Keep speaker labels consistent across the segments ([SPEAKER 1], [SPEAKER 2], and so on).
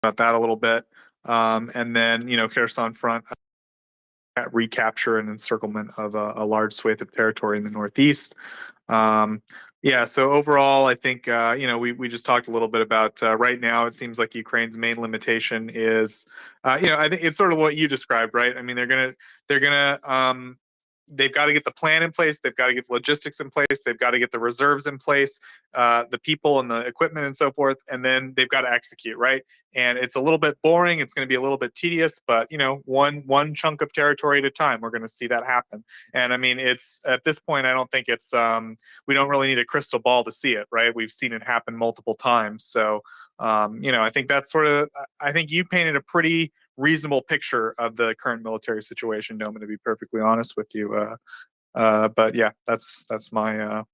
[SPEAKER 1] about that a little bit. And then, Kherson front recapture and encirclement of a large swathe of territory in the northeast. Yeah, so overall, I think we just talked a little bit about right now. It seems like Ukraine's main limitation is, I think it's sort of what you described, right? I mean, they've got to get the plan in place. They've got to get the logistics in place. They've got to get the reserves in place, the people and the equipment and so forth, and then they've got to execute, right? And it's a little bit boring. It's going to be a little bit tedious, but one chunk of territory at a time, we're going to see that happen. And I mean, it's at this point, I don't think it's we don't really need a crystal ball to see it, right? We've seen it happen multiple times. So, I think that's I think you painted a pretty reasonable picture of the current military situation, Doman, to be perfectly honest with you. But yeah, that's my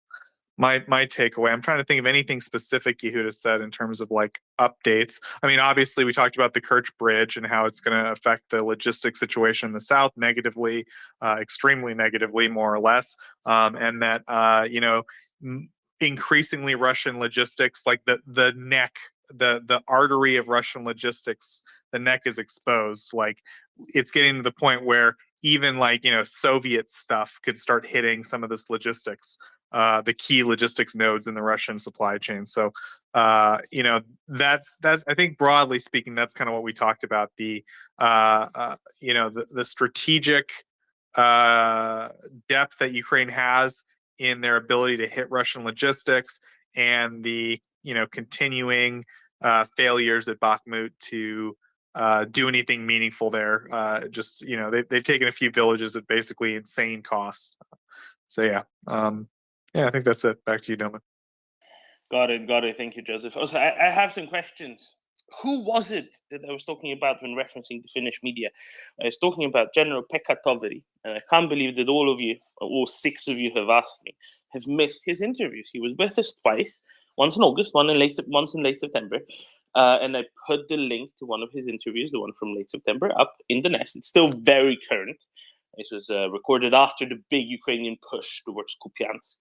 [SPEAKER 1] takeaway. I'm trying to think of anything specific Yehuda said in terms of like updates. I mean, obviously we talked about the Kerch Bridge and how it's going to affect the logistics situation in the south negatively, extremely negatively, more or less, and that increasingly Russian logistics, like the neck, the artery of Russian logistics, the neck is exposed. Like it's getting to the point where even like Soviet stuff could start hitting some of this logistics, the key logistics nodes in the Russian supply chain. So that's I think broadly speaking, that's kind of what we talked about, the strategic depth that Ukraine has in their ability to hit Russian logistics, and the continuing failures at Bakhmut to do anything meaningful there. They've taken a few villages at basically insane cost. So yeah, I think that's it. Back to you, Doman.
[SPEAKER 2] Got it. Thank you, Joseph. Also, I have some questions. Who was it that I was talking about when referencing the Finnish media? I was talking about General Pekka Toveri, and I can't believe that all of you, all 6 of you have asked me, have missed his interviews. He was with us twice, once in August, once in late September, and I put the link to one of his interviews, the one from late September, up in the nest. It's still very current. This was recorded after the big Ukrainian push towards Kupiansk,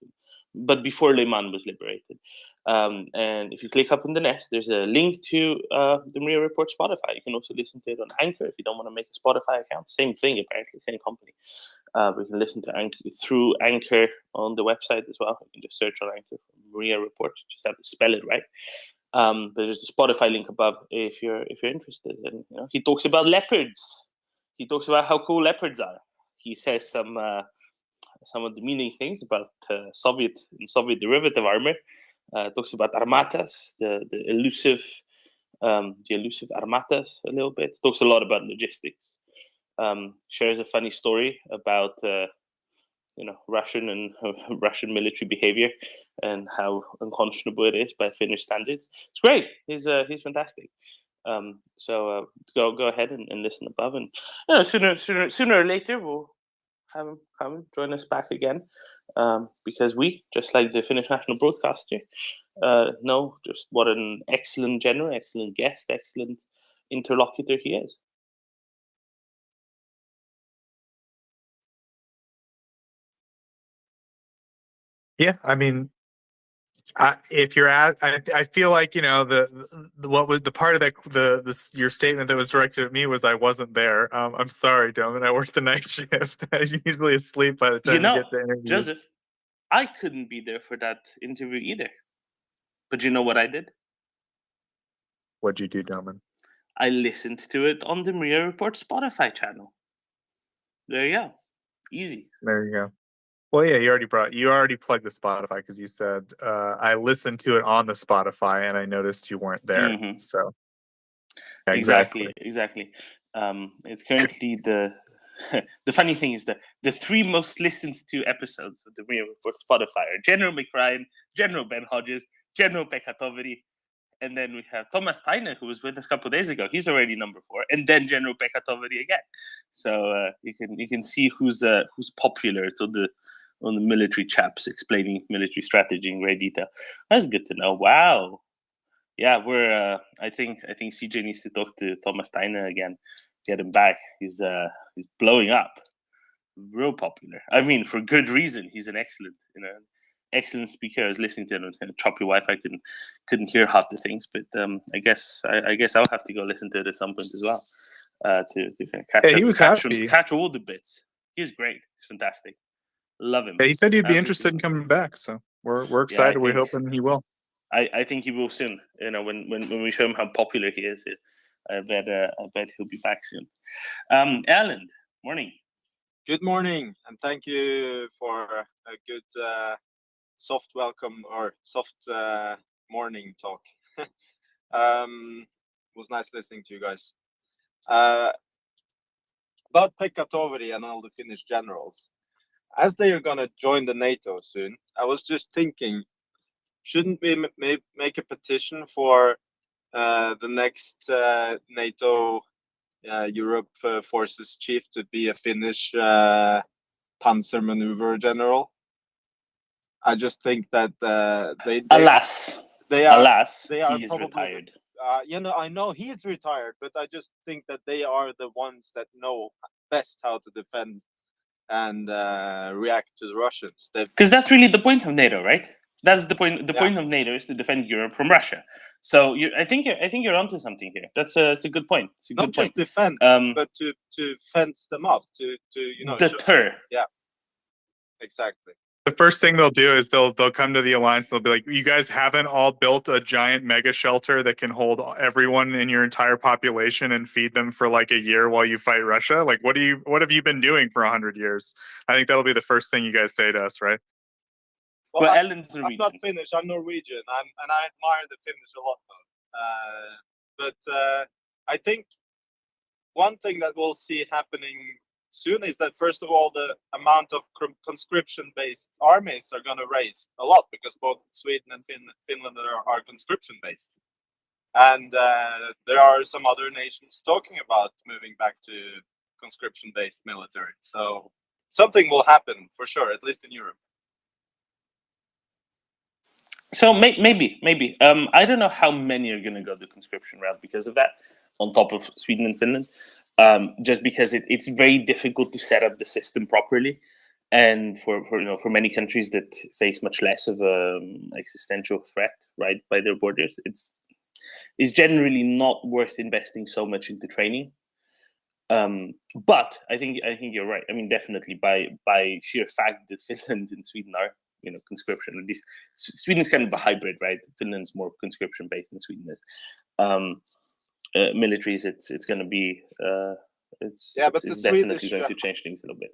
[SPEAKER 2] but before Liman was liberated. And if you click up in the nest, there's a link to the MriyaReport Spotify. You can also listen to it on Anchor if you don't want to make a Spotify account. Same thing, apparently, same company. We can listen to Anchor through Anchor on the website as well. You can just search on Anchor for MriyaReport. Just have to spell it right. But there's a Spotify link above if you're interested. And he talks about leopards. He talks about how cool leopards are. He says some of the meaning things about Soviet derivative armor. Talks about armatas, the elusive armatas a little bit. Talks a lot about logistics. Shares a funny story about Russian military behavior and how unconscionable it is by Finnish standards. It's great. He's fantastic. So go ahead and listen above, and sooner or later we'll have him come and join us back again, because we, just like the Finnish national broadcaster, know just what an excellent general, excellent guest, excellent interlocutor he is.
[SPEAKER 1] Yeah, I mean, if you're I feel like what was the part of that your statement that was directed at me was I wasn't there. I'm sorry, Doman. I worked the night shift. I was usually asleep by the time you get to interviews.
[SPEAKER 2] Joseph, I couldn't be there for that interview either. But you know what I did?
[SPEAKER 1] What'd you do, Doman?
[SPEAKER 2] I listened to it on the MriyaReport Spotify channel. There you go. Easy.
[SPEAKER 1] There you go. Well, yeah, you already plugged the Spotify, because you said I listened to it on the Spotify and I noticed you weren't there. Mm-hmm. So
[SPEAKER 2] yeah, exactly. It's currently the funny thing is that the 3 most listened to episodes of the MriyaReport Spotify are General McRyan, General Ben Hodges, General Pekka Toveri, and then we have Thomas Steiner, who was with us a couple of days ago. He's already number 4, and then General Pekka Toveri again. So you can see who's popular to the on the military chaps explaining military strategy in great detail. That's good to know. Wow. Yeah, we're. I think CJ needs to talk to Thomas Steiner again, get him back. He's blowing up, real popular. I mean, for good reason. He's an excellent, excellent speaker. I was listening to him. It was kind of choppy Wi-Fi. Couldn't hear half the things, but I guess I'll have to go listen to it at some point as well to kind of
[SPEAKER 1] He was happy.
[SPEAKER 2] catch all the bits. He was great. He's fantastic. Love him.
[SPEAKER 1] Yeah, he said he'd be
[SPEAKER 2] Absolutely.
[SPEAKER 1] interested in coming back, so we're excited. We're hoping he will.
[SPEAKER 2] I think he will soon. You know, when we show him how popular he is, I bet he'll be back soon. Erland, morning.
[SPEAKER 3] Good morning, and thank you for a good soft welcome or soft morning talk. Was nice listening to you guys. About Pekka Toveri and all the Finnish generals, as they are gonna join the NATO soon, I was just thinking, shouldn't we make a petition for the next NATO Europe forces chief to be a Finnish panzer maneuver general? I just think that
[SPEAKER 2] alas,
[SPEAKER 3] they are
[SPEAKER 2] he is
[SPEAKER 3] probably
[SPEAKER 2] retired.
[SPEAKER 3] I know he's retired, but I just think that they are the ones that know best how to defend and react to the Russians.
[SPEAKER 2] Because that's really the point of NATO, right? That's the point. The point of NATO is to defend Europe from Russia. So I think you're onto something here. It's a good point. It's a
[SPEAKER 3] not
[SPEAKER 2] good
[SPEAKER 3] just
[SPEAKER 2] point.
[SPEAKER 3] defend, but to fence them off, to
[SPEAKER 2] deter.
[SPEAKER 3] Yeah, exactly.
[SPEAKER 1] The first thing they'll do is they'll come to the alliance. They'll be like, "You guys haven't all built a giant mega shelter that can hold everyone in your entire population and feed them for like a year while you fight Russia. Like, what have you been doing for 100 years?" I think that'll be the first thing you guys say to us, right?
[SPEAKER 3] Well,
[SPEAKER 2] I'm
[SPEAKER 3] not Finnish. I'm Norwegian. And I admire the Finnish a lot, though. But I think one thing that we'll see happening soon is that, first of all, the amount of conscription-based armies are going to raise a lot, because both Sweden and Finland are conscription-based. And there are some other nations talking about moving back to conscription-based military. So something will happen for sure, at least in Europe.
[SPEAKER 2] So maybe. I don't know how many are going to go the conscription route because of that, on top of Sweden and Finland. Just because it's very difficult to set up the system properly, and for many countries that face much less of an existential threat, right, by their borders, it's generally not worth investing so much into training. But I think you're right. I mean, definitely by sheer fact that Finland and Sweden are conscription. At least Sweden's kind of a hybrid, right? Finland's more conscription based than Sweden is. Militaries, it's going to be it's definitely going to change things a little bit.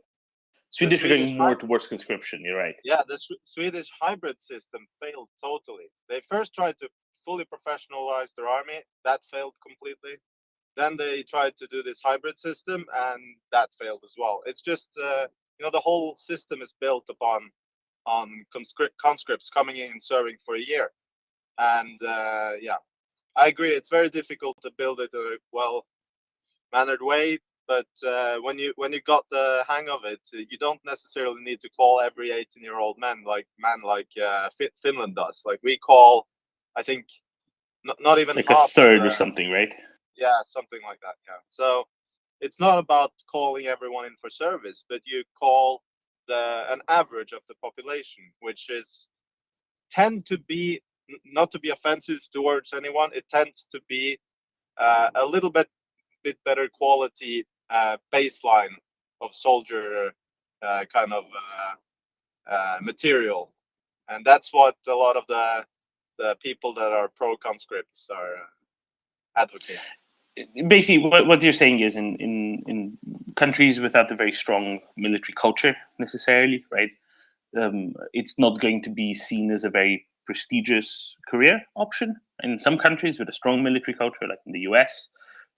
[SPEAKER 2] Swedish are going more towards conscription. You're right.
[SPEAKER 3] Yeah, the Swedish hybrid system failed totally. They first tried to fully professionalize their army. That failed completely. Then they tried to do this hybrid system, and that failed as well. It's just the whole system is built upon conscripts coming in and serving for a year. And I agree, it's very difficult to build it in a well-mannered way, but when you got the hang of it, you don't necessarily need to call every 18-year-old man like Finland does. Like, we call, I think, not even
[SPEAKER 2] like
[SPEAKER 3] half
[SPEAKER 2] a third or something, right?
[SPEAKER 3] Yeah, something like that. Yeah. So it's not about calling everyone in for service, but you call an average of the population, which tend to be, not to be offensive towards anyone, it tends to be a little bit better quality baseline of soldier kind of material, and that's what a lot of the people that are pro conscripts are advocating.
[SPEAKER 2] Basically, what you're saying is in countries without a very strong military culture necessarily, right? It's not going to be seen as a very prestigious career option. In some countries with a strong military culture, like in the US,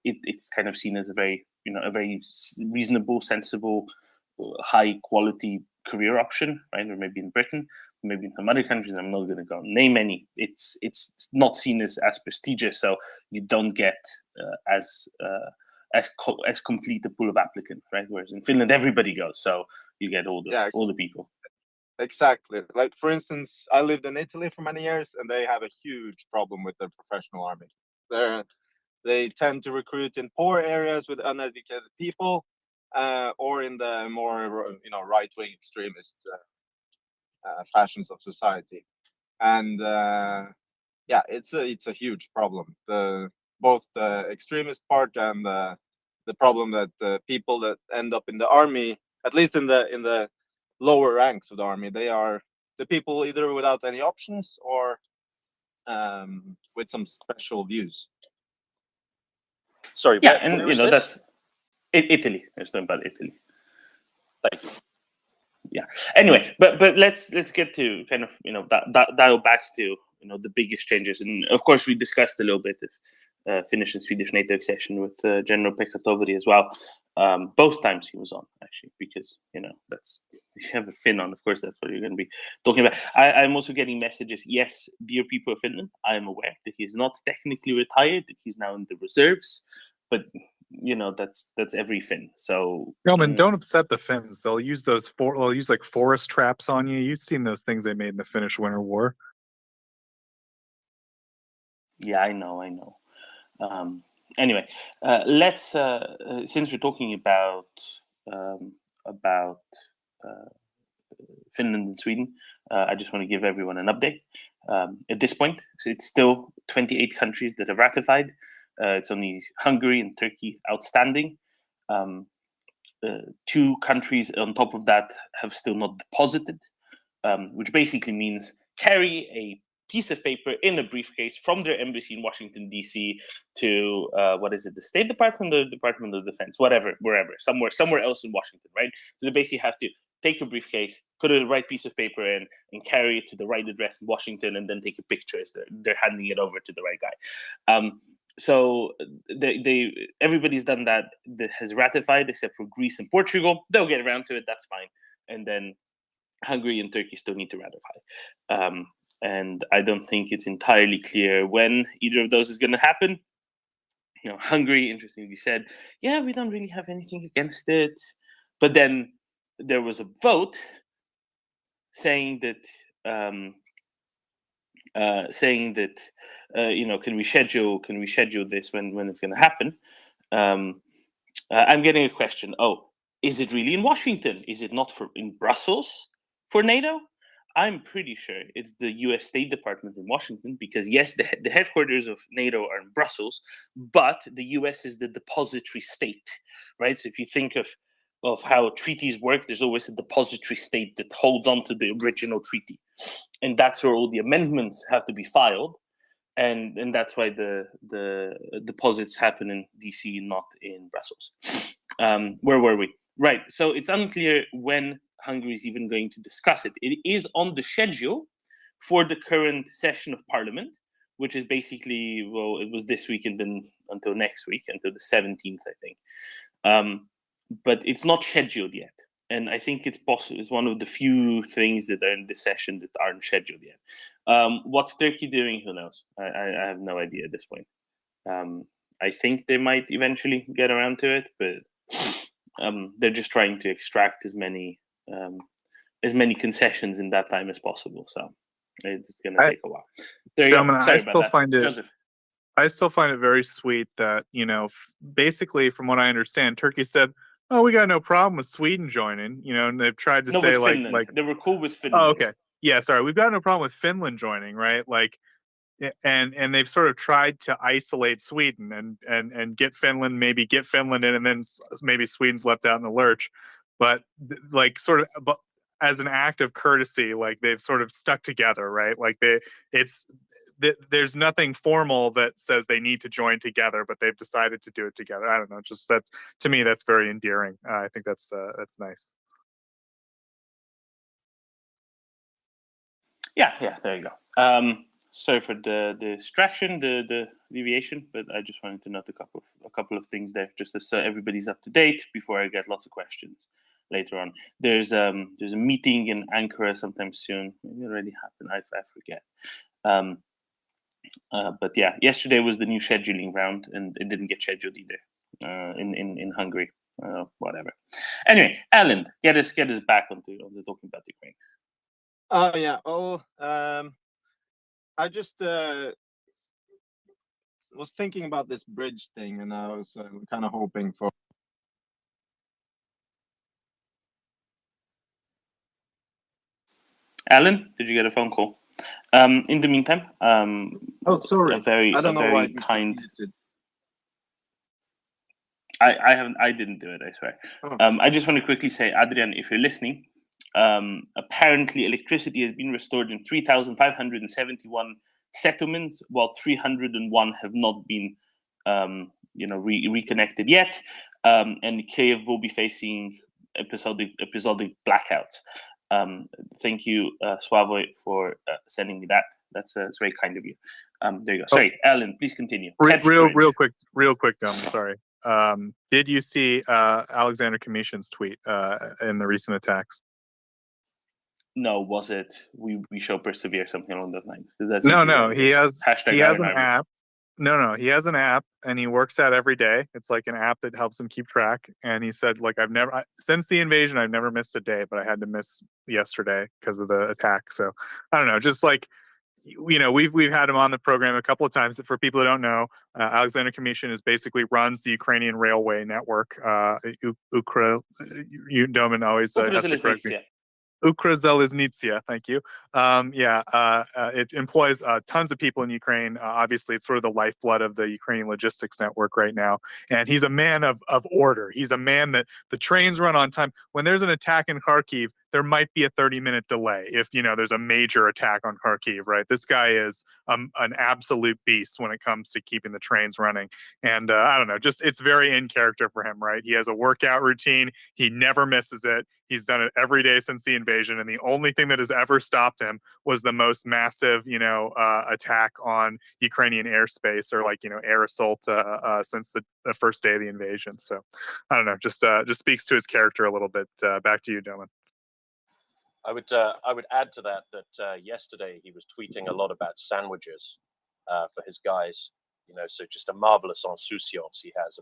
[SPEAKER 2] it's kind of seen as a very reasonable, sensible, high quality career option, right? Or maybe in Britain, maybe in some other countries. I'm not going to go name any. It's not seen as prestigious, so you don't get as complete a pool of applicants, right? Whereas in Finland, everybody goes, so you get all the people.
[SPEAKER 3] Exactly. Like, for instance, I lived in Italy for many years, and they have a huge problem with their professional army. They tend to recruit in poor areas with uneducated people, or in the more right-wing extremist fashions of society, and yeah, it's a huge problem. Both the extremist part and the problem that the people that end up in the army, at least in the lower ranks of the army, they are the people either without any options or with some special views.
[SPEAKER 4] Sorry,
[SPEAKER 2] Yeah,
[SPEAKER 4] where
[SPEAKER 2] and
[SPEAKER 4] is this?
[SPEAKER 2] that's Italy. I was talking about Italy.
[SPEAKER 4] Thank you.
[SPEAKER 2] Yeah. Anyway, but let's get to kind of dial back to the biggest changes, and of course we discussed a little bit of Finnish and Swedish NATO accession with General Pekka Toveri as well. Both times he was on, actually, because that's, if you have a Finn on, of course that's what you're going to be talking about. I'm also getting messages. Yes, dear people of Finland, I am aware that he's not technically retired, that he's now in the reserves, but that's every Finn. So
[SPEAKER 1] Roman, don't upset the Finns. They'll use like forest traps on you. You've seen those things they made in the Finnish Winter War.
[SPEAKER 2] Yeah, I know. Anyway, let's since we're talking about Finland and Sweden, I just want to give everyone an update. At this point, it's still 28 countries that have ratified. It's only Hungary and Turkey outstanding. 2 countries on top of that have still not deposited, which basically means carry a piece of paper in a briefcase from their embassy in Washington, D.C. to, the State Department or the Department of Defense, wherever, somewhere else in Washington, right? So they basically have to take a briefcase, put the right piece of paper in, and carry it to the right address in Washington, and then take a picture as they're handing it over to the right guy. So everybody's done that has ratified, except for Greece and Portugal. They'll get around to it, that's fine. And then Hungary and Turkey still need to ratify. And I don't think it's entirely clear when either of those is going to happen. Hungary, interestingly, said, yeah, we don't really have anything against it. But then there was a vote saying that, can we schedule this when it's going to happen? I'm getting a question. Oh, is it really in Washington? Is it not in Brussels for NATO? I'm pretty sure it's the U.S. State Department in Washington, because yes, the headquarters of NATO are in Brussels, but the U.S. is the depository state, right? So if you think of how treaties work, there's always a depository state that holds on to the original treaty, and that's where all the amendments have to be filed, and that's why the deposits happen in D.C., not in Brussels. Where were we? Right. So it's unclear when Hungary is even going to discuss it. It is on the schedule for the current session of Parliament, which is basically, well, it was this week and then until next week, until the 17th, I think. But it's not scheduled yet. And I think it's possible. It's one of the few things that are in this session that aren't scheduled yet. What's Turkey doing? Who knows? I have no idea at this point. I think they might eventually get around to it, but they're just trying to extract as many concessions in that time as possible. So it's going to take a while. There you go. Sorry about that, Joseph.
[SPEAKER 1] I still find it very sweet that, basically from what I understand, Turkey said, oh, we got no problem with Sweden joining, and they've tried to say like
[SPEAKER 2] they were cool with Finland.
[SPEAKER 1] Oh, okay. Yeah, sorry. We've got no problem with Finland joining, right? Like, and they've sort of tried to isolate Sweden and get Finland in, and then maybe Sweden's left out in the lurch. But like sort of, but as an act of courtesy, like they've sort of stuck together, right? Like there's nothing formal that says they need to join together, but they've decided to do it together. I don't know. Just that, to me, that's very endearing. I think that's nice.
[SPEAKER 2] Yeah. There you go. Sorry for the distraction, the deviation, but I just wanted to note a couple of things there, just so everybody's up to date before I get lots of questions later on. There's a meeting in Ankara sometime soon. Maybe it already happened. I forget. But yeah, yesterday was the new scheduling round, and it didn't get scheduled either in Hungary. Whatever. Anyway, Alan, get us back onto talking about Ukraine.
[SPEAKER 3] Oh yeah. Oh, I just was thinking about this bridge thing, and I was kind of hoping for.
[SPEAKER 2] Alan, did you get a phone call? In the meantime,
[SPEAKER 3] Oh, sorry.
[SPEAKER 2] a very
[SPEAKER 3] I don't know why.
[SPEAKER 2] kind. I didn't do it, I swear.
[SPEAKER 3] Oh.
[SPEAKER 2] I just want to quickly say, Adrian, if you're listening, apparently electricity has been restored in 3,571 settlements, while 301 have not been, reconnected yet. And Kiev will be facing episodic blackouts. Thank you, Sławoj, for sending me that. That's very kind of you. There you go. Sorry, Alan, please continue.
[SPEAKER 1] Real quick, Dom. Sorry. Did you see Alexander Kamishin's tweet in the recent attacks?
[SPEAKER 2] No, was it we shall persevere, something along those lines?
[SPEAKER 1] No. He has an
[SPEAKER 2] Army.
[SPEAKER 1] app. No, he has an app and he works at every day. It's like an app that helps him keep track. And he said, like, since the invasion, I've never missed a day, but I had to miss yesterday because of the attack. So I don't know, just like, we've had him on the program a couple of times. For people who don't know, Alexander Kamishin basically runs the Ukrainian railway network. Domin always has to correct me. Ukrzaliznytsia, thank you. It employs tons of people in Ukraine. Obviously, it's sort of the lifeblood of the Ukrainian logistics network right now. And he's a man of order. He's a man that the trains run on time. When there's an attack in Kharkiv, there might be a 30-minute delay if there's a major attack on Kharkiv, right? This guy is an absolute beast when it comes to keeping the trains running. And I don't know, just it's very in character for him, right? He has a workout routine. He never misses it. He's done it every day since the invasion, and the only thing that has ever stopped him was the most massive, attack on Ukrainian airspace, or air assault since the first day of the invasion. So, I don't know, just speaks to his character a little bit. Back to you, Dylan.
[SPEAKER 4] I would add to that yesterday he was tweeting a lot about sandwiches for his guys. So just a marvelous insouciance he has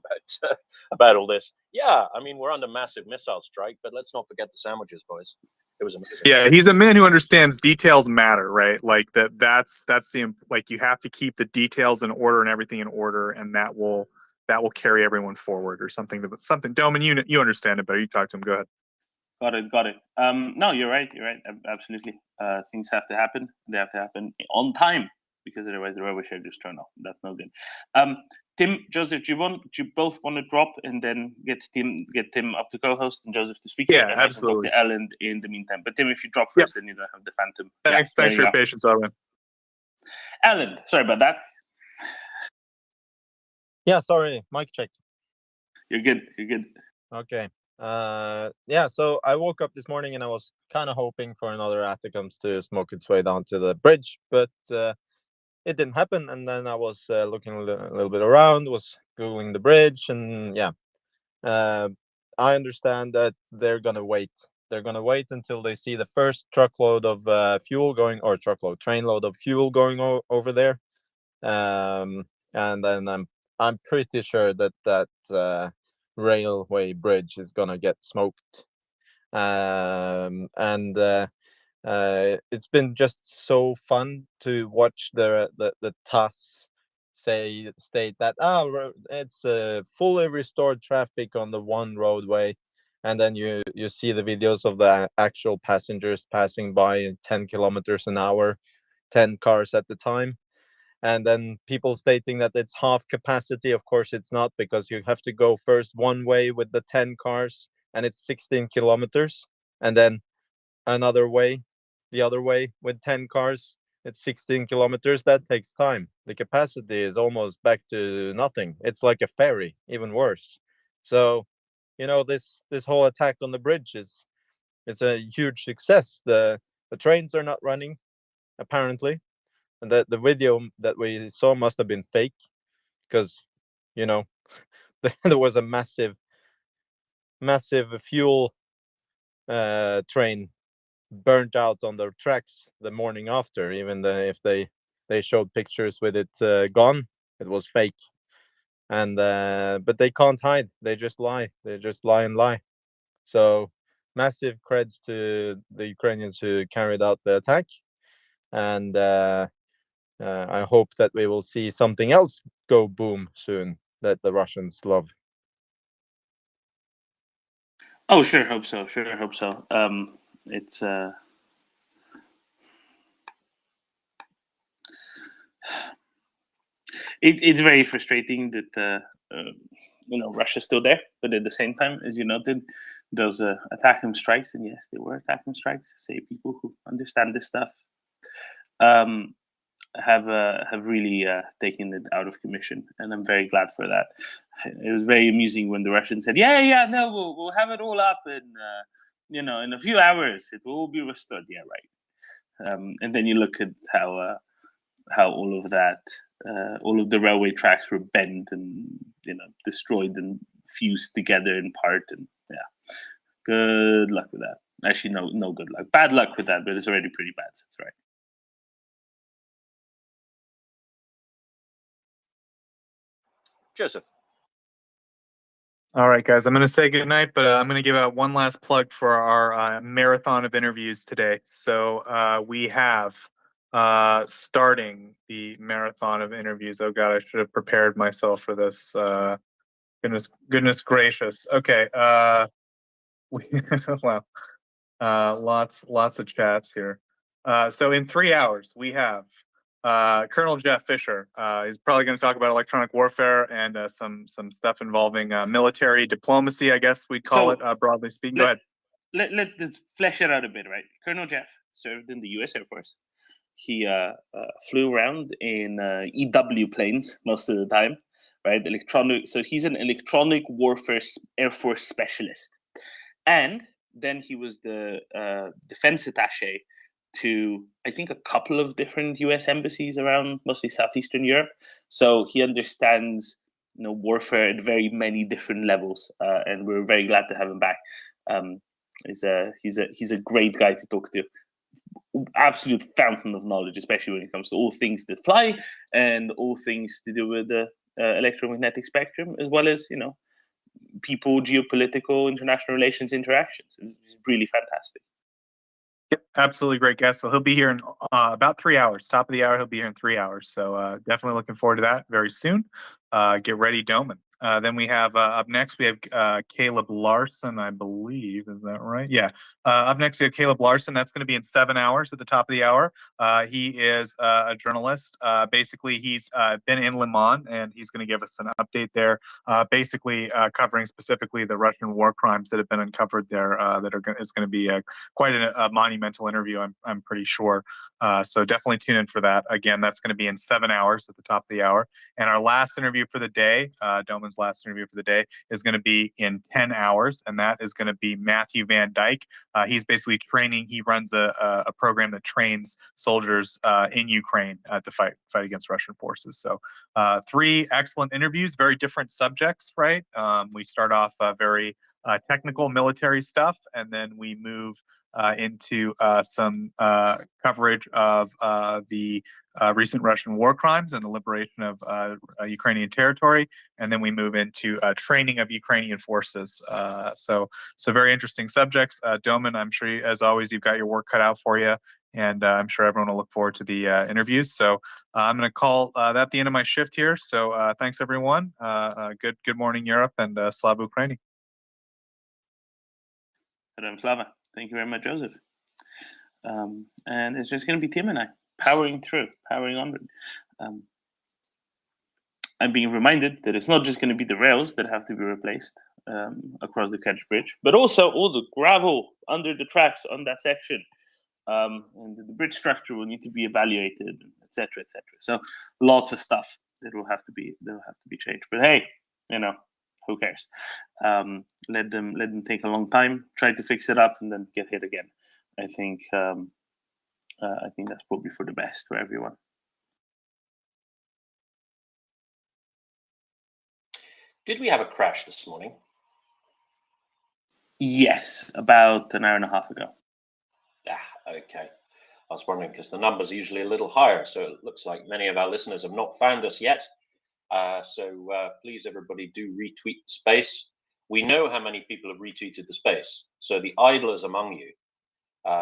[SPEAKER 4] about all this. Yeah, I mean, we're under massive missile strike, but let's not forget the sandwiches, boys. It was amazing.
[SPEAKER 1] Yeah, he's a man who understands details matter, right? Like that's you have to keep the details in order and everything in order, and that will carry everyone forward, or something. Domin, you understand it better. You talk to him. Go ahead.
[SPEAKER 2] Got it. No, you're right. Absolutely. Things have to happen. They have to happen on time, because otherwise the rubber shall just turn off. That's no good. Tim, Joseph, do you both want to drop and then get Tim up to co-host and Joseph to speak?
[SPEAKER 1] Yeah,
[SPEAKER 2] and
[SPEAKER 1] absolutely.
[SPEAKER 2] I can talk to Alan in the meantime. But Tim, if you drop first, then you don't have the phantom.
[SPEAKER 1] Thanks for your patience, Owen.
[SPEAKER 2] Alan, sorry about that.
[SPEAKER 5] Yeah, sorry, mic check.
[SPEAKER 2] You're good.
[SPEAKER 5] Okay. So I woke up this morning and I was kind of hoping for another Atacms to smoke its way down to the bridge, but it didn't happen. And then I was looking a little bit around, was Googling the bridge, and I understand that they're gonna wait. They're gonna wait until they see the first truckload of trainload of fuel going over there, and then I'm pretty sure that railway bridge is gonna get smoked. It's been just so fun to watch the TASS state that it's fully restored traffic on the one roadway, and then you see the videos of the actual passengers passing by at 10 kilometers an hour, 10 cars at the time. And then people stating that it's half capacity. Of course, it's not, because you have to go first one way with the 10 cars, and it's 16 kilometers, and then another way, the other way with 10 cars. It's 16 kilometers. That takes time. The capacity is almost back to nothing. It's like a ferry, even worse. So, this whole attack on the bridge it's a huge success. The trains are not running, apparently. And the video that we saw must have been fake, because there was a massive fuel train burnt out on their tracks the morning after. Even if they showed pictures with it gone, it was fake. And but they can't hide. They just lie. And lie. So massive creds to the Ukrainians who carried out the attack, and I hope that we will see something else go boom soon that the Russians love.
[SPEAKER 2] Oh, sure hope so. It's It's very frustrating that Russia's still there, but at the same time, as you noted, those attacking strikes, and yes, they were attacking strikes. Say people who understand this stuff have really taken it out of commission, and I'm very glad for that. It was very amusing when the Russians said, "Yeah, no, we'll have it all up, and in a few hours it will all be restored." Yeah, right. And then you look at how all of that, all of the railway tracks were bent and destroyed and fused together in part, and yeah, good luck with that. Actually, no good luck, bad luck with that, but it's already pretty bad, so it's right.
[SPEAKER 4] Joseph.
[SPEAKER 1] All right, guys, I'm going to say goodnight, but I'm going to give out one last plug for our marathon of interviews today. So we have starting the marathon of interviews. Oh, God, I should have prepared myself for this. Goodness gracious. Okay. Wow. Lots of chats here. So in 3 hours, we have Colonel Jeff Fisher. He's probably going to talk about electronic warfare and some stuff involving military diplomacy, I guess we'd call it, broadly speaking. Go ahead.
[SPEAKER 2] Let's flesh it out a bit, right? Colonel Jeff served in the U.S. Air Force. He flew around in EW planes most of the time, right? So he's an electronic warfare Air Force specialist. And then he was the defense attaché to, I think, a couple of different U.S. embassies around mostly Southeastern Europe. So he understands, warfare at very many different levels, and we're very glad to have him back. He's a great guy to talk to. Absolute fountain of knowledge, especially when it comes to all things that fly and all things to do with the electromagnetic spectrum, as well as people, geopolitical, international relations interactions. It's really fantastic.
[SPEAKER 1] Yep, absolutely great guest. So he'll be here in about 3 hours. Top of the hour, he'll be here in 3 hours. So definitely looking forward to that very soon. Get ready, Doman. Then we have up next, we have Caleb Larson, I believe. Is that right? Yeah. Up next, we have Caleb Larson. That's going to be in 7 hours at the top of the hour. He is a journalist. Basically, he's been in Le Mans, and he's going to give us an update there, basically covering specifically the Russian war crimes that have been uncovered there. It's going to be quite a monumental interview, I'm pretty sure. So definitely tune in for that. Again, that's going to be in 7 hours at the top of the hour. And our last interview for the day, Doman's last interview for the day, is going to be in 10 hours, and that is going to be Matthew Van Dyke. He's basically training. He runs a program that trains soldiers in Ukraine to fight against Russian forces. So 3 excellent interviews, very different subjects, right? We start off very technical military stuff, and then we move into some coverage of the recent Russian war crimes and the liberation of Ukrainian territory, and then we move into training of Ukrainian forces. So very interesting subjects. Doman, I'm sure, as always, you've got your work cut out for you, and I'm sure everyone will look forward to the interviews. So I'm going to call that the end of my shift here. So thanks, everyone. Good morning, Europe, and Slava Ukraini.
[SPEAKER 2] Slava. Thank you very much, Joseph. And it's just going to be Tim and I powering onward. I'm being reminded that it's not just going to be the rails that have to be replaced across the Kerch Bridge, but also all the gravel under the tracks on that section. And the bridge structure will need to be evaluated, etc., etc. So lots of stuff that will have to be changed. But hey, who cares? Let them take a long time, try to fix it up, and then get hit again. I think that's probably for the best for everyone.
[SPEAKER 4] Did we have a crash this morning?
[SPEAKER 2] Yes, about an hour and a half ago.
[SPEAKER 4] Okay. I was wondering because the numbers are usually a little higher, so it looks like many of our listeners have not found us yet. So please, everybody, do retweet the space. We know how many people have retweeted the space. So the idlers among you,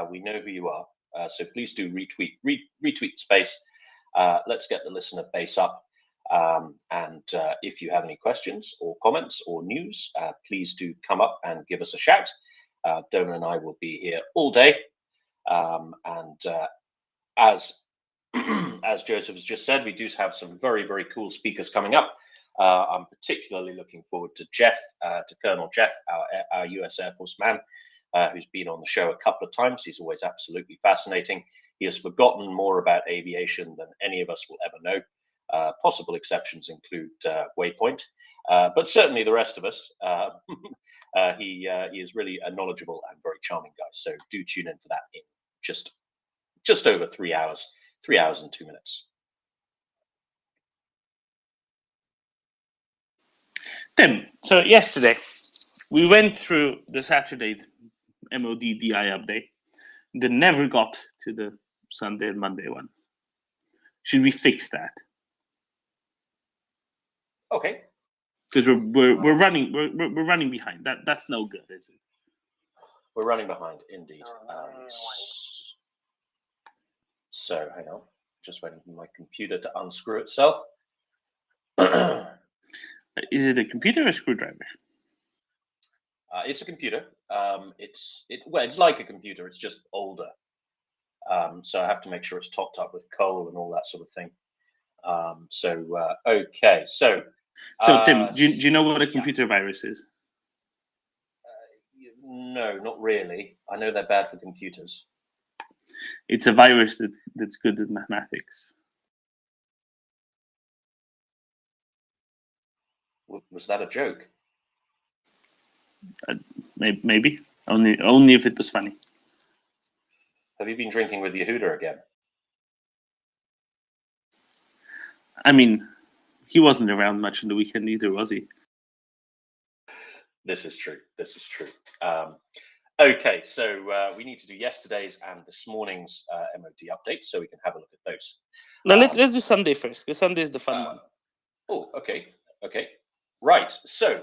[SPEAKER 4] we know who you are. So please do retweet the space. Let's get the listener base up. And if you have any questions or comments or news, please do come up and give us a shout. Doman and I will be here all day. And as as Joseph has just said, we do have some very, very cool speakers coming up. I'm particularly looking forward to Jeff, to Colonel Jeff, our US Air Force man, who's been on the show a couple of times. He's always absolutely fascinating. He has forgotten more about aviation than any of us will ever know. Possible exceptions include Waypoint, but certainly the rest of us. He is really a knowledgeable and very charming guy. So do tune in for that in just over 3 hours, 3 hours and 2 minutes.
[SPEAKER 2] Tim, so yesterday we went through the Saturday MOD DI update. They never got to the Sunday and Monday ones. Should we fix that?
[SPEAKER 4] Okay.
[SPEAKER 2] Because we're running behind. That's no good, is it?
[SPEAKER 4] We're running behind, indeed. So hang on, just waiting for my computer to unscrew itself.
[SPEAKER 2] Is it a computer or a screwdriver?
[SPEAKER 4] It's a computer. It's like a computer. It's just older. So I have to make sure it's topped up with coal and all that sort of thing. Okay. So
[SPEAKER 2] Tim, do you know what a computer virus is?
[SPEAKER 4] No, not really. I know they're bad for computers.
[SPEAKER 2] It's a virus that's good at mathematics.
[SPEAKER 4] Was that a joke?
[SPEAKER 2] Maybe. Only if it was funny.
[SPEAKER 4] Have you been drinking with Yehuda again?
[SPEAKER 2] I mean, he wasn't around much on the weekend either, was he?
[SPEAKER 4] This is true. This is true. Okay, so we need to do yesterday's and this morning's MOD updates, so we can have a look at those.
[SPEAKER 2] Now let's do Sunday first, because Sunday is the fun one.
[SPEAKER 4] Oh, okay. Right. So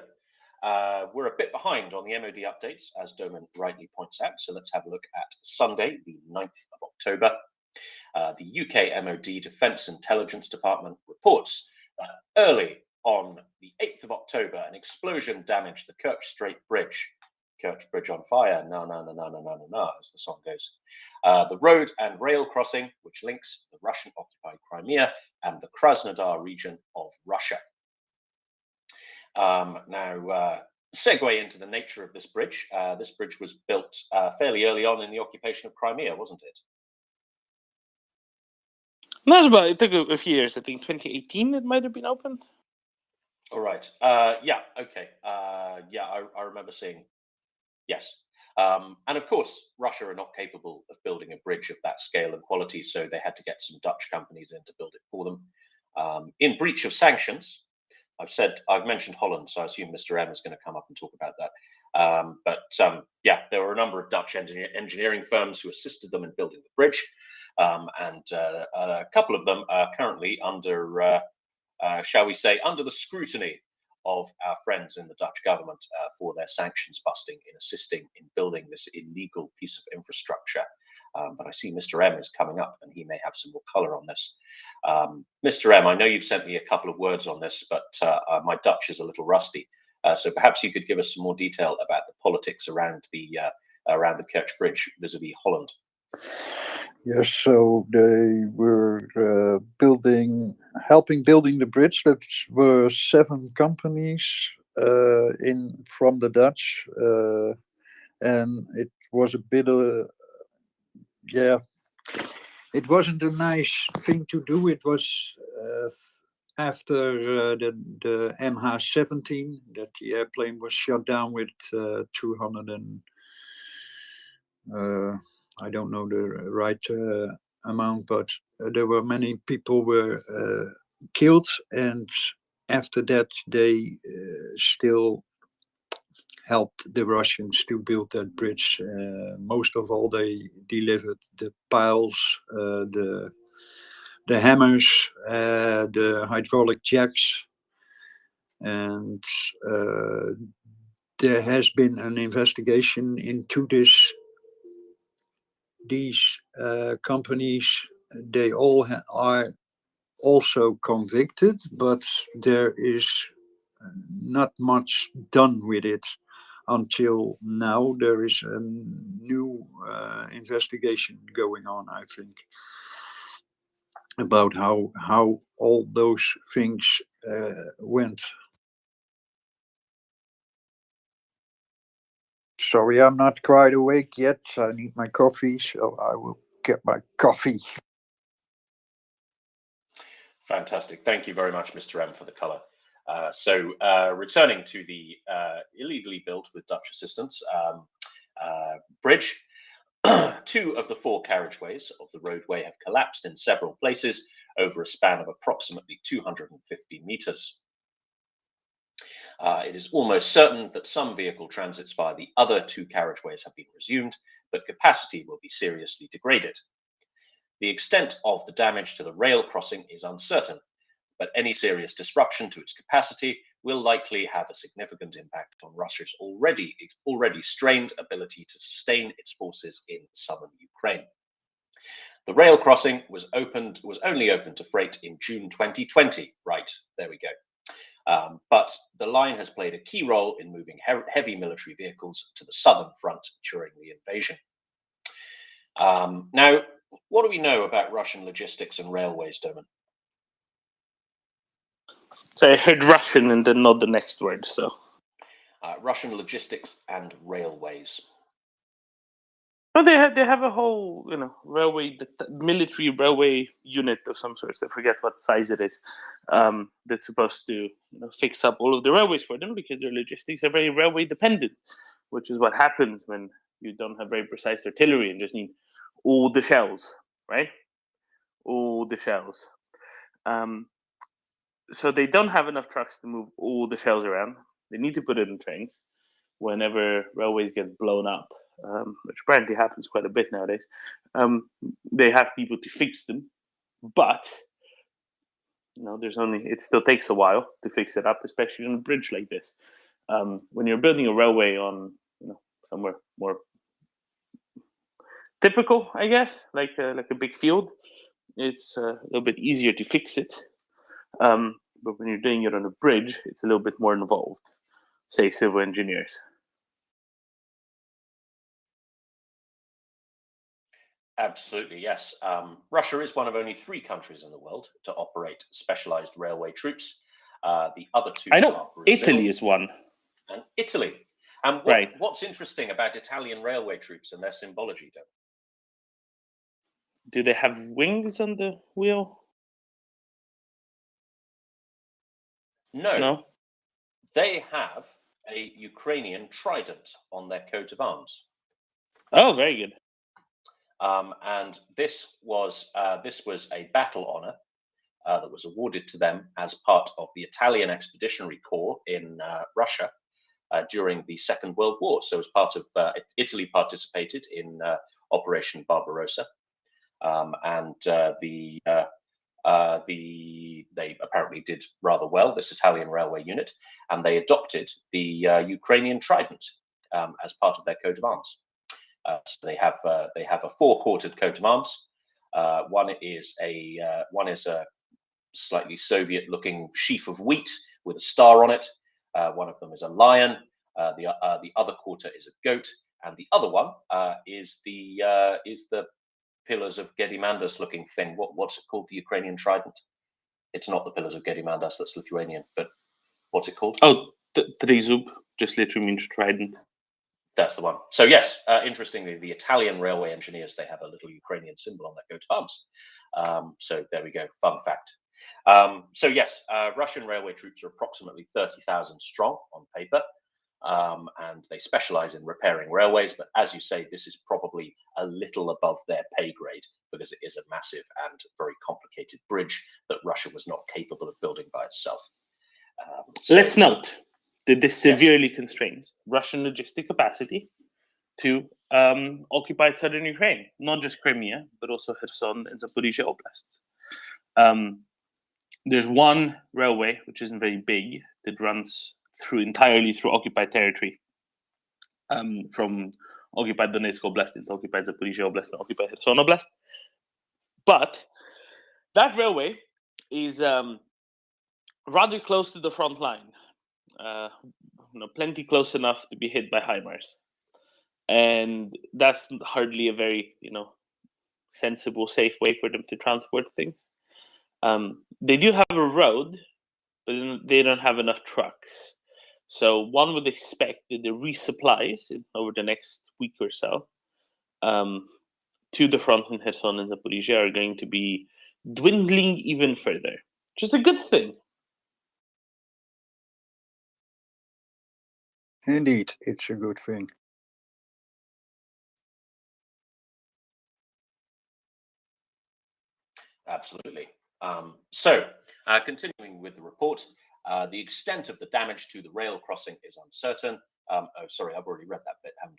[SPEAKER 4] we're a bit behind on the MOD updates, as Doman rightly points out. So let's have a look at Sunday, the 9th of October. The UK MOD Defence Intelligence Department reports that early on the 8th of October, an explosion damaged the Kerch Strait Bridge. Kerch Bridge on fire, no, as the song goes. The road and rail crossing, which links the Russian-occupied Crimea and the Krasnodar region of Russia. Now, segue into the nature of this bridge. This bridge was built fairly early on in the occupation of Crimea, wasn't it?
[SPEAKER 2] It took a few years. I think 2018 it might have been opened.
[SPEAKER 4] All right. Yeah. Okay. Yeah, I remember seeing. Yes. And of course, Russia are not capable of building a bridge of that scale and quality, so they had to get some Dutch companies in to build it for them. In breach of sanctions, I've mentioned Holland, so I assume Mr. M is going to come up and talk about that. Yeah, there were a number of Dutch engineering firms who assisted them in building the bridge, and a couple of them are currently under, shall we say, under the scrutiny of our friends in the Dutch government for their sanctions busting in assisting in building this illegal piece of infrastructure. But I see Mr. M is coming up and he may have some more color on this. Mr. M, I know you've sent me a couple of words on this, but my Dutch is a little rusty. So perhaps you could give us some more detail about the politics around the Kerch Bridge vis-a-vis Holland.
[SPEAKER 6] Yes, so they were helping building the bridge. There were 7 companies from the Dutch, and it was a bit it wasn't a nice thing to do. It was after the MH17 that the airplane was shot down with 200 and I don't know the right amount, but there were many people were killed, and after that they still helped the Russians to build that bridge. Most of all, they delivered the piles, the hammers, the hydraulic jacks, and there has been an investigation into these companies. They all are also convicted, but there is not much done with it until now. There is a new investigation going on, I think. about how all those things went. Sorry, I'm not quite awake yet. I need my coffee, so I will get my coffee.
[SPEAKER 4] Fantastic. Thank you very much, Mr. M, for the color. So returning to the illegally built with Dutch assistance bridge, 2 of the 4 carriageways of the roadway have collapsed in several places over a span of approximately 250 meters. It is almost certain that some vehicle transits via the other 2 carriageways have been resumed, but capacity will be seriously degraded. The extent of the damage to the rail crossing is uncertain, but any serious disruption to its capacity will likely have a significant impact on Russia's already strained ability to sustain its forces in southern Ukraine. The rail crossing was only opened to freight in June 2020. Right, there we go. But the line has played a key role in moving heavy military vehicles to the southern front during the invasion. Now, what do we know about Russian logistics and railways, Doman?
[SPEAKER 2] So I heard Russian and then not the next word. So
[SPEAKER 4] Russian logistics and railways.
[SPEAKER 2] well, they have a whole railway, military railway unit of some sort. I forget what size it is. That's supposed to fix up all of the railways for them because their logistics are very railway dependent, which is what happens when you don't have very precise artillery and just need all the shells, right? All the shells. So they don't have enough trucks to move all the shells around. They need to put it in trains whenever railways get blown up, which apparently happens quite a bit nowadays. They have people to fix them, but it still takes a while to fix it up, especially on a bridge like this. When you're building a railway on somewhere more typical, I guess, like a big field, it's a little bit easier to fix it. But when you're doing it on a bridge, it's a little bit more involved, say civil engineers.
[SPEAKER 4] Absolutely, yes. Russia is one of only 3 countries in the world to operate specialized railway troops. The other 2
[SPEAKER 2] I know
[SPEAKER 4] are Brazil
[SPEAKER 2] Italy is one.
[SPEAKER 4] and Italy. And
[SPEAKER 2] Right.
[SPEAKER 4] What's interesting about Italian railway troops and their symbology, Doman?
[SPEAKER 2] Do they have wings on the wheel? No.
[SPEAKER 4] They have a Ukrainian trident on their coat of arms.
[SPEAKER 2] Oh, very good.
[SPEAKER 4] And this was a battle honor that was awarded to them as part of the Italian Expeditionary Corps in Russia during the Second World War. So, as part of Italy participated in Operation Barbarossa, and they apparently did rather well, this Italian railway unit, and they adopted the Ukrainian trident as part of their coat of arms. So they have a 4-quartered coat of arms. One is a slightly Soviet-looking sheaf of wheat with a star on it. One of them is a lion. The other quarter is a goat, and the other one is the pillars of Gedimandas looking thing. What's it called? The Ukrainian trident? It's not the pillars of Gedimandas, that's Lithuanian, but what's it called?
[SPEAKER 2] Oh, Trizub, just literally means trident.
[SPEAKER 4] That's the one. So yes, interestingly, the Italian railway engineers, they have a little Ukrainian symbol on their coat of arms. So there we go, fun fact. So yes, Russian railway troops are approximately 30,000 strong on paper. And they specialize in repairing railways, but as you say, this is probably a little above their pay grade because it is a massive and very complicated bridge that Russia was not capable of building by itself.
[SPEAKER 2] Let's note that this severely constrains Russian logistic capacity to occupy southern Ukraine, not just Crimea, but also Kherson and Zaporizhia oblasts. There's one railway, which isn't very big, that runs entirely through occupied territory, from occupied Donetsk Oblast into occupied Zaporizhia Oblast and occupied Kherson Oblast. But that railway is rather close to the front line, plenty close enough to be hit by HIMARS. And that's hardly a very, sensible, safe way for them to transport things. They do have a road, but they don't have enough trucks. So one would expect that the resupplies over the next week or so to the front in Kherson and Zaporizhia are going to be dwindling even further, which is a good thing.
[SPEAKER 6] Indeed, it's a good thing.
[SPEAKER 4] Absolutely. Continuing with the report, the extent of the damage to the rail crossing is uncertain. Oh, sorry, I've already read that bit, haven't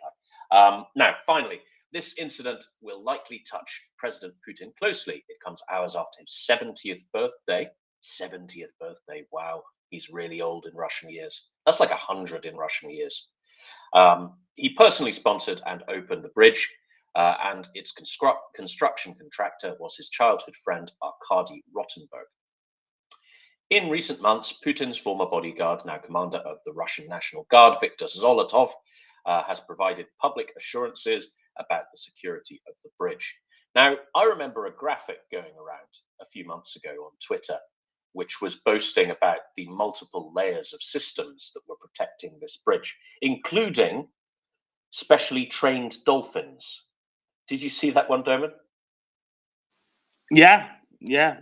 [SPEAKER 4] I? Now, finally, this incident will likely touch President Putin closely. It comes hours after his 70th birthday. 70th birthday, wow, he's really old in Russian years. That's like 100 in Russian years. He personally sponsored and opened the bridge, and its construction contractor was his childhood friend Arkady Rottenberg. In recent months, Putin's former bodyguard, now commander of the Russian National Guard, Viktor Zolotov, has provided public assurances about the security of the bridge. Now, I remember a graphic going around a few months ago on Twitter, which was boasting about the multiple layers of systems that were protecting this bridge, including specially trained dolphins. Did you see that one, Dermot?
[SPEAKER 2] Yeah,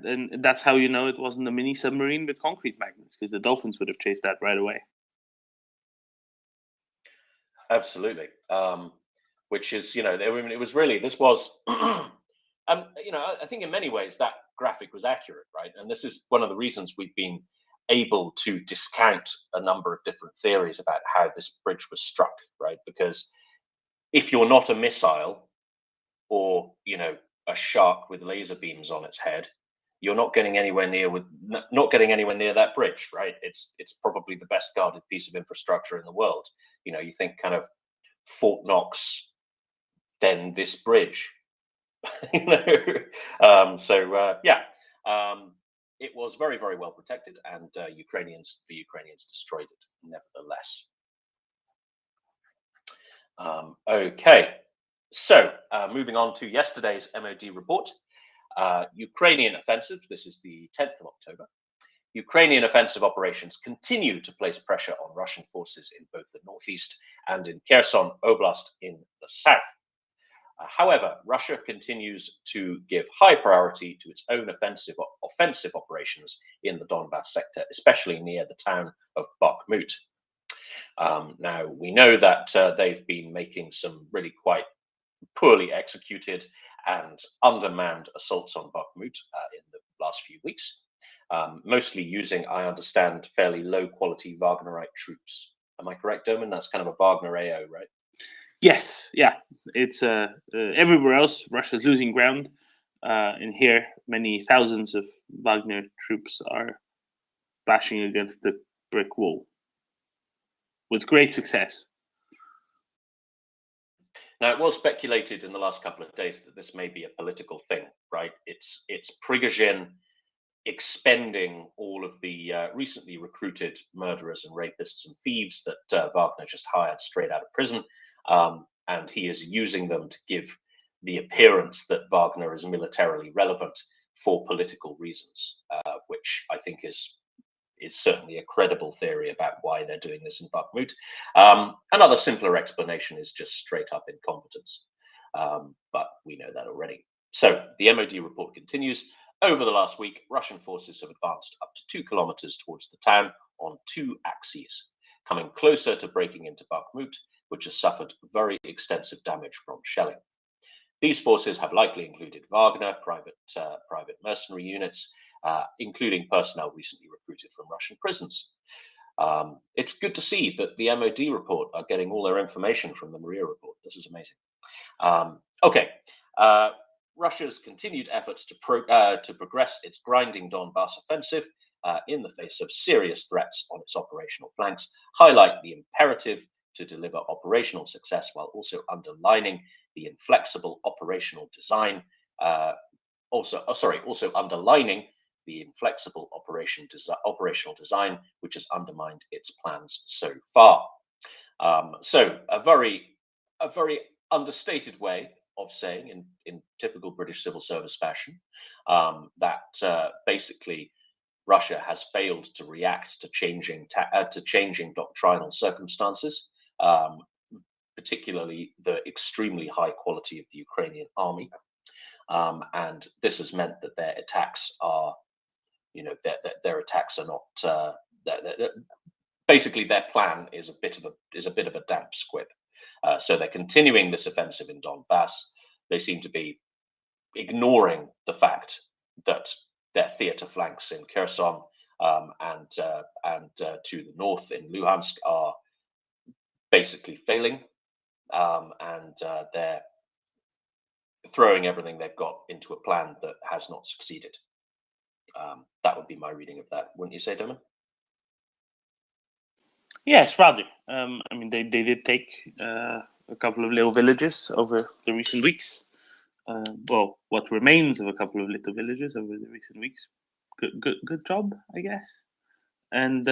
[SPEAKER 2] and that's how you know it wasn't a mini submarine with concrete magnets, because the dolphins would have chased that right away.
[SPEAKER 4] Absolutely. Which is, I mean, it was really, this was, I think in many ways that graphic was accurate, right? And this is one of the reasons we've been able to discount a number of different theories about how this bridge was struck, right? Because if you're not a missile or, a shark with laser beams on its head, you're not getting anywhere near that bridge, right? It's probably the best guarded piece of infrastructure in the world. You think kind of Fort Knox, then this bridge. It was very, very well protected, and the Ukrainians destroyed it nevertheless. Okay, so moving on to yesterday's MOD report. Ukrainian offensive. This is the 10th of October. Ukrainian offensive operations continue to place pressure on Russian forces in both the northeast and in Kherson Oblast in the south. However, Russia continues to give high priority to its own offensive operations in the Donbas sector, especially near the town of Bakhmut. Now, we know that they've been making some really quite poorly executed and undermanned assaults on Bakhmut in the last few weeks, mostly using, I understand, fairly low-quality Wagnerite troops. Am I correct, Dermot? That's kind of a Wagner AO, right?
[SPEAKER 2] Yes, yeah. It's everywhere else, Russia's losing ground. And here, many thousands of Wagner troops are bashing against the brick wall with great success.
[SPEAKER 4] Now, it was speculated in the last couple of days that this may be a political thing, right? It's Prigozhin expending all of the recently recruited murderers and rapists and thieves that Wagner just hired straight out of prison. And he is using them to give the appearance that Wagner is militarily relevant for political reasons, which I think is certainly a credible theory about why they're doing this in Bakhmut. Another simpler explanation is just straight up incompetence, but we know that already. So the MOD report continues. Over the last week, Russian forces have advanced up to 2 kilometers towards the town on 2 axes, coming closer to breaking into Bakhmut, which has suffered very extensive damage from shelling. These forces have likely included Wagner, private mercenary units, including personnel recently recruited from Russian prisons. It's good to see that the MOD report are getting all their information from the Maria report. This is amazing. Russia's continued efforts to progress its grinding Donbas offensive in the face of serious threats on its operational flanks highlight the imperative to deliver operational success while also underlining the inflexible operational design. Also underlining the inflexible operational design which has undermined its plans so far. So a very understated way of saying, in typical British civil service fashion, that basically Russia has failed to react to changing doctrinal circumstances, particularly the extremely high quality of the Ukrainian army, and this has meant that their attacks are, their attacks are not. Basically, their plan is a bit of a damp squib. So they're continuing this offensive in Donbass. They seem to be ignoring the fact that their theater flanks in Kherson and to the north in Luhansk are basically failing, and they're throwing everything they've got into a plan that has not succeeded. That would be my reading of that, wouldn't you say, Doman?
[SPEAKER 2] Yes, rather. I mean, they did take a couple of little villages over the recent weeks. Well, what remains of a couple of little villages over the recent weeks. Good job, I guess. And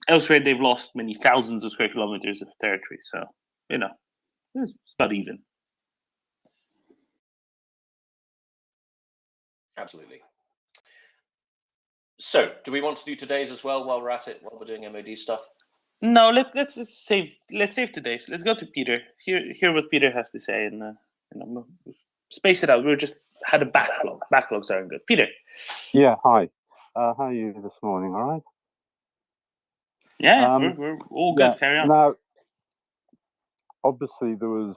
[SPEAKER 2] elsewhere, they've lost many thousands of square kilometers of territory. So, it's about even.
[SPEAKER 4] Absolutely. So, do we want to do today's as well while we're at it, while we're doing MOD stuff?
[SPEAKER 2] No, let's save today's. Let's go to Peter. Hear what Peter has to say, and space it out. We just had a backlog. Backlogs aren't good. Peter.
[SPEAKER 7] Yeah. Hi. How are you this morning? All right.
[SPEAKER 2] Yeah, we're all good.
[SPEAKER 7] Yeah,
[SPEAKER 2] Carry on.
[SPEAKER 7] Now, obviously, there was,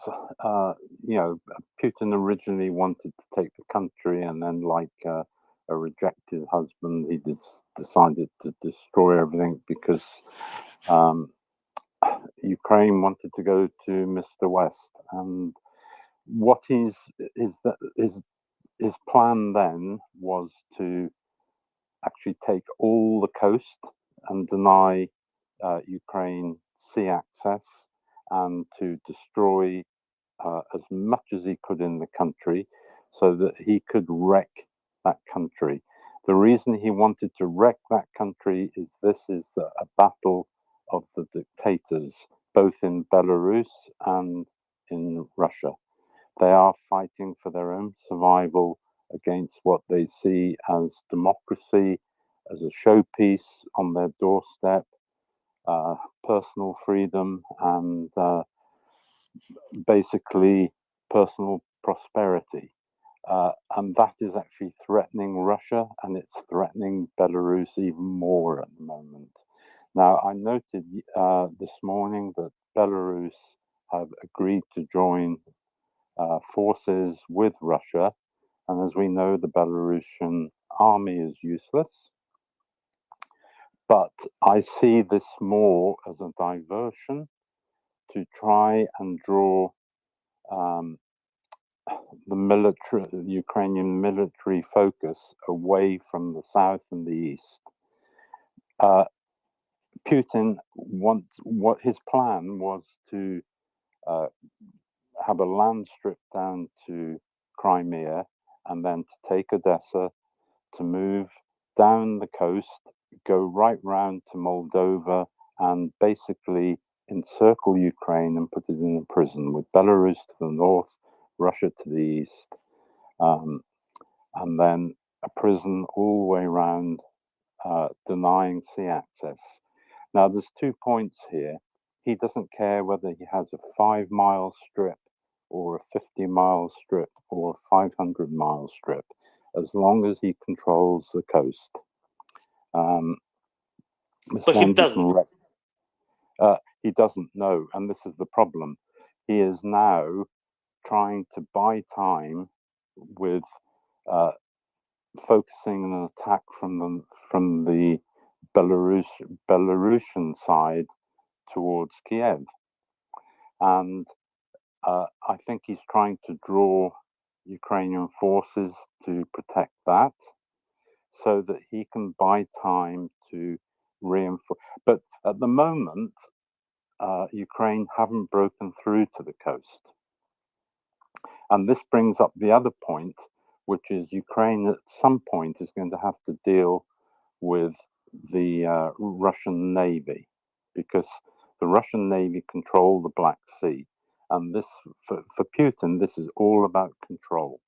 [SPEAKER 7] Putin originally wanted to take the country, and then, like a rejected husband, he decided to destroy everything because Ukraine wanted to go to Mr. West. And what his plan then was to actually take all the coast and deny Ukraine sea access, and to destroy as much as he could in the country so that he could wreck that country. The reason he wanted to wreck that country is this is a battle of the dictators, both in Belarus and in Russia. They are fighting for their own survival against what they see as democracy, as a showpiece on their doorstep, personal freedom, and basically personal prosperity. And that is actually threatening Russia, and it's threatening Belarus even more at the moment. Now, I noted this morning that Belarus have agreed to join forces with Russia, and as we know, the Belarusian army is useless. But I see this more as a diversion to try and draw the Ukrainian military focus away from the south and the east. Putin what his plan was to have a land strip down to Crimea, and then to take Odessa, to move down the coast, go right round to Moldova, and basically encircle Ukraine and put it in a prison, with Belarus to the north, Russia to the east, and then a prison all the way around, denying sea access. Now, there's 2 points here. He doesn't care whether he has a 5-mile strip or a 50-mile strip or a 500-mile strip, as long as he controls the coast.
[SPEAKER 2] But he doesn't.
[SPEAKER 7] He doesn't know, and this is the problem. He is now trying to buy time with focusing an attack from the Belarusian side towards Kiev, and I think he's trying to draw Ukrainian forces to protect that, so that he can buy time to reinforce. But at the moment, Ukraine haven't broken through to the coast. And this brings up the other point, which is Ukraine at some point is going to have to deal with the Russian Navy, because the Russian Navy control the Black Sea. And this, for Putin, this is all about control.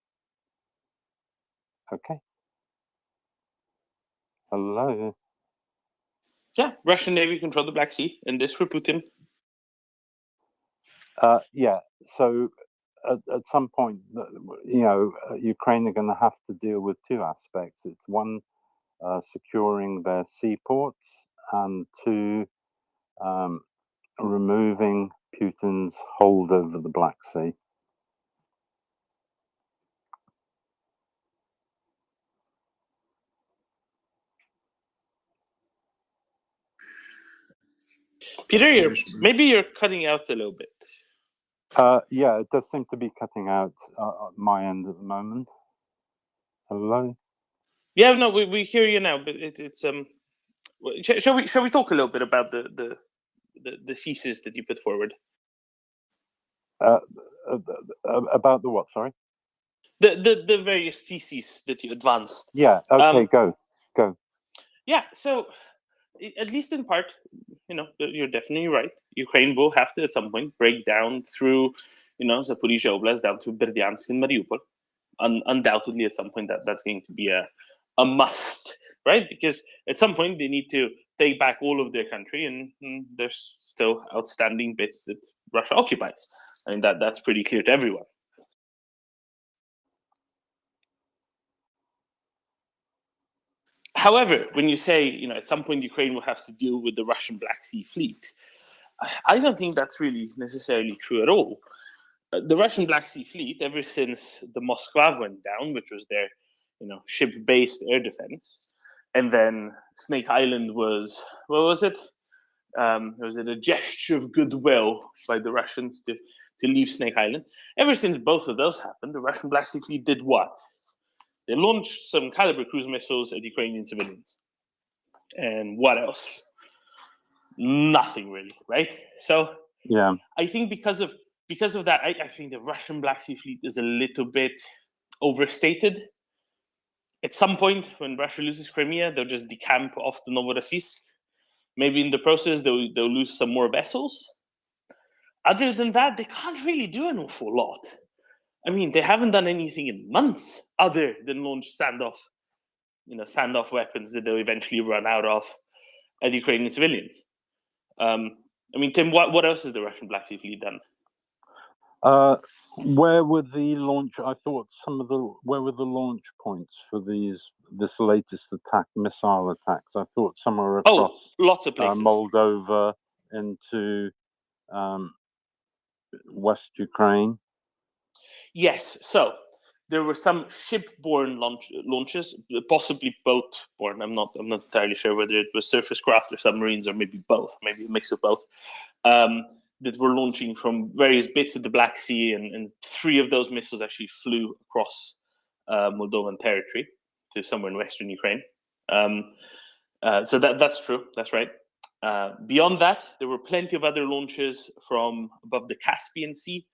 [SPEAKER 7] Okay. Hello.
[SPEAKER 2] Yeah, Russian Navy control the Black Sea, and this for Putin.
[SPEAKER 7] Yeah. So at some point, Ukraine are going to have to deal with two aspects. It's one, securing their seaports, and two, removing Putin's hold over the Black Sea.
[SPEAKER 2] Peter,
[SPEAKER 6] Yes.
[SPEAKER 2] maybe you're cutting out a little bit.
[SPEAKER 7] Yeah, it does seem to be cutting out at my end at the moment. Hello.
[SPEAKER 2] Yeah, no, we hear you now, but it's Shall we talk a little bit about the thesis that you put forward?
[SPEAKER 7] About the what? Sorry.
[SPEAKER 2] The various theses that you advanced.
[SPEAKER 7] Yeah. Okay. Go.
[SPEAKER 2] Yeah. So, at least in part, you're definitely right. Ukraine will have to at some point break down through, Zaporizhia Oblast down to Berdyansk and Mariupol. Undoubtedly, at some point that's going to be a must, right? Because at some point they need to take back all of their country, and there's still outstanding bits that Russia occupies. I mean, that's pretty clear to everyone. However, when you say, at some point Ukraine will have to deal with the Russian Black Sea Fleet, I don't think that's really necessarily true at all. The Russian Black Sea Fleet, ever since the Moskva went down, which was their, ship-based air defense, and then Snake Island was, what was it? Was it a gesture of goodwill by the Russians to leave Snake Island? Ever since both of those happened, the Russian Black Sea Fleet did what? They launched some Caliber cruise missiles at Ukrainian civilians. And what else? Nothing really, right? So
[SPEAKER 7] Yeah.
[SPEAKER 2] I think because of that, I think the Russian Black Sea Fleet is a little bit overstated. At some point, when Russia loses Crimea, they'll just decamp off the Novorossiysk. Maybe in the process, they'll lose some more vessels. Other than that, they can't really do an awful lot. I mean, they haven't done anything in months other than launch standoff weapons that they'll eventually run out of at Ukrainian civilians. I mean, Tim, what else has the Russian Black Sea Fleet done?
[SPEAKER 7] Where were the launch? I thought where were the launch points for this latest attack, missile attacks? I thought somewhere across
[SPEAKER 2] lots of places.
[SPEAKER 7] Moldova into West Ukraine.
[SPEAKER 2] Yes, so there were some ship-borne launches, possibly boat-borne. I'm not entirely sure whether it was surface craft or submarines, or maybe both, maybe a mix of both. That were launching from various bits of the Black Sea, and 3 of those missiles actually flew across Moldovan territory to somewhere in western Ukraine. So that's true. That's right. Beyond that, there were plenty of other launches from above the Caspian Sea.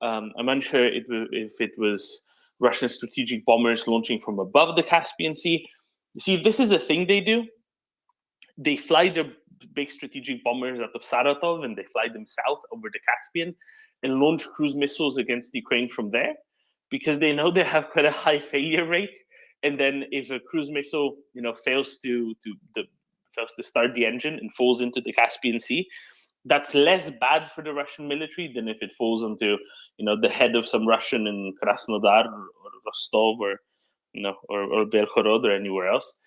[SPEAKER 2] I'm unsure if it was Russian strategic bombers launching from above the Caspian Sea. You see, this is a thing they do. They fly their big strategic bombers out of Saratov, and they fly them south over the Caspian and launch cruise missiles against Ukraine from there, because they know they have quite a high failure rate. And then if a cruise missile, fails to start the engine and falls into the Caspian Sea, that's less bad for the Russian military than if it falls onto, the head of some Russian in Krasnodar or Rostov or Belgorod or anywhere else.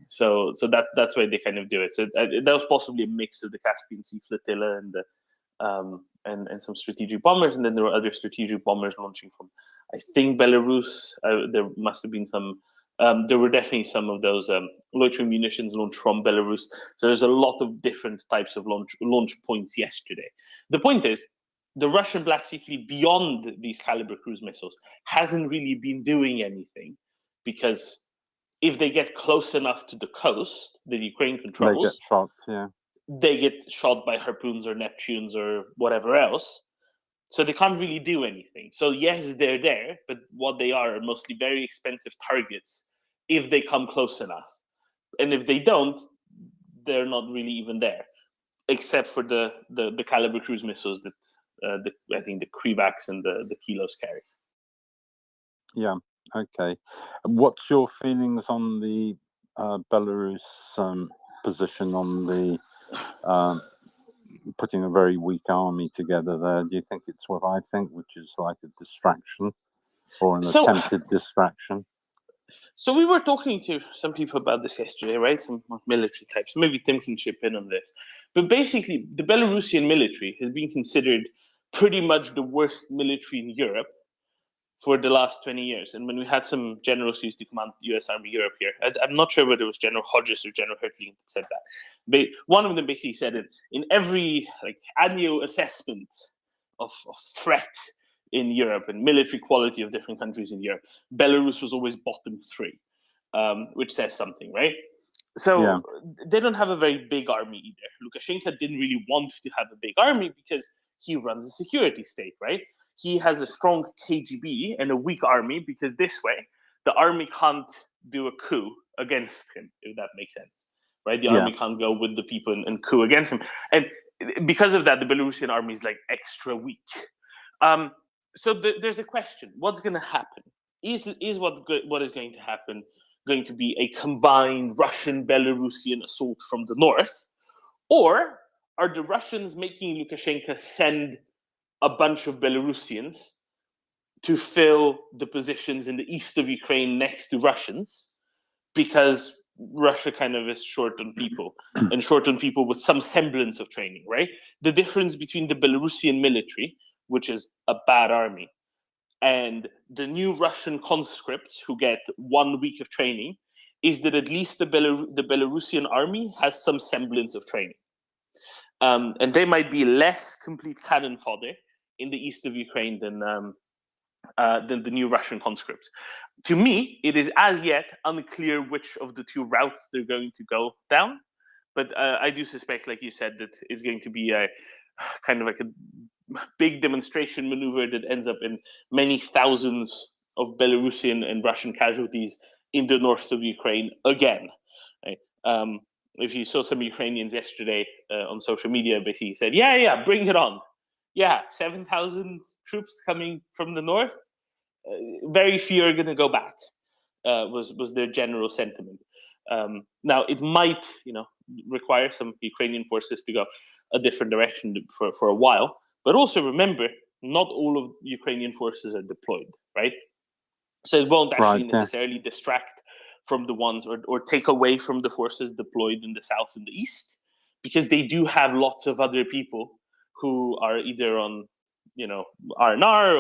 [SPEAKER 2] So that's why they kind of do it. So that was possibly a mix of the Caspian Sea flotilla and some strategic bombers, and then there were other strategic bombers launching from, I think, Belarus. There must have been some. There were definitely some of those loitering munitions launched from Belarus. So there's a lot of different types of launch points yesterday. The point is, the Russian Black Sea Fleet, beyond these Caliber cruise missiles, hasn't really been doing anything, because if they get close enough to the coast that Ukraine controls,
[SPEAKER 7] They get shot. Yeah.
[SPEAKER 2] They get shot by Harpoons or Neptunes or whatever else. So they can't really do anything. So yes, they're there, but what they are mostly very expensive targets if they come close enough. And if they don't, they're not really even there, except for the Caliber cruise missiles that I think the Krivaks and the kilos carry.
[SPEAKER 7] Yeah. Okay. What's your feelings on the Belarus position on the putting a very weak army together there? Do you think it's what I think, which is like a distraction or an attempted distraction?
[SPEAKER 2] So we were talking to some people about this yesterday, right? Some military types. Maybe Tim can chip in on this. But basically, the Belarusian military has been considered pretty much the worst military in Europe for the last 20 years. And when we had some generals who used to command the US Army Europe here, I'm not sure whether it was General Hodges or General Hertling that said that. But one of them basically said it in every annual assessment of threat in Europe and military quality of different countries in Europe, Belarus was always bottom 3, which says something, right? So they don't have a very big army either. Lukashenko didn't really want to have a big army because he runs a security state, right? He has a strong KGB and a weak army because this way the army can't do a coup against him, if that makes sense, right? The army can't go with the people and coup against him. And because of that, the Belarusian army is extra weak. So there's a question: what's going to happen? Is what is going to happen going to be a combined Russian-Belarusian assault from the north, or are the Russians making Lukashenko send a bunch of Belarusians to fill the positions in the east of Ukraine next to Russians, because Russia kind of is short on people, and short on people with some semblance of training, right? The difference between the Belarusian military, which is a bad army, and the new Russian conscripts who get 1 week of training is that at least the Belarusian army has some semblance of training. And they might be less complete cannon fodder in the east of Ukraine than the new Russian conscripts. To me, it is as yet unclear which of the two routes they're going to go down. But I do suspect, like you said, that it's going to be a kind of like a big demonstration maneuver that ends up in many thousands of Belarusian and Russian casualties in the north of Ukraine again. Right? If you saw some Ukrainians yesterday on social media, basically said, yeah, bring it on. Yeah, 7,000 troops coming from the north. Very few are going to go back, was their general sentiment. Now, it might require some Ukrainian forces to go a different direction for a while. But also remember, not all of Ukrainian forces are deployed, right? So it won't actually necessarily distract from the ones or take away from the forces deployed in the south and the east, because they do have lots of other people who are either on, R&R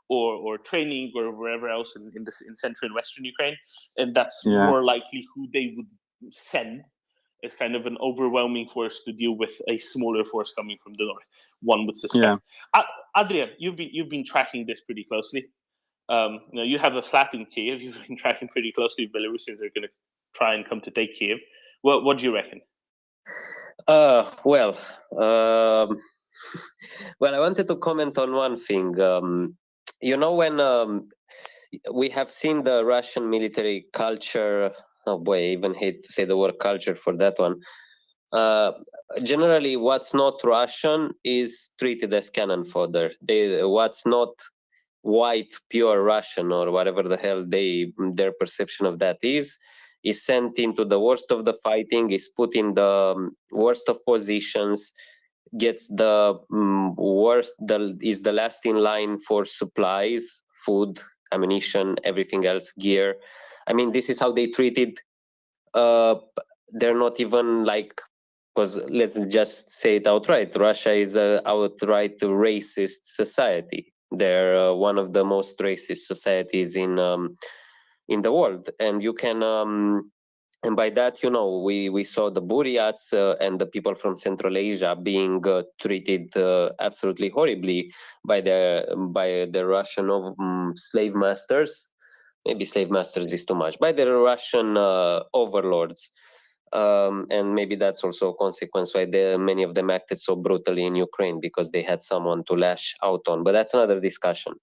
[SPEAKER 2] or training or wherever else in central and western Ukraine, and that's more likely who they would send as kind of an overwhelming force to deal with a smaller force coming from the north. One would suspect. Adrian, you've been tracking this pretty closely. You have a flat in Kiev. You've been tracking pretty closely. Belarusians are going to try and come to take Kiev. What do you reckon?
[SPEAKER 8] Well, I wanted to comment on one thing. When we have seen the Russian military culture, oh boy, I even hate to say the word culture for that one. Generally, what's not Russian is treated as cannon fodder. What's not white, pure Russian, or whatever the hell their perception of that is sent into the worst of the fighting, is put in the worst of positions, gets the worst, is the last in line for supplies, food, ammunition, everything else, gear. I mean, this is how they treated. They're not even because let's just say it outright, Russia is an outright racist society. They're one of the most racist societies in the world, and you can and by that, we saw the Buryats and the people from Central Asia being treated absolutely horribly by the Russian slave masters. Maybe slave masters is too much, by the Russian overlords. And maybe that's also a consequence why many of them acted so brutally in Ukraine, because they had someone to lash out on. But that's another discussion.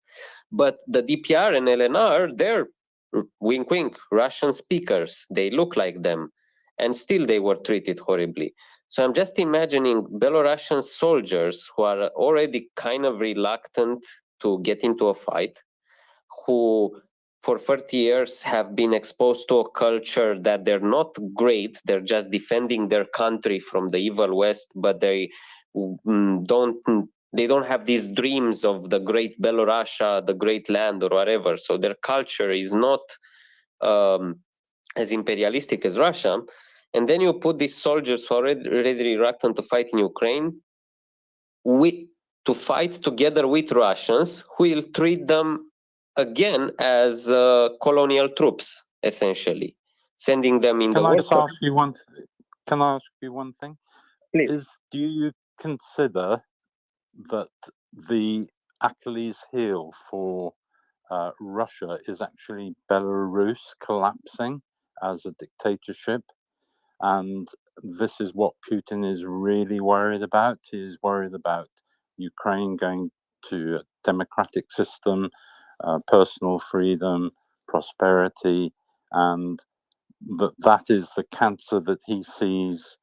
[SPEAKER 8] But the DPR and LNR, they're wink wink Russian speakers. They look like them, and still they were treated horribly. So I'm just imagining Belarusian soldiers who are already kind of reluctant to get into a fight, who for 30 years have been exposed to a culture that they're not great, they're just defending their country from the evil West, but they don't have these dreams of the great Belarusia, the great land or whatever. So their culture is not as imperialistic as Russia. And then you put these soldiers who are already reluctant to fight in Ukraine to fight together with Russians, who will treat them again as colonial troops, essentially, sending them in
[SPEAKER 7] Can
[SPEAKER 8] the
[SPEAKER 7] I
[SPEAKER 8] war.
[SPEAKER 7] just ask you one? Can I ask you one thing?
[SPEAKER 8] Please.
[SPEAKER 7] Do you consider that the Achilles heel for Russia is actually Belarus collapsing as a dictatorship? And this is what Putin is really worried about. He is worried about Ukraine going to a democratic system, personal freedom, prosperity, and that is the cancer that he sees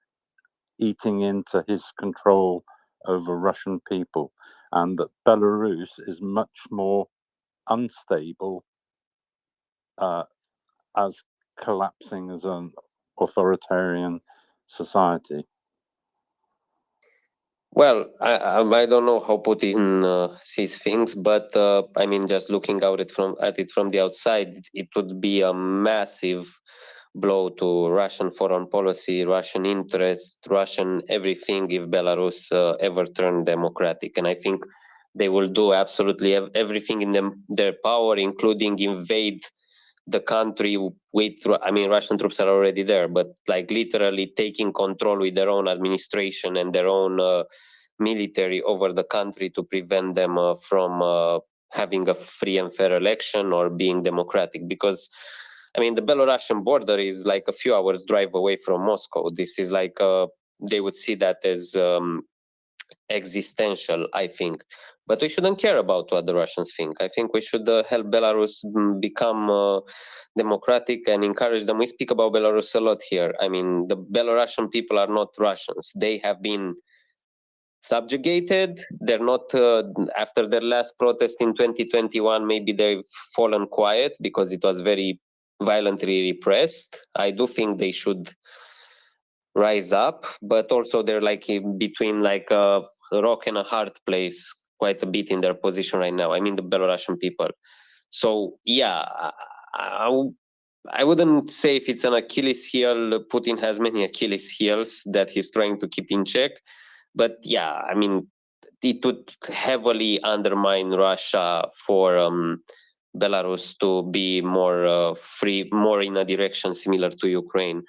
[SPEAKER 7] eating into his control over Russian people, and that Belarus is much more unstable as collapsing as an authoritarian society.
[SPEAKER 8] Well, I don't know how Putin sees things, but I mean, just looking at it from the outside, it would be a massive blow to Russian foreign policy, Russian interest, Russian everything if Belarus ever turned democratic. And I think they will do absolutely everything in their power, including invade the country with, I mean, Russian troops are already there, but like literally taking control with their own administration and their own military over the country to prevent them from having a free and fair election or being democratic. Because I mean, the Belarusian border is like a few hours drive away from Moscow. This is like they would see that as existential, I think. But we shouldn't care about what the Russians think. I think we should help Belarus become democratic and encourage them. We speak about Belarus a lot here. I mean, the Belarusian people are not Russians. They have been subjugated. They're not, after their last protest in 2021, maybe they've fallen quiet because it was very violently repressed. I do think they should rise up, but also they're like in between like a rock and a hard place quite a bit in their position right now. I mean, the Belarusian people. So yeah, I wouldn't say if it's an Achilles heel. Putin has many Achilles heels that he's trying to keep in check. But yeah, I mean, it would heavily undermine Russia for Belarus to be more free, more in a direction similar to Ukraine.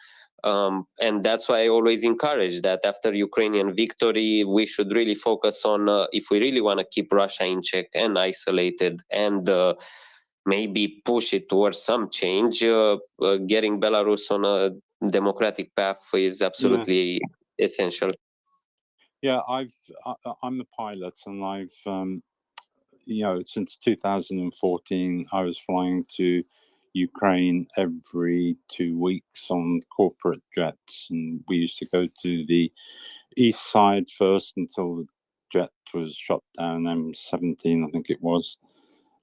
[SPEAKER 8] And that's why I always encourage that after Ukrainian victory, we should really focus on if we really want to keep Russia in check and isolated and maybe push it towards some change, getting Belarus on a democratic path is absolutely essential.
[SPEAKER 7] Yeah, I'm the pilot, and I've you know, since 2014, I was flying to Ukraine every 2 weeks on corporate jets, and we used to go to the east side first until the jet was shot down, M17, I think it was,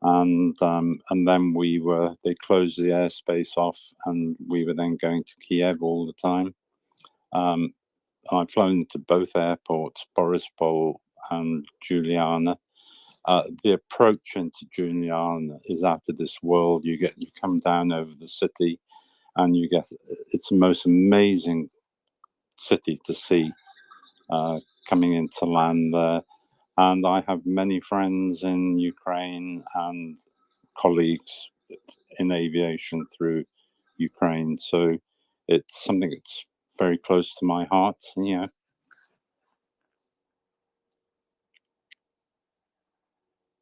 [SPEAKER 7] and then they closed the airspace off, and we were then going to Kiev all the time. I've flown to both airports, Borispol and Juliana. The approach into Juliana is out of this world. You come down over the city, and it's the most amazing city to see coming into land there. And I have many friends in Ukraine and colleagues in aviation through Ukraine. So it's something that's very close to my heart. Yeah.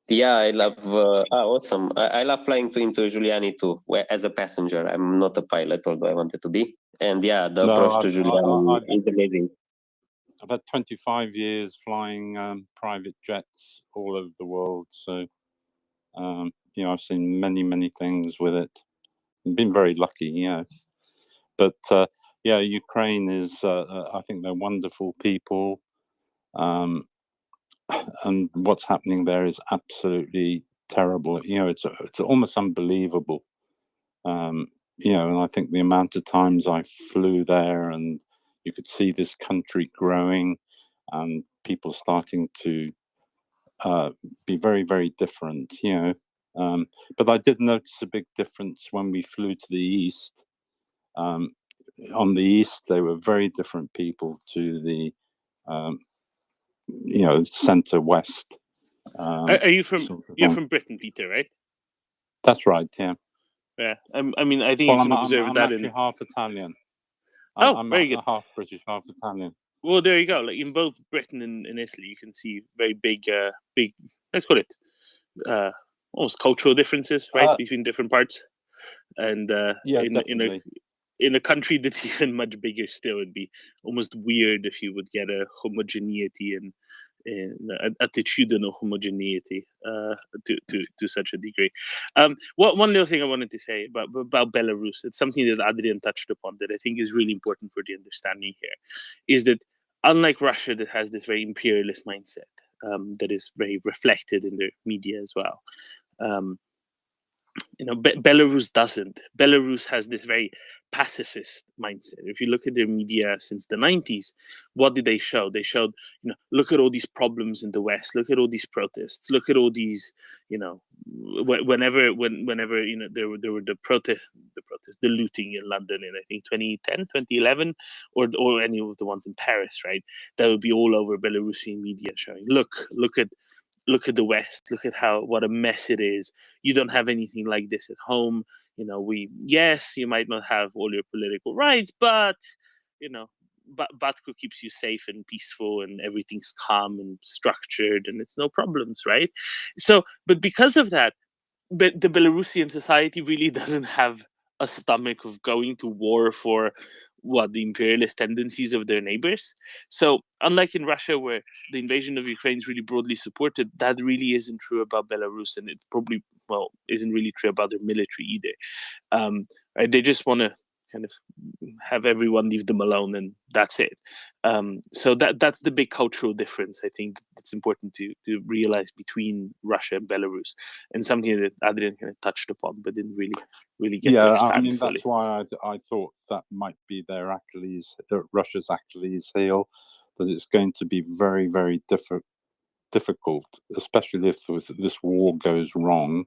[SPEAKER 8] Yeah, I love. Awesome! I love flying into Giuliani too, where as a passenger. I'm not a pilot, although I wanted to be. And yeah, the approach to Giuliani is amazing.
[SPEAKER 7] I've had 25 years flying private jets all over the world, so you know, I've seen many things with it. I've been very lucky, you know. But yeah, Ukraine is. I think they're wonderful people, and what's happening there is absolutely terrible. You know, it's almost unbelievable. You know, and I think the amount of times I flew there, and you could see this country growing, and people starting to be very, very different. You know, but I did notice a big difference when we flew to the east. On the east, they were very different people to the, you know, center west.
[SPEAKER 2] Are you from?
[SPEAKER 7] Sort of
[SPEAKER 2] You're
[SPEAKER 7] thing.
[SPEAKER 2] from Britain, Peter, right?
[SPEAKER 7] That's right. Yeah.
[SPEAKER 2] Yeah. I mean, I think
[SPEAKER 7] Well,
[SPEAKER 2] you can observe
[SPEAKER 7] I'm
[SPEAKER 2] that
[SPEAKER 7] actually
[SPEAKER 2] in.
[SPEAKER 7] half Italian.
[SPEAKER 2] Oh,
[SPEAKER 7] I'm
[SPEAKER 2] very good.
[SPEAKER 7] half British, half Italian.
[SPEAKER 2] Well, there you go. Like in both Britain and Italy, you can see very big, big. Let's call it almost cultural differences, right, between different parts. And
[SPEAKER 7] Yeah, definitely.
[SPEAKER 2] in a country that's even much bigger, still, it'd be almost weird if you would get a homogeneity and attitudinal homogeneity to such a degree. One little thing I wanted to say about Belarus, it's something that Adrian touched upon that I think is really important for the understanding here, is that unlike Russia, that has this very imperialist mindset that is very reflected in their media as well. You know, Belarus doesn't. Belarus has this very pacifist mindset. If you look at their media since the 90s, what did they show? They showed, you know, look at all these problems in the West. Look at all these protests. Look at all these, you know, whenever you know there were the looting in London in I think 2010, 2011, or any of the ones in Paris, right? That would be all over Belarusian media showing, look at the West, look at what a mess it is. You don't have anything like this at home. You know, yes, you might not have all your political rights, but you know, Batko keeps you safe and peaceful, and everything's calm and structured, and it's no problems, right? So, but because of that, the Belarusian society really doesn't have a stomach of going to war for the imperialist tendencies of their neighbors. So unlike in Russia, where the invasion of Ukraine is really broadly supported, that really isn't true about Belarus, and it probably isn't really true about their military either. Right? They just want to kind of have everyone leave them alone, and that's it. So that's the big cultural difference, I think, that's important to realize between Russia and Belarus, and something that Adrian kind of touched upon but didn't really get to expand
[SPEAKER 7] I mean,
[SPEAKER 2] fully.
[SPEAKER 7] that's why I thought that might be their Russia's Achilles heel, that it's going to be very, very difficult, especially if this war goes wrong,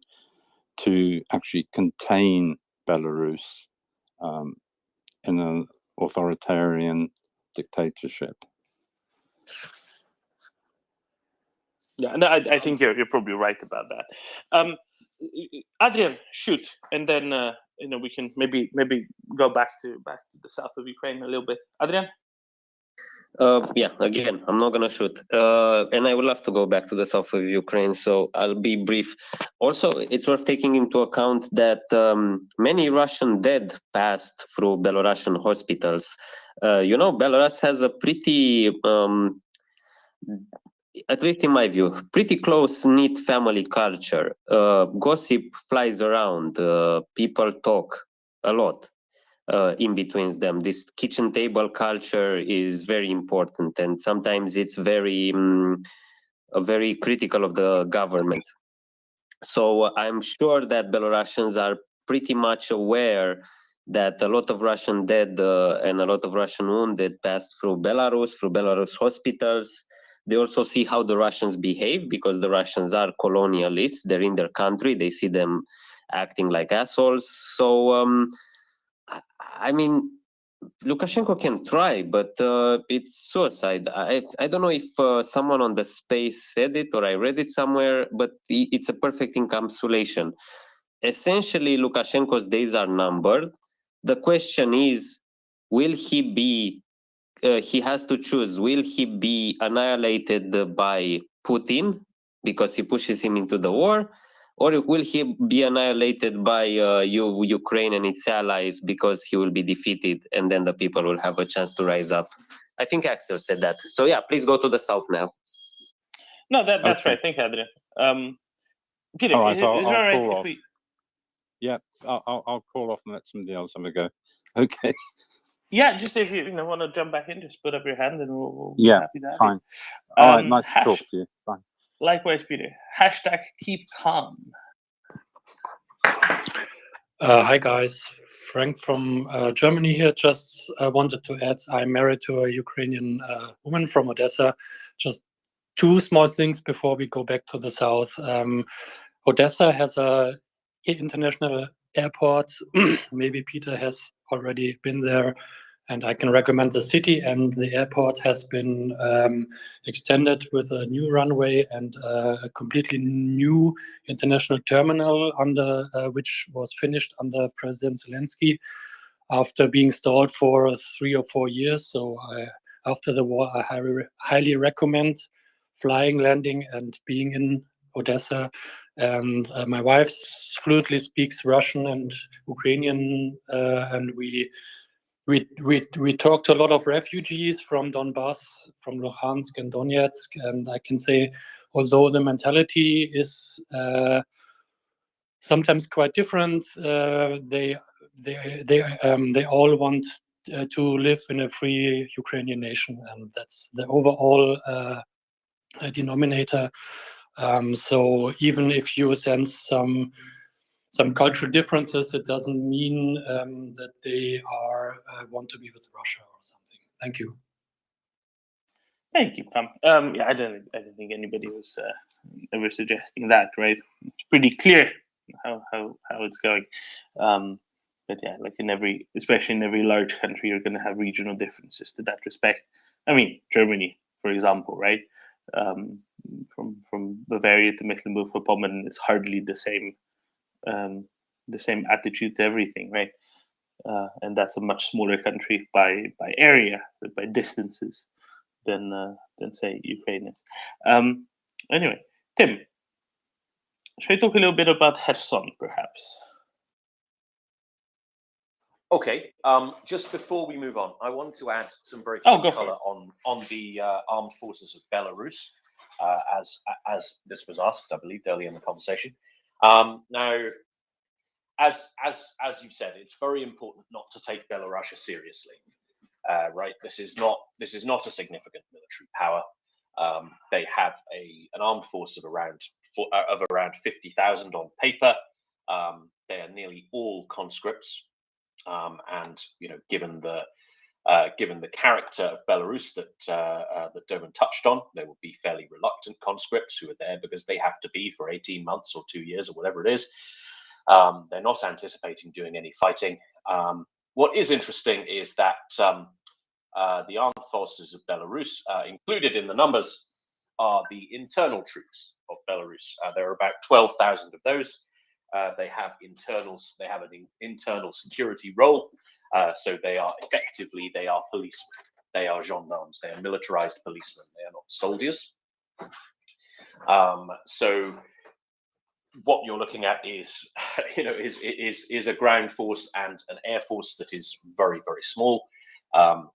[SPEAKER 7] to actually contain Belarus in an authoritarian dictatorship.
[SPEAKER 2] Yeah, no, I think you're probably right about that. Adrian, shoot, and then you know, we can maybe go back to the south of Ukraine a little bit. Adrian.
[SPEAKER 8] Yeah, again, I'm not gonna shoot, and I would love to go back to the south of Ukraine, so I'll be brief. Also, it's worth taking into account that many Russian dead passed through Belarusian hospitals. You know, Belarus has a pretty, at least in my view, pretty close-knit family culture. Gossip flies around. People talk a lot. In between them, this kitchen table culture is very important, and sometimes it's very critical of the government. So I'm sure that Belarusians are pretty much aware that a lot of Russian dead and a lot of Russian wounded passed through Belarus hospitals. They also see how the Russians behave, because the Russians are colonialists. They're in their country. They see them acting like assholes. So I mean, Lukashenko can try, but it's suicide. I don't know if someone on the space said it or I read it somewhere, but it's a perfect encapsulation. Essentially, Lukashenko's days are numbered. The question is, will he be, he has to choose, will he be annihilated by Putin because he pushes him into the war? Or will he be annihilated by Ukraine and its allies because he will be defeated, and then the people will have a chance to rise up? I think Axel said that. So yeah, please go to the south now.
[SPEAKER 2] No, that's
[SPEAKER 7] Okay.
[SPEAKER 2] right. Thank you, Adrian. Peter,
[SPEAKER 7] All right,
[SPEAKER 2] is
[SPEAKER 7] so
[SPEAKER 2] it
[SPEAKER 7] I'll
[SPEAKER 2] all right
[SPEAKER 7] call
[SPEAKER 2] if
[SPEAKER 7] off.
[SPEAKER 2] we...
[SPEAKER 7] Yeah, I'll call off and let somebody else have a go. Okay.
[SPEAKER 2] Yeah, just if you want to jump back in, just put up your hand and we'll be
[SPEAKER 7] Yeah,
[SPEAKER 2] happy to have
[SPEAKER 7] fine.
[SPEAKER 2] you.
[SPEAKER 7] All right, nice to talk to you. Bye.
[SPEAKER 2] Likewise, Peter. Hashtag keep calm.
[SPEAKER 9] Hi guys, Frank from Germany here. Just wanted to add, I'm married to a Ukrainian woman from Odessa. Just two small things before we go back to the south. Odessa has a international airport. Maybe Peter has already been there, and I can recommend the city. And the airport has been extended with a new runway and a completely new international terminal under which was finished under President Zelensky after being stalled for 3 or 4 years. So after the war, I highly recommend flying, landing, and being in Odessa. And my wife fluently speaks Russian and Ukrainian, and we talked to a lot of refugees from Donbass, from Luhansk and Donetsk, and I can say, although the mentality is sometimes quite different, they all want to live in a free Ukrainian nation, and that's the overall denominator. So even if you sense some cultural differences, it doesn't mean that they are want to be with Russia or something. Thank you.
[SPEAKER 2] Thank you, Pam. Yeah, I don't think anybody was ever suggesting that, right? It's pretty clear how it's going. But yeah, like especially in every large country, you're going to have regional differences to that respect. I mean, Germany, for example, right? From Bavaria to Mecklenburg-Vorpommern, it's hardly the same attitude to everything, right? And that's a much smaller country by area, but by distances than say Ukraine is. Anyway, Tim, should we talk a little bit about Kherson, perhaps?
[SPEAKER 4] Okay. Just before we move on, I wanted to add some very quick color on the armed forces of Belarus, as this was asked, I believe, earlier in the conversation. Now, as you've said, it's very important not to take Belarus seriously. Right, this is not a significant military power. They have an armed force of around 50,000 on paper. They are nearly all conscripts, and given the character of Belarus that Doman touched on, they will be fairly reluctant conscripts who are there because they have to be for 18 months or 2 years or whatever it is. They're not anticipating doing any fighting. What is interesting is that the armed forces of Belarus, included in the numbers, are the internal troops of Belarus. There are about 12,000 of those. They have an internal security role. So they are policemen. They are gendarmes. They are militarized policemen. They are not soldiers. So what you're looking at is a ground force and an air force that is very, very small,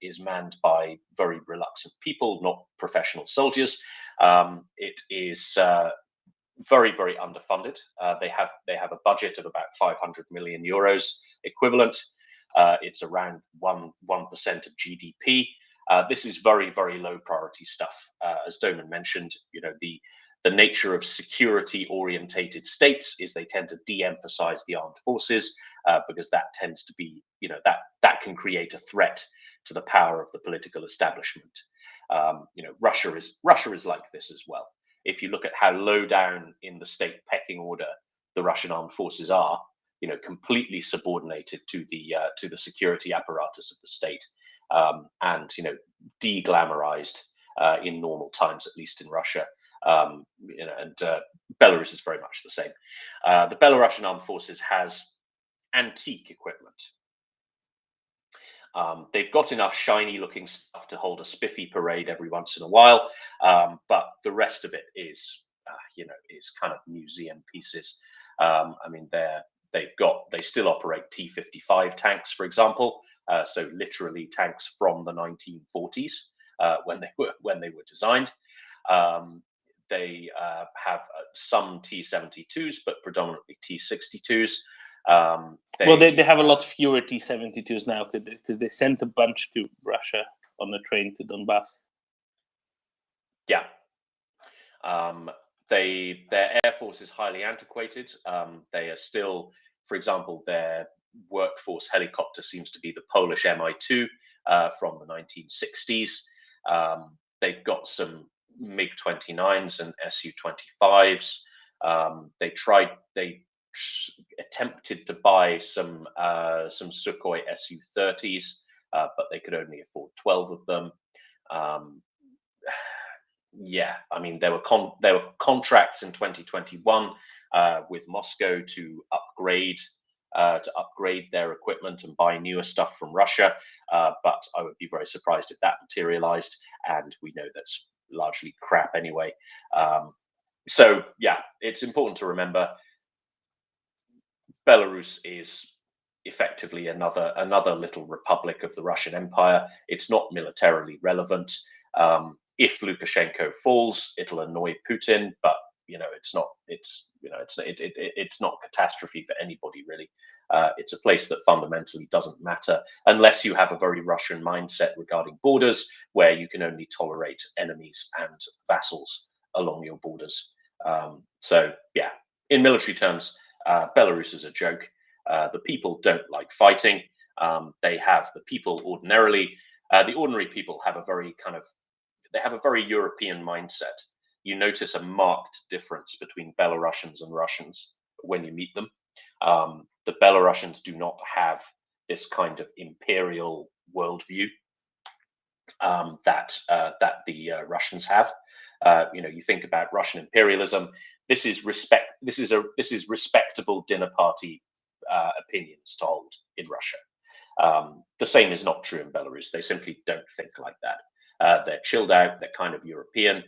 [SPEAKER 4] is manned by very reluctant people, not professional soldiers. It is very, very underfunded. They have a budget of about 500 million euros equivalent. It's around 1% of GDP. This is very, very low priority stuff. As Doman mentioned, the nature of security-orientated states is they tend to de-emphasize the armed forces because that tends to be, that can create a threat to the power of the political establishment. Russia is like this as well. If you look at how low down in the state pecking order the Russian armed forces are, completely subordinated to the security apparatus of the state, and de-glamorized in normal times, at least in Russia. And Belarus is very much the same. The Belarusian armed forces has antique equipment. They've got enough shiny looking stuff to hold a spiffy parade every once in a while, but the rest of it is kind of museum pieces. I mean, they still operate T-55 tanks, for example. So literally tanks from the 1940s when they were designed. They have some T-72s, but predominantly T-62s.
[SPEAKER 2] Well, they have a lot fewer T-72s now because they sent a bunch to Russia on a train to Donbass.
[SPEAKER 4] Yeah. Their air force is highly antiquated. They are still, for example, their workforce helicopter seems to be the Polish Mi-2 from the 1960s. They've got some MiG-29s and Su-25s. They attempted to buy some Sukhoi Su-30s, but they could only afford 12 of them. Yeah, I mean, there were contracts in 2021 with Moscow to upgrade their equipment and buy newer stuff from Russia, but I would be very surprised if that materialized, and we know that's largely crap anyway. So yeah, it's important to remember Belarus is effectively another little republic of the Russian Empire. It's not militarily relevant. If Lukashenko falls, it'll annoy Putin, but it's not catastrophe for anybody really. It's a place that fundamentally doesn't matter unless you have a very Russian mindset regarding borders, where you can only tolerate enemies and vassals along your borders. So yeah, in military terms, Belarus is a joke. The people don't like fighting. The ordinary people have a very European mindset. You notice a marked difference between Belarusians and Russians when you meet them. The Belarusians do not have this kind of imperial worldview that the Russians have. You think about Russian imperialism. This is respectable dinner party opinions to hold in Russia. The same is not true in Belarus. They simply don't think like that. They're chilled out. They're kind of European.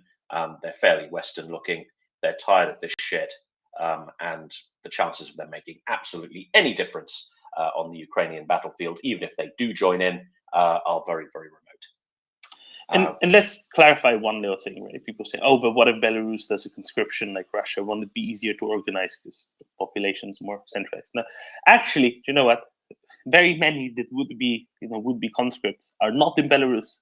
[SPEAKER 4] They're fairly Western looking. They're tired of this shit. And the chances of them making absolutely any difference on the Ukrainian battlefield, even if they do join in, are very, very remote.
[SPEAKER 2] And let's clarify one little thing, right? People say, oh, but what if Belarus does a conscription like Russia? Won't it be easier to organize because the population is more centralized? No, actually, you know what? Very many that would be conscripts are not in Belarus.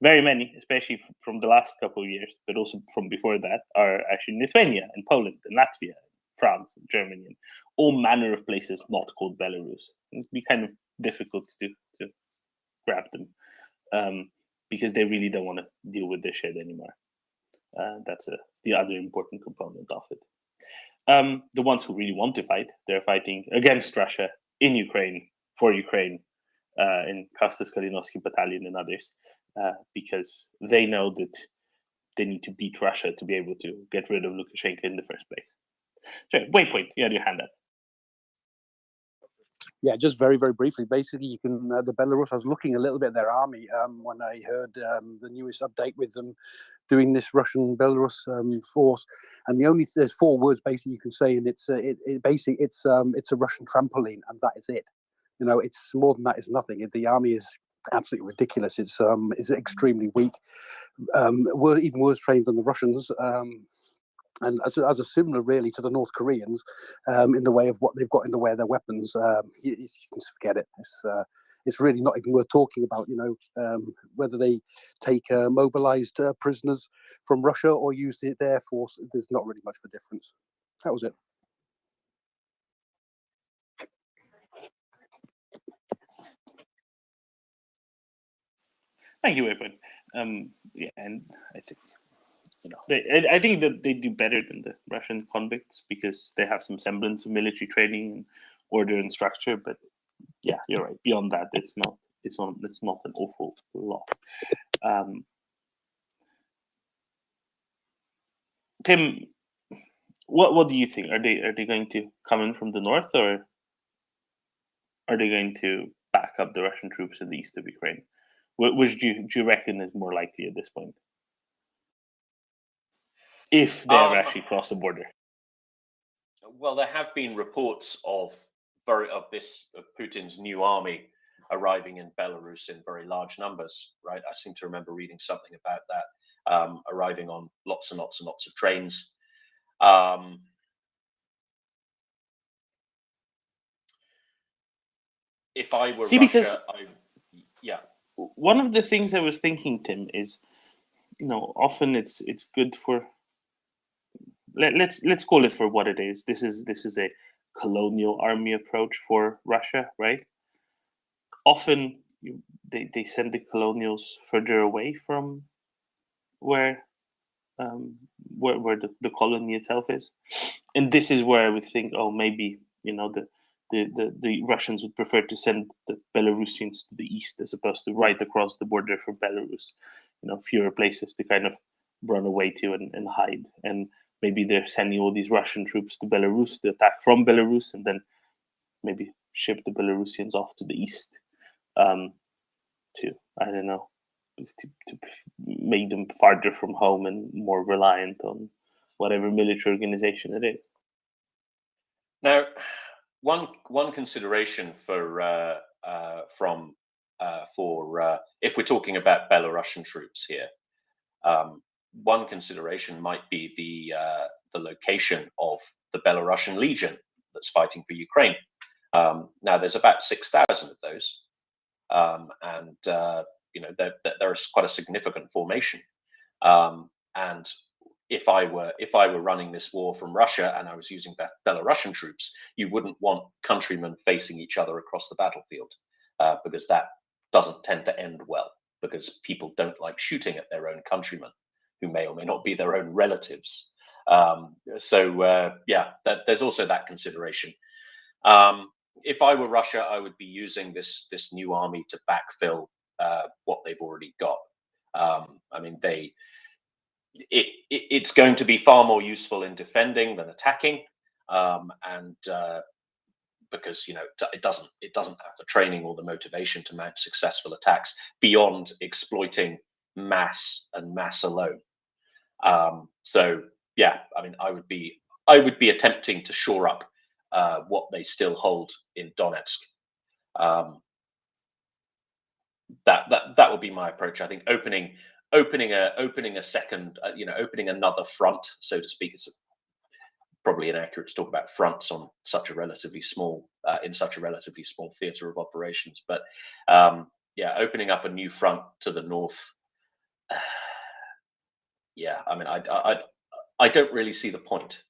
[SPEAKER 2] Very many, especially from the last couple of years, but also from before that, are actually in Lithuania and Poland and Latvia, France and Germany, and all manner of places not called Belarus. It'd be kind of difficult to grab them because they really don't want to deal with this shit anymore. That's the other important component of it. The ones who really want to fight, they're fighting against Russia in Ukraine, for Ukraine, in Kostas Kalinowski Battalion and others. Because they know that they need to beat Russia to be able to get rid of Lukashenko in the first place. So, Waypoint, you had your hand up.
[SPEAKER 10] Yeah, just very, very briefly. Basically, you can the Belarus. I was looking a little bit at their army when I heard the newest update with them doing this Russian Belarus force, and there's 4 words basically you can say, and it's a Russian trampoline, and that is it. It's more than that is nothing. The army is absolutely ridiculous. It's extremely weak. Even worse trained than the Russians. And as a similar, really, to the North Koreans, in the way of what they've got in the way of their weapons, you can forget it. It's really not even worth talking about. Whether they take mobilized prisoners from Russia or use the Air Force, there's not really much of a difference. That was it.
[SPEAKER 2] Thank you, Waypoint. Yeah, and I think I think that they do better than the Russian convicts because they have some semblance of military training and order and structure. But yeah, you're right. Beyond that, it's not an awful lot. Tim, what do you think? Are they going to come in from the north, or are they going to back up the Russian troops in the east of Ukraine? Which do you reckon is more likely at this point? If they ever actually cross the border.
[SPEAKER 4] Well, there have been reports of Putin's new army arriving in Belarus in very large numbers, right? I seem to remember reading something about that, arriving on lots and lots and lots of trains. if I were
[SPEAKER 2] See,
[SPEAKER 4] Russia,
[SPEAKER 2] because
[SPEAKER 4] yeah.
[SPEAKER 2] one of the things I was thinking, Tim, is, often it's good for, let's call it for what it is. This is a colonial army approach for Russia, right? Often they send the colonials further away from where the colony itself is, and this is where I would think, oh, maybe the Russians would prefer to send the Belarusians to the east as opposed to right across the border from Belarus. Fewer places to kind of run away to and hide, and maybe they're sending all these Russian troops to Belarus to attack from Belarus, and then maybe ship the Belarusians off to the east. To, I don't know, to make them farther from home and more reliant on whatever military organization it is.
[SPEAKER 4] Now, one consideration for if we're talking about Belarusian troops here, one consideration might be the location of the Belarusian Legion that's fighting for Ukraine. Now, there's about 6,000 of those. And there is quite a significant formation. And if I were running this war from Russia and I was using Belarusian troops, you wouldn't want countrymen facing each other across the battlefield, because that doesn't tend to end well, because people don't like shooting at their own countrymen, who may or may not be their own relatives. There's also that consideration. If I were Russia, I would be using this new army to backfill what they've already got. It's going to be far more useful in defending than attacking, because it doesn't have the training or the motivation to mount successful attacks beyond exploiting mass and mass alone. I would be attempting to shore up what they still hold in Donetsk. That would be my approach. I think opening a second, opening another front, so to speak. It's probably inaccurate to talk about fronts on such a relatively small theatre of operations. But opening up a new front to the north. I don't really see the point.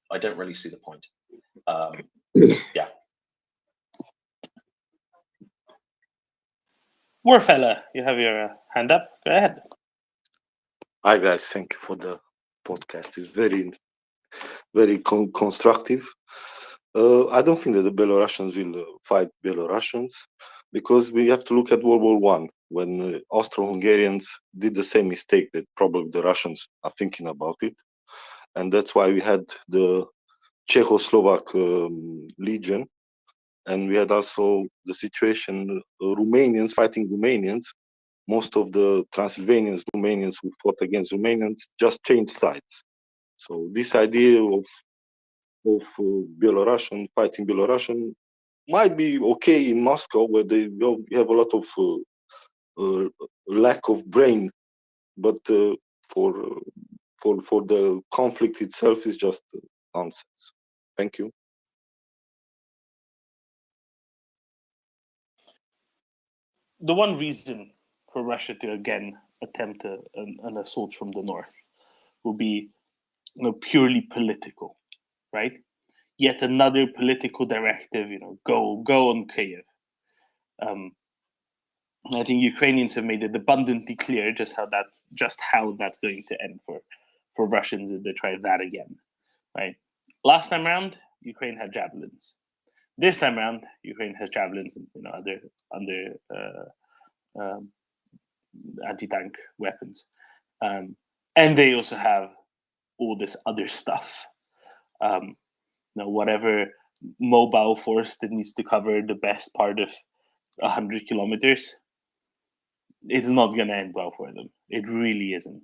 [SPEAKER 2] Warfella, you have your hand up. Go ahead.
[SPEAKER 11] Hi guys, thank you for the podcast. It's very constructive. I don't think that the Belarusians will fight Belarusians, because we have to look at World War One, when Austro-Hungarians did the same mistake that probably the Russians are thinking about it, and that's why we had the Czechoslovak Legion, and we had also the situation Romanians fighting Romanians. Most of the Transylvanians, Romanians who fought against Romanians just changed sides. So this idea of Belarusian fighting Belarusian might be okay in Moscow, where they have a lot of lack of brain, but for the conflict itself is just nonsense. Thank you.
[SPEAKER 2] The one reason for Russia to again attempt an assault from the north will be purely political, right? Yet another political directive, go on Kyiv. I think Ukrainians have made it abundantly clear just how that's going to end for Russians if they try that again, right? Last time around, Ukraine had javelins. This time around, Ukraine has javelins and other anti-tank weapons, and they also have all this other stuff. Whatever mobile force that needs to cover the best part of 100 kilometers, it's not going to end well for them. It really isn't.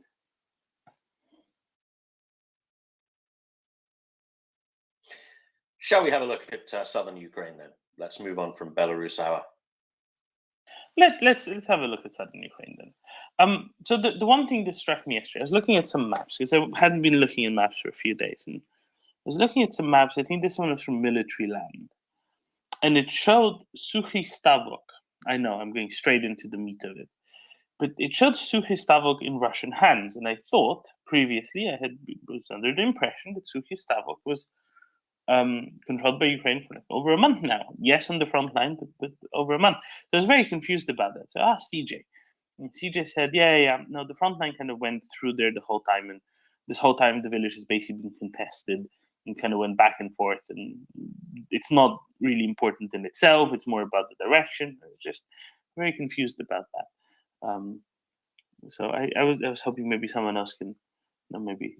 [SPEAKER 4] Shall we have a look at southern Ukraine then? Let's move on from Belarus hour.
[SPEAKER 2] Let's have a look at southern Ukraine then. So the one thing that struck me yesterday, I was looking at some maps, because I hadn't been looking at maps for a few days, and I was looking at some maps. I think this one was from Military Land, and it showed Suchy Stavok, I know I'm going straight into the meat of it. But it showed Sukhý Stavok in Russian hands, and I thought previously was under the impression that Sukhý Stavok was controlled by Ukraine for over a month now. Yes, on the front line, but over a month. So I was very confused about that. So I asked CJ. And CJ said, yeah, no, the front line kind of went through there the whole time, and this whole time the village has basically been contested and kind of went back and forth, and it's not really important in itself. It's more about the direction. I was just very confused about that. So I was hoping maybe someone else can maybe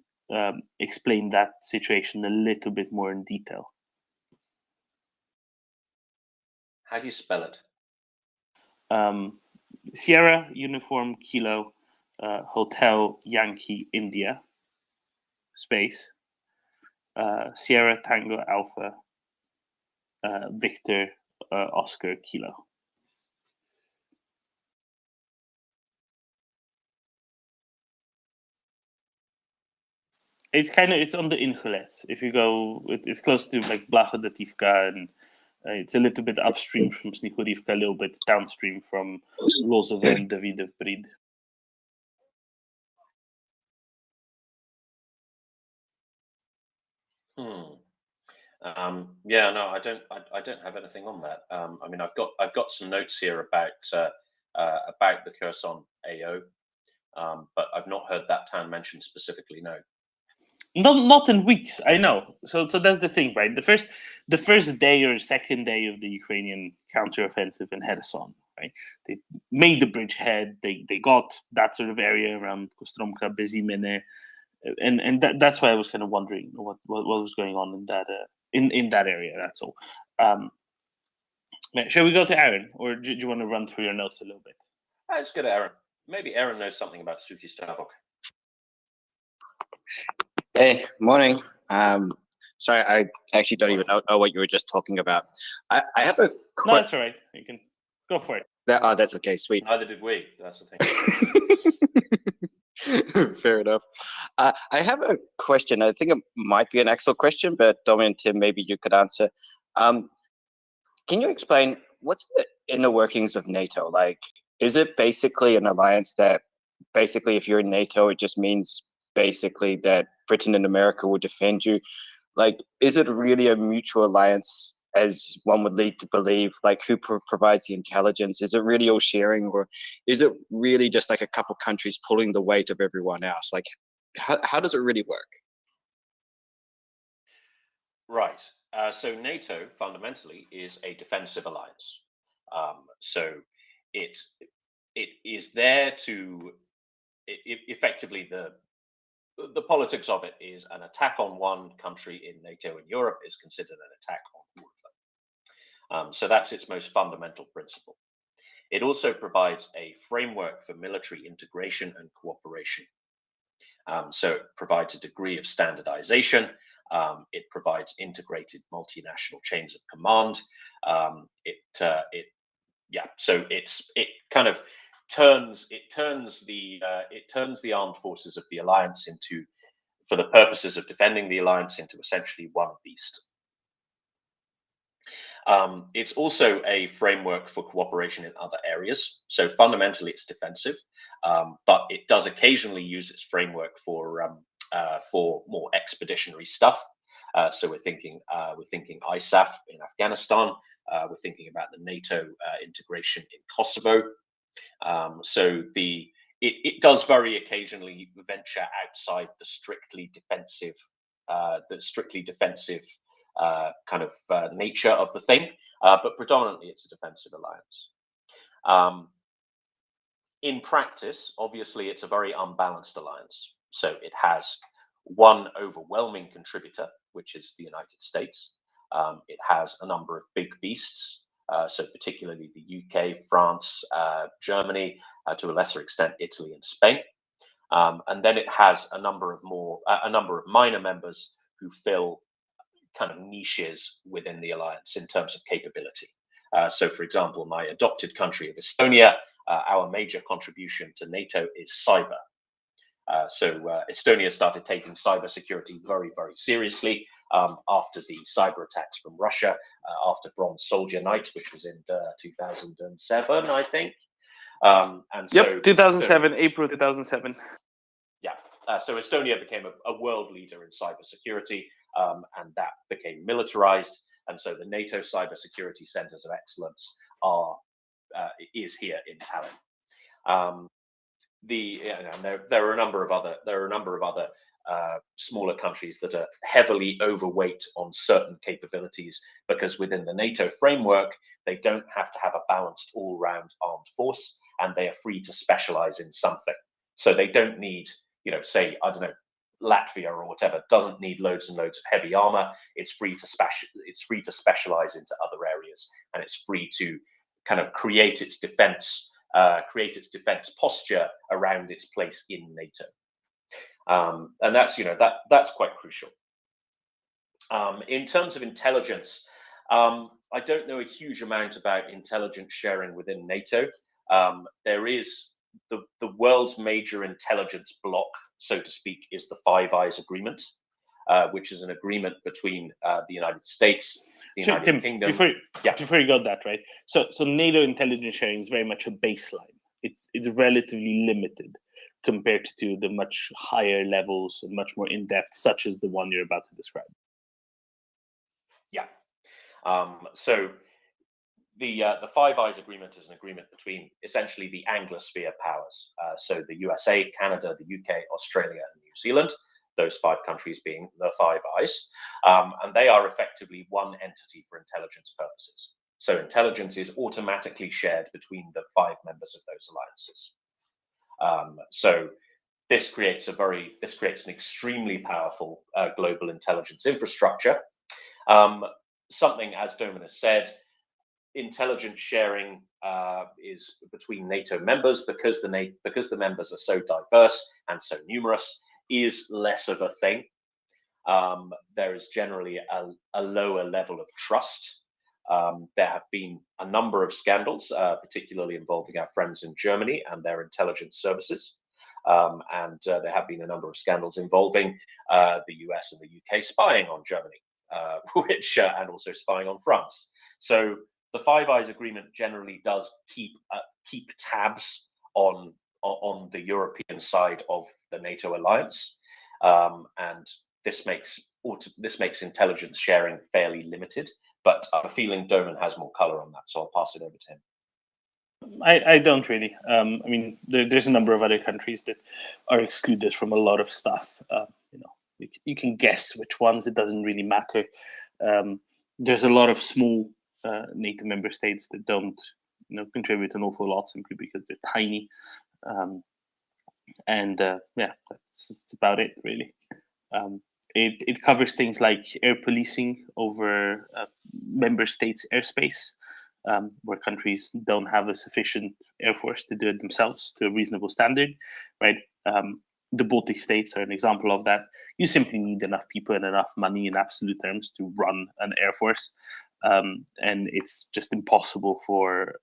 [SPEAKER 2] explain that situation a little bit more in detail.
[SPEAKER 4] How do you spell it?
[SPEAKER 2] Sierra Uniform Kilo Hotel Yankee India space Sierra Tango Alpha Victor Oscar Kilo. It's on the Inchulets. If you go, it's close to like Blachodativka, and it's a little bit upstream from Snichurivka, a little bit downstream from Lozove and Davidov Brid.
[SPEAKER 4] Yeah, no, I don't have anything on that. I mean, I've got some notes here about the Kherson AO, but I've not heard that town mentioned specifically. No.
[SPEAKER 2] Not in weeks, I know. So that's the thing, right? The first day or second day of the Ukrainian counteroffensive in Kherson, right? They made the bridgehead. They got that sort of area around Kostromka, Bezimene, and that's why I was kind of wondering what was going on in that in that area. That's all. Shall we go to Aaron, or do you want to run through your notes a little bit?
[SPEAKER 4] Let's go to Aaron. Maybe Aaron knows something about Sukhý Stavok.
[SPEAKER 12] Hey, morning. Sorry, I actually don't even know what you were just talking about. I have a
[SPEAKER 2] No, that's all right. You can go for it.
[SPEAKER 12] That's okay. Sweet.
[SPEAKER 4] Neither did we. That's the
[SPEAKER 12] thing. Fair enough. I have a question. I think it might be an Axel question, but Domi and Tim, maybe you could answer. Can you explain what's the inner workings of NATO? Like, is it basically an alliance that basically if you're in NATO, it just means basically that Britain and America will defend you? Like, is it really a mutual alliance as one would lead to believe? Like, who provides the intelligence? Is it really all sharing, or is it really just like a couple countries pulling the weight of everyone else? Like, how does it really work?
[SPEAKER 4] Right. So NATO fundamentally is a defensive alliance. So it is there to effectively the politics of it is an attack on one country in NATO and Europe is considered an attack on all of them. So that's its most fundamental principle. It also provides a framework for military integration and cooperation. So it provides a degree of standardization. It provides integrated multinational chains of command. So it kind of turns the armed forces of the alliance into, for the purposes of defending the alliance, into essentially one beast. It's also a framework for cooperation in other areas. So fundamentally, it's defensive, but it does occasionally use its framework for more expeditionary stuff. So we're thinking ISAF in Afghanistan. We're thinking about the NATO integration in Kosovo. So it does very occasionally venture outside the strictly defensive kind of nature of the thing, but predominantly it's a defensive alliance. In practice, obviously, it's a very unbalanced alliance. So it has one overwhelming contributor, which is the United States. It has a number of big beasts, so particularly the UK, France, Germany, to a lesser extent, Italy and Spain. And then it has a number of minor members who fill kind of niches within the alliance in terms of capability. So, for example, my adopted country of Estonia, our major contribution to NATO is cyber. So Estonia started taking cybersecurity very, very seriously after the cyber attacks from Russia, after Bronze Soldier Night, which was in 2007, I think. And
[SPEAKER 2] yep,
[SPEAKER 4] so
[SPEAKER 2] 2007, April 2007.
[SPEAKER 4] Yeah, so Estonia became a world leader in cybersecurity, and that became militarized. And so the NATO cybersecurity centers of excellence is here in Tallinn. There are a number of other smaller countries that are heavily overweight on certain capabilities, because within the NATO framework, they don't have to have a balanced all-round armed force, and they are free to specialize in something. So they don't need, say, I don't know, Latvia or whatever doesn't need loads and loads of heavy armor. It's free to specialize into other areas, and it's free to kind of create its defense posture around its place in NATO. And that's quite crucial. In terms of intelligence, I don't know a huge amount about intelligence sharing within NATO. There is the world's major intelligence bloc, so to speak, is the Five Eyes Agreement, which is an agreement between the United States, the United Kingdom.
[SPEAKER 2] Before you got that, right? So NATO intelligence sharing is very much a baseline. It's relatively limited compared to the much higher levels and much more in-depth, such as the one you're about to describe.
[SPEAKER 4] Yeah. So the Five Eyes Agreement is an agreement between essentially the Anglosphere powers. So the USA, Canada, the UK, Australia, and New Zealand, those 5 countries being the Five Eyes. And they are effectively one entity for intelligence purposes. So intelligence is automatically shared between the 5 members of those alliances. So this creates an extremely powerful global intelligence infrastructure. Something, as Dominus said, intelligence sharing is between NATO members, because the members are so diverse and so numerous, is less of a thing. There is generally a lower level of trust. There have been a number of scandals, particularly involving our friends in Germany and their intelligence services. And there have been a number of scandals involving the US and the UK spying on Germany, and also spying on France. So the Five Eyes Agreement generally does keep tabs on the European side of the NATO alliance, and this makes intelligence sharing fairly limited. But I have a feeling Doman has more color on that, so I'll pass it over to him.
[SPEAKER 2] I don't really. I mean, there's a number of other countries that are excluded from a lot of stuff. You can guess which ones. It doesn't really matter. There's a lot of small NATO member states that don't, contribute an awful lot simply because they're tiny. That's about it, really. It covers things like air policing over member states' airspace, where countries don't have a sufficient air force to do it themselves to a reasonable standard, right? The Baltic states are an example of that. You simply need enough people and enough money in absolute terms to run an air force, and it's just impossible for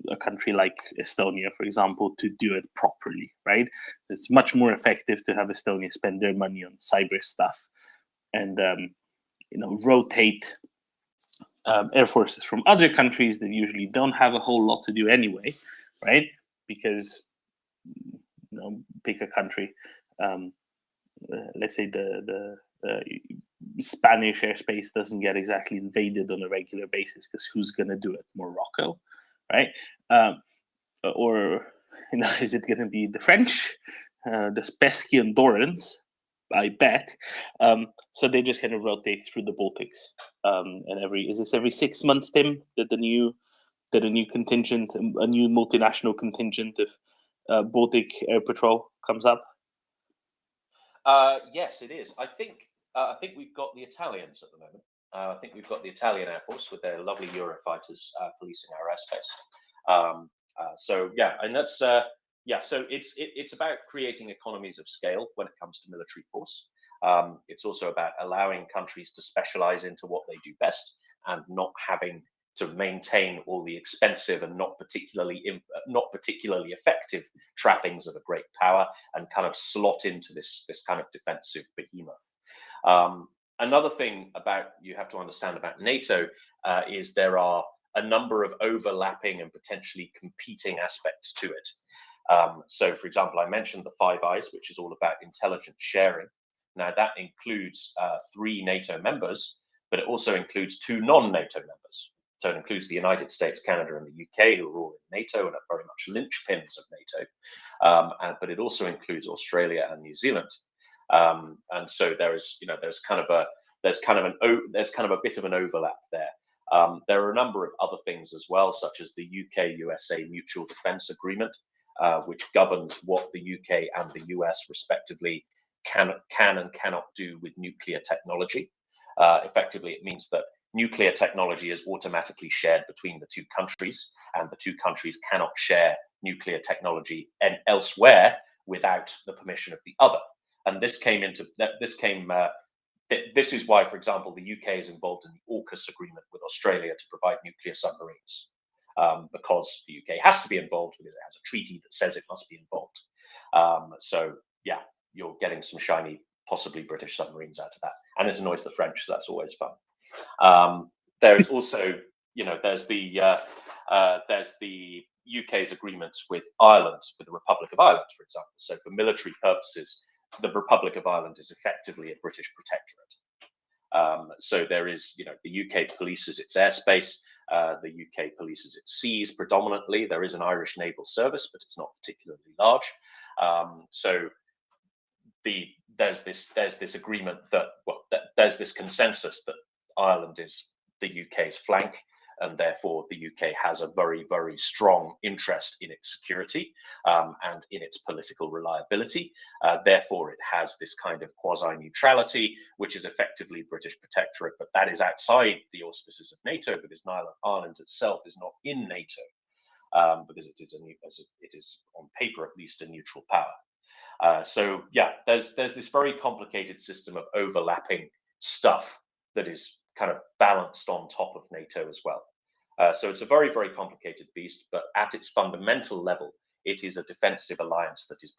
[SPEAKER 2] a country like Estonia, for example, to do it properly, right? It's much more effective to have Estonia spend their money on cyber stuff and rotate air forces from other countries that usually don't have a whole lot to do anyway, right? Because pick a country. Let's say the Spanish airspace doesn't get exactly invaded on a regular basis, because who's going to do it? Morocco, right? Or is it going to be the French, the pesky Andorrans? I bet. So they just kind of rotate through the Baltics, and every 6 months, Tim, that a new contingent, a new multinational contingent of Baltic Air Patrol comes up?
[SPEAKER 4] Yes, it is. I think we've got the Italians at the moment. I think we've got the Italian Air Force with their lovely Eurofighters policing our airspace. So yeah, and that's so it's about creating economies of scale when it comes to military force. It's also about allowing countries to specialize into what they do best, and not having to maintain all the expensive and not particularly effective trappings of a great power, and kind of slot into this kind of defensive behemoth. Another thing you have to understand about NATO is there are a number of overlapping and potentially competing aspects to it. So, for example, I mentioned the Five Eyes, which is all about intelligence sharing. Now, that includes 3 NATO members, but it also includes 2 non-NATO members. So it includes the United States, Canada, and the UK, who are all in NATO and are very much linchpins of NATO. But it also includes Australia and New Zealand. And so there is, there's kind of a bit of an overlap there. There are a number of other things as well, such as the UK-USA Mutual Defence Agreement, which governs what the UK and the US respectively can and cannot do with nuclear technology. Effectively, it means that nuclear technology is automatically shared between the 2 countries, and the 2 countries cannot share nuclear technology elsewhere without the permission of the other. And this is why, for example, the UK is involved in the AUKUS agreement with Australia to provide nuclear submarines, because the UK has to be involved because it has a treaty that says it must be involved. So yeah, you're getting some shiny, possibly British submarines out of that, and it annoys the French, so that's always fun. There is also, there's the UK's agreements with Ireland, with the Republic of Ireland, for example. So for military purposes, the Republic of Ireland is effectively a British protectorate. So there is, the UK polices its airspace, the UK polices its seas predominantly. There is an Irish naval service, but it's not particularly large. So there's this agreement there's this consensus that Ireland is the UK's flank, and therefore the UK has a very, very strong interest in its security and in its political reliability. Therefore, it has this kind of quasi-neutrality, which is effectively British protectorate, but that is outside the auspices of NATO, because Ireland itself is not in NATO, because it is on paper at least a neutral power. So yeah, there's this very complicated system of overlapping stuff that is kind of balanced on top of NATO as well. So it's a very, very complicated beast, but at its fundamental level, it is a defensive alliance that is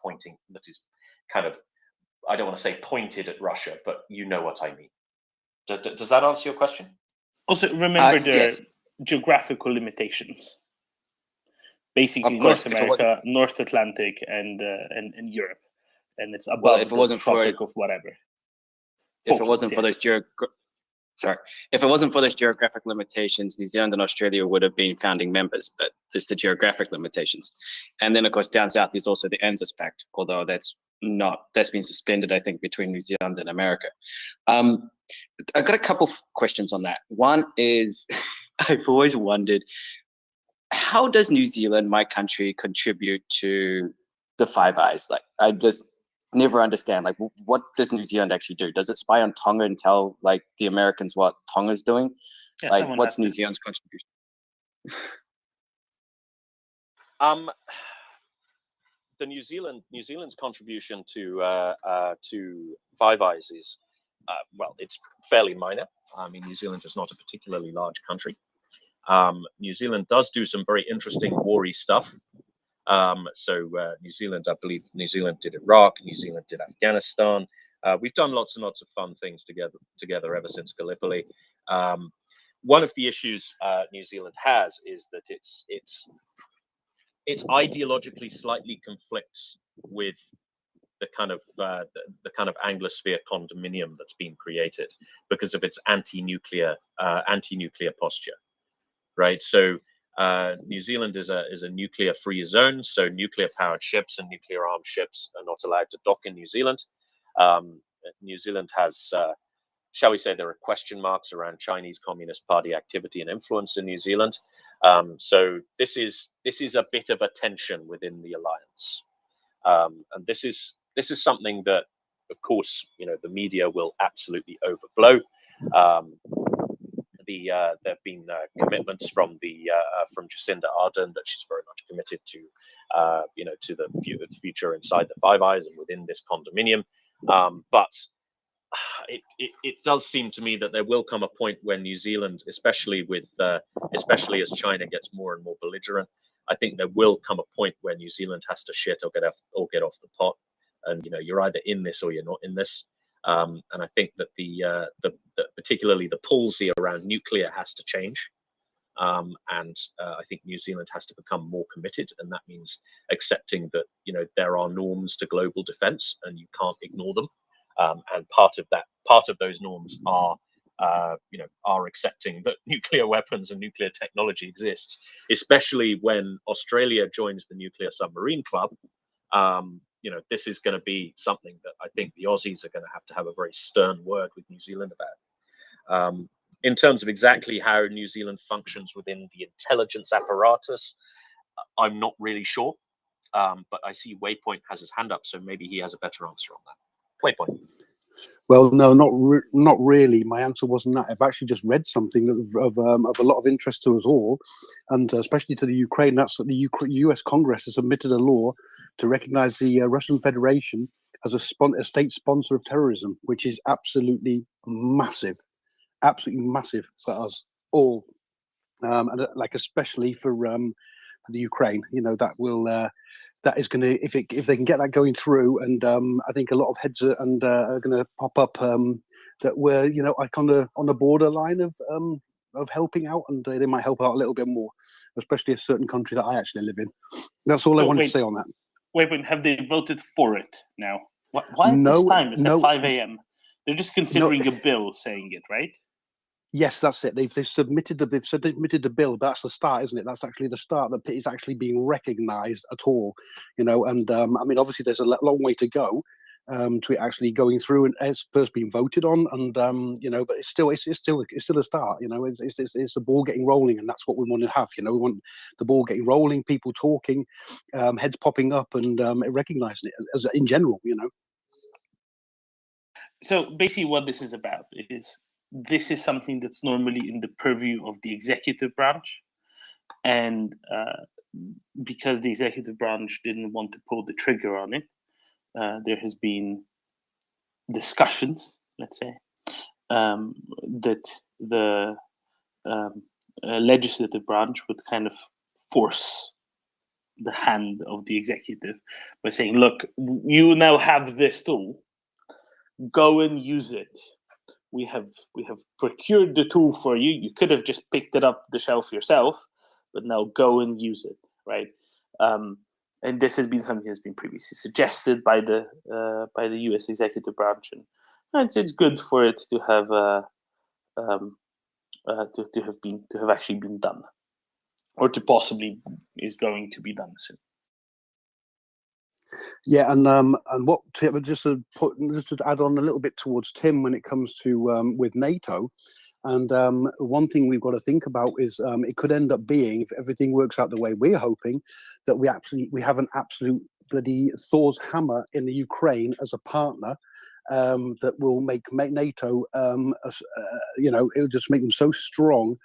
[SPEAKER 4] kind of, I don't want to say pointed at Russia, but you know what I mean. Does that answer your question?
[SPEAKER 2] Also, remember the
[SPEAKER 12] yes.
[SPEAKER 2] geographical limitations. Basically,
[SPEAKER 12] Of course,
[SPEAKER 2] North America, North Atlantic, and Europe, and it's above
[SPEAKER 12] Well, if it wasn't
[SPEAKER 2] the
[SPEAKER 12] for
[SPEAKER 2] tropic of whatever.
[SPEAKER 12] if it wasn't for
[SPEAKER 2] Falklands,
[SPEAKER 12] those if it wasn't for those geographic limitations, New Zealand and Australia would have been founding members, but there's the geographic limitations. And then, of course, down south is also the ANZUS Pact, although that's been suspended, I think, between New Zealand and America. I've got a couple of questions on that. One is, I've always wondered, how does New Zealand, my country, contribute to the Five Eyes? Like, I just never understand, like, what does New Zealand actually do? Does it spy on Tonga and tell, like, the Americans what Tonga's doing?
[SPEAKER 2] Yeah,
[SPEAKER 12] like, what's New Zealand's contribution?
[SPEAKER 4] The New Zealand's contribution to Five Eyes is, well, it's fairly minor. I mean, New Zealand is not a particularly large country. New Zealand does do some very interesting war-y stuff. So New Zealand, I believe New Zealand did Iraq, New Zealand did Afghanistan. We've done lots and lots of fun things together ever since Gallipoli. One of the issues New Zealand has is that it's ideologically slightly conflicts with the kind of Anglosphere condominium that's been created because of its anti-nuclear posture, right? So New Zealand is a nuclear-free zone, so nuclear-powered ships and nuclear-armed ships are not allowed to dock in New Zealand. New Zealand has, shall we say, there are question marks around Chinese Communist Party activity and influence in New Zealand. So this is a bit of a tension within the alliance, and this is something that, of course, the media will absolutely overblow. There have been commitments from Jacinda Ardern that she's very much committed to to the future inside the Five Eyes and within this condominium. But it does seem to me that there will come a point when New Zealand, especially as China gets more and more belligerent, I think there will come a point where New Zealand has to shit or get off the pot, and you're either in this or you're not in this. And I think that the particularly the palsy around nuclear has to change. And I think New Zealand has to become more committed, and that means accepting that there are norms to global defence, and you can't ignore them. And part of those norms are accepting that nuclear weapons and nuclear technology exists, especially when Australia joins the Nuclear Submarine Club. This is going to be something that I think the Aussies are going to have a very stern word with New Zealand about. In terms of exactly how New Zealand functions within the intelligence apparatus, I'm not really sure, but I see Waypoint has his hand up, so maybe he has a better answer on that. Waypoint.
[SPEAKER 10] Well, no, not really. My answer wasn't that. I've actually just read something of a lot of interest to us all, and especially to the Ukraine. That's that the U.S. Congress has submitted a law to recognize the Russian Federation as a state sponsor of terrorism, which is absolutely massive for us all, and especially for the Ukraine. That is going to, if they can get that going through, and I think a lot of heads are going to pop up that we're on the borderline of helping out, and they might help out a little bit more, especially a certain country that I actually live in. That's all I wanted to say on that.
[SPEAKER 2] Wait, have they voted for it now? Why at this time? It's at 5 a.m. They're just considering a bill saying it, right?
[SPEAKER 10] Yes, that's it. They've submitted the bill. But that's the start, isn't it? That's actually the start that it's actually being recognised at all. And I mean, obviously, there's a long way to go to it actually going through, and it's first being voted on, and but it's still a start. It's the ball getting rolling, and that's what we want to have. We want the ball getting rolling, people talking, heads popping up, and recognising it as in general.
[SPEAKER 2] So basically, what this is about is. This is something that's normally in the purview of the executive branch, and because the executive branch didn't want to pull the trigger on it, there has been discussions, let's say, that the legislative branch would kind of force the hand of the executive by saying, look, you now have this tool, go and use it. We have procured the tool for you. You could have just picked it up the shelf yourself, but now go and use it, right? And this has been something that's been previously suggested by the U.S. executive branch, and it's good for it to have to have actually been done, or to possibly is going to be done soon.
[SPEAKER 10] Yeah, and what Tim, just to add on a little bit towards Tim when it comes to with NATO, and one thing we've got to think about is it could end up being, if everything works out the way we're hoping, that we have an absolute bloody Thor's hammer in the Ukraine as a partner. That will make NATO, it'll just make them so strong,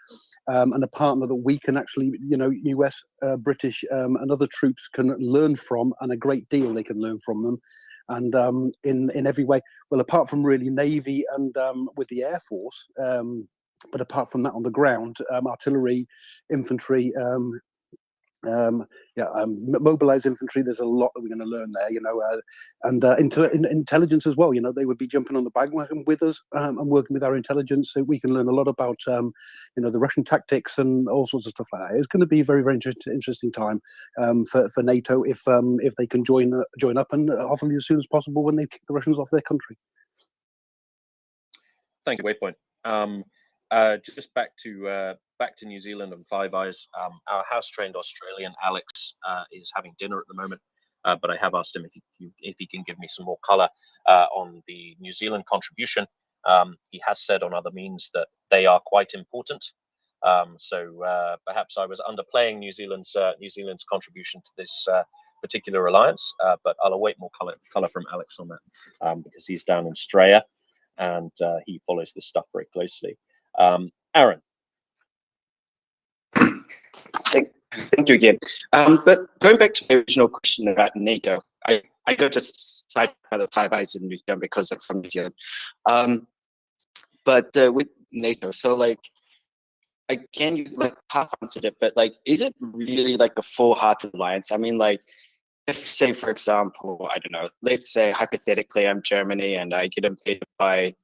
[SPEAKER 10] and a partner that we can actually, US, British, and other troops can learn from, and a great deal they can learn from them, and in every way. Well, apart from really Navy and with the Air Force, but apart from that on the ground, artillery, infantry. Mobilized infantry. There's a lot that we're going to learn there, and intelligence as well. They would be jumping on the bandwagon with us and working with our intelligence, so we can learn a lot about, the Russian tactics and all sorts of stuff like that. It's going to be a very, very interesting time for NATO if they can join up, and hopefully as soon as possible when they kick the Russians off their country.
[SPEAKER 4] Thank you, Waypoint. Just back to New Zealand and Five Eyes. Our house-trained Australian Alex is having dinner at the moment, but I have asked him if he can give me some more colour on the New Zealand contribution. He has said on other means that they are quite important. So perhaps I was underplaying New Zealand's contribution to this particular alliance, but I'll await more colour from Alex on that because he's down in Australia and he follows this stuff very closely. Aaron.
[SPEAKER 12] Thank you again. But going back to my original question about NATO, I got to side by the Five Eyes in New Zealand because I'm from New Zealand. But with NATO, so can you half answered it, but is it really a full-hearted alliance? I mean, if, say, for example, I don't know, let's say hypothetically I'm Germany and I get invaded by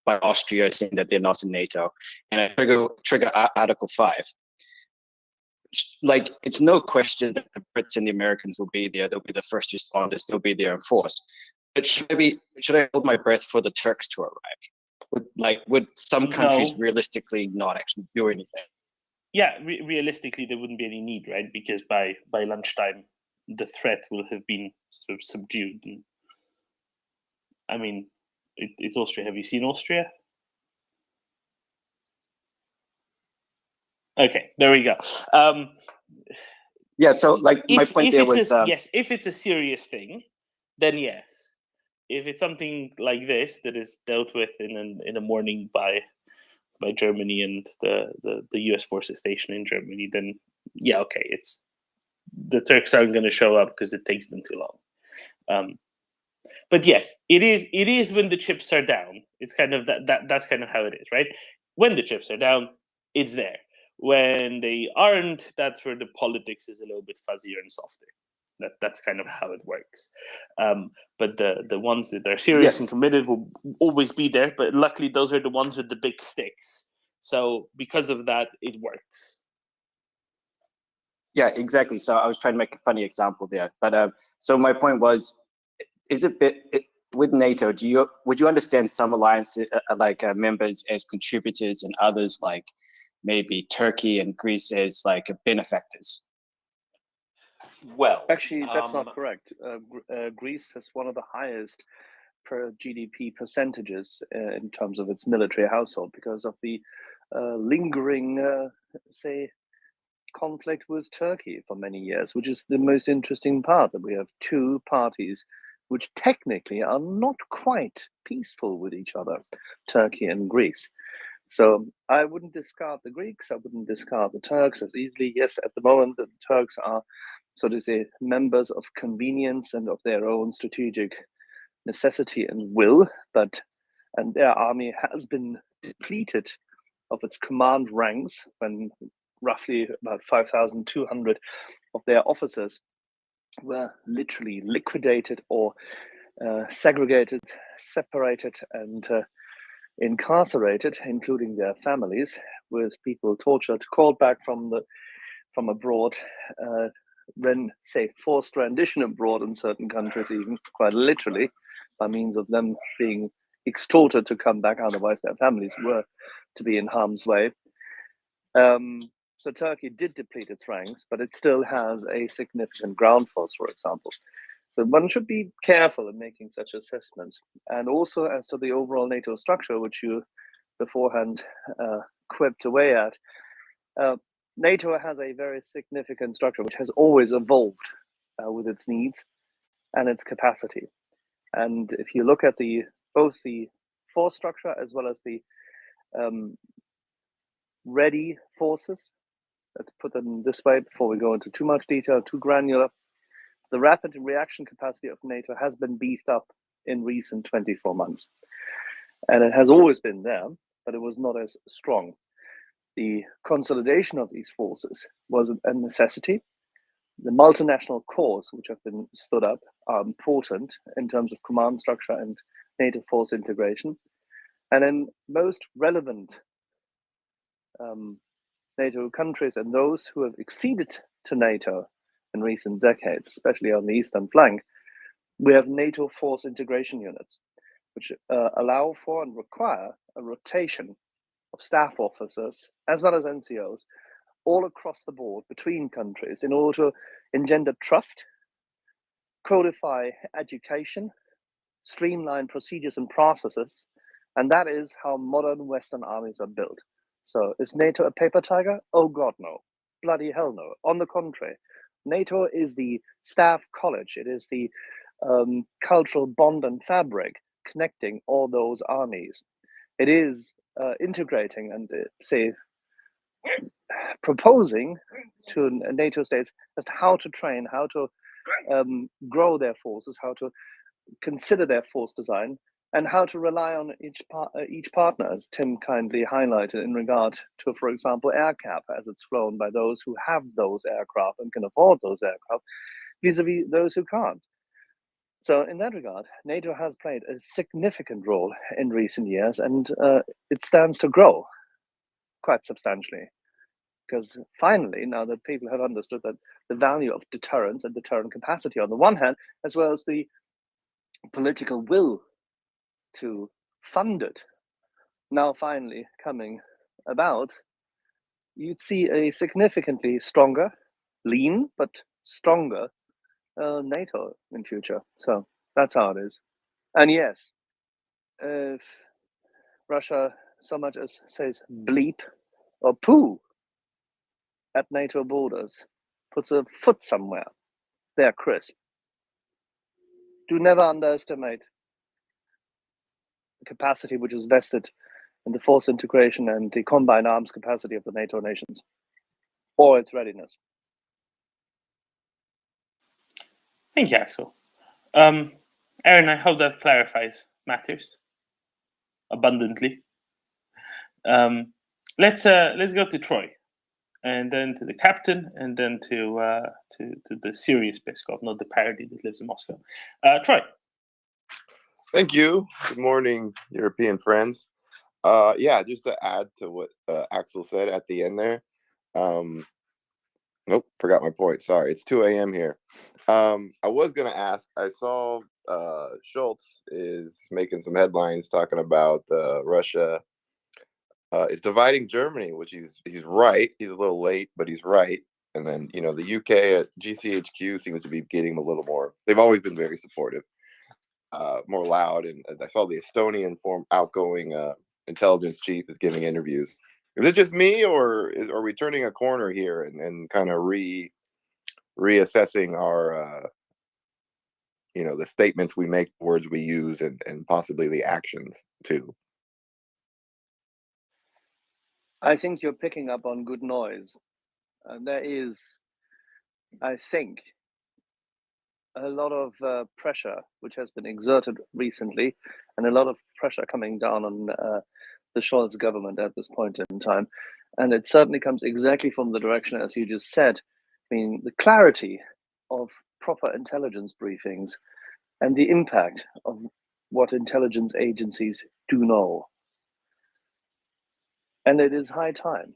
[SPEAKER 12] Austria, saying that they're not in NATO, and I trigger Article 5. Like, it's no question that the Brits and the Americans will be there. They'll be the first responders. They'll be there in force. But should I hold my breath for the Turks to arrive? Would some countries realistically not actually do anything?
[SPEAKER 2] Yeah, realistically, there wouldn't be any need, right? Because by lunchtime, the threat will have been sort of subdued. And, I mean, it's Austria. Have you seen Austria? Okay, there we go.
[SPEAKER 12] Yeah, so like my point there was
[SPEAKER 2] yes, if it's a serious thing, then yes. If it's something like this that is dealt with in a morning by Germany and the US forces stationed in Germany, then yeah, okay, it's the Turks aren't going to show up because it takes them too long. But yes, it is when the chips are down. It's kind of that's kind of how it is, right? When the chips are down, it's there. When they aren't, that's where the politics is a little bit fuzzier and softer. That's kind of how it works. But the ones that are serious and committed will always be there. But luckily, those are the ones with the big sticks. So because of that, it works.
[SPEAKER 12] Yeah, exactly. So I was trying to make a funny example there. But so my point was, with NATO, would you understand some alliances members as contributors and others like maybe Turkey and Greece as like benefactors?
[SPEAKER 4] Well,
[SPEAKER 13] actually, that's not correct. Greece has one of the highest per GDP percentages in terms of its military household because of the lingering, conflict with Turkey for many years, which is the most interesting part, that we have two parties which technically are not quite peaceful with each other, Turkey and Greece. So I wouldn't discard the Greeks, I wouldn't discard the Turks as easily. Yes, at the moment the Turks are, so to say, members of convenience and of their own strategic necessity and will, and their army has been depleted of its command ranks when roughly about 5,200 of their officers were literally liquidated or segregated, separated, and incarcerated, including their families, with people tortured, called back from abroad, forced rendition abroad in certain countries, even quite literally, by means of them being extorted to come back, otherwise their families were to be in harm's way. So Turkey did deplete its ranks, but it still has a significant ground force, for example. So one should be careful in making such assessments. And also as to the overall NATO structure, which you beforehand quipped away at, NATO has a very significant structure which has always evolved with its needs and its capacity. And if you look at both the force structure as well as the ready forces, let's put them this way before we go into too much detail, too granular, the rapid reaction capacity of NATO has been beefed up in recent 24 months. And it has always been there, but it was not as strong. The consolidation of these forces was a necessity. The multinational corps which have been stood up are important in terms of command structure and NATO force integration. And in most relevant NATO countries and those who have acceded to NATO in recent decades, especially on the eastern flank, we have NATO force integration units, which allow for and require a rotation of staff officers as well as NCOs all across the board between countries in order to engender trust, codify education, streamline procedures and processes, and that is how modern Western armies are built. So is NATO a paper tiger? Oh God, no. Bloody hell no. On the contrary, NATO is the staff college. It is the cultural bond and fabric connecting all those armies. It is integrating and proposing to NATO states as to how to train, how to grow their forces, how to consider their force design, and how to rely on each partner, as Tim kindly highlighted in regard to, for example, air cap, as it's flown by those who have those aircraft and can afford those aircraft, vis-a-vis those who can't. So in that regard, NATO has played a significant role in recent years, and it stands to grow quite substantially. Because finally, now that people have understood that the value of deterrence and deterrent capacity on the one hand, as well as the political will to fund it, now finally coming about, you'd see a significantly stronger, lean, but stronger NATO in future. So that's how it is. And yes, if Russia so much as says bleep or poo at NATO borders, puts a foot somewhere, they're crisp. Do never underestimate the capacity which is vested in the force integration and the combined arms capacity of the NATO nations, or its readiness.
[SPEAKER 2] Thank you, Axel. Aaron, I hope that clarifies matters abundantly. Let's go to Troy, and then to the captain, and then to the serious Peskov, not the parody that lives in Moscow. Troy.
[SPEAKER 14] Thank you. Good morning, European friends. Yeah, just to add to what Axel said at the end there. Nope, forgot my point. Sorry, it's 2 a.m. here. I was gonna ask. I saw Schultz is making some headlines talking about Russia. It's dividing Germany, which he's right. He's a little late, but he's right. And then the UK at GCHQ seems to be getting a little more. They've always been very supportive. More loud, and I saw the Estonian outgoing intelligence chief is giving interviews. Is it just me, or are we turning a corner here and kind of reassessing our the statements we make, words we use, and possibly the actions too?
[SPEAKER 13] I think you're picking up on good noise. There is, I think, a lot of pressure which has been exerted recently, and a lot of pressure coming down on the Scholz government at this point in time. And it certainly comes exactly from the direction, as you just said. I mean, the clarity of proper intelligence briefings and the impact of what intelligence agencies do know. And it is high time.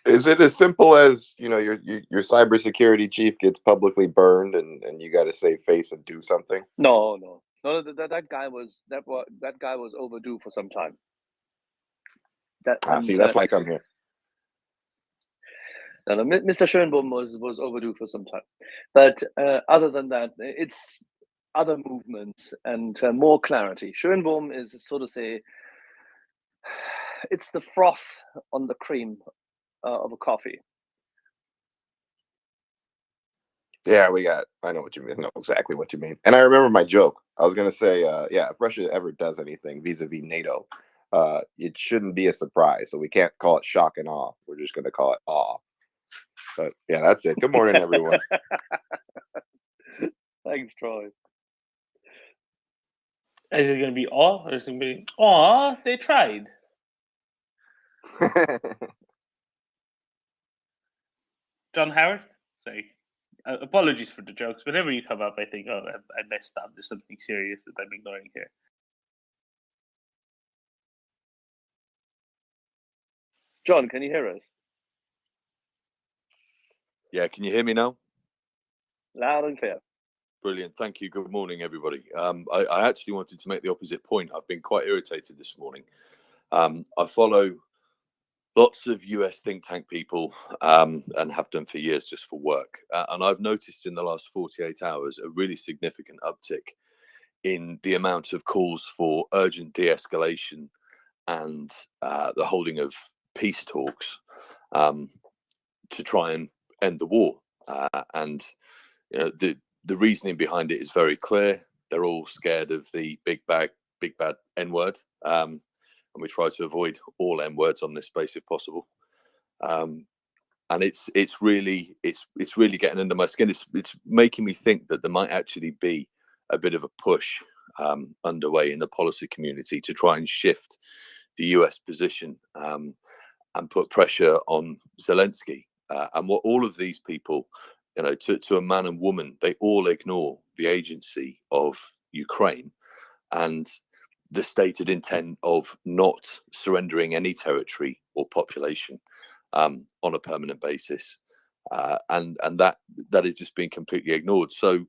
[SPEAKER 14] Is it as simple as your cybersecurity chief gets publicly burned and you got to save face and do something?
[SPEAKER 13] No. That guy was overdue for some time.
[SPEAKER 14] See, that's why I come here.
[SPEAKER 13] No, Mr. Schönbohm was overdue for some time, but other than that, it's other movements and more clarity. Schönbohm is sort of it's the froth on the cream of a coffee.
[SPEAKER 14] Yeah, I know what you mean. I know exactly what you mean. And I remember my joke. I was going to say, if Russia ever does anything vis-a-vis NATO, it shouldn't be a surprise. So we can't call it shock and awe. We're just going to call it awe. But yeah, that's it. Good morning, everyone.
[SPEAKER 13] Thanks, Troy.
[SPEAKER 2] Is it going to be awe, or is it going to be, aw, they tried? John Howard? Sorry. Apologies for the jokes. Whenever you come up, I think, oh, I messed up. There's something serious that I'm ignoring here.
[SPEAKER 13] John, can you hear us?
[SPEAKER 15] Yeah, can you hear me now?
[SPEAKER 13] Loud and clear.
[SPEAKER 15] Brilliant. Thank you. Good morning, everybody. I actually wanted to make the opposite point. I've been quite irritated this morning. I follow lots of US think tank people and have done for years just for work. And I've noticed in the last 48 hours a really significant uptick in the amount of calls for urgent de-escalation and the holding of peace talks to try and end the war. And the reasoning behind it is very clear. They're all scared of the big bad N-word. And we try to avoid all N-words on this space if possible. and it's really getting under my skin. It's making me think that there might actually be a bit of a push underway in the policy community to try and shift the US position and put pressure on Zelensky. And what all of these people, to a man and woman, they all ignore the agency of Ukraine and the stated intent of not surrendering any territory or population on a permanent basis, and that is just being completely ignored. So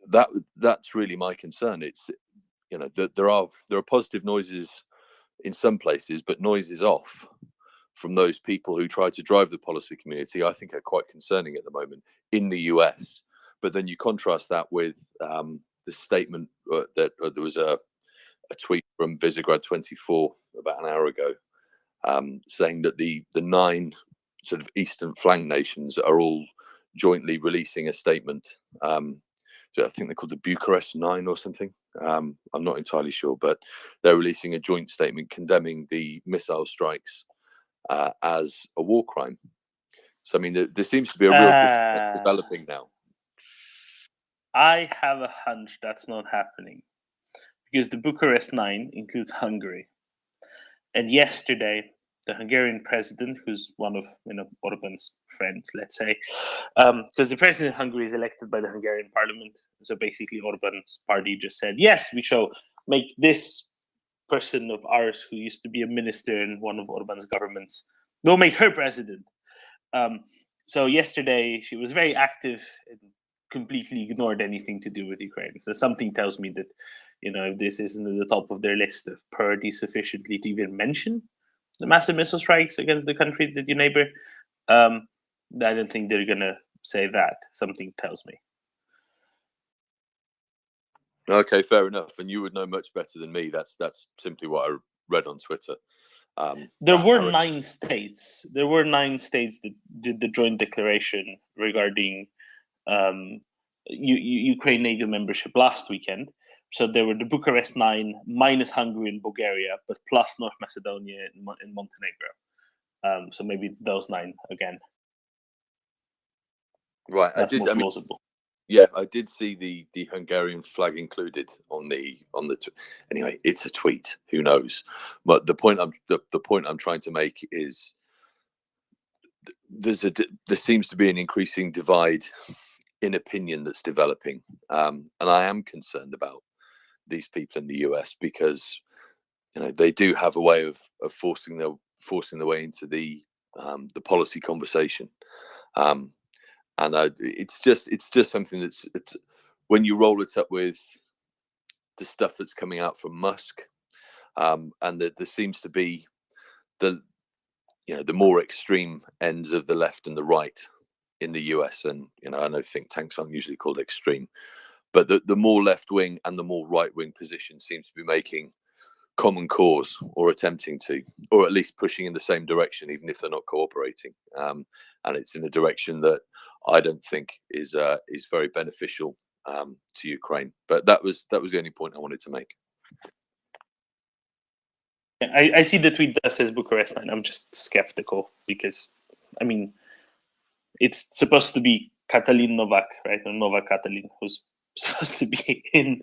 [SPEAKER 15] that's really my concern. It's that there are positive noises in some places, but noises off from those people who try to drive the policy community, I think, are quite concerning at the moment in the US. But then you contrast that with the statement that there was a tweet from Visegrad 24 about an hour ago, saying that the 9 sort of eastern flank nations are all jointly releasing a statement. So I think they're called the Bucharest 9 or something. I'm not entirely sure, but they're releasing a joint statement condemning the missile strikes as a war crime. So I mean, there seems to be a real disconnect developing now.
[SPEAKER 2] I have a hunch that's not happening because the Bucharest 9 includes Hungary. And yesterday, the Hungarian president, who's one of Orban's friends, let's say, because the president of Hungary is elected by the Hungarian parliament. So basically, Orban's party just said, yes, we shall make this person of ours who used to be a minister in one of Orban's governments, we'll make her president. So yesterday, she was very active and completely ignored anything to do with Ukraine. So something tells me that, if this isn't at the top of their list of priorities sufficiently to even mention the massive missile strikes against the country that you neighbor, I don't think they're going to say that. Something tells me.
[SPEAKER 15] Okay, fair enough. And you would know much better than me. That's simply what I read on Twitter.
[SPEAKER 2] There were 9 states. There were 9 states that did the joint declaration regarding Ukraine NATO membership last weekend. So there were the Bucharest 9 minus Hungary and Bulgaria, but plus North Macedonia and Montenegro. So maybe it's those 9 again.
[SPEAKER 15] Right,
[SPEAKER 2] That's more plausible.
[SPEAKER 15] Yeah, I did see the Hungarian flag included on the anyway, it's a tweet. Who knows? But the point I'm trying to make is there seems to be an increasing divide in opinion that's developing, and I am concerned about these people in the US because they do have a way of forcing their way into the policy conversation. And it's just something that's when you roll it up with the stuff that's coming out from Musk, and that there seems to be the more extreme ends of the left and the right in the US, and I know think tanks aren't usually called extreme, but the more left wing and the more right wing position seems to be making common cause or attempting to, or at least pushing in the same direction, even if they're not cooperating. And it's in a direction that I don't think is very beneficial to Ukraine. But that was the only point I wanted to make.
[SPEAKER 2] I see the tweet that says Bucharest 9. I'm just skeptical because, I mean, it's supposed to be Katalin Novak, right? Or Novak Katalin, who's supposed to be in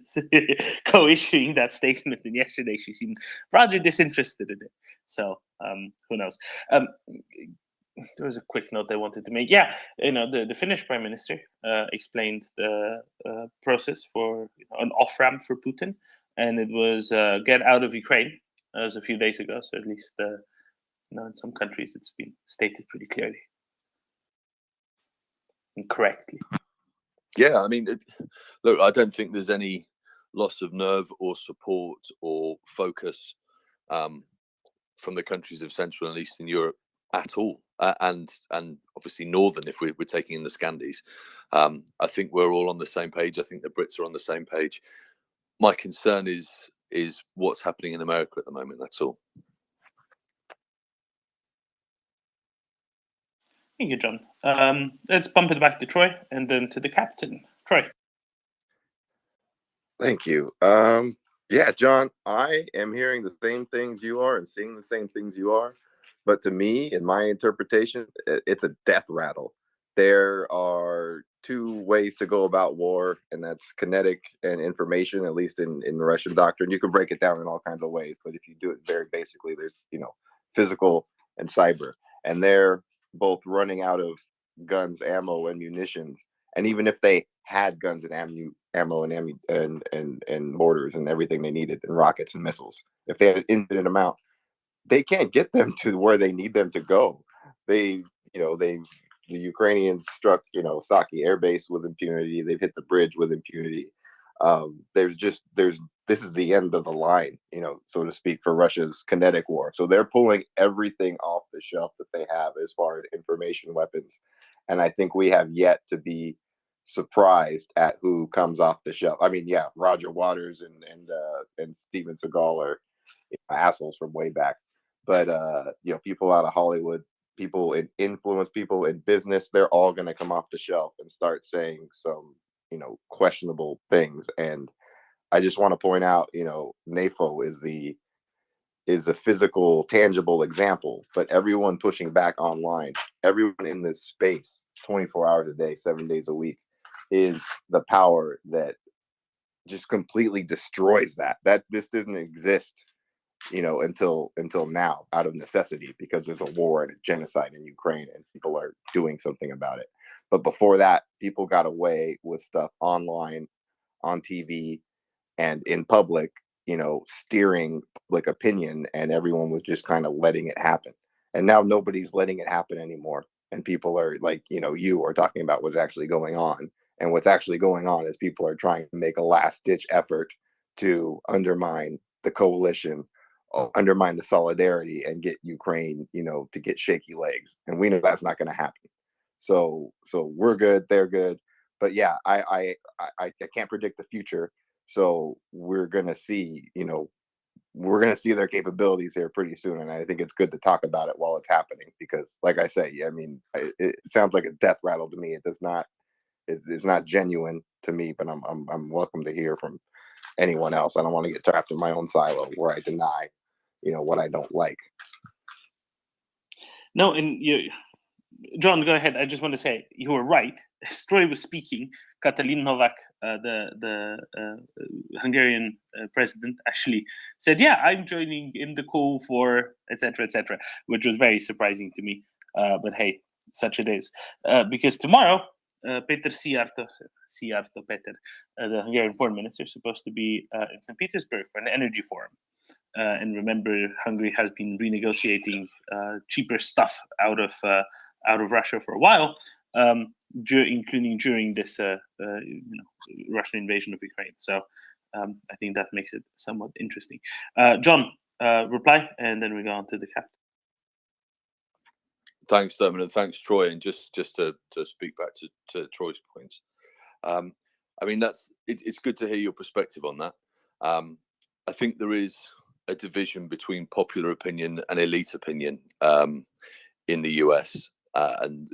[SPEAKER 2] co-issuing that statement. And yesterday she seemed rather disinterested in it. So who knows? There was a quick note I wanted to make. Yeah, the Finnish Prime Minister explained the process for an off-ramp for Putin, and it was get out of Ukraine. That was a few days ago, so at least in some countries it's been stated pretty clearly and correctly.
[SPEAKER 15] Yeah, I mean, look, I don't think there's any loss of nerve or support or focus from the countries of Central and Eastern Europe at all, and obviously Northern, if we're taking in the Scandies. I think we're all on the same page. I think the Brits are on the same page. My concern is what's happening in America at the moment. That's all.
[SPEAKER 2] Thank you, John. Let's bump it back to Troy and then to the captain. Troy.
[SPEAKER 14] Thank you. Yeah, John, I am hearing the same things you are and seeing the same things you are. but to me, in my interpretation, it's a death rattle. There are two ways to go about war, and that's kinetic and information, at least in the Russian doctrine. You can break it down in all kinds of ways, but if you do it very basically, there's, physical and cyber. And they're both running out of guns, ammo, and munitions. And even if they had guns and ammo and mortars and everything they needed, and rockets and missiles, if they had an infinite amount, they can't get them to where they need them to go. The Ukrainians struck, Saki Air Base with impunity. They've hit the bridge with impunity. This is the end of the line, so to speak, for Russia's kinetic war. So they're pulling everything off the shelf that they have as far as information weapons. And I think we have yet to be surprised at who comes off the shelf. I mean, yeah, Roger Waters and Steven Seagal are assholes from way back. But people out of Hollywood, people in influence, people in business, they're all going to come off the shelf and start saying some, questionable things. And I just want to point out, NAFO is a physical, tangible example, but everyone pushing back online, everyone in this space, 24 hours a day, 7 days a week, is the power that just completely destroys that this doesn't exist, until now, out of necessity, because there's a war and a genocide in Ukraine and people are doing something about it. But before that, people got away with stuff online, on TV, and in public, steering public opinion, and everyone was just kind of letting it happen. And now nobody's letting it happen anymore. And people are like, you are talking about what's actually going on. And what's actually going on is people are trying to make a last ditch effort to undermine the coalition, undermine the solidarity, and get Ukraine, to get shaky legs. And we know that's not going to happen. So we're good, they're good. But yeah, I can't predict the future. So we're gonna see, their capabilities here pretty soon, and I think it's good to talk about it while it's happening, because, like I say, I mean, it sounds like a death rattle to me. It does not. It's not genuine to me, but I'm welcome to hear from anyone else. I don't want to get trapped in my own silo where I deny, what I don't like.
[SPEAKER 2] No, and John, go ahead. I just want to say you were right. Stroy was speaking. Katalin Novak, the Hungarian president, actually said, "Yeah, I'm joining in the call for etc., which was very surprising to me. But hey, such it is. Because tomorrow, Peter Szijjártó, Peter, the Hungarian foreign minister, is supposed to be in St. Petersburg for an energy forum. And remember, Hungary has been renegotiating cheaper stuff out of Russia for a while, including during this Russian invasion of Ukraine. So I think that makes it somewhat interesting. John, reply, and then we go on to the captain.
[SPEAKER 15] Thanks, Dermot, and thanks, Troy. And just to speak back to Troy's points, I mean, it's good to hear your perspective on that. I think there is a division between popular opinion and elite opinion in the US. And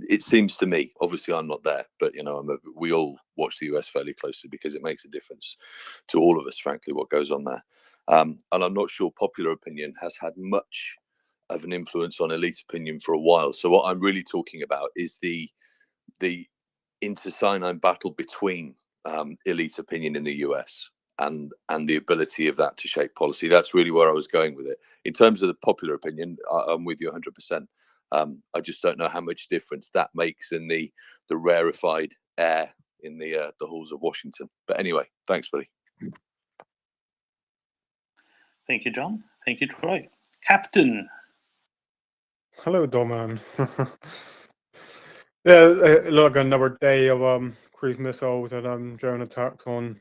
[SPEAKER 15] it seems to me, obviously I'm not there, but we all watch the US fairly closely because it makes a difference to all of us, frankly, what goes on there. And I'm not sure popular opinion has had much of an influence on elite opinion for a while. So what I'm really talking about is the intercynine battle between elite opinion in the US and the ability of that to shape policy. That's really where I was going with it. In terms of the popular opinion, I'm with you 100%. I just don't know how much difference that makes in the rarefied air in the halls of Washington. But anyway, thanks, buddy.
[SPEAKER 2] Thank you, John. Thank you, Troy. Captain.
[SPEAKER 16] Hello, Doman. Yeah, like another day of cruise missiles and drone attacks on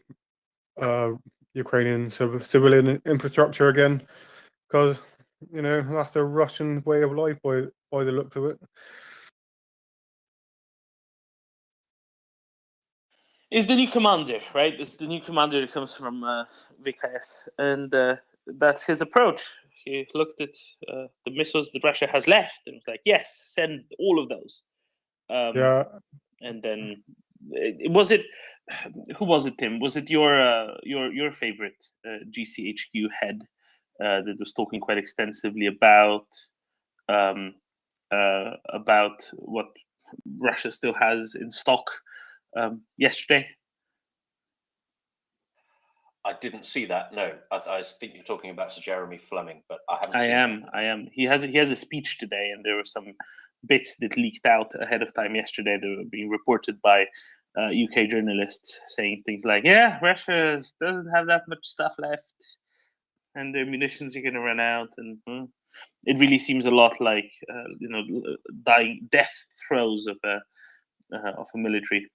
[SPEAKER 16] Ukrainian civilian infrastructure again, because that's the Russian way of life by the looks of it.
[SPEAKER 2] Is the new commander, right? It's the new commander that comes from VKS, and that's his approach. He looked at the missiles that Russia has left and was like, "Yes, send all of those."
[SPEAKER 16] Yeah.
[SPEAKER 2] And then who was it, Tim? Was it your favorite GCHQ head that was talking quite extensively about about what Russia still has in stock yesterday?
[SPEAKER 4] I didn't see that. No, I think you're talking about Sir Jeremy Fleming, but I haven't
[SPEAKER 2] I
[SPEAKER 4] seen
[SPEAKER 2] am.
[SPEAKER 4] that.
[SPEAKER 2] I am. He has a speech today, and there were some bits that leaked out ahead of time yesterday that were being reported by UK journalists, saying things like, "Yeah, Russia doesn't have that much stuff left, and their munitions are going to run out." And it really seems a lot like death throes of a military,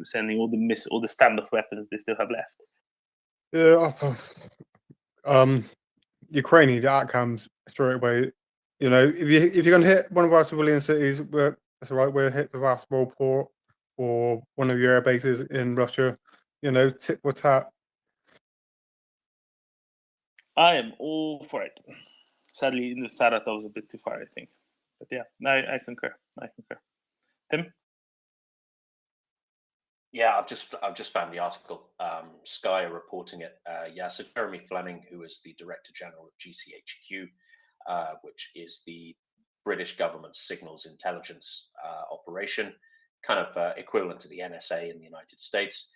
[SPEAKER 2] sending all the standoff weapons they still have left.
[SPEAKER 16] Yeah, Ukraine needs outcomes straight away. You know, if you're gonna hit one of our civilian cities, that's all right. We'll hit the Raspol port or one of your air bases in Russia. You know, tit for tat.
[SPEAKER 2] I am all for it. Sadly, in the Saratov was a bit too far, I think. But yeah, I concur. I concur. Tim?
[SPEAKER 4] Yeah, I've just found the article. Sky are reporting it. So Jeremy Fleming, who is the Director General of GCHQ, which is the British government's signals intelligence operation, kind of equivalent to the NSA in the United States.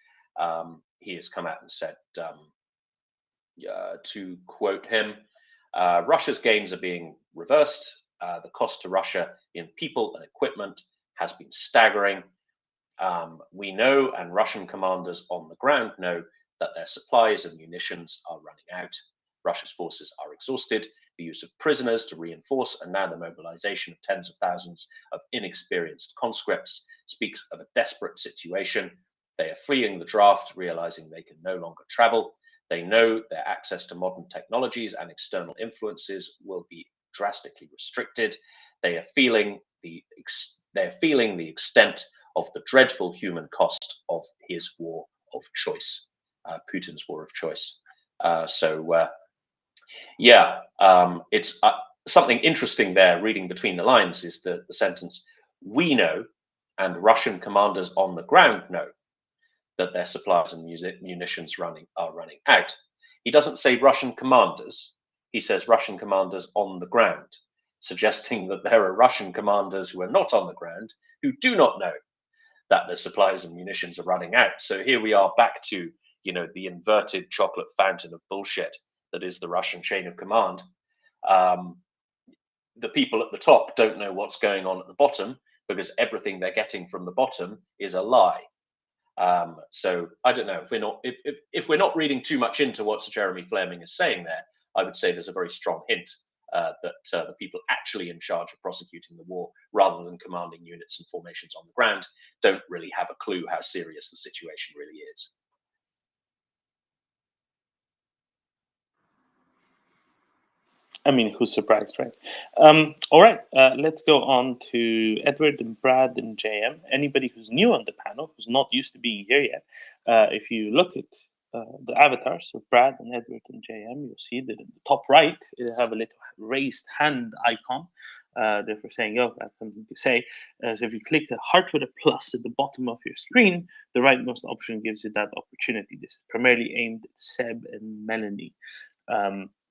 [SPEAKER 4] He has come out and said, to quote him, Russia's gains are being reversed. The cost to Russia in people and equipment has been staggering. We know, and Russian commanders on the ground know, that their supplies of munitions are running out. Russia's forces are exhausted. The use of prisoners to reinforce and now the mobilization of tens of thousands of inexperienced conscripts speaks of a desperate situation. They are fleeing the draft, realizing they can no longer travel. They know their access to modern technologies and external influences will be drastically restricted. They are feeling the extent of the dreadful human cost of his war of choice, Putin's war of choice. It's something interesting there. Reading between the lines is the sentence: "We know, and Russian commanders on the ground know, that their supplies and munitions are running out." He doesn't say Russian commanders. He says Russian commanders on the ground, suggesting that there are Russian commanders who are not on the ground who do not know that the supplies and munitions are running out. So here we are back to, the inverted chocolate fountain of bullshit that is the Russian chain of command. The people at the top don't know what's going on at the bottom because everything they're getting from the bottom is a lie. So I don't know if we're not reading too much into what Sir Jeremy Fleming is saying there. I would say there's a very strong hint that the people actually in charge of prosecuting the war, rather than commanding units and formations on the ground, don't really have a clue how serious the situation really is.
[SPEAKER 2] I mean, who's surprised, right? All right, let's go on to Edward and Brad and JM. Anybody who's new on the panel, who's not used to being here yet, if you look at the avatars of Brad and Edward and JM, you'll see that in the top right, you have a little raised hand icon. Therefore saying, "Oh, that's something to say." So if you click the heart with a plus at the bottom of your screen, the rightmost option gives you that opportunity. This is primarily aimed at Seb and Melanie.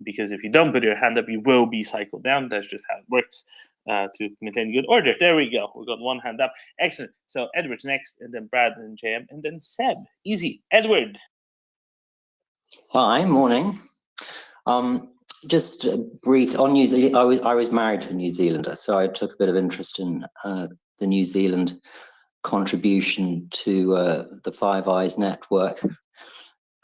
[SPEAKER 2] Because if you don't put your hand up, you will be cycled down. That's just how it works to maintain good order. There we go. We've got one hand up. Excellent. So Edward's next, and then Brad, and then JM, and then Seb. Easy. Edward.
[SPEAKER 17] Hi, morning. Just brief on New Zealand. I was married to a New Zealander, so I took a bit of interest in the New Zealand contribution to the Five Eyes network.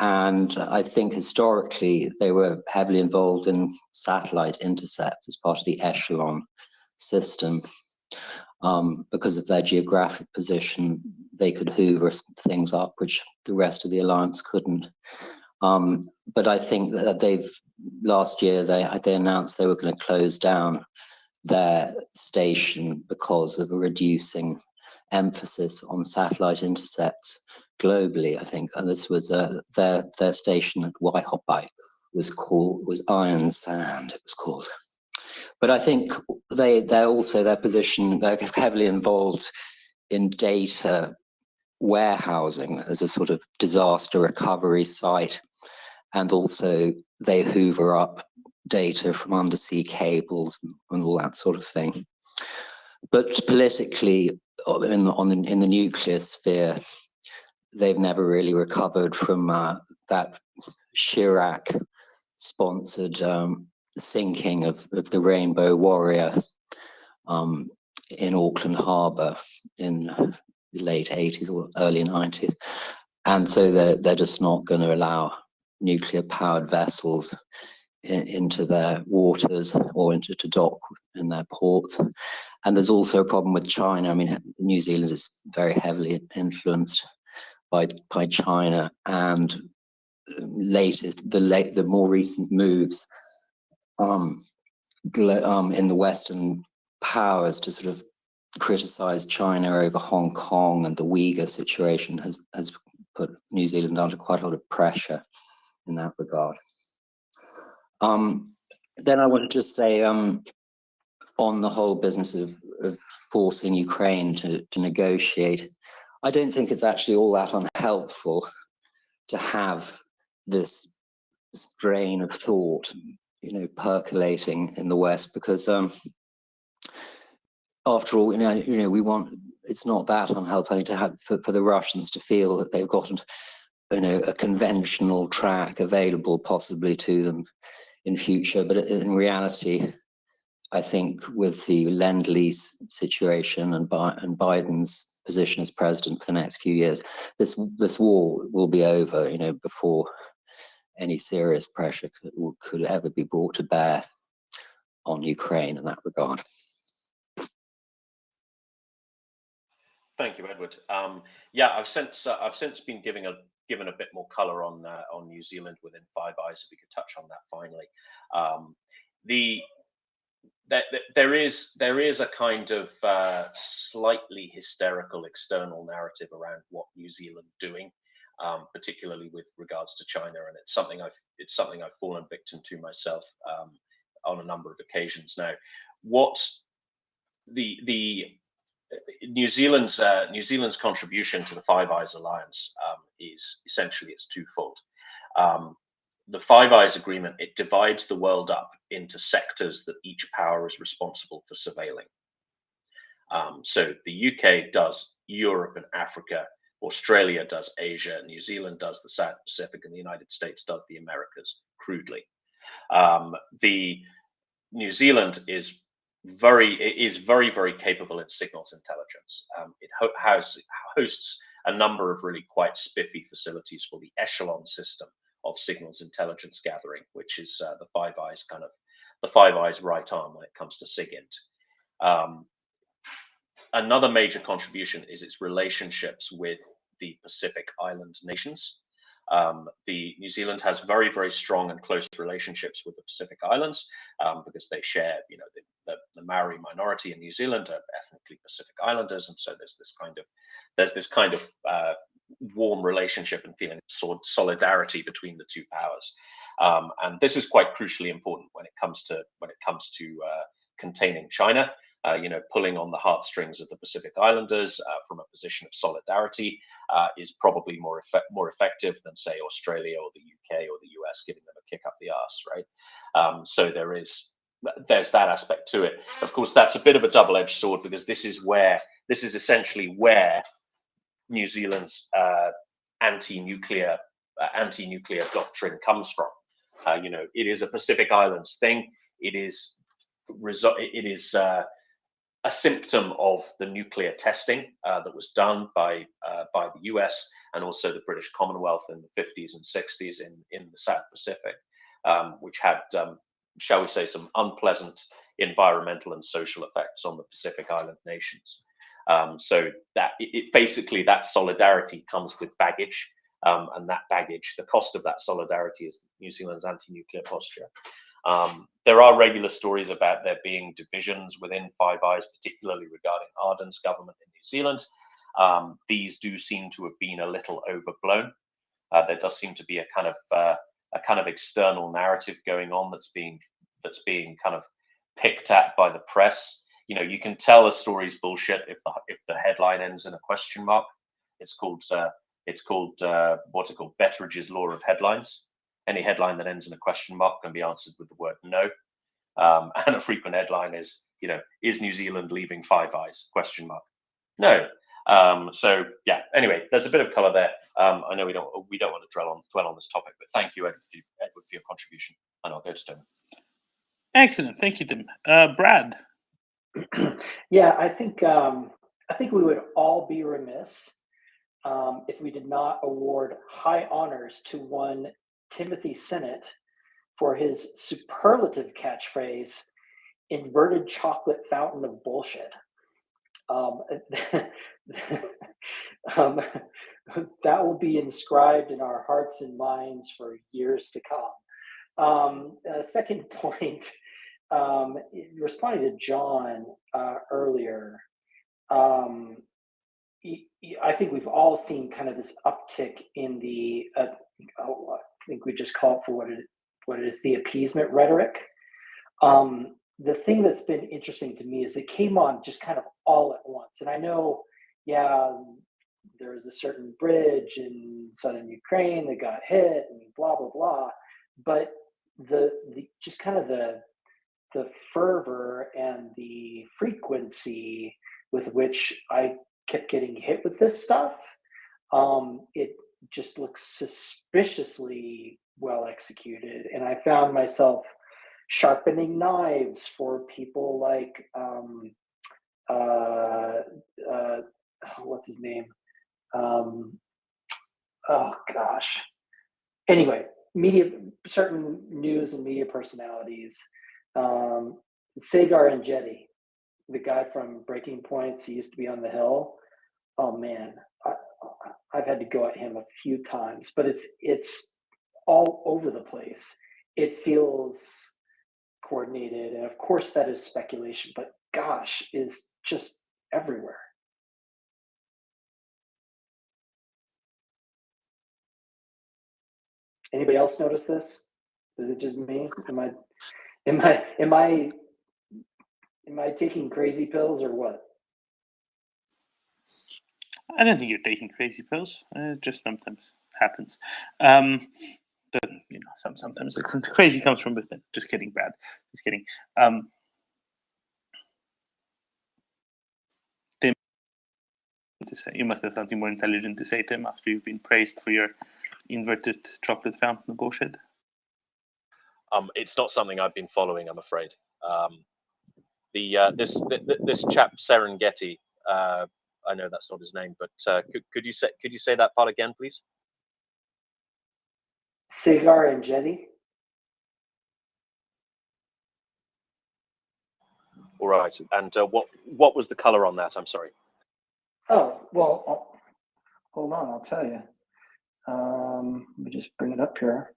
[SPEAKER 17] And I think historically they were heavily involved in satellite intercept as part of the Echelon system. Because of their geographic position, they could hoover things up, which the rest of the alliance couldn't. But I think that last year they announced they were going to close down their station because of a reducing emphasis on satellite intercepts globally, I think. And this was their station at Waihopai was Iron Sand, it was called. But I think they're also, their position, they're heavily involved in data warehousing as a sort of disaster recovery site. and also they hoover up data from undersea cables and all that sort of thing. But politically, in the nuclear sphere, they've never really recovered from that Chirac-sponsored sinking of the Rainbow Warrior in Auckland Harbour in the late 80s or early 90s. And so they're just not going to allow nuclear-powered vessels into their waters or into to dock in their ports. And there's also a problem with China. I mean, New Zealand is very heavily influenced by China, and the more recent moves in the Western powers to sort of criticize China over Hong Kong and the Uyghur situation has put New Zealand under quite a lot of pressure in that regard. Then I want to just say, on the whole business of forcing Ukraine to negotiate, I don't think it's actually all that unhelpful to have this strain of thought, percolating in the West, because after all, we want. It's not that unhelpful to have for the Russians to feel that they've got, a conventional track available possibly to them in future. But in reality, I think with the Lend-Lease situation and Biden's position as president for the next few years, this war will be over, before any serious pressure could ever be brought to bear on Ukraine in that regard.
[SPEAKER 4] Thank you, Edward. Yeah, I've since been given a bit more color on New Zealand within Five Eyes. If we could touch on that finally, there is a kind of slightly hysterical external narrative around what New Zealand doing, particularly with regards to China, and it's something I've fallen victim to myself on a number of occasions now. What the New Zealand's contribution to the Five Eyes Alliance is essentially it's twofold. The Five Eyes Agreement, it divides the world up into sectors that each power is responsible for surveilling. So the UK does Europe and Africa, Australia does Asia, New Zealand does the South Pacific, and the United States does the Americas, crudely. The New Zealand is very, very capable in signals intelligence. It hosts a number of really quite spiffy facilities for the Echelon system of signals intelligence gathering, which is the Five Eyes right arm when it comes to SIGINT. Another major contribution is its relationships with the Pacific Island nations. The New Zealand has very, very strong and close relationships with the Pacific Islands because they share, the Maori minority in New Zealand are ethnically Pacific Islanders, and so there's this kind of warm relationship and feeling of solidarity between the two powers, and this is quite crucially important when it comes to containing China. Pulling on the heartstrings of the Pacific Islanders from a position of solidarity is probably more effective than, say, Australia or the UK or the US giving them a kick up the arse, right? So there's that aspect to it. Of course, that's a bit of a double-edged sword because this is essentially where New Zealand's anti-nuclear doctrine comes from. It is a Pacific Islands thing. It is a symptom of the nuclear testing that was done by the US and also the British Commonwealth in the 50s and 60s in the South Pacific, which had, shall we say, some unpleasant environmental and social effects on the Pacific Island nations. So that basically that solidarity comes with baggage, and that baggage, the cost of that solidarity is New Zealand's anti-nuclear posture. There are regular stories about there being divisions within Five Eyes, particularly regarding Ardern's government in New Zealand. These do seem to have been a little overblown. There does seem to be a kind of external narrative going on that's being kind of picked at by the press. You can tell a story's bullshit if the headline ends in a question mark. It's called Betteridge's law of headlines. any headline that ends in a question mark can be answered with the word no. And a frequent headline is, is New Zealand leaving Five Eyes? Question mark. No. So yeah. Anyway, there's a bit of color there. I know we don't want to dwell on this topic, but thank you, Edward, for your contribution, and I'll go to Tim.
[SPEAKER 2] Excellent, thank you, Tim. Brad.
[SPEAKER 18] Yeah, I think we would all be remiss if we did not award high honors to one Timothy Sennett for his superlative catchphrase, "Inverted chocolate fountain of bullshit." That will be inscribed in our hearts and minds for years to come. Second point, responding to John earlier, I think we've all seen kind of this uptick in the, I think we just call it for what it is, the appeasement rhetoric. The thing that's been interesting to me is it came on just kind of all at once. And I know, there was a certain bridge in southern Ukraine that got hit and blah, blah, blah. But the just kind of the fervor and the frequency with which I kept getting hit with this stuff, it just looks suspiciously well executed. And I found myself sharpening knives for people like what's his name? Oh gosh. Anyway, certain news and media personalities. Sagar and Jetty, the guy from Breaking Points, he used to be on The Hill. Oh man, I've had to go at him a few times, but it's all over the place. It feels coordinated, and of course that is speculation, but gosh, it's just everywhere. Anybody else notice this? Is it just me? Am I taking crazy pills or what?
[SPEAKER 2] I don't think you're taking crazy pills. It just sometimes happens. Sometimes the crazy comes from within. Just kidding, Brad. Just kidding. Tim, to say, you must have something more intelligent to say, Tim, after you've been praised for your inverted chocolate fountain of bullshit.
[SPEAKER 4] It's not something I've been following, I'm afraid. This chap Serengeti, I know that's not his name, but could you say that part again, please?
[SPEAKER 18] Sagar and Jetty.
[SPEAKER 4] All right, and what was the color on that? I'm sorry.
[SPEAKER 18] Oh well, hold on, I'll tell you. Let me just bring it up here,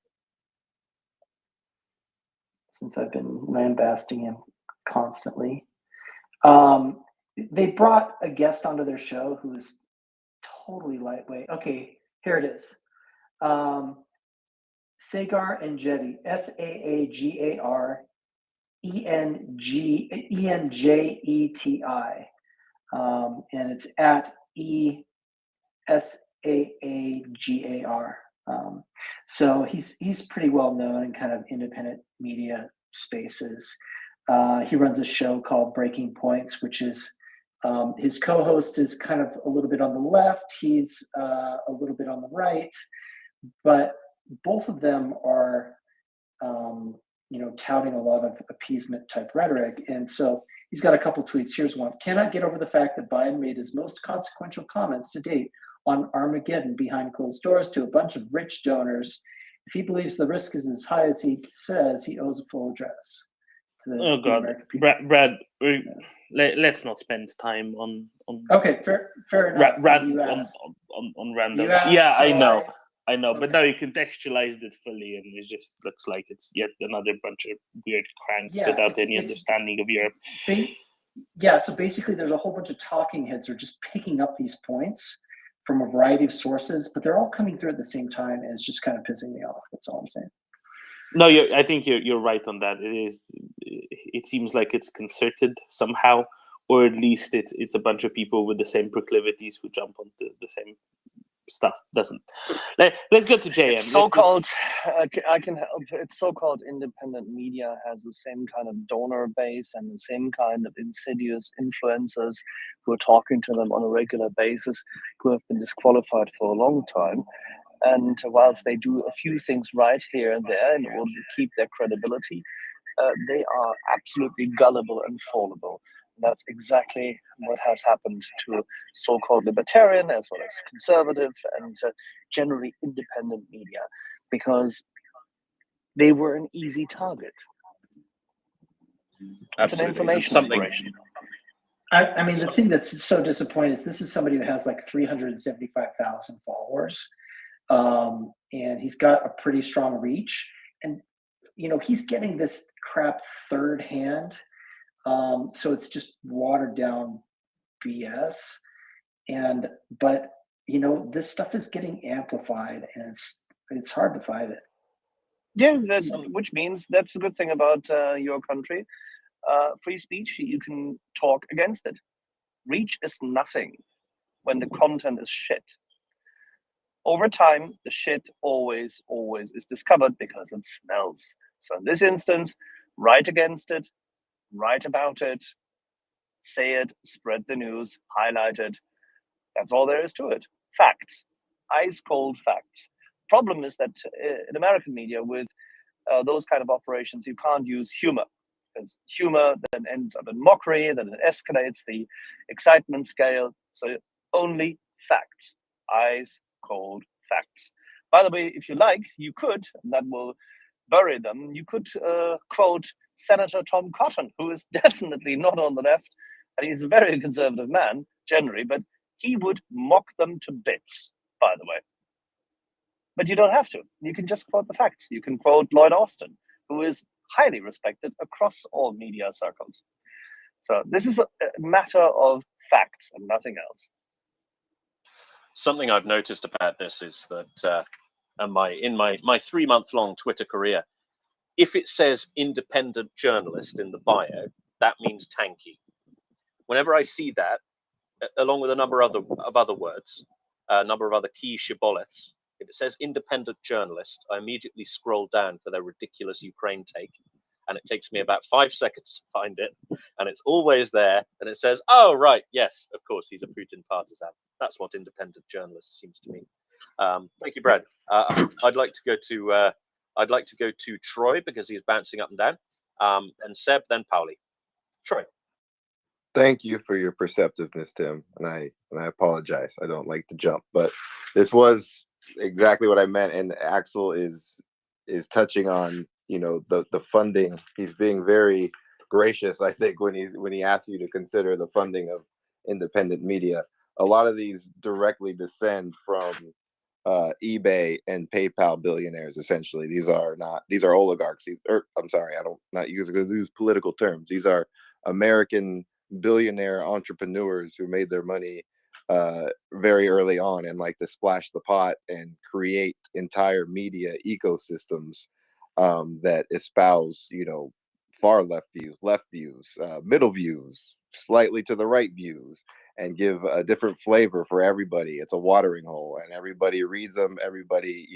[SPEAKER 18] since I've been lambasting him constantly. They brought a guest onto their show who is totally lightweight. Okay, here it is. Sagar and Jetty, Saagar Enjeti, and it's at ESAAGAR. So he's pretty well known in kind of independent media spaces. He runs a show called Breaking Points, which is his co-host is kind of a little bit on the left. He's a little bit on the right, but both of them are, touting a lot of appeasement type rhetoric. And so he's got a couple tweets. Here's one. Cannot get over the fact that Biden made his most consequential comments to date on Armageddon behind closed doors to a bunch of rich donors. If he believes the risk is as high as he says, he owes a full address to the American people.
[SPEAKER 2] Brad, let's not spend time on
[SPEAKER 18] okay, fair enough.
[SPEAKER 2] On random. Yeah, I know, okay. But now you contextualized it fully, and it just looks like it's yet another bunch of weird cranks without any understanding of Europe.
[SPEAKER 18] So basically there's a whole bunch of talking heads who are just picking up these points from a variety of sources, but they're all coming through at the same time, and it's just kind of pissing me off. That's all I'm saying.
[SPEAKER 2] No, I think you're right on that. It seems like it's concerted somehow, or at least it's a bunch of people with the same proclivities who jump onto the same stuff doesn't. Let's go to JM.
[SPEAKER 13] So-called, I can help. It's so-called independent media has the same kind of donor base and the same kind of insidious influencers who are talking to them on a regular basis, who have been disqualified for a long time. And whilst they do a few things right here and there in order to keep their credibility, they are absolutely gullible and fallible. That's exactly what has happened to so-called libertarian as well as conservative and generally independent media, because they were an easy target. It's an information operation.
[SPEAKER 18] I mean, the thing that's so disappointing is this is somebody who has like 375,000 followers, and he's got a pretty strong reach, and he's getting this crap third hand. So it's just watered down BS. But this stuff is getting amplified, and it's hard to fight it.
[SPEAKER 13] Yeah, which means that's a good thing about your country. Free speech, you can talk against it. Reach is nothing when the content is shit. Over time, the shit always is discovered because it smells. So in this instance, write against it, write about it, say it, spread the news, highlight it. That's all there is to it. Facts, ice cold facts. Problem is that in American media, with those kind of operations, you can't use humor, because humor then ends up in mockery, then it escalates the excitement scale. So only facts, ice cold facts. By the way, if you like, you could, and that will bury them, you could quote Senator Tom Cotton, who is definitely not on the left, and he's a very conservative man, generally, but he would mock them to bits, by the way. But you don't have to. You can just quote the facts. You can quote Lloyd Austin, who is highly respected across all media circles. So this is a matter of facts and nothing else.
[SPEAKER 4] Something I've noticed about this is that in my 3-month-long Twitter career, if it says independent journalist in the bio, that means tanky. Whenever I see that, along with a number of other words, a number of other key shibboleths, if it says independent journalist, I immediately scroll down for their ridiculous Ukraine take, and it takes me about 5 seconds to find it, and it's always there, and it says, oh, right, yes, of course, he's a Putin partisan. That's what independent journalist seems to mean. Thank you, Brad. I'd like to go to Troy because he's bouncing up and down, and Seb, then Pauli. Troy.
[SPEAKER 14] Thank you for your perceptiveness, Tim, and I apologize. I don't like to jump, but this was exactly what I meant. And Axel is touching on the funding. He's being very gracious, I think, when he asks you to consider the funding of independent media. A lot of these directly descend from eBay and PayPal billionaires. Essentially, these are oligarchs. I'm sorry, not use political terms. These are American billionaire entrepreneurs who made their money very early on and like to splash the pot and create entire media ecosystems that espouse far left views, middle views, slightly to the right views, and give a different flavor for everybody. It's a watering hole, and everybody reads them. Everybody,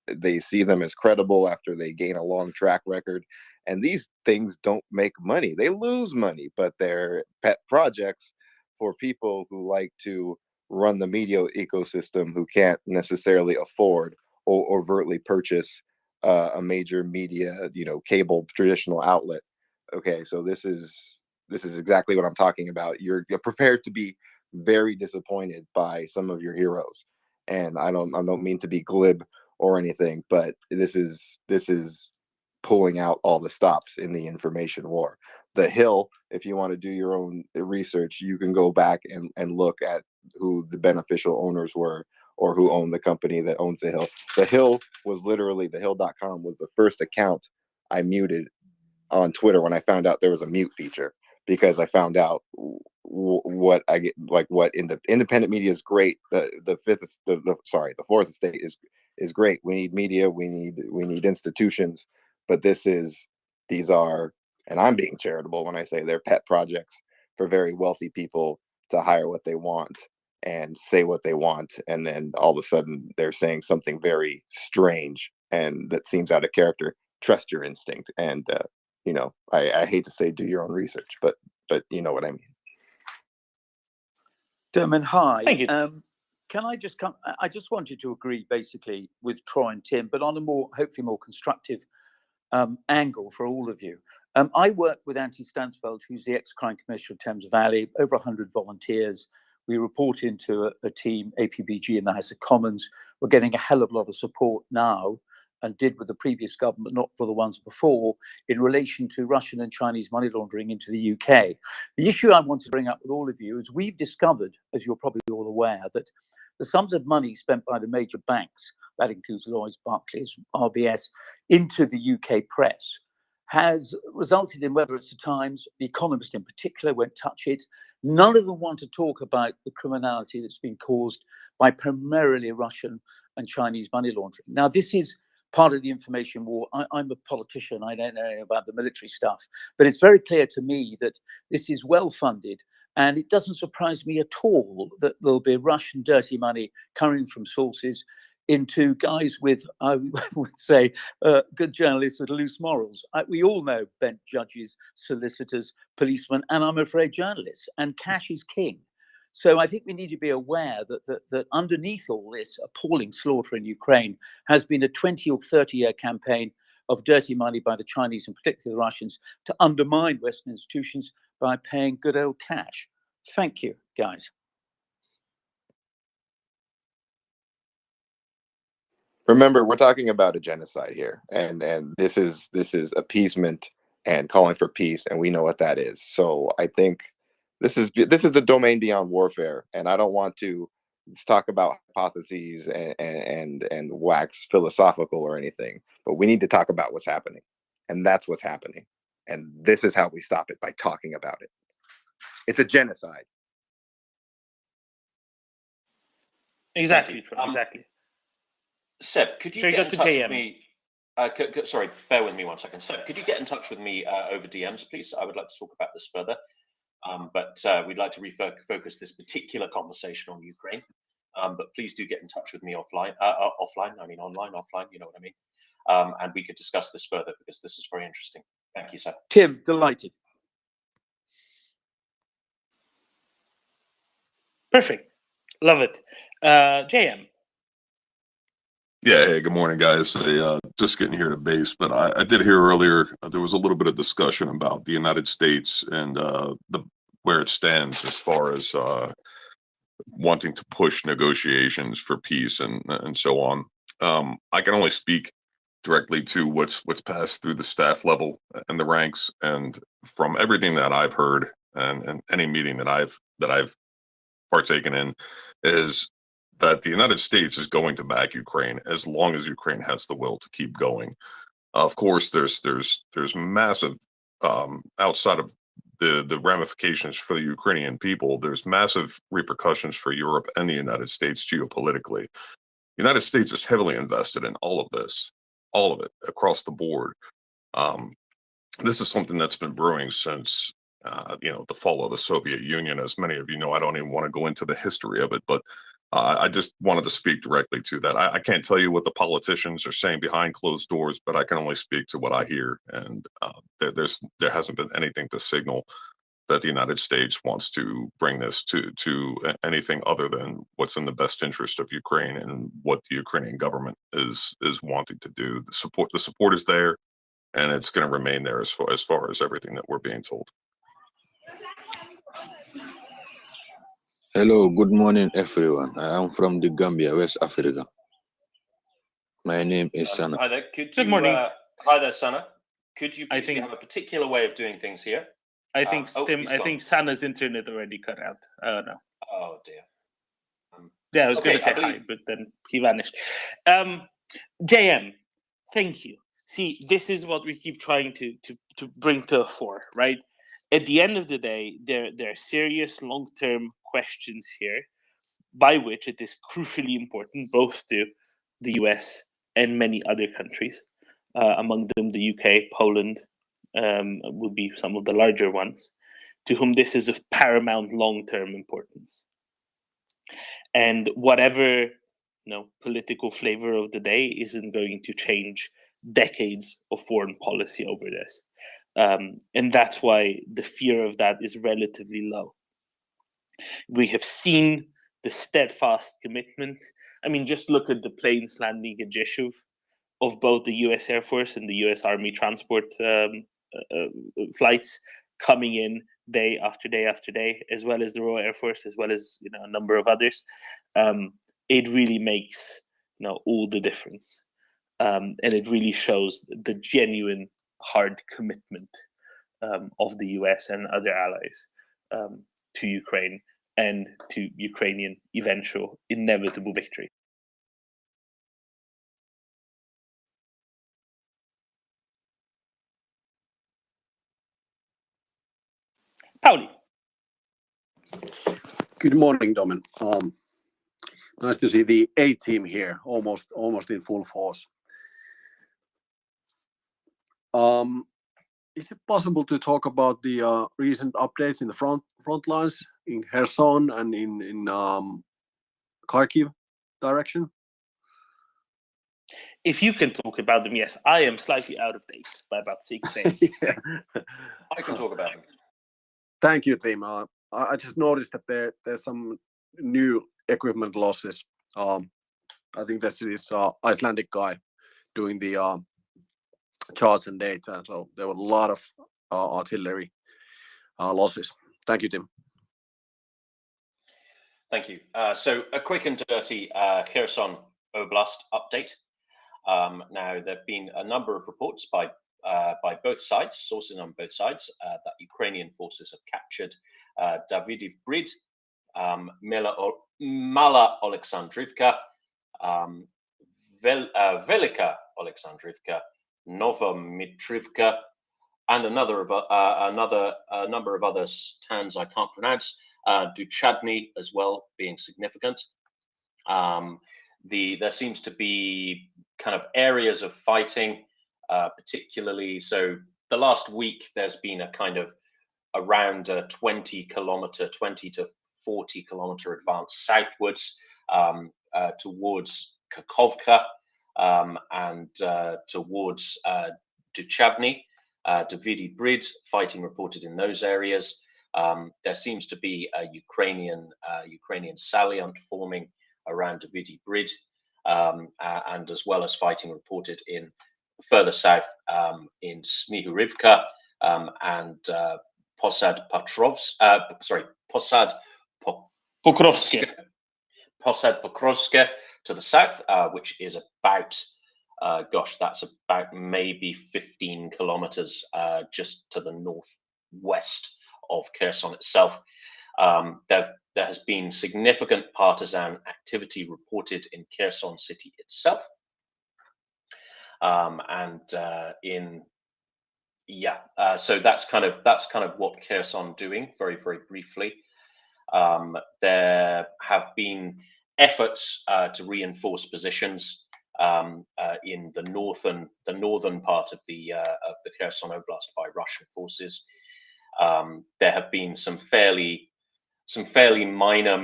[SPEAKER 14] they see them as credible after they gain a long track record. And these things don't make money. They lose money, but they're pet projects for people who like to run the media ecosystem, who can't necessarily afford or overtly purchase a major media, cable traditional outlet. Okay, so this is exactly what I'm talking about. You're prepared to be very disappointed by some of your heroes, and I don't mean to be glib or anything, but this is pulling out all the stops in the information war. The Hill, if you want to do your own research, you can go back and look at who the beneficial owners were or who owned the company that owns The Hill. The Hill was literally, thehill.com was the first account I muted on Twitter when I found out there was a mute feature, because I found out what I get, like what independent media is great. The fourth estate is great. We need media, we need institutions, but these are, and I'm being charitable when I say they're pet projects for very wealthy people to hire what they want. and say what they want, and then all of a sudden they're saying something very strange and that seems out of character. Trust your instinct, and I hate to say do your own research, but you know what I mean.
[SPEAKER 19] Dermot, hi.
[SPEAKER 2] Thank you.
[SPEAKER 19] Can I just come? I just wanted to agree basically with Troy and Tim, but on a hopefully more constructive angle for all of you. I work with Antti Stansfeld, who's the ex-crime commissioner of Thames Valley, over 100 volunteers. We report into a team, APBG, in the House of Commons. We're getting a hell of a lot of support now, and did with the previous government, not for the ones before, in relation to Russian and Chinese money laundering into the UK. The issue I want to bring up with all of you is we've discovered, as you're probably all aware, that the sums of money spent by the major banks, that includes Lloyds, Barclays, RBS, into the UK press, has resulted in, whether it's the Times, The Economist in particular, won't touch it. None of them want to talk about the criminality that's been caused by primarily Russian and Chinese money laundering. Now, this is part of the information war. I'm a politician. I don't know about the military stuff, but it's very clear to me that this is well funded. And it doesn't surprise me at all that there'll be Russian dirty money coming from sources into guys with, I would say, good journalists with loose morals. We all know bent judges, solicitors, policemen, and I'm afraid journalists. And cash is king. So I think we need to be aware that underneath all this appalling slaughter in Ukraine has been a 20 or 30-year campaign of dirty money by the Chinese, and particularly the Russians, to undermine Western institutions by paying good old cash. Thank you, guys.
[SPEAKER 14] Remember, we're talking about a genocide here, and this is appeasement and calling for peace, and we know what that is. So I think this is a domain beyond warfare, and I don't want to talk about hypotheses and wax philosophical or anything, but we need to talk about what's happening, and that's what's happening, and this is how we stop it, by talking about it. It's a genocide.
[SPEAKER 2] Exactly. Exactly.
[SPEAKER 4] Seb, could you
[SPEAKER 2] Shall we
[SPEAKER 4] get
[SPEAKER 2] go
[SPEAKER 4] in
[SPEAKER 2] to
[SPEAKER 4] touch
[SPEAKER 2] JM?
[SPEAKER 4] with me? Sorry, bear with me 1 second. Seb, could you get in touch with me over DMs, please? I would like to talk about this further, but we'd like to refocus this particular conversation on Ukraine. But please do get in touch with me offline. I mean online, offline. You know what I mean. And we could discuss this further because this is very interesting. Thank you, Seb.
[SPEAKER 19] Tim, delighted.
[SPEAKER 2] Perfect. Love it. JM.
[SPEAKER 20] Yeah, hey, good morning, guys. Just getting here to base, but I did hear earlier there was a little bit of discussion about the United States and where it stands as far as wanting to push negotiations for peace and so on. I can only speak directly to what's passed through the staff level and the ranks, and from everything that I've heard and any meeting that I've partaken in, is that the United States is going to back Ukraine as long as Ukraine has the will to keep going. Of course, there's massive outside of the ramifications for the Ukrainian people. There's massive repercussions for Europe and the United States geopolitically. The United States is heavily invested in all of this, all of it across the board. This is something that's been brewing since the fall of the Soviet Union. As many of you know, I don't even want to go into the history of it, but I just wanted to speak directly to that. I can't tell you what the politicians are saying behind closed doors, but I can only speak to what I hear. And there hasn't been anything to signal that the United States wants to bring this to anything other than what's in the best interest of Ukraine and what the Ukrainian government is wanting to do. The support is there, and it's going to remain there as far as everything that we're being told.
[SPEAKER 21] Hello, good morning, everyone. I am from the Gambia, West Africa. My name is Sana.
[SPEAKER 4] Hi there.
[SPEAKER 2] Good morning.
[SPEAKER 4] Hi there, Sana. Could you
[SPEAKER 2] I
[SPEAKER 4] please
[SPEAKER 2] think-
[SPEAKER 4] have a particular way of doing things here?
[SPEAKER 2] I think
[SPEAKER 4] Tim.
[SPEAKER 2] I think Sana's internet already cut out. No.
[SPEAKER 4] Oh dear.
[SPEAKER 2] Yeah, I was going
[SPEAKER 4] Okay,
[SPEAKER 2] to say
[SPEAKER 4] I believe-
[SPEAKER 2] hi, but then he vanished. JM, thank you. See, this is what we keep trying to bring to the fore, right? At the end of the day, there are serious long-term questions here, by which it is crucially important both to the US and many other countries, among them the UK, Poland would be some of the larger ones, to whom this is of paramount long-term importance. And whatever political flavor of the day isn't going to change decades of foreign policy over this. And that's why the fear of that is relatively low. We have seen the steadfast commitment. I mean, just look at the planes landing at Rzeszów of both the US Air Force and the US Army transport flights coming in day after day after day, as well as the Royal Air Force, as well as a number of others. It really makes all the difference, and it really shows the genuine hard commitment of the US and other allies to Ukraine and to Ukrainian eventual inevitable victory. Pauli.
[SPEAKER 3] Good morning, Domin. Nice to see the A team here, almost in full force. Is it possible to talk about the recent updates in the front lines in Kherson and in Kharkiv direction?
[SPEAKER 2] If you can talk about them, yes. I am slightly out of date by about 6 days.
[SPEAKER 4] I can talk about them.
[SPEAKER 3] Thank you, Tim. I just noticed that there's some new equipment losses. I think this is Icelandic guy doing the charts and data. So there were a lot of artillery losses. Thank you, Tim.
[SPEAKER 4] Thank you. So a quick and dirty Kherson Oblast update. Now, there have been a number of reports by both sides, sources on both sides, that Ukrainian forces have captured Davydiv Brid, Mala Oleksandrivka, Velika Oleksandrivka, Novomitrivka, and a number of other towns I can't pronounce. Duchadny as well being significant. There seems to be kind of areas of fighting, particularly. So the last week, there's been a kind of around a 20 to 40 kilometer advance southwards towards Kakhovka and towards Duchavny, Davydiv Brid, fighting reported in those areas. There seems to be a Ukrainian salient forming around Davydiv Brid, and as well as fighting reported in further south in Snihurivka and Posad Pokrovske to the south, which is about that's about maybe 15 kilometers just to the northwest of Kherson itself. There has been significant partisan activity reported in Kherson city itself, so that's kind of what Kherson doing very, very briefly. There have been efforts to reinforce positions in the northern part of the Kherson Oblast by Russian forces. There have been some fairly minor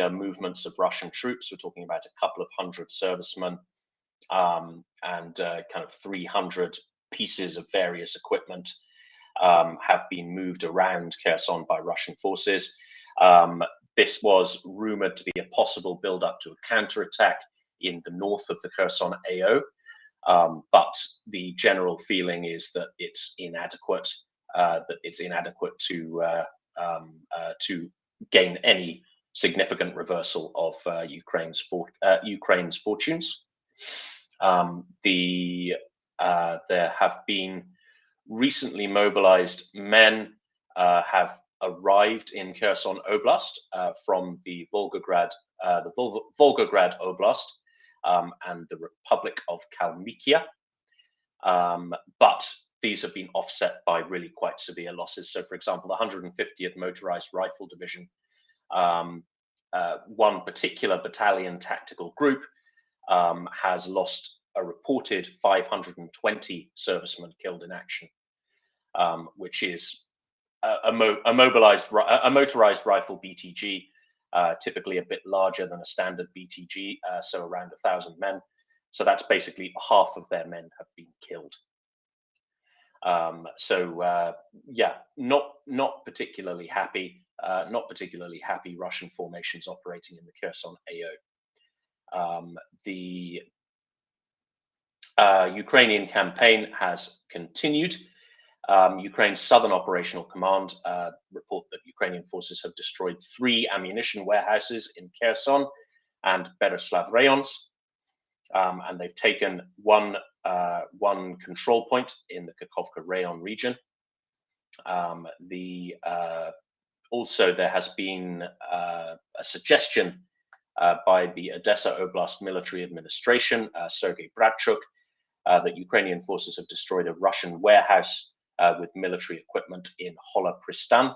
[SPEAKER 4] movements of Russian troops. We're talking about a couple of hundred servicemen and kind of 300 pieces of various equipment have been moved around Kherson by Russian forces. This was rumored to be a possible build-up to a counterattack in the north of the Kherson AO, but the general feeling is that it's inadequate. To gain any significant reversal of Ukraine's fortunes. There have been recently mobilized men have arrived in Kherson Oblast from the Volgograd Oblast and the Republic of Kalmykia, but these have been offset by really quite severe losses. So, for example, the 150th Motorized Rifle Division, one particular battalion tactical group, has lost a reported 520 servicemen killed in action, which is a motorized rifle BTG typically a bit larger than a standard BTG, so around 1,000 men. So that's basically half of their men have been killed. Yeah, not particularly happy. Not particularly happy Russian formations operating in the Kherson AO. The Ukrainian campaign has continued. Ukraine's Southern Operational Command report that Ukrainian forces have destroyed 3 ammunition warehouses in Kherson and Bereslav rayons, and they've taken one control point in the Kakhovka rayon region. Also, there has been a suggestion by the Odessa Oblast Military Administration, Sergei Bratchuk, that Ukrainian forces have destroyed a Russian warehouse with military equipment in Hola Pristan,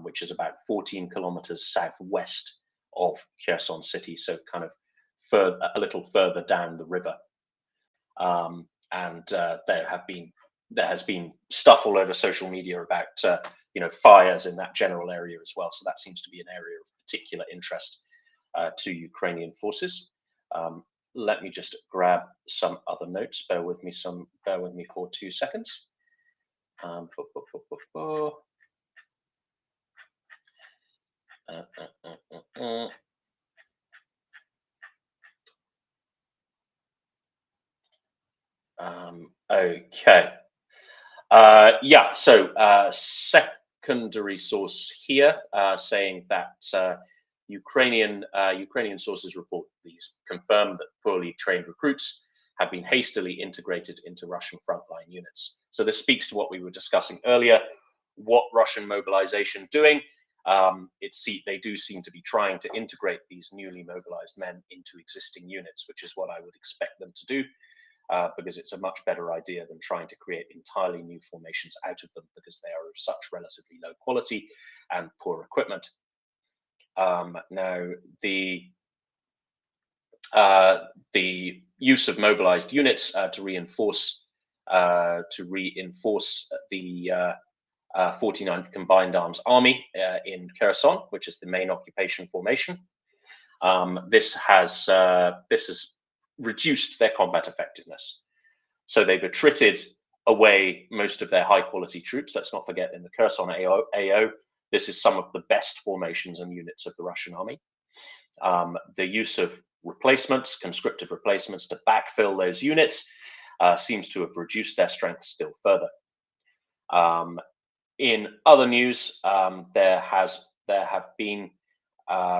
[SPEAKER 4] which is about 14 kilometers southwest of Kherson city, so kind of a little further down the river. There has been stuff all over social media about fires in that general area as well. So that seems to be an area of particular interest to Ukrainian forces. Let me just grab some other notes. Bear with me for 2 seconds. Okay. Yeah, so secondary source here saying that Ukrainian sources report these confirm that poorly trained recruits have been hastily integrated into Russian frontline units. So this speaks to what we were discussing earlier. What Russian mobilization doing? They do seem to be trying to integrate these newly mobilized men into existing units, which is what I would expect them to do. Because it's a much better idea than trying to create entirely new formations out of them, because they are of such relatively low quality and poor equipment. Now, the use of mobilized units to reinforce the 49th Combined Arms Army in Kherson, which is the main occupation formation. This has reduced their combat effectiveness. So they've attrited away most of their high quality troops. Let's not forget, in the Kherson AO, this is some of the best formations and units of the Russian army. The use of replacements, conscripted replacements to backfill those units seems to have reduced their strength still further. In other news,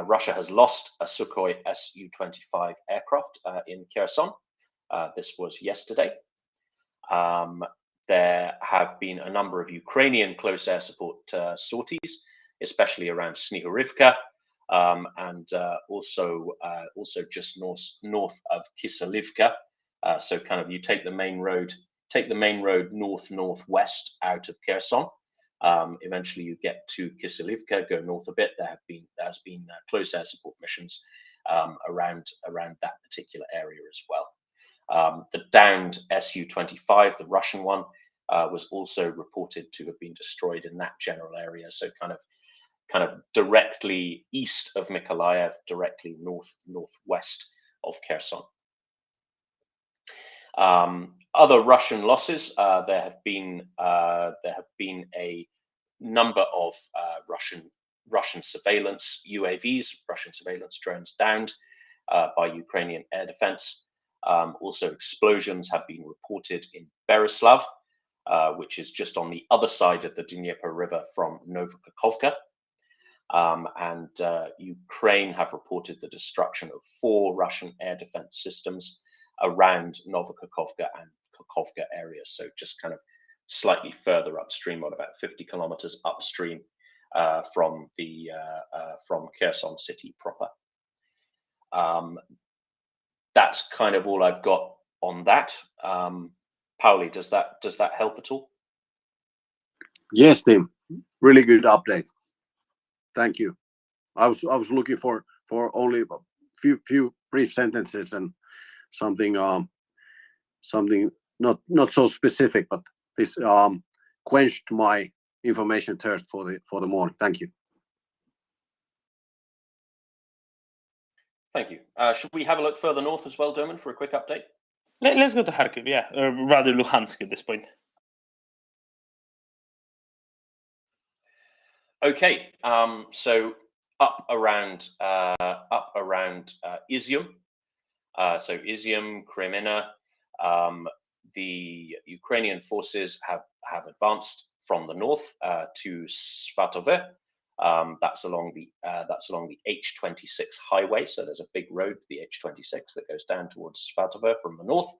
[SPEAKER 4] Russia has lost a Sukhoi Su-25 aircraft in Kherson. This was yesterday. There have been a number of Ukrainian close air support sorties, especially around Snihurivka, and also just north of Kiselivka. So kind of you take the main road north-northwest out of Kherson. Eventually you get to Kiselivka, go north a bit. There has been close air support missions around that particular area as well. The downed Su-25, the Russian one, was also reported to have been destroyed in that general area. So kind of directly east of Mykolaiv, directly northwest of Kherson. Other Russian losses. There have been a number of Russian surveillance UAVs, Russian surveillance drones downed by Ukrainian air defense. Also, explosions have been reported in Bereslav, which is just on the other side of the Dnieper River from Novokakhovka. And Ukraine have reported the destruction of 4 Russian air defense systems around Novokakhovka and Kakhovka areas. So just kind of slightly further upstream, on about 50 kilometers upstream from Kherson city proper. That's kind of all I've got on that. Pauli, does that help at all?
[SPEAKER 3] Yes, Tim. Really good update. Thank you. I was looking for only a few brief sentences and something not so specific, but this quenched my information thirst for the morning. Thank you.
[SPEAKER 4] Thank you. Should we have a look further north as well, Dermot, for a quick update?
[SPEAKER 2] Let's go to Kharkiv, yeah, or rather Luhansk at this point.
[SPEAKER 4] Okay, so up around Izium, so Izium, Kreminna, the Ukrainian forces have advanced from the north to Svatove. That's along the H26 highway. So there's a big road, the H26, that goes down towards Svatove from the north.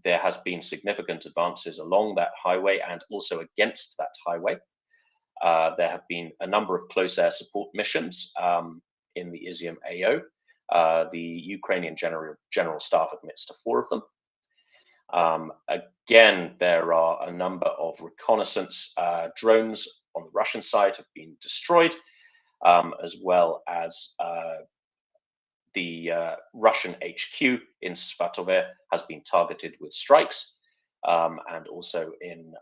[SPEAKER 4] There has been significant advances along that highway and also against that highway. There have been a number of close air support missions in the Izium AO. The Ukrainian General Staff admits to 4 of them. Again, there are a number of reconnaissance drones on the Russian side have been destroyed, as well as the Russian HQ in Svatove has been targeted with strikes, and also in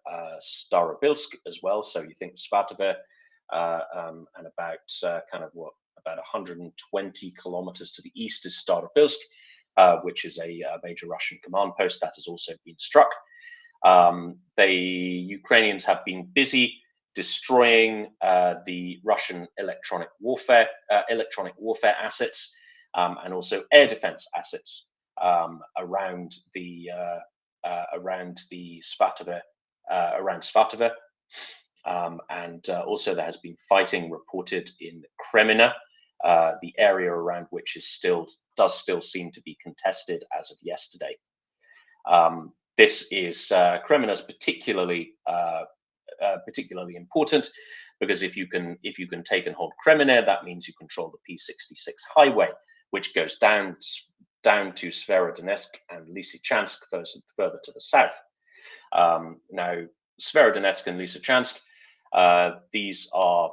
[SPEAKER 4] Starobilsk as well. So you think Svatove and about about 120 kilometers to the east is Starobilsk, which is a major Russian command post that has also been struck. The Ukrainians have been busy destroying the Russian electronic warfare assets and also air defense assets around Svatove, and also there has been fighting reported in Kreminna, the area around which does still seem to be contested as of yesterday. This is Kreminna is particularly important because if you can take and hold Kreminna, that means you control the P66 highway, which goes down to Severodonetsk and Lysychansk further to the south. Now, Severodonetsk and Lysychansk, these are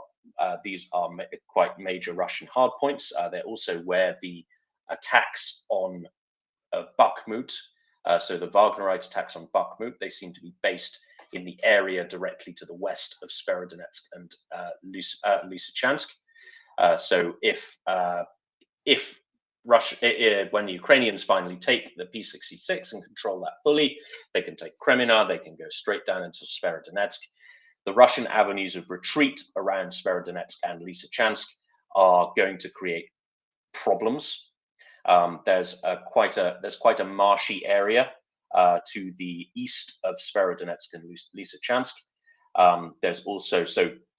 [SPEAKER 4] quite major Russian hardpoints. They're also where the attacks on Bakhmut, so the Wagnerite attacks on Bakhmut, they seem to be based in the area directly to the west of Severodonetsk and Lysychansk. So if Russia, when the Ukrainians finally take the P66 and control that fully, they can take Kreminna, they can go straight down into Severodonetsk. The Russian avenues of retreat around Severodonetsk and Lysychansk are going to create problems. There's quite a marshy area to the east of Severodonetsk and Lysychansk. There's also,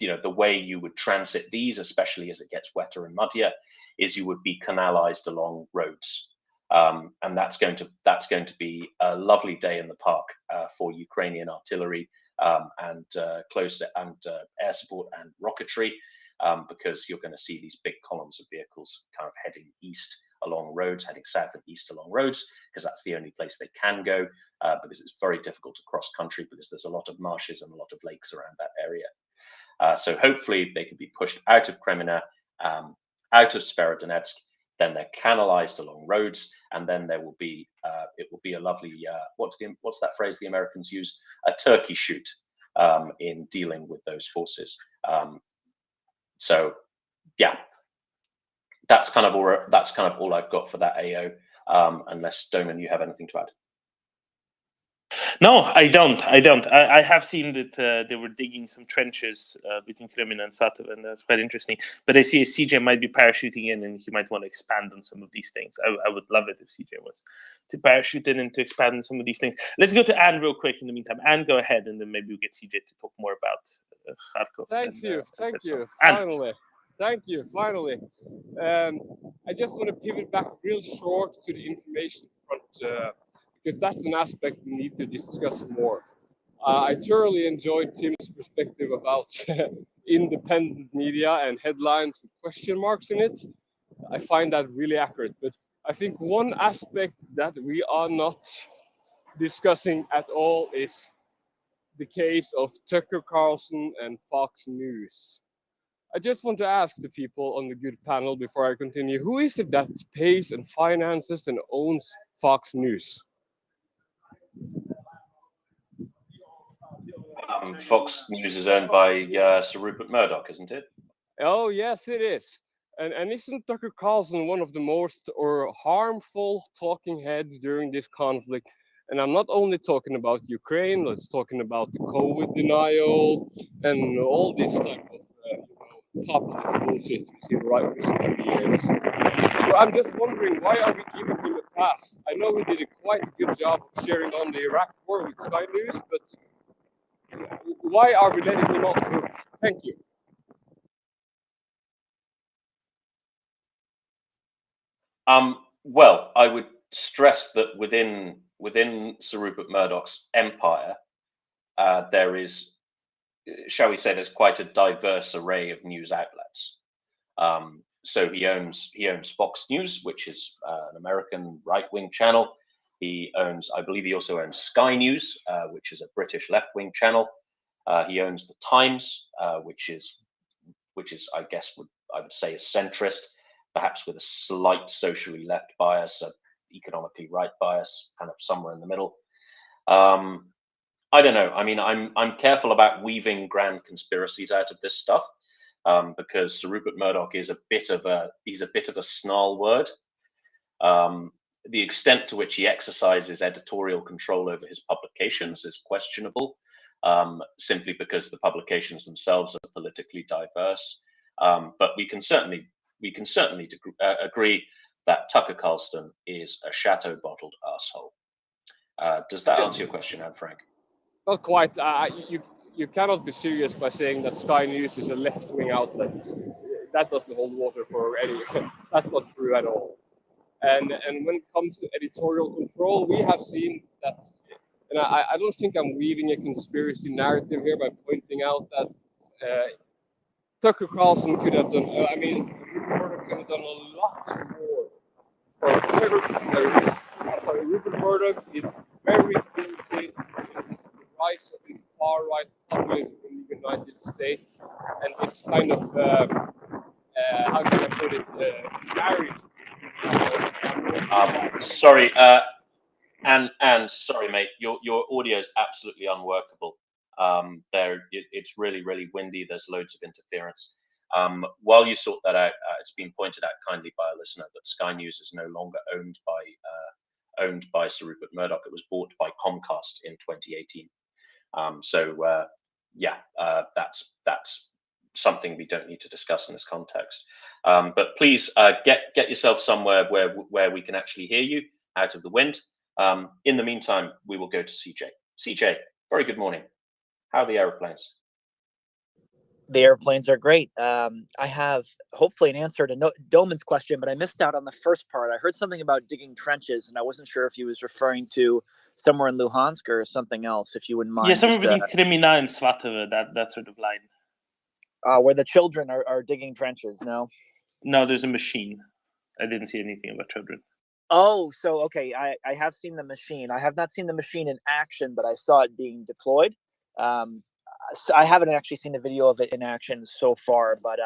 [SPEAKER 4] the way you would transit these, especially as it gets wetter and muddier, is you would be canalized along roads, and that's going to be a lovely day in the park for Ukrainian artillery and air support and rocketry, because you're going to see these big columns of vehicles kind of heading east along roads, heading south and east along roads, because that's the only place they can go, because it's very difficult to cross country because there's a lot of marshes and a lot of lakes around that area. So hopefully they can be pushed out of Kreminna, out of Severodonetsk, then they're canalized along roads, and then there will be it will be a lovely what's that phrase the Americans use? A turkey shoot in dealing with those forces. So yeah, that's kind of all I've got for that AO. Unless Doman, you have anything to add?
[SPEAKER 2] No, I don't. I have seen that they were digging some trenches between Kreminna and Svatove, and that's quite interesting. But I see CJ might be parachuting in, and he might want to expand on some of these things. I would love it if CJ was to parachute in and to expand on some of these things. Let's go to Anne real quick in the meantime. Anne, go ahead, and then maybe we'll get CJ to talk more about Kharkov.
[SPEAKER 5] Thank you.
[SPEAKER 2] Anne.
[SPEAKER 5] Finally. Thank you. Finally. I just want to pivot back real short to the information front, because that's an aspect we need to discuss more. I thoroughly enjoyed Tim's perspective about independent media and headlines with question marks in it. I find that really accurate. But I think one aspect that we are not discussing at all is the case of Tucker Carlson and Fox News. I just want to ask the people on the good panel before I continue, who is it that pays and finances and owns Fox News?
[SPEAKER 4] Fox News is owned by Sir Rupert Murdoch, isn't it?
[SPEAKER 5] Oh, yes, it is. And isn't Tucker Carlson one of the most or harmful talking heads during this conflict? And I'm not only talking about Ukraine, let's talking about the COVID denial and all this type of populist bullshit we see right recent years. So I'm just wondering, why are we giving him a pass? I know he did a quite good job of sharing on the Iraq war with Sky News, but why are we letting him off the hook? Thank you.
[SPEAKER 4] Well, I would stress that within Sir Rupert Murdoch's empire, there is, shall we say, there's quite a diverse array of news outlets. So he owns Fox News, which is an American right-wing channel. He owns, I believe, he also owns Sky News, which is a British left-wing channel. He owns the Times, which is, I guess, I would say, is centrist, perhaps with a slight socially left bias, a economically right bias, kind of somewhere in the middle. I don't know. I mean, I'm careful about weaving grand conspiracies out of this stuff, because Sir Rupert Murdoch is a bit of a snarl word. The extent to which he exercises editorial control over his publications is questionable, simply because the publications themselves are politically diverse. But we can certainly agree that Tucker Carlson is a shadow-bottled asshole. Does that answer your question, Anne Frank?
[SPEAKER 5] Not quite. You cannot be serious by saying that Sky News is a left-wing outlet. That doesn't hold water for anyone. That's not true at all. And when it comes to editorial control, we have seen that. And I don't think I'm weaving a conspiracy narrative here by pointing out that Tucker Carlson could have done. I mean, Rupert could have done a lot more. Rupert Murdoch is very guilty of the rise of this far-right populism in the United States, and this kind of how can I put it, marriage.
[SPEAKER 4] Sorry, and sorry, mate, your audio is absolutely unworkable. It's really windy. There's loads of interference. While you sort that out, it's been pointed out kindly by a listener that Sky News is no longer owned by Sir Rupert Murdoch. It was bought by Comcast in 2018. That's something we don't need to discuss in this context. But please get yourself somewhere where we can actually hear you out of the wind. In the meantime, we will go to CJ. CJ, very good morning. How are the airplanes?
[SPEAKER 1] The airplanes are great. I have hopefully an answer to Doman's question, but I missed out on the first part. I heard something about digging trenches, and I wasn't sure if he was referring to somewhere in Luhansk or something else, if you wouldn't mind.
[SPEAKER 2] Yeah, somewhere between Krymina and Svatovo, that sort of line.
[SPEAKER 1] Where the children are digging trenches, no?
[SPEAKER 2] No, there's a machine. I didn't see anything about children.
[SPEAKER 1] Oh, so, okay, I have seen the machine. I have not seen the machine in action, but I saw it being deployed. So I haven't actually seen a video of it in action so far, but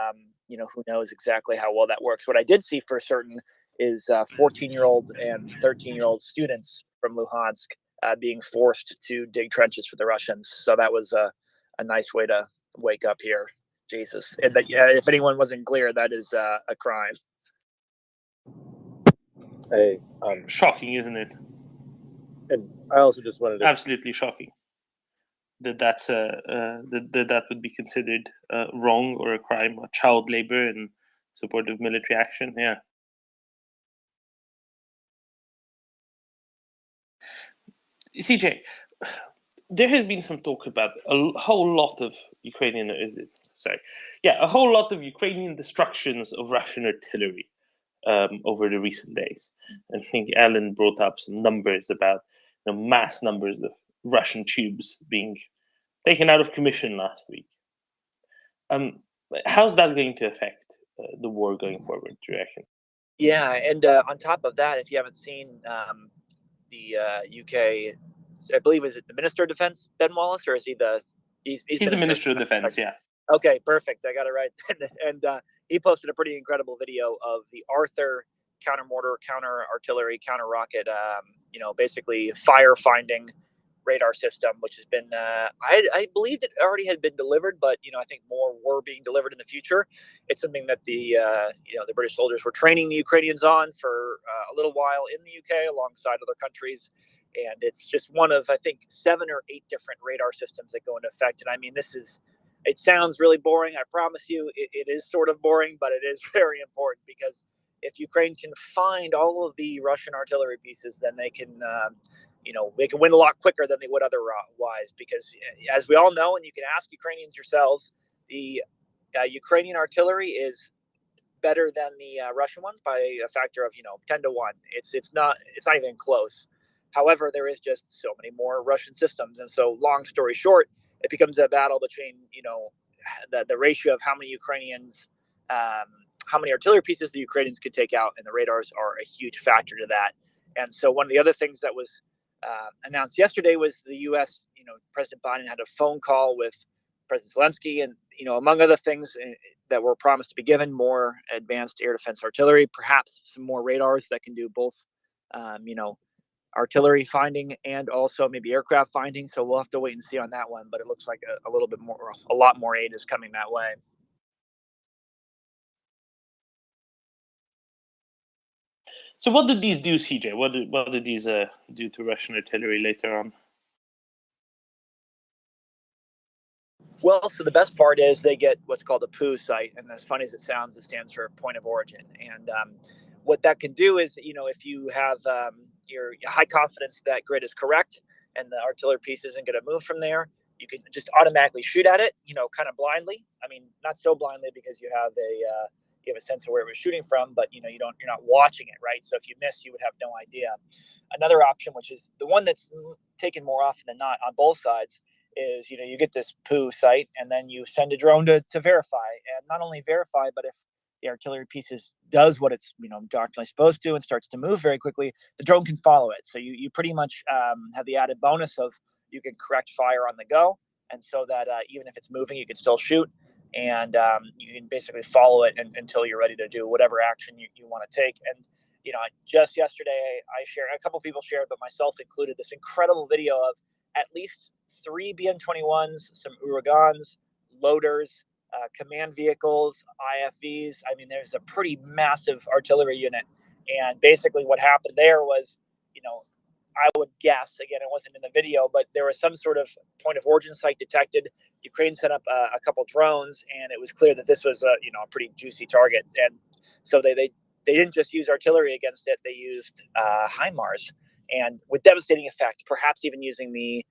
[SPEAKER 1] who knows exactly how well that works. What I did see for certain is 14-year-old and 13-year-old students from Luhansk being forced to dig trenches for the Russians. So that was a nice way to wake up here. Jesus. And that, if anyone wasn't clear, that is a crime.
[SPEAKER 4] Hey,
[SPEAKER 2] shocking, isn't it?
[SPEAKER 4] And I also just wanted to
[SPEAKER 2] absolutely shocking that would be considered wrong or a crime, or child labor and support of military action. Yeah. CJ, there has been some talk about a whole lot of Ukrainian destructions of Russian artillery over the recent days. I think Alan brought up some numbers about mass numbers of Russian tubes being taken out of commission last week. How's that going to affect the war going forward, do you reckon?
[SPEAKER 1] Yeah, and on top of that, if you haven't seen the UK, I believe, is it the Minister of Defense, Ben Wallace, or is he he's
[SPEAKER 2] the Minister of Defense, yeah.
[SPEAKER 1] Okay, perfect. I got it right. And he posted a pretty incredible video of the Arthur counter-mortar, counter-artillery, counter-rocket, basically fire-finding radar system, which has been, I believed it already had been delivered, but, I think more were being delivered in the future. It's something that the British soldiers were training the Ukrainians on for a little while in the UK alongside other countries. And it's just one of, I think, 7 or 8 different radar systems that go into effect. And I mean, it sounds really boring. I promise you it is sort of boring, but it is very important, because if Ukraine can find all of the Russian artillery pieces, then they can, they can win a lot quicker than they would otherwise. Because as we all know, and you can ask Ukrainians yourselves, the Ukrainian artillery is better than the Russian ones by a factor of 10 to 1. It's not even close. However, there is just so many more Russian systems, and so long story short, it becomes a battle between the ratio of how many artillery pieces the Ukrainians could take out, and the radars are a huge factor to that. And so one of the other things that was announced yesterday was the U.S. President Biden had a phone call with President Zelensky, and among other things that were promised to be given, more advanced air defense artillery, perhaps some more radars that can do both, artillery finding and also maybe aircraft finding. So we'll have to wait and see on that one. But it looks like a lot more aid is coming that way.
[SPEAKER 2] So what did these do, CJ? What did these do to Russian artillery later on?
[SPEAKER 1] Well, so the best part is they get what's called a POO site, and as funny as it sounds, it stands for point of origin. And what that can do is, if you have your high confidence that grid is correct and the artillery piece isn't going to move from there, you can just automatically shoot at it, kind of blindly. I mean, not so blindly because you have a sense of where it was shooting from, but you're not watching it, right? So if you miss, you would have no idea. Another option, which is the one that's taken more often than not on both sides, is you get this POO site, and then you send a drone to verify, and not only verify, but if the artillery pieces does what it's doctrinally supposed to and starts to move very quickly, the drone can follow it. So you pretty much have the added bonus of you can correct fire on the go, and so that even if it's moving, you can still shoot, and you can basically follow it until you're ready to do whatever action you want to take. And just yesterday, I shared, a couple people shared, but myself included, this incredible video of at least 3 BM-21s, some Uragans, loaders, command vehicles, IFVs. I mean, there's a pretty massive artillery unit. And basically what happened there was, I would guess, again, it wasn't in the video, but there was some sort of point of origin site detected. Ukraine sent up a couple drones, and it was clear that this was a pretty juicy target. And so they didn't just use artillery against it, they used HIMARS, and with devastating effect, perhaps even using the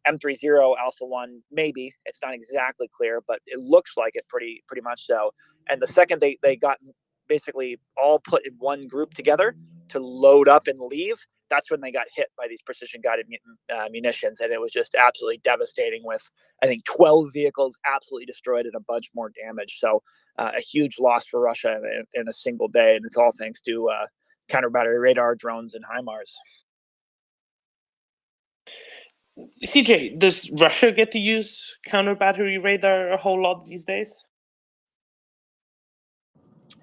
[SPEAKER 1] M30 Alpha 1, maybe. It's not exactly clear, but it looks like it pretty much so. And the second they got basically all put in one group together to load up and leave, that's when they got hit by these precision guided munitions. And it was just absolutely devastating, with, I think, 12 vehicles absolutely destroyed and a bunch more damage. So a huge loss for Russia in a single day. And it's all thanks to counter battery radar, drones, and HIMARS.
[SPEAKER 2] CJ, does Russia get to use counter battery radar a whole lot these days?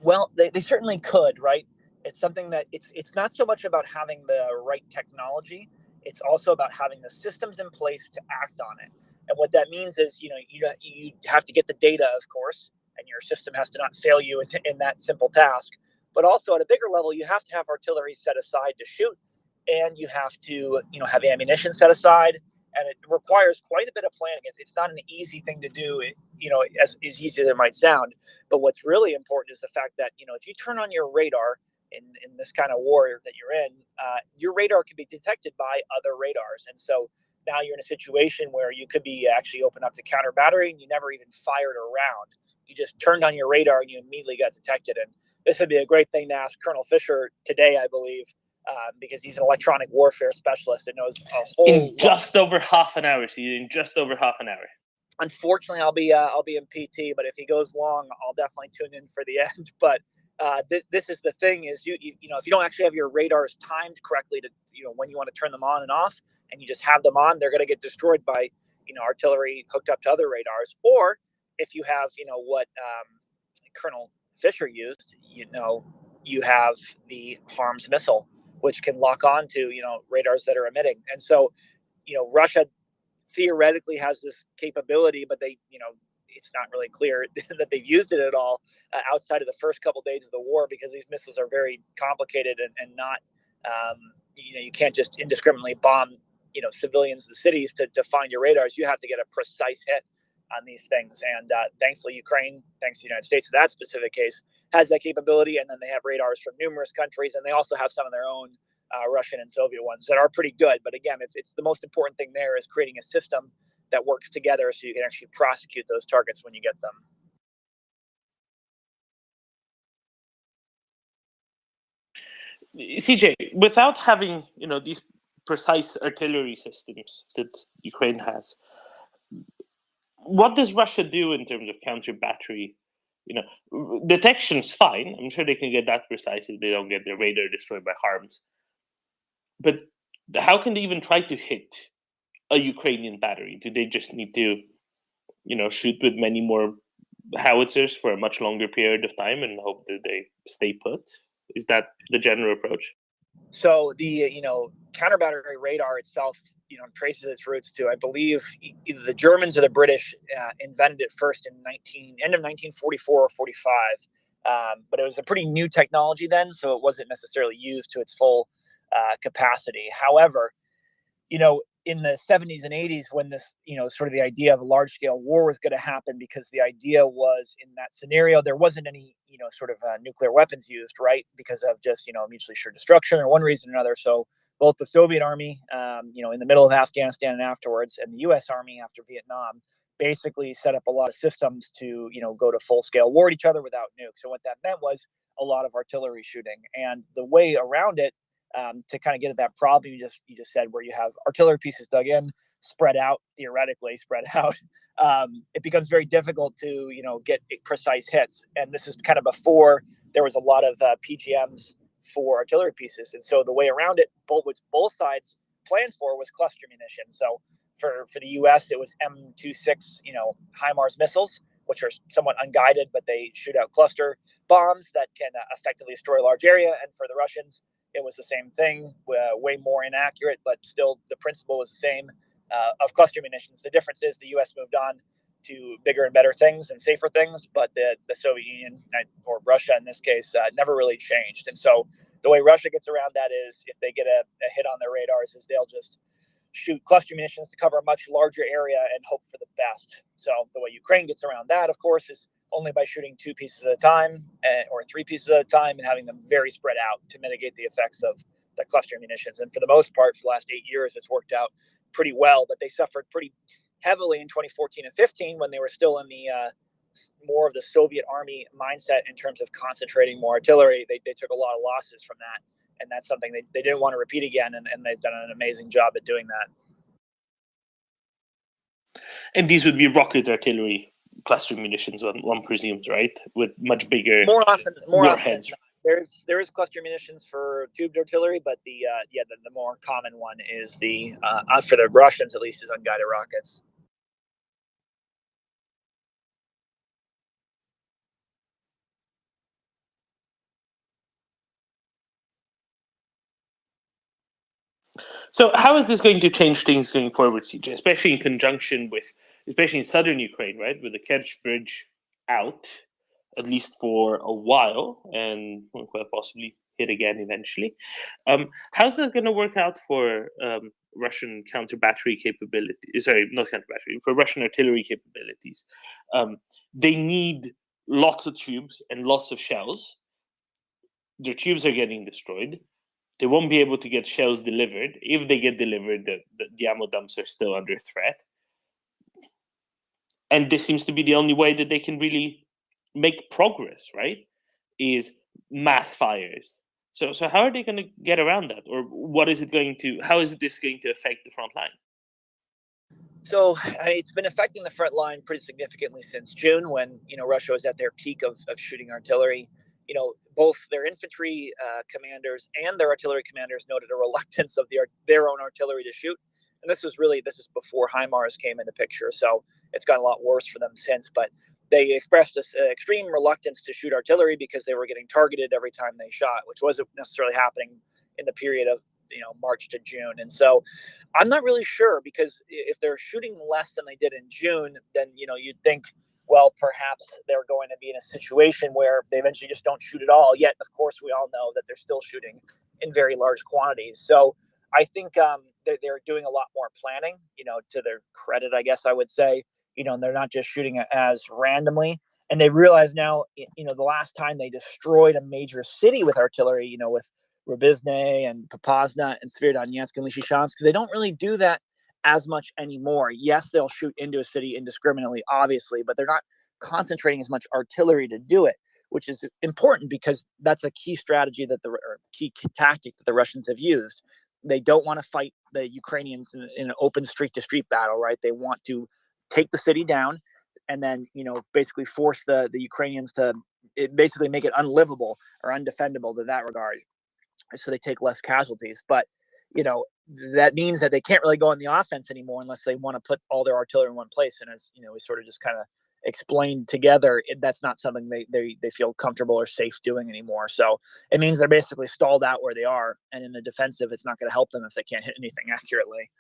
[SPEAKER 1] Well, they certainly could, right? It's something that it's not so much about having the right technology. It's also about having the systems in place to act on it. And what that means is, you have to get the data, of course, and your system has to not fail you in that simple task. But also at a bigger level, you have to have artillery set aside to shoot, and you have to, have ammunition set aside. And it requires quite a bit of planning. It's not an easy thing to do, as easy as it might sound. But what's really important is the fact that, if you turn on your radar in this kind of war that you're in, your radar can be detected by other radars. And so now you're in a situation where you could be actually open up to counter battery, and you never even fired a round. You just turned on your radar and you immediately got detected. And this would be a great thing to ask Colonel Fisher today, I believe, because he's an electronic warfare specialist and knows a whole
[SPEAKER 2] in just over half an hour. In just over half an hour.
[SPEAKER 1] Unfortunately, I'll be in PT, but if he goes long, I'll definitely tune in for the end. But this is the thing: is if you don't actually have your radars timed correctly to when you want to turn them on and off, and you just have them on, they're going to get destroyed by artillery hooked up to other radars. Or if you have what Colonel Fisher used, you have the HARMS missile, which can lock on to radars that are emitting. And so Russia theoretically has this capability, but they, it's not really clear that they've used it at all outside of the first couple days of the war, because these missiles are very complicated and not, you can't just indiscriminately bomb, civilians, the cities to find your radars. You have to get a precise hit on these things. And thankfully, Ukraine, thanks to the United States in that specific case, has that capability. And then they have radars from numerous countries, and they also have some of their own Russian and Soviet ones that are pretty good. But again, it's the most important thing there is creating a system that works together so you can actually prosecute those targets when you get them.
[SPEAKER 2] CJ, without having these precise artillery systems that Ukraine has, what does Russia do in terms of counter battery? Detection's fine. I'm sure they can get that precise if they don't get their radar destroyed by harms. But how can they even try to hit a Ukrainian battery? Do they just need to, shoot with many more howitzers for a much longer period of time and hope that they stay put? Is that the general approach?
[SPEAKER 1] So the counter battery radar itself, traces its roots to, I believe, either the Germans or the British invented it first in end of 1944 or 45. But it was a pretty new technology then, so it wasn't necessarily used to its full capacity. However, in the 70s and 80s, when this, sort of the idea of a large scale war was going to happen, because the idea was in that scenario, there wasn't any, sort of nuclear weapons used, right? Because of just, mutually assured destruction or one reason or another. So both the Soviet army, in the middle of Afghanistan and afterwards, and the US Army after Vietnam, basically set up a lot of systems to, go to full scale war at each other without nukes. So what that meant was a lot of artillery shooting, and the way around it, to kind of get at that problem you just said, where you have artillery pieces dug in, theoretically spread out, it becomes very difficult to get precise hits. And this is kind of before there was a lot of PGMs for artillery pieces. And so the way around it, which both sides planned for, was cluster munitions. So for the US, it was M26 HIMARS missiles, which are somewhat unguided, but they shoot out cluster bombs that can effectively destroy a large area. And for the Russians, it was the same thing, way more inaccurate, but still the principle was the same, of cluster munitions. The difference is the U.S. moved on to bigger and better things and safer things, but the Soviet Union, or Russia in this case, never really changed. And so the way Russia gets around that is, if they get a hit on their radars, is they'll just shoot cluster munitions to cover a much larger area and hope for the best. So the way Ukraine gets around that, of course, is only by shooting 2 pieces at a time, or 3 pieces at a time, and having them very spread out to mitigate the effects of the cluster munitions. And for the most part, for the last 8 years, it's worked out pretty well. But they suffered pretty heavily in 2014 and 15, when they were still in the more of the Soviet army mindset in terms of concentrating more artillery. They took a lot of losses from that, and that's something they didn't want to repeat again. And they've done an amazing job at doing that.
[SPEAKER 2] And these would be rocket artillery cluster munitions, one presumes, right? With much bigger
[SPEAKER 1] more often
[SPEAKER 2] warheads.
[SPEAKER 1] There is cluster munitions for tubed artillery, but the more common one is the for the Russians at least, is unguided rockets.
[SPEAKER 2] So how is this going to change things going forward, CJ, especially in conjunction with, especially in southern Ukraine, right, with the Kerch Bridge out, at least for a while, and quite possibly hit again eventually. How's that going to work out for Russian counter-battery capability? Sorry, not counter-battery, for Russian artillery capabilities. They need lots of tubes and lots of shells. Their tubes are getting destroyed. They won't be able to get shells delivered. If they get delivered, the ammo dumps are still under threat. And this seems to be the only way that they can really make progress, right? Is mass fires. So how are they going to get around that? Or how is this going to affect the front line?
[SPEAKER 1] So it's been affecting the front line pretty significantly since June, when Russia was at their peak of shooting artillery. Both their infantry commanders and their artillery commanders noted a reluctance of their own artillery to shoot. And this is before HIMARS came into picture. So it's gotten a lot worse for them since. But they expressed this extreme reluctance to shoot artillery because they were getting targeted every time they shot, which wasn't necessarily happening in the period of March to June. And so I'm not really sure, because if they're shooting less than they did in June, then you'd think, well, perhaps they're going to be in a situation where they eventually just don't shoot at all. Yet, of course, we all know that they're still shooting in very large quantities. So I think they're doing a lot more planning, to their credit, I guess I would say. And they're not just shooting it as randomly. And they realize now, the last time they destroyed a major city with artillery, with Rybizne and Popasna and Sverdlovsk and Lysychansk, they don't really do that as much anymore. Yes, they'll shoot into a city indiscriminately, obviously, but they're not concentrating as much artillery to do it, which is important because that's a key strategy or key tactic that the Russians have used. They don't want to fight the Ukrainians in an open street-to-street battle, right? They want to take the city down and then, basically force the Ukrainians to basically make it unlivable or undefendable in that regard. So they take less casualties. But that means that they can't really go on the offense anymore unless they want to put all their artillery in one place. And as we sort of just kind of explained together, that's not something they feel comfortable or safe doing anymore. So it means they're basically stalled out where they are, and in the defensive, it's not going to help them if they can't hit anything accurately.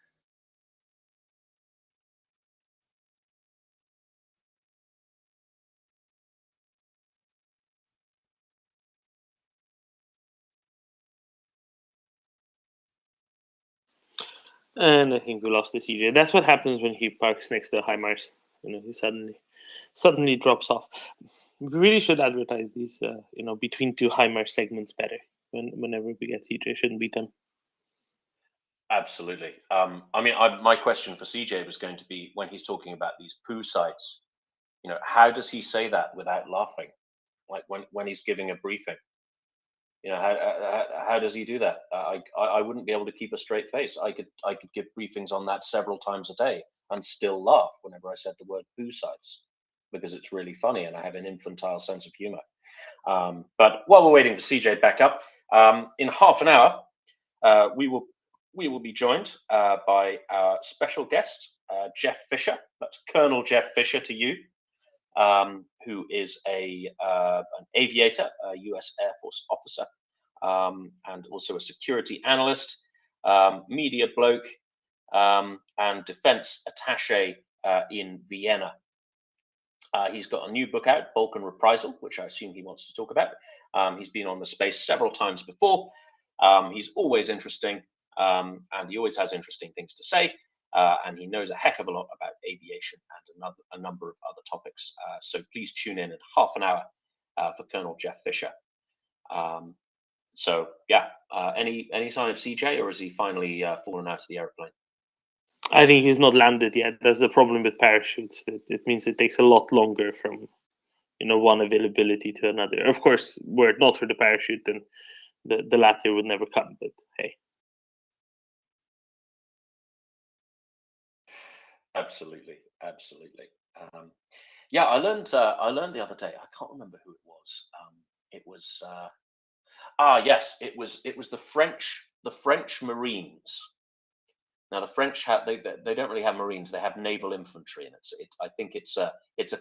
[SPEAKER 2] And I think we lost the CJ. That's what happens when he parks next to HIMARS. He suddenly drops off. We really should advertise these, between two HIMARS segments better. Whenever we get CJ, shouldn't be done.
[SPEAKER 4] Absolutely. My question for CJ was going to be, when he's talking about these poo sites, how does he say that without laughing? Like when he's giving a briefing, how does he do that? I wouldn't be able to keep a straight face. I could give briefings on that several times a day and still laugh whenever I said the word poo sites, because it's really funny and I have an infantile sense of humor. But while we're waiting for CJ back up, in half an hour, we will be joined by our special guest, Jeff Fisher. That's Colonel Jeff Fisher to you, who is an aviator, a U.S. Air Force officer, and also a security analyst, media bloke, and defense attaché in Vienna. He's got a new book out, Balkan Reprisal, which I assume he wants to talk about. He's been on the space several times before. He's always interesting, and he always has interesting things to say. And he knows a heck of a lot about aviation and a number of other topics. So please tune in half an hour for Colonel Jeff Fisher. Any sign of CJ, or has he finally fallen out of the airplane?
[SPEAKER 2] I think he's not landed yet. That's the problem with parachutes. It means it takes a lot longer from one availability to another. Of course, were it not for the parachute, then the latter would never come. But hey.
[SPEAKER 4] Absolutely. I learned the other day. I can't remember who it was. It was the French Marines. Now the French they don't really have Marines. They have naval infantry, and I think it's a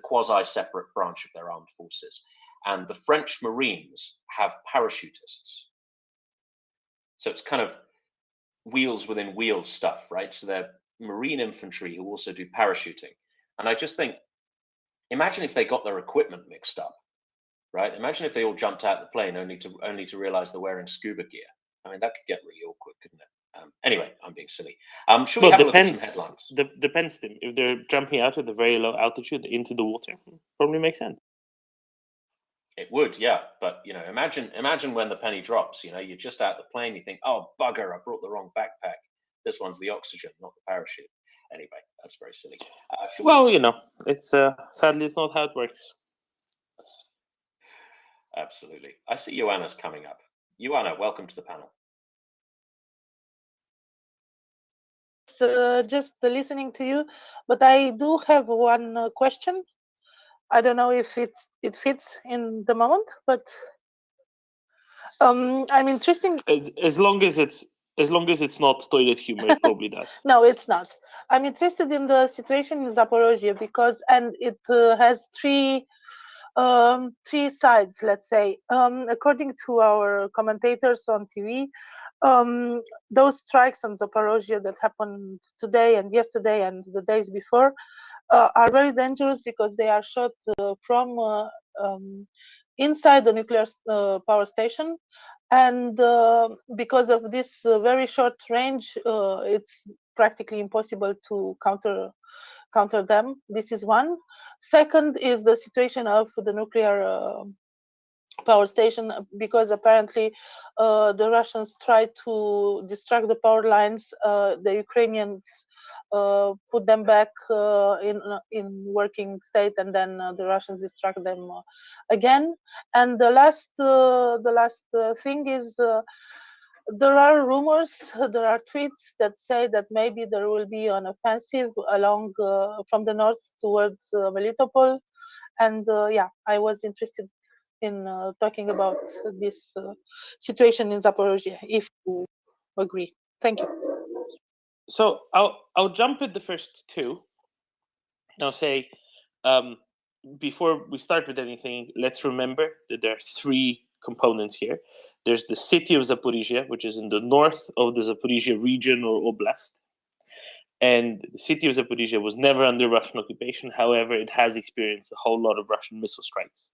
[SPEAKER 4] quasi separate branch of their armed forces. And the French Marines have parachutists. So it's kind of wheels within wheels stuff, right? So they're Marine infantry who also do parachuting. And I just think, imagine if they got their equipment mixed up, right? Imagine if they all jumped out the plane only to realize they're wearing scuba gear. I mean, that could get really awkward, couldn't it? Anyway, I'm being silly. Should we have a look at some headlines?
[SPEAKER 2] Depends, Tim. If they're jumping out at a very low altitude into the water, probably makes sense.
[SPEAKER 4] It would, yeah. But imagine when the penny drops. You're just out the plane. You think, oh bugger, I brought the wrong backpack. This one's the oxygen, not the parachute. Anyway, that's very silly.
[SPEAKER 2] It's sadly it's not how it works.
[SPEAKER 4] Absolutely. I see Joanna's coming up. Joanna, welcome to the panel.
[SPEAKER 6] Just listening to you, but I do have one question. I don't know if it fits in the moment, but I'm interested.
[SPEAKER 2] As long as it's not toilet humor, it probably does.
[SPEAKER 6] No, it's not. I'm interested in the situation in Zaporozhye and it has three sides. Let's say, according to our commentators on TV, those strikes on Zaporozhye that happened today and yesterday and the days before are very dangerous because they are shot from inside the nuclear power station, and because of this very short range, it's practically impossible to counter them. This is one. Second is the situation of the nuclear power station, because apparently the Russians tried to distract the power lines. The Ukrainians put them back in working state, and then the Russians distract them again. And the last thing is there are rumors, there are tweets that say that maybe there will be an offensive along from the north towards Melitopol. And yeah, I was interested in talking about this situation in Zaporozhye, if you agree. Thank you.
[SPEAKER 2] So I'll jump at the first two. I'll say, before we start with anything, let's remember that there are three components here. There's the city of Zaporizhia, which is in the north of the Zaporizhia region or oblast. And the city of Zaporizhia was never under Russian occupation. However, it has experienced a whole lot of Russian missile strikes.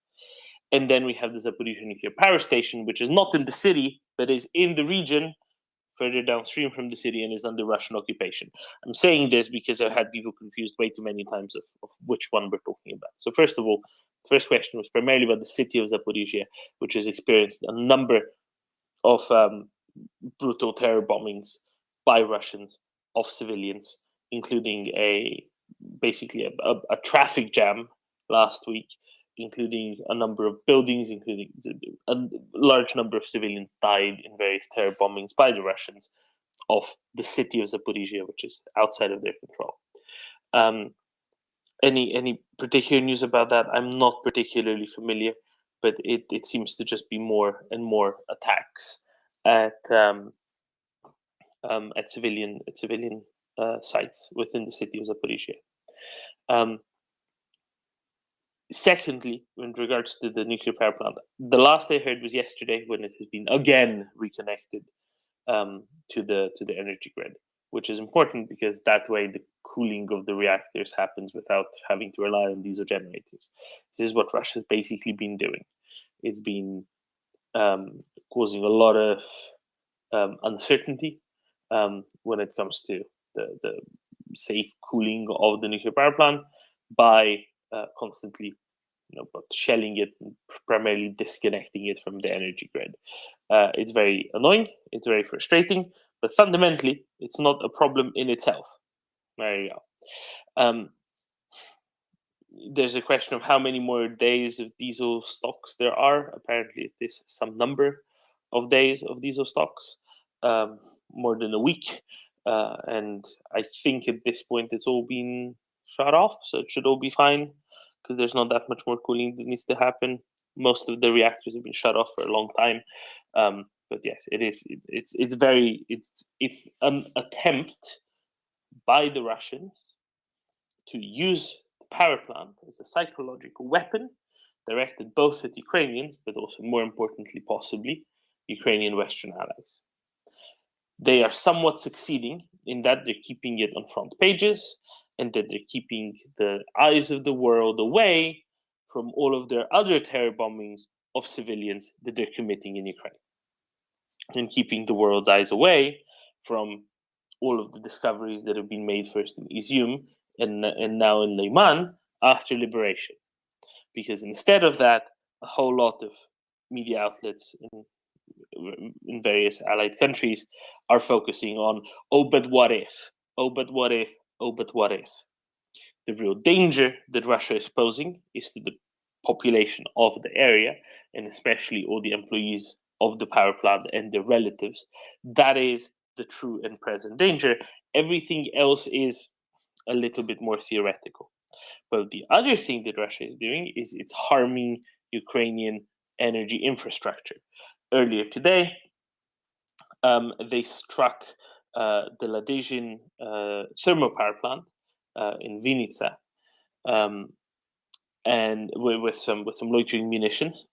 [SPEAKER 2] And then we have the Zaporizhia nuclear power station, which is not in the city, but is in the region further downstream from the city and is under Russian occupation. I'm saying this because I've had people confused way too many times of which one we're talking about. So first of all, the first question was primarily about the city of Zaporizhia, which has experienced a number of brutal terror bombings by Russians of civilians, including basically a traffic jam last week, including a number of buildings, including a large number of civilians died in various terror bombings by the Russians of the city of Zaporizhia, which is outside of their control. Any particular news about that? I'm not particularly familiar, but it seems to just be more and more attacks at civilian sites within the city of Zaporizhia. Secondly, in regards to the nuclear power plant, the last I heard was yesterday, when it has been again reconnected to the energy grid, which is important because that way the cooling of the reactors happens without having to rely on diesel generators. This is what Russia's basically been doing. It's been causing a lot of uncertainty when it comes to the safe cooling of the nuclear power plant by constantly, but shelling it and primarily disconnecting it from the energy grid. It's very annoying. It's very frustrating. But fundamentally, it's not a problem in itself. There you go. There's a question of how many more days of diesel stocks there are. Apparently, it is some number of days of diesel stocks, more than a week. And I think at this point it's all been shut off, so it should all be fine because there's not that much more cooling that needs to happen. Most of the reactors have been shut off for a long time. But yes, it is. It's an attempt by the Russians to use the power plant as a psychological weapon directed both at Ukrainians, but also more importantly, possibly Ukrainian Western allies. They are somewhat succeeding in that they're keeping it on front pages and that they're keeping the eyes of the world away from all of their other terror bombings of civilians that they're committing in Ukraine, and keeping the world's eyes away from all of the discoveries that have been made first in Izium and now in Lyman after liberation. Because instead of that, a whole lot of media outlets in various allied countries are focusing on, oh, but what if? Oh, but what if? Oh, but what if? The real danger that Russia is posing is to the population of the area, and especially all the employees of the power plant and their relatives. That is the true and present danger. Everything else is a little bit more theoretical. But the other thing that Russia is doing is it's harming Ukrainian energy infrastructure. Earlier today, they struck the Ladezhin thermal power plant in Vinnytsia, and with some loitering munitions,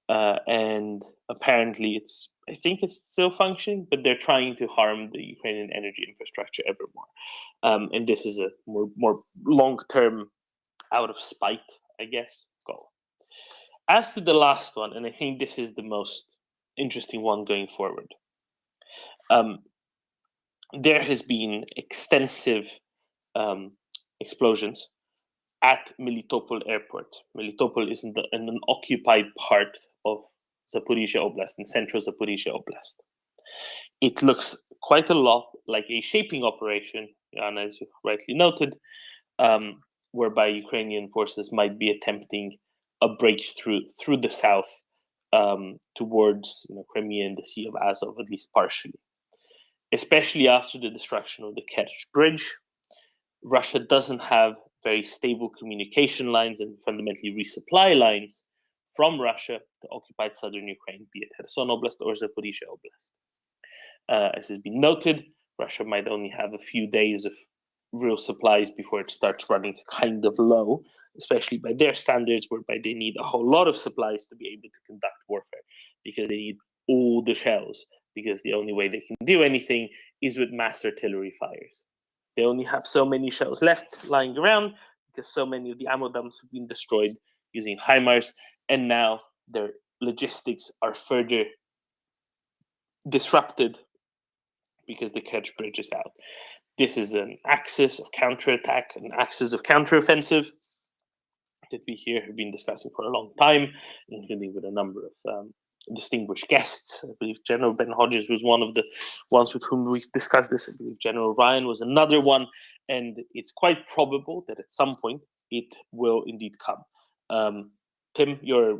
[SPEAKER 2] and apparently I think it's still functioning, but they're trying to harm the Ukrainian energy infrastructure ever more. And this is a more long-term, out of spite, I guess, goal. As to the last one, and I think this is the most interesting one going forward, there has been extensive explosions at Melitopol airport. Melitopol is in an occupied part of Zaporizhia Oblast, in central Zaporizhia Oblast. It looks quite a lot like a shaping operation, Jana, as you rightly noted, whereby Ukrainian forces might be attempting a breakthrough through the south towards Crimea and the Sea of Azov, at least partially. Especially after the destruction of the Kerch Bridge, Russia doesn't have very stable communication lines and fundamentally resupply lines from Russia to occupied southern Ukraine, be it Kherson Oblast or Zaporizhia Oblast. As has been noted, Russia might only have a few days of real supplies before it starts running kind of low, especially by their standards, whereby they need a whole lot of supplies to be able to conduct warfare, because they need all the shells, because the only way they can do anything is with mass artillery fires. They only have so many shells left lying around because so many of the ammo dumps have been destroyed using HIMARS, and now their logistics are further disrupted because the Kerch Bridge is out. This is an axis of counterattack, an axis of counteroffensive that we here have been discussing for a long time, including with a number of distinguished guests. I believe General Ben Hodges was one of the ones with whom we discussed this. I believe General Ryan was another one, and it's quite probable that at some point it will indeed come. Tim, you're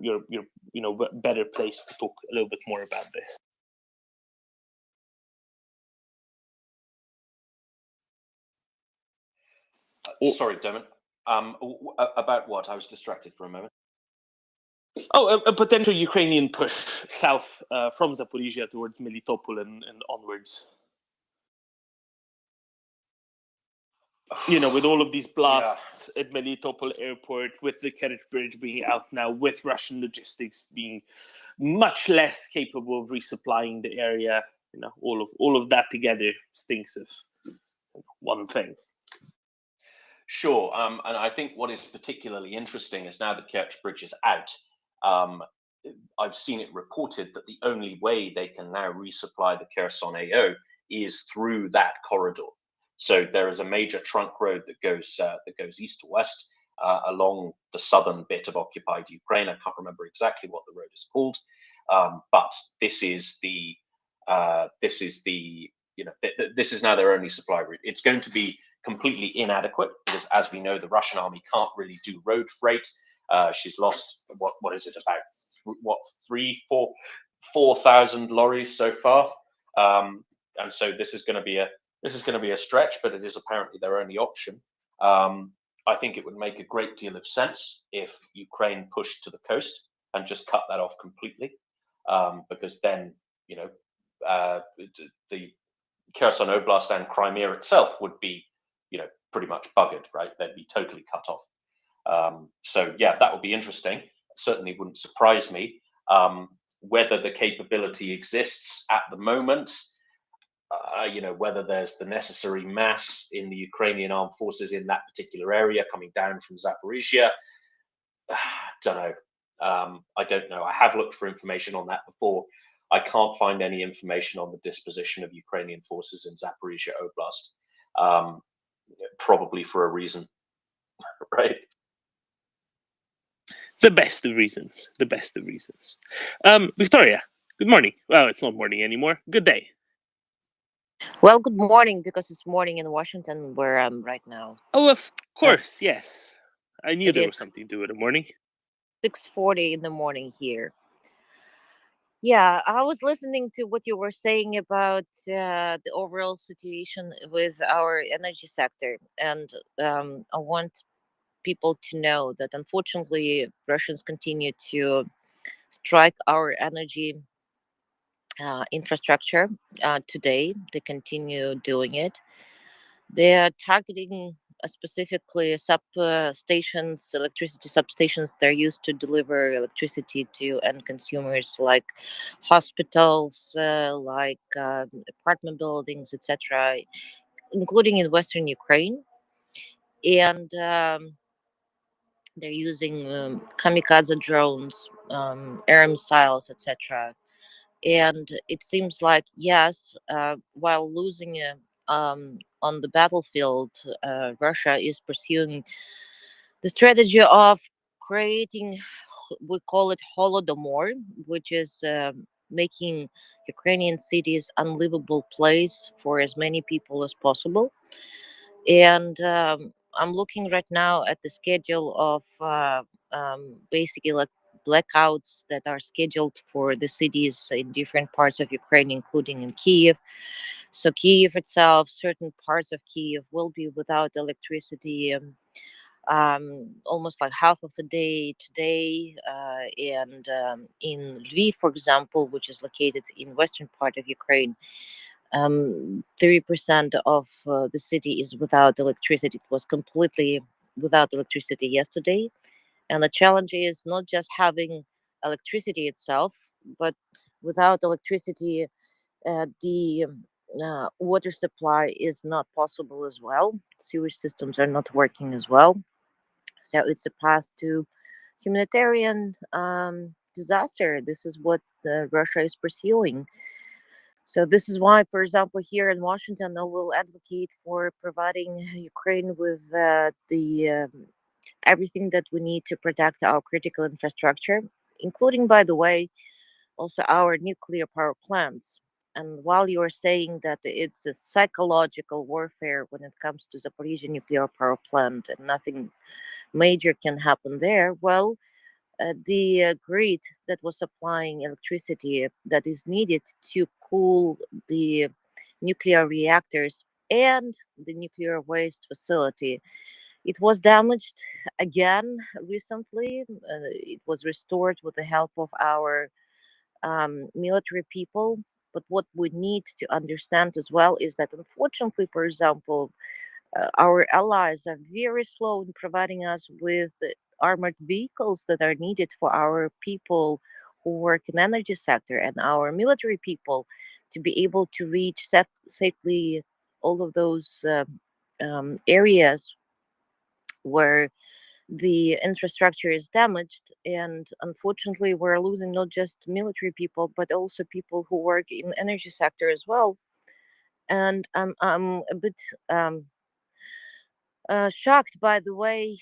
[SPEAKER 2] better placed to talk a little bit more about this.
[SPEAKER 4] Sorry, Dermot. About what? I was distracted for a moment.
[SPEAKER 2] Oh, a potential Ukrainian push south from Zaporizhia towards Melitopol and onwards. With all of these blasts at Melitopol airport, with the Kerch Bridge being out now, with Russian logistics being much less capable of resupplying the area, all of that together stinks of one thing.
[SPEAKER 4] Sure, and I think what is particularly interesting is now the Kerch Bridge is out. I've seen it reported that the only way they can now resupply the Kherson AO is through that corridor. So there is a major trunk road that goes east to west along the southern bit of occupied Ukraine. I can't remember exactly what the road is called, but this is now their only supply route. It's going to be completely inadequate because, as we know, the Russian army can't really do road freight. She's lost what is it, about 4,000 lorries so far, and so this is going to be a stretch, but it is apparently their only option. I think it would make a great deal of sense if Ukraine pushed to the coast and just cut that off completely, because then the Kherson Oblast and Crimea itself would be pretty much buggered, right? They'd be totally cut off. So yeah, that would be interesting. Certainly wouldn't surprise me. Whether the capability exists at the moment, whether there's the necessary mass in the Ukrainian armed forces in that particular area coming down from Zaporizhia, don't know. I don't know. I have looked for information on that before. I can't find any information on the disposition of Ukrainian forces in Zaporizhia Oblast, probably for a reason, right?
[SPEAKER 2] The best of reasons. The best of reasons. Victoria, good morning. Well, it's not morning anymore. Good day.
[SPEAKER 8] Well, good morning, because it's morning in Washington, where I'm right now.
[SPEAKER 2] Oh, of course, yes. I knew
[SPEAKER 8] It
[SPEAKER 2] there was
[SPEAKER 8] is
[SPEAKER 2] something to do with the morning.
[SPEAKER 8] 6:40 in the morning here. Yeah, I was listening to what you were saying about the overall situation with our energy sector, and I want people to know that unfortunately Russians continue to strike our energy infrastructure today. They continue doing it. They are targeting specifically substations, electricity substations. They're used to deliver electricity to end consumers, like hospitals, like apartment buildings, etc., including in Western Ukraine. And they're using kamikaze drones, air missiles, etc. And it seems like, yes, while losing on the battlefield, Russia is pursuing the strategy of creating, we call it Holodomor, which is making Ukrainian cities unlivable place for as many people as possible. And I'm looking right now at the schedule of basically like blackouts that are scheduled for the cities in different parts of Ukraine, including in Kiev. So Kiev itself, certain parts of Kiev will be without electricity. Almost like half of the day today, and in Lviv, for example, which is located in western part of Ukraine, 30% of the city is without electricity. It was completely without electricity yesterday. And the challenge is not just having electricity itself, but without electricity, the water supply is not possible as well. Sewage systems are not working as well. So it's a path to humanitarian disaster. This is what Russia is pursuing. So this is why, for example, here in Washington, I will advocate for providing Ukraine with the everything that we need to protect our critical infrastructure, including, by the way, also our nuclear power plants. And while you are saying that it's a psychological warfare when it comes to Zaporizhia nuclear power plant and nothing major can happen there, well, the grid that was supplying electricity that is needed to cool the nuclear reactors and the nuclear waste facility, it was damaged again recently. It was restored with the help of our military people. But what we need to understand as well is that, unfortunately, for example, our allies are very slow in providing us with armored vehicles that are needed for our people who work in energy sector and our military people to be able to reach safely all of those areas where the infrastructure is damaged. And unfortunately, we're losing not just military people but also people who work in energy sector as well. And I'm a bit shocked by the way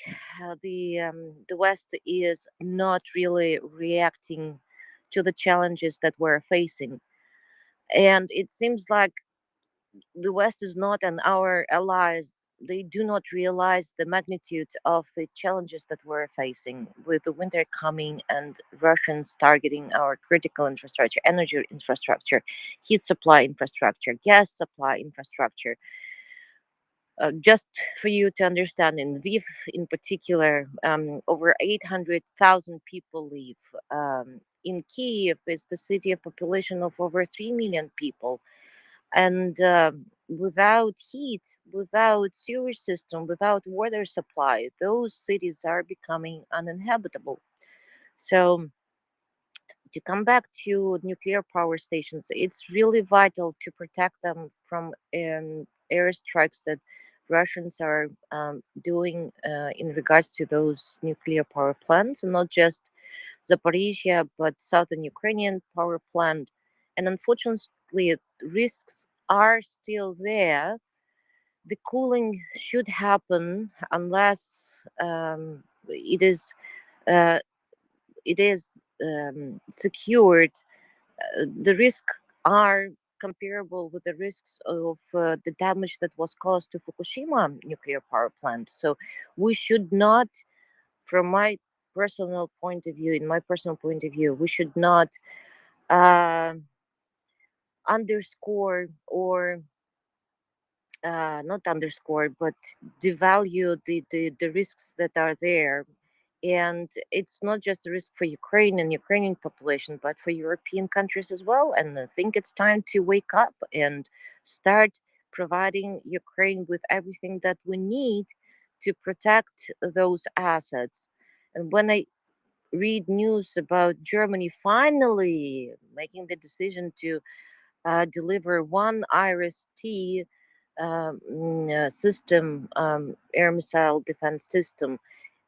[SPEAKER 8] the West is not really reacting to the challenges that we're facing. And it seems like the West is not, and our allies, they do not realize the magnitude of the challenges that we're facing with the winter coming and Russians targeting our critical infrastructure, energy infrastructure, heat supply infrastructure, gas supply infrastructure. Just for you to understand, in Lviv in particular, over 800,000 people live. In Kiev, it's the city of population of over 3 million people. And without heat, without sewage system, without water supply, those cities are becoming uninhabitable. So to come back to nuclear power stations, it's really vital to protect them from airstrikes that Russians are doing in regards to those nuclear power plants, and not just Zaporizhia, but southern Ukrainian power plant. And unfortunately, risks are still there. The cooling should happen unless uh, it is secured. The risks are comparable with the risks of the damage that was caused to Fukushima nuclear power plant. So we should not, from my personal point of view, in my personal point of view, we should not uh, underscore or not underscore, but devalue the risks that are there. And it's not just a risk for Ukraine and Ukrainian population, but for European countries as well. And I think it's time to wake up and start providing Ukraine with everything that we need to protect those assets. And when I read news about Germany finally making the decision to deliver one IRIS-T system, air missile defense system,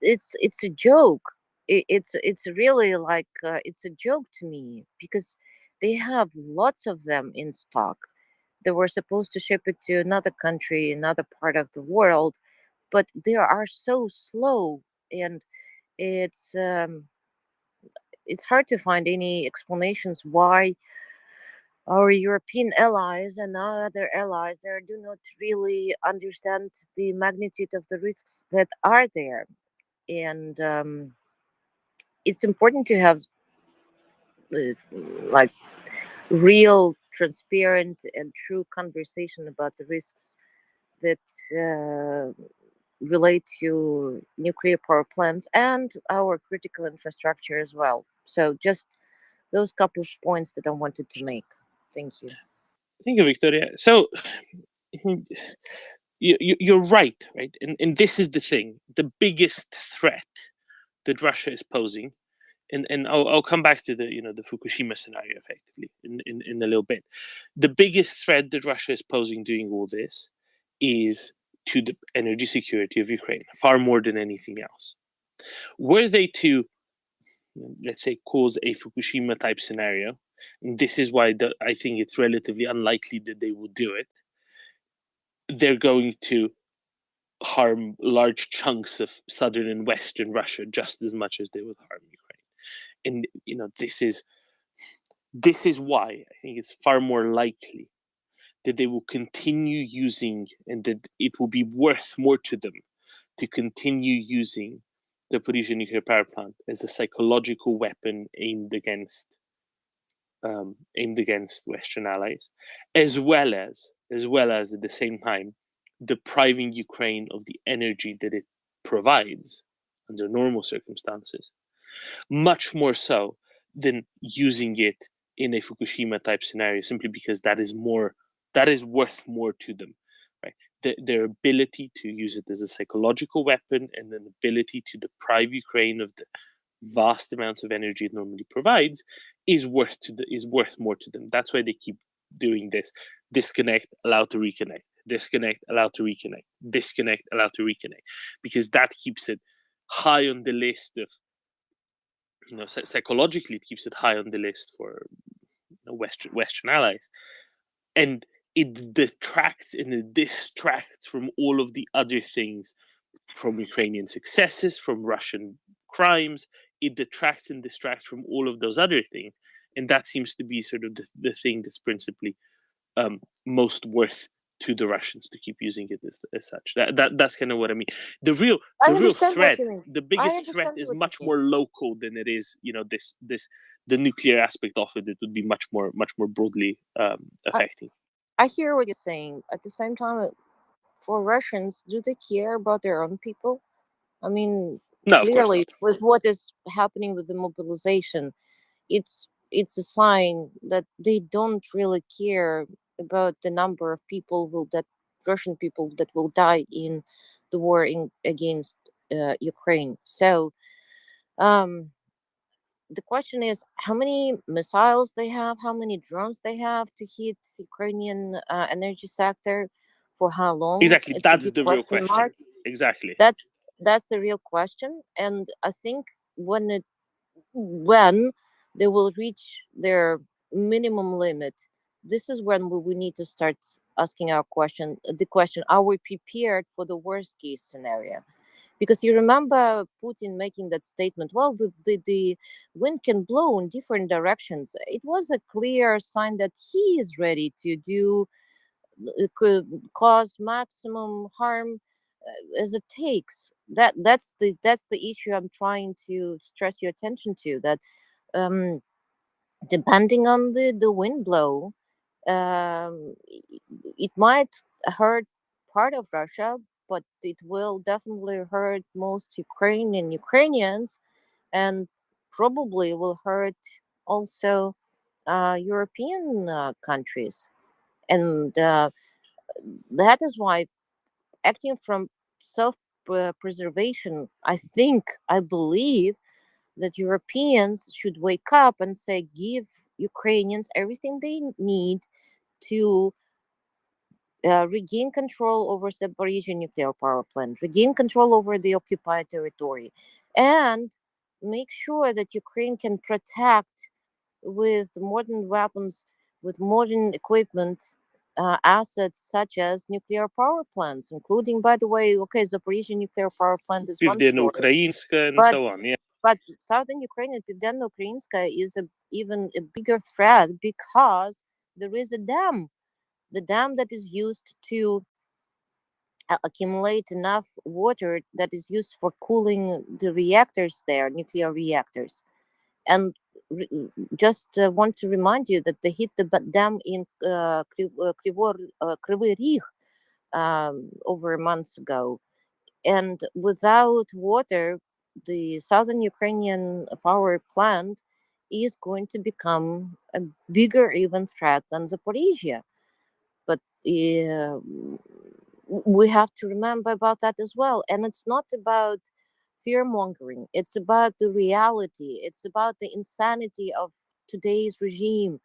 [SPEAKER 8] it's a joke. It's really like it's a joke to me, because they have lots of them in stock. They were supposed to ship it to another country, another part of the world, but they are so slow, and it's um, it's hard to find any explanations why our European allies and other allies there do not really understand the magnitude of the risks that are there. And it's important to have uh, like real, transparent, and true conversation about the risks that relate to nuclear power plants and our critical infrastructure as well. So just those couple of points that I wanted to make. Thank you.
[SPEAKER 2] Thank you, Victoria. So you're right? And this is the thing: the biggest threat that Russia is posing, and I'll come back to the Fukushima scenario effectively in a little bit. The biggest threat that Russia is posing doing all this is to the energy security of Ukraine, far more than anything else. Were they to, let's say, cause a Fukushima type scenario, and this is why I think it's relatively unlikely that they will do it, they're going to harm large chunks of southern and western Russia just as much as they would harm Ukraine. And this is why I think it's far more likely that they will continue using, and that it will be worth more to them to continue using the Zaporizhzhia nuclear power plant as a psychological weapon aimed against Western allies, as well as at the same time depriving Ukraine of the energy that it provides under normal circumstances, much more so than using it in a Fukushima type scenario, simply because that is worth more to them, right? Their ability to use it as a psychological weapon, and an ability to deprive Ukraine of the vast amounts of energy it normally provides, is worth more to them. That's why they keep doing this: disconnect, allow to reconnect, disconnect, allow to reconnect, disconnect, allow to reconnect, because that keeps it high on the list of, psychologically it keeps it high on the list for Western allies, and it detracts and it distracts from all of the other things, from Ukrainian successes, from Russian crimes. It detracts and distracts from all of those other things, and that seems to be sort of the thing that's principally most worth to the Russians to keep using it as such. That's kind of what I mean. The real threat, the biggest threat, is much more local than it is, the nuclear aspect of it. It would be much more broadly affecting.
[SPEAKER 8] I hear what you're saying. At the same time, for Russians, do they care about their own people? I mean,
[SPEAKER 2] no,
[SPEAKER 8] clearly, with what is happening with the mobilization, it's a sign that they don't really care about the number of Russian people that will die in the war against Ukraine. So, the question is how many missiles they have, how many drones they have to hit Ukrainian energy sector, for how long.
[SPEAKER 2] Exactly,
[SPEAKER 8] it's
[SPEAKER 2] that's the real question.
[SPEAKER 8] Mark.
[SPEAKER 2] Exactly.
[SPEAKER 8] That's the real question, and I think when they will reach their minimum limit, this is when we need to start asking the question: are we prepared for the worst case scenario? Because you remember Putin making that statement, well, the wind can blow in different directions. It was a clear sign that he is ready to do could cause maximum harm as it takes. That's the issue I'm trying to stress your attention to, that depending on the wind blow, it might hurt part of Russia, but it will definitely hurt most Ukrainians, and probably will hurt also European countries. And that is why acting from self-preservation, I believe that Europeans should wake up and say, give Ukrainians everything they need to regain control over Zaporizhzhia nuclear power plant, regain control over the occupied territory, and make sure that Ukraine can protect with modern weapons, with modern equipment, assets such as nuclear power plants, including, by the way, Zaporizhzhia nuclear power plant is one story.
[SPEAKER 2] Pivdeno-Ukrainska and
[SPEAKER 8] But
[SPEAKER 2] so on, yeah.
[SPEAKER 8] but southern Ukraine and Pivdeno-Ukrainska is even a bigger threat because there is a dam. The dam that is used to accumulate enough water that is used for cooling the reactors there, nuclear reactors. And just want to remind you that they hit the dam in Kryvyi Rih over months ago. And without water, the southern Ukrainian power plant is going to become a bigger even threat than Zaporizhzhia. But we have to remember about that as well. And it's not about fear mongering, it's about the reality, it's about the insanity of today's regime,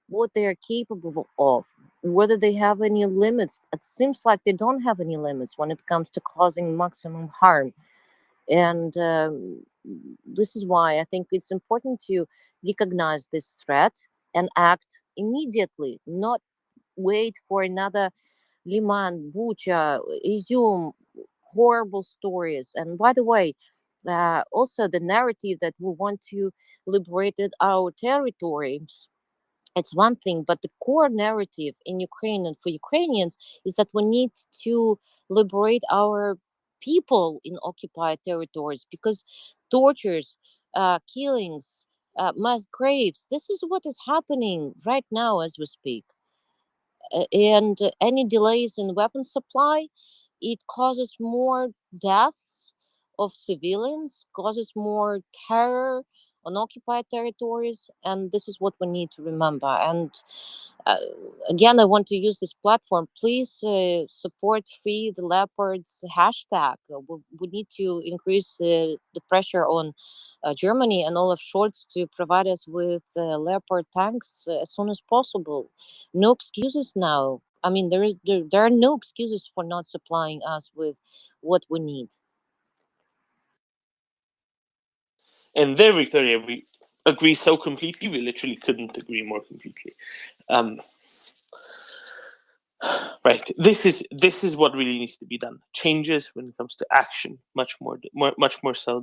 [SPEAKER 8] what they are capable of, whether they have any limits. It seems like they don't have any limits when it comes to causing maximum harm. And this is why I think it's important to recognize this threat and act immediately, not wait for another Liman, Bucha, Izum, horrible stories. And by the way, also the narrative that we want to liberate our territories, it's one thing, but the core narrative in Ukraine and for Ukrainians is that we need to liberate our people in occupied territories, because tortures, killings, mass graves, this is what is happening right now as we speak. And any delays in weapon supply, it causes more deaths of civilians, causes more terror on occupied territories, and this is what we need to remember. And again, I want to use this platform. Please support Free the Leopards hashtag. We need to increase the pressure on Germany and Olaf Scholz to provide us with Leopard tanks as soon as possible. No excuses now. I mean, there are no excuses for not supplying us with what we need.
[SPEAKER 2] And there, Victoria, we agree so completely. We literally couldn't agree more completely. Right. This is what really needs to be done. Changes when it comes to action, much more so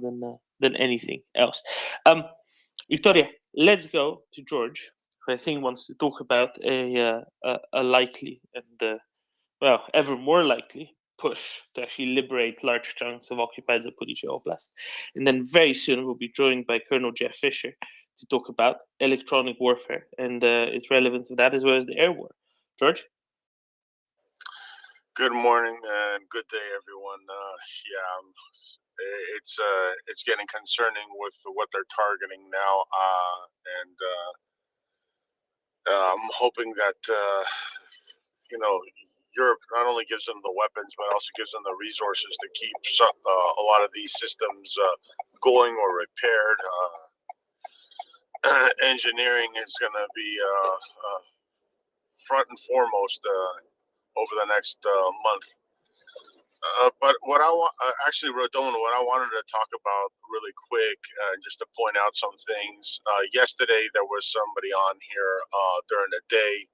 [SPEAKER 2] than anything else. Victoria, let's go to George, who I think wants to talk about a likely and ever more likely push to actually liberate large chunks of occupied Zaporizhzhia Oblast. And then very soon we'll be joined by Colonel Jeff Fisher to talk about electronic warfare and its relevance to that, as well as the air war. George?
[SPEAKER 7] Good morning and good day, everyone. It's getting concerning with what they're targeting now, and I'm hoping that Europe not only gives them the weapons, but also gives them the resources to keep a lot of these systems going or repaired. Engineering is going to be front and foremost over the next month. But what I want, actually, Rodon, what I wanted to talk about really quick, just to point out some things. Yesterday, there was somebody on here during the day,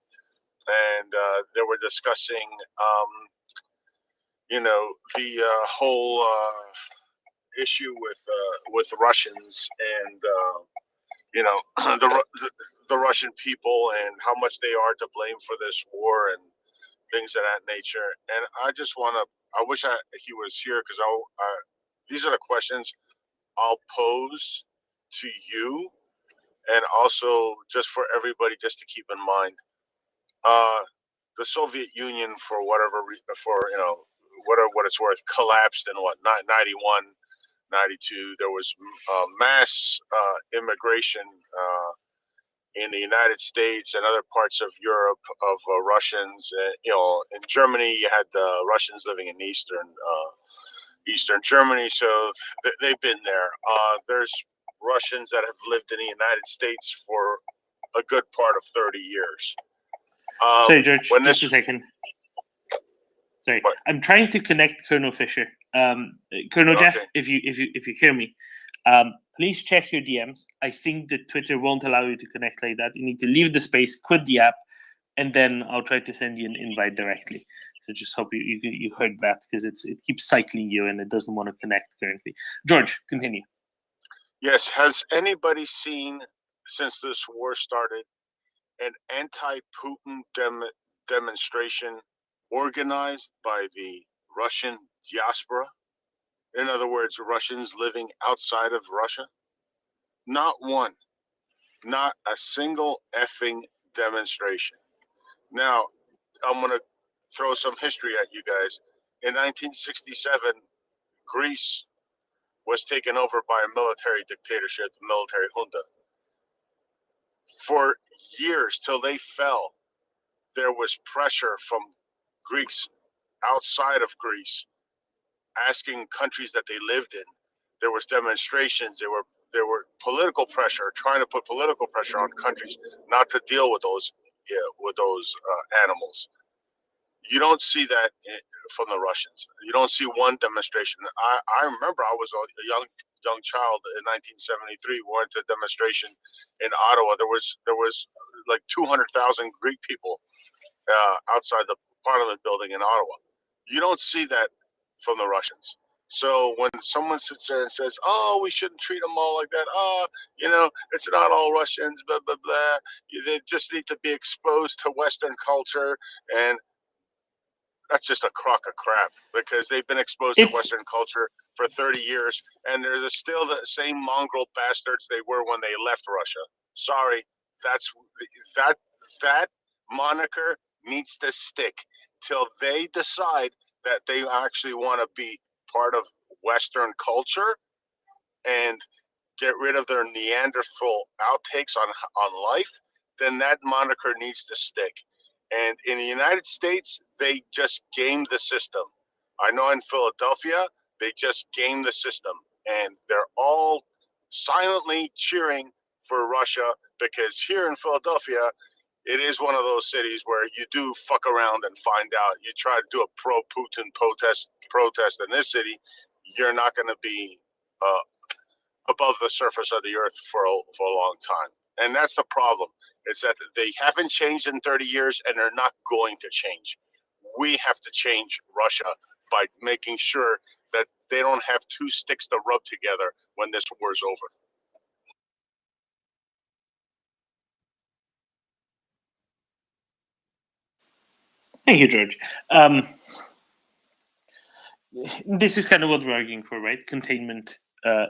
[SPEAKER 7] and they were discussing, the whole issue with Russians and the Russian people and how much they are to blame for this war and things of that nature. And I just want to, I wish he was here, because these are the questions I'll pose to you, and also just for everybody just to keep in mind. The Soviet Union, for whatever what it's worth, collapsed in 91, 92. There was mass immigration in the United States and other parts of Europe of Russians. In Germany, you had Russians living in Eastern Germany, so they've been there. There's Russians that have lived in the United States for a good part of 30 years.
[SPEAKER 2] Sorry, George, just a second. Sorry, I'm trying to connect Colonel Fisher. Colonel Jeff, if you hear me, please check your DMs. I think that Twitter won't allow you to connect like that. You need to leave the space, quit the app, and then I'll try to send you an invite directly. So just hope you heard that, because it keeps cycling you and it doesn't want to connect currently. George, continue.
[SPEAKER 7] Yes, has anybody seen, since this war started, an anti-Putin demonstration organized by the Russian diaspora? In other words, Russians living outside of Russia? Not one. Not a single effing demonstration. Now, I'm going to throw some history at you guys. In 1967, Greece was taken over by a military dictatorship, the military junta. For years, till they fell, there was pressure from Greeks outside of Greece asking countries that they lived in. There was demonstrations. There were political pressure, trying to put political pressure on countries not to deal with those animals. You don't see that from the Russians. You don't see one demonstration. I remember I was a young child in 1973. We went to a demonstration in Ottawa. There was like 200,000 Greek people outside the Parliament building in Ottawa. You don't see that from the Russians. So when someone sits there and says, "Oh, we shouldn't treat them all like that. Oh, it's not all Russians, blah blah blah. They just need to be exposed to Western culture," and that's just a crock of crap, because they've been exposed to Western culture for 30 years, and they're still the same mongrel bastards they were when they left Russia. Sorry, that moniker needs to stick till they decide that they actually want to be part of Western culture and get rid of their Neanderthal outtakes on life. Then that moniker needs to stick. And in the United States, they just gamed the system. I know in Philadelphia, they just gamed the system. And they're all silently cheering for Russia, because here in Philadelphia, it is one of those cities where you do fuck around and find out. You try to do a pro-Putin protest in this city, you're not going to be above the surface of the earth for a long time. And that's the problem. It's that they haven't changed in 30 years, and they're not going to change. We have to change Russia by making sure that they don't have two sticks to rub together when this war is over.
[SPEAKER 2] Thank you, George. This is kind of what we're arguing for, right? Containment,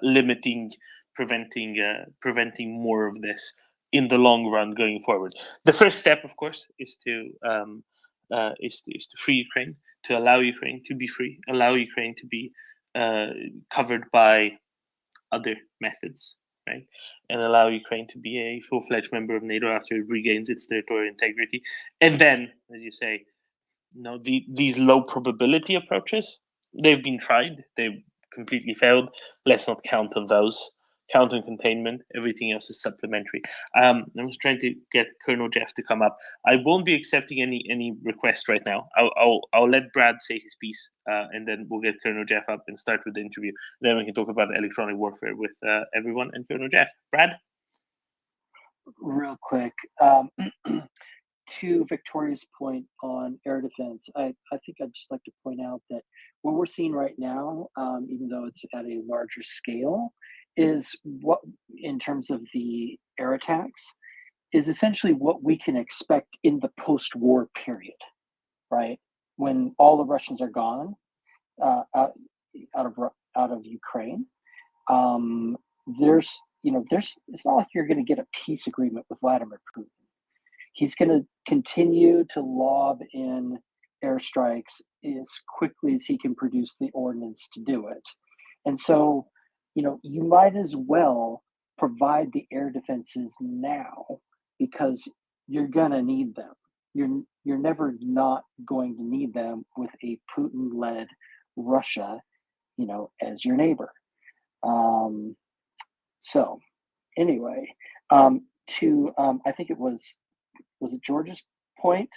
[SPEAKER 2] limiting, preventing more of this in the long run going forward. The first step, of course, is to free Ukraine, to allow Ukraine to be free, allow Ukraine to be covered by other methods, right? And allow Ukraine to be a full-fledged member of NATO after it regains its territorial integrity. And then, as you say, these low probability approaches, they've been tried, they've completely failed. Let's not count on those. Count on containment. Everything else is supplementary. I was trying to get Colonel Jeff to come up. I won't be accepting any requests right now. I'll let Brad say his piece, and then we'll get Colonel Jeff up and start with the interview. Then we can talk about electronic warfare with everyone and Colonel Jeff. Brad?
[SPEAKER 18] Real quick, to Victoria's point on air defense, I think I'd just like to point out that what we're seeing right now, even though it's at a larger scale, is what, in terms of the air attacks, is essentially what we can expect in the post-war period, right? When all the Russians are gone out of Ukraine, it's not like you're going to get a peace agreement with Vladimir Putin. He's going to continue to lob in airstrikes as quickly as he can produce the ordnance to do it. And so, you might as well provide the air defenses now because you're gonna need them. You're never not going to need them with a Putin-led Russia, as your neighbor. So anyway, I think it was it George's point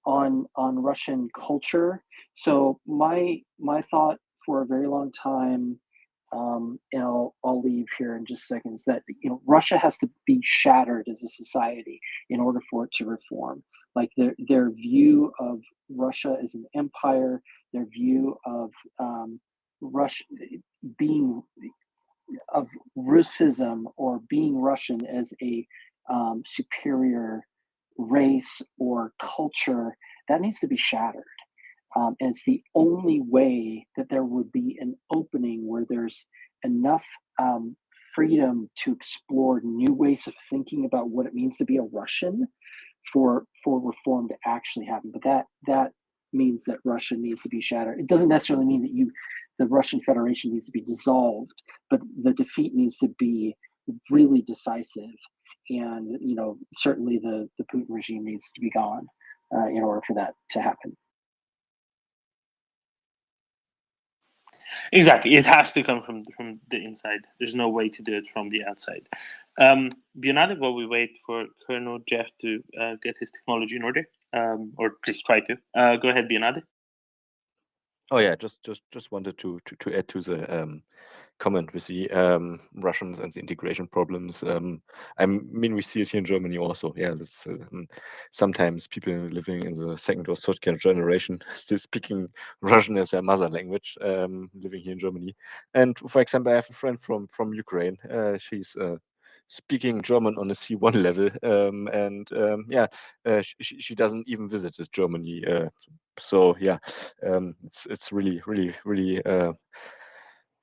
[SPEAKER 18] on Russian culture. So my thought for a very long time, and I'll leave here in just seconds, that Russia has to be shattered as a society in order for it to reform. Like their view of Russia as an empire, their view of Russia being of Russism or being Russian as a superior race or culture, that needs to be shattered. And it's the only way that there would be an opening where there's enough freedom to explore new ways of thinking about what it means to be a Russian for reform to actually happen. But that means that Russia needs to be shattered. It doesn't necessarily mean that the Russian Federation needs to be dissolved, but the defeat needs to be really decisive. And certainly the Putin regime needs to be gone in order for that to happen.
[SPEAKER 2] Exactly, it has to come from the inside. There's no way to do it from the outside. Bionade, while we wait for Colonel Jeff to get his technology in order, or please try to go ahead, Bionade.
[SPEAKER 9] Oh yeah, just wanted to add to the comment with the Russians and the integration problems. I mean, we see it here in Germany also. Yeah, that's sometimes people living in the second or third generation still speaking Russian as their mother language, living here in Germany. And for example, I have a friend from Ukraine. She's speaking German on a C1 level, and she doesn't even visit Germany. So yeah, it's really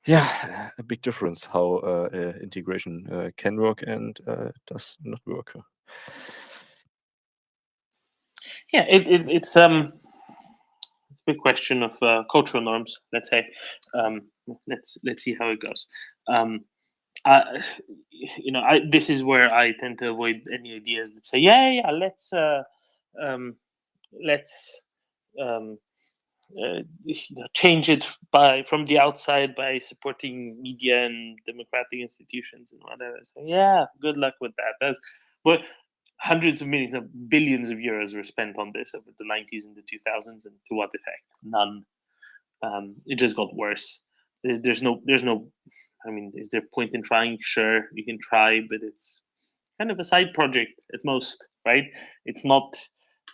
[SPEAKER 9] a big difference how integration can work and does not work.
[SPEAKER 2] Yeah, it's a big question of cultural norms. Let's say, let's see how it goes. This is where I tend to avoid any ideas that say, let's change it from the outside by supporting media and democratic institutions and whatever. So good luck with that. But hundreds of millions of billions of euros were spent on this over the 90s and the 2000s, and to what effect? None. It just got worse. There's no. I mean, is there point in trying? Sure, you can try, but it's kind of a side project at most, right? It's not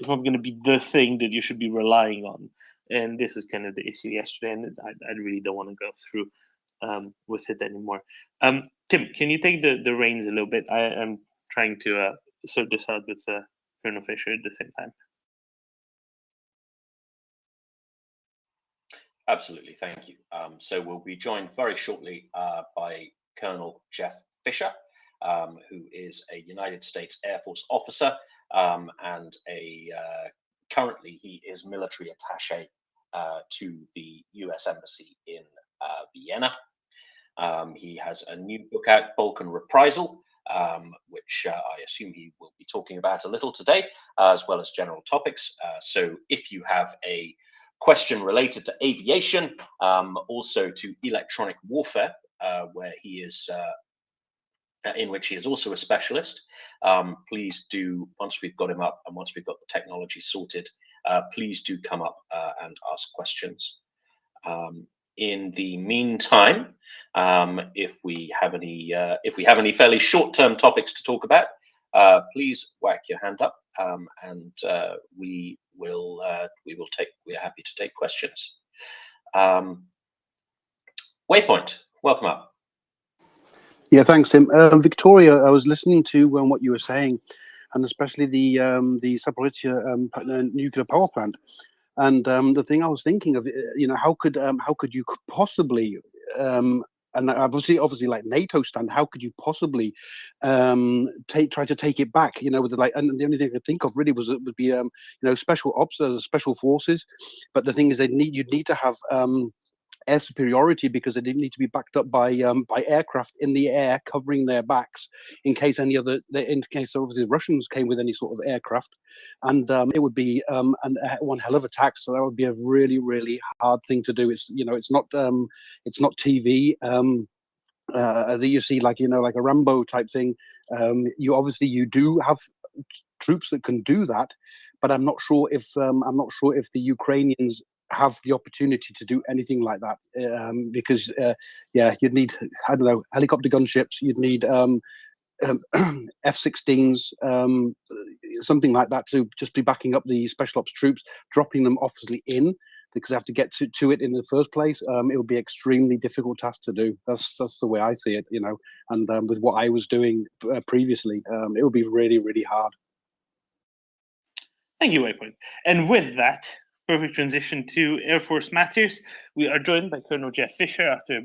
[SPEAKER 2] going to be the thing that you should be relying on. And this is kind of the issue yesterday, and I really don't want to go through with it anymore. Tim, can you take the reins a little bit? I am trying to sort this out with Colonel Fisher at the same time.
[SPEAKER 4] Absolutely, thank you. So we'll be joined very shortly by Colonel Jeff Fisher, who is a United States Air Force officer, and currently he is military attaché to the U.S. Embassy in Vienna. He has a new book out, Balkan Reprisal, which I assume he will be talking about a little today, as well as general topics. So if you have a question related to aviation, also to electronic warfare, where he is, in which he is also a specialist, please do, once we've got him up and once we've got the technology sorted, please do come up and ask questions. In the meantime, if we have any fairly short-term topics to talk about, please whack your hand up, and we are happy to take questions. Waypoint, welcome up.
[SPEAKER 10] Yeah, thanks, Tim. Victoria, I was listening to what you were saying, and especially the Zaporizhzhia nuclear power plant. And the thing I was thinking of, how could you possibly, and obviously like NATO stand, how could you possibly try to take it back? With and the only thing I could think of really would be special ops, special forces. But the thing is, you'd need to have air superiority because they didn't need to be backed up by aircraft in the air covering their backs in case obviously the Russians came with any sort of aircraft, and it would be one hell of a tax. So that would be a really, really hard thing to do. It's not TV. That you see like a Rambo type thing. You do have troops that can do that, but I'm not sure if the Ukrainians have the opportunity to do anything like that, because you'd need, I don't know, helicopter gunships, you'd need F-16s, something like that, to just be backing up the special ops troops, dropping them obviously in, because they have to get to it in the first place. It would be extremely difficult task to do. That's the way I see it, and with what I was doing previously, it would be really, really hard.
[SPEAKER 2] Thank you, Waypoint. And with that, perfect transition to Air Force Matters. We are joined by Colonel Jeff Fisher after a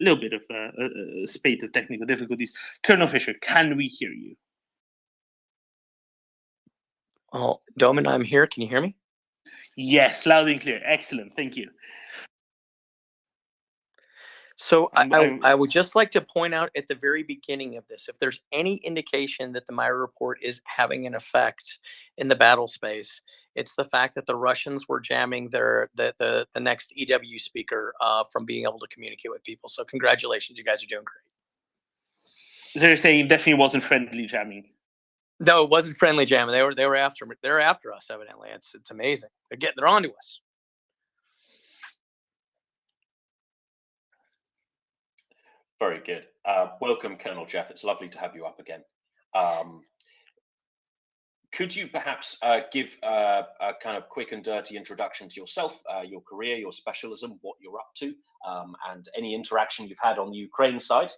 [SPEAKER 2] little bit of a spate of technical difficulties. Colonel Fisher, can we hear you?
[SPEAKER 11] Well, Doman, I'm here. Can you hear me?
[SPEAKER 2] Yes, loud and clear. Excellent. Thank you.
[SPEAKER 11] So I would just like to point out at the very beginning of this, if there's any indication that the MriyaReport is having an effect in the battle space, it's the fact that the Russians were jamming the next EW speaker from being able to communicate with people. So congratulations, you guys are doing great.
[SPEAKER 2] So you're saying it definitely wasn't friendly jamming?
[SPEAKER 11] No, it wasn't friendly jamming. They were after me. They're after us, evidently. It's amazing. They're onto us.
[SPEAKER 4] Very good. Welcome, Colonel Jeff. It's lovely to have you up again. Could you perhaps give a kind of quick and dirty introduction to yourself, your career, your specialism, what you're up to, and any interaction you've had on the Ukraine side,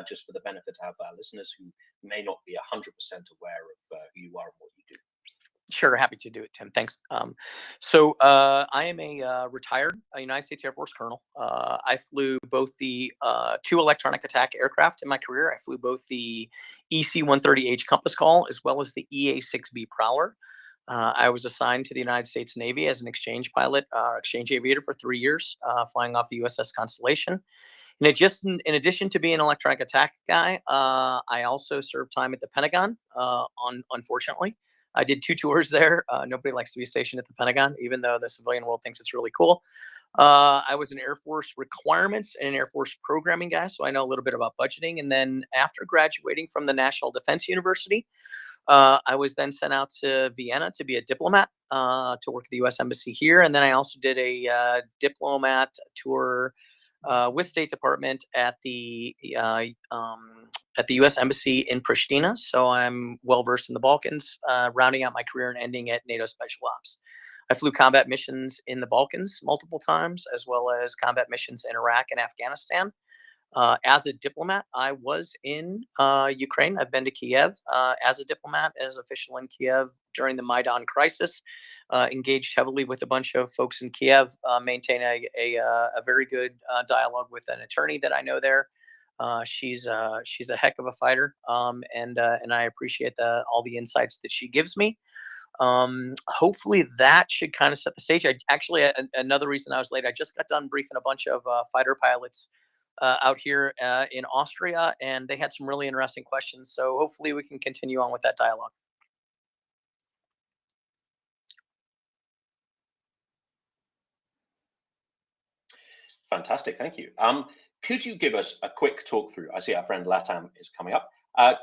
[SPEAKER 4] just for the benefit of our listeners who may not be 100% aware of who you are and what you do?
[SPEAKER 11] Sure, happy to do it, Tim. Thanks. So I am a retired United States Air Force colonel. I flew both the 2 electronic attack aircraft in my career. I flew both the EC-130H Compass Call as well as the EA-6B Prowler. I was assigned to the United States Navy as an exchange pilot, exchange aviator for 3 years, flying off the USS Constellation. In addition to being an electronic attack guy, I also served time at the Pentagon, unfortunately. I did 2 tours there. Nobody likes to be stationed at the Pentagon, even though the civilian world thinks it's really cool. I was an Air Force requirements and an Air Force programming guy, so I know a little bit about budgeting. And then after graduating from the National Defense University, I was then sent out to Vienna to be a diplomat, to work at the U.S. Embassy here. And then I also did a diplomat tour with State Department at the U.S. Embassy in Pristina. So I'm well versed in the Balkans, rounding out my career and ending at NATO Special Ops. I flew combat missions in the Balkans multiple times, as well as combat missions in Iraq and Afghanistan. As a diplomat, I was in Ukraine. I've been to Kiev as a diplomat, as official in Kiev during the Maidan crisis. Engaged heavily with a bunch of folks in Kiev. Maintain a very good dialogue with an attorney that I know there. She's a heck of a fighter, and I appreciate all the insights that she gives me. Hopefully that should kind of set the stage. Another reason I was late, I just got done briefing a bunch of fighter pilots out here in Austria, and they had some really interesting questions. So hopefully we can continue on with that dialogue.
[SPEAKER 4] Fantastic, thank you. Could you give us a quick talk through? I see our friend Latam is coming up.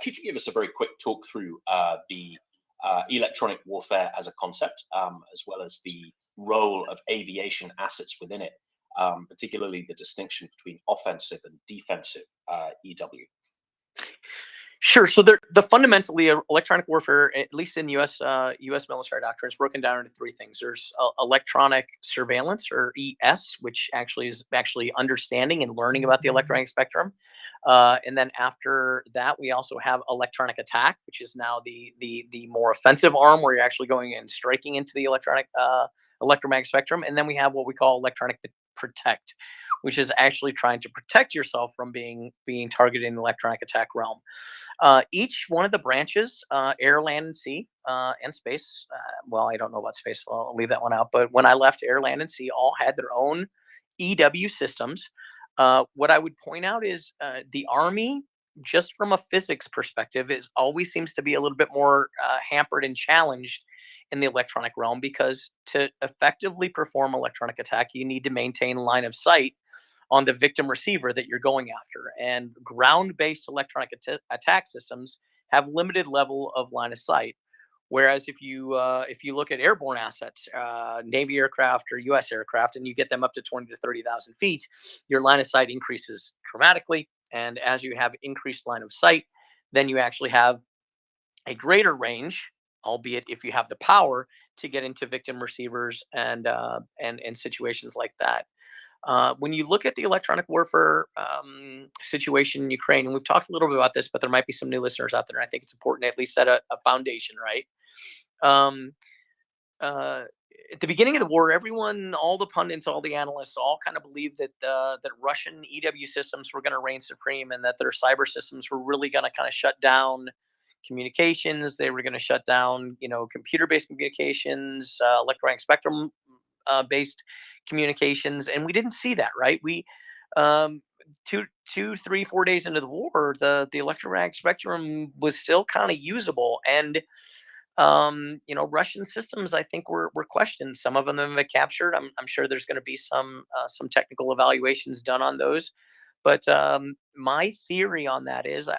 [SPEAKER 4] Could you give us a very quick talk through the electronic warfare as a concept, as well as the role of aviation assets within it, particularly the distinction between offensive and defensive EW?
[SPEAKER 11] Sure. So the fundamentally electronic warfare, at least in U.S. military doctrine, is broken down into 3 things. There's electronic surveillance, or ES, which is understanding and learning about the electronic spectrum. And then after that, we also have electronic attack, which is now the more offensive arm, where you're actually going and striking into the electromagnetic spectrum. And then we have what we call electronic protect, which is actually trying to protect yourself from being targeted in the electronic attack realm. Each one of the branches, air, land, and sea, and space, well, I don't know about space, so I'll leave that one out. But when I left, air, land, and sea all had their own EW systems, what I would point out is the Army, just from a physics perspective, always seems to be a little bit more hampered and challenged in the electronic realm, because to effectively perform electronic attack, you need to maintain line of sight on the victim receiver that you're going after. And ground-based electronic attack systems have limited level of line of sight. Whereas if you look at airborne assets, Navy aircraft or U.S. aircraft, and you get them up to 20 to 30,000 feet, your line of sight increases dramatically. And as you have increased line of sight, then you actually have a greater range, albeit if you have the power to get into victim receivers and situations like that. When you look at the electronic warfare situation in Ukraine, and we've talked a little bit about this, but there might be some new listeners out there, and I think it's important to at least set a foundation, right? At the beginning of the war, everyone, all the pundits, all the analysts, all kind of believed that that Russian EW systems were going to reign supreme, and that their cyber systems were really going to kind of shut down communications. They were going to shut down, computer-based communications, electromagnetic spectrum based communications, and we didn't see that, right? We 2, 3, 4 days into the war, the electromagnetic spectrum was still kind of usable, and Russian systems, I think, were questioned. Some of them have been captured. I'm sure there's going to be some technical evaluations done on those, but my theory on that is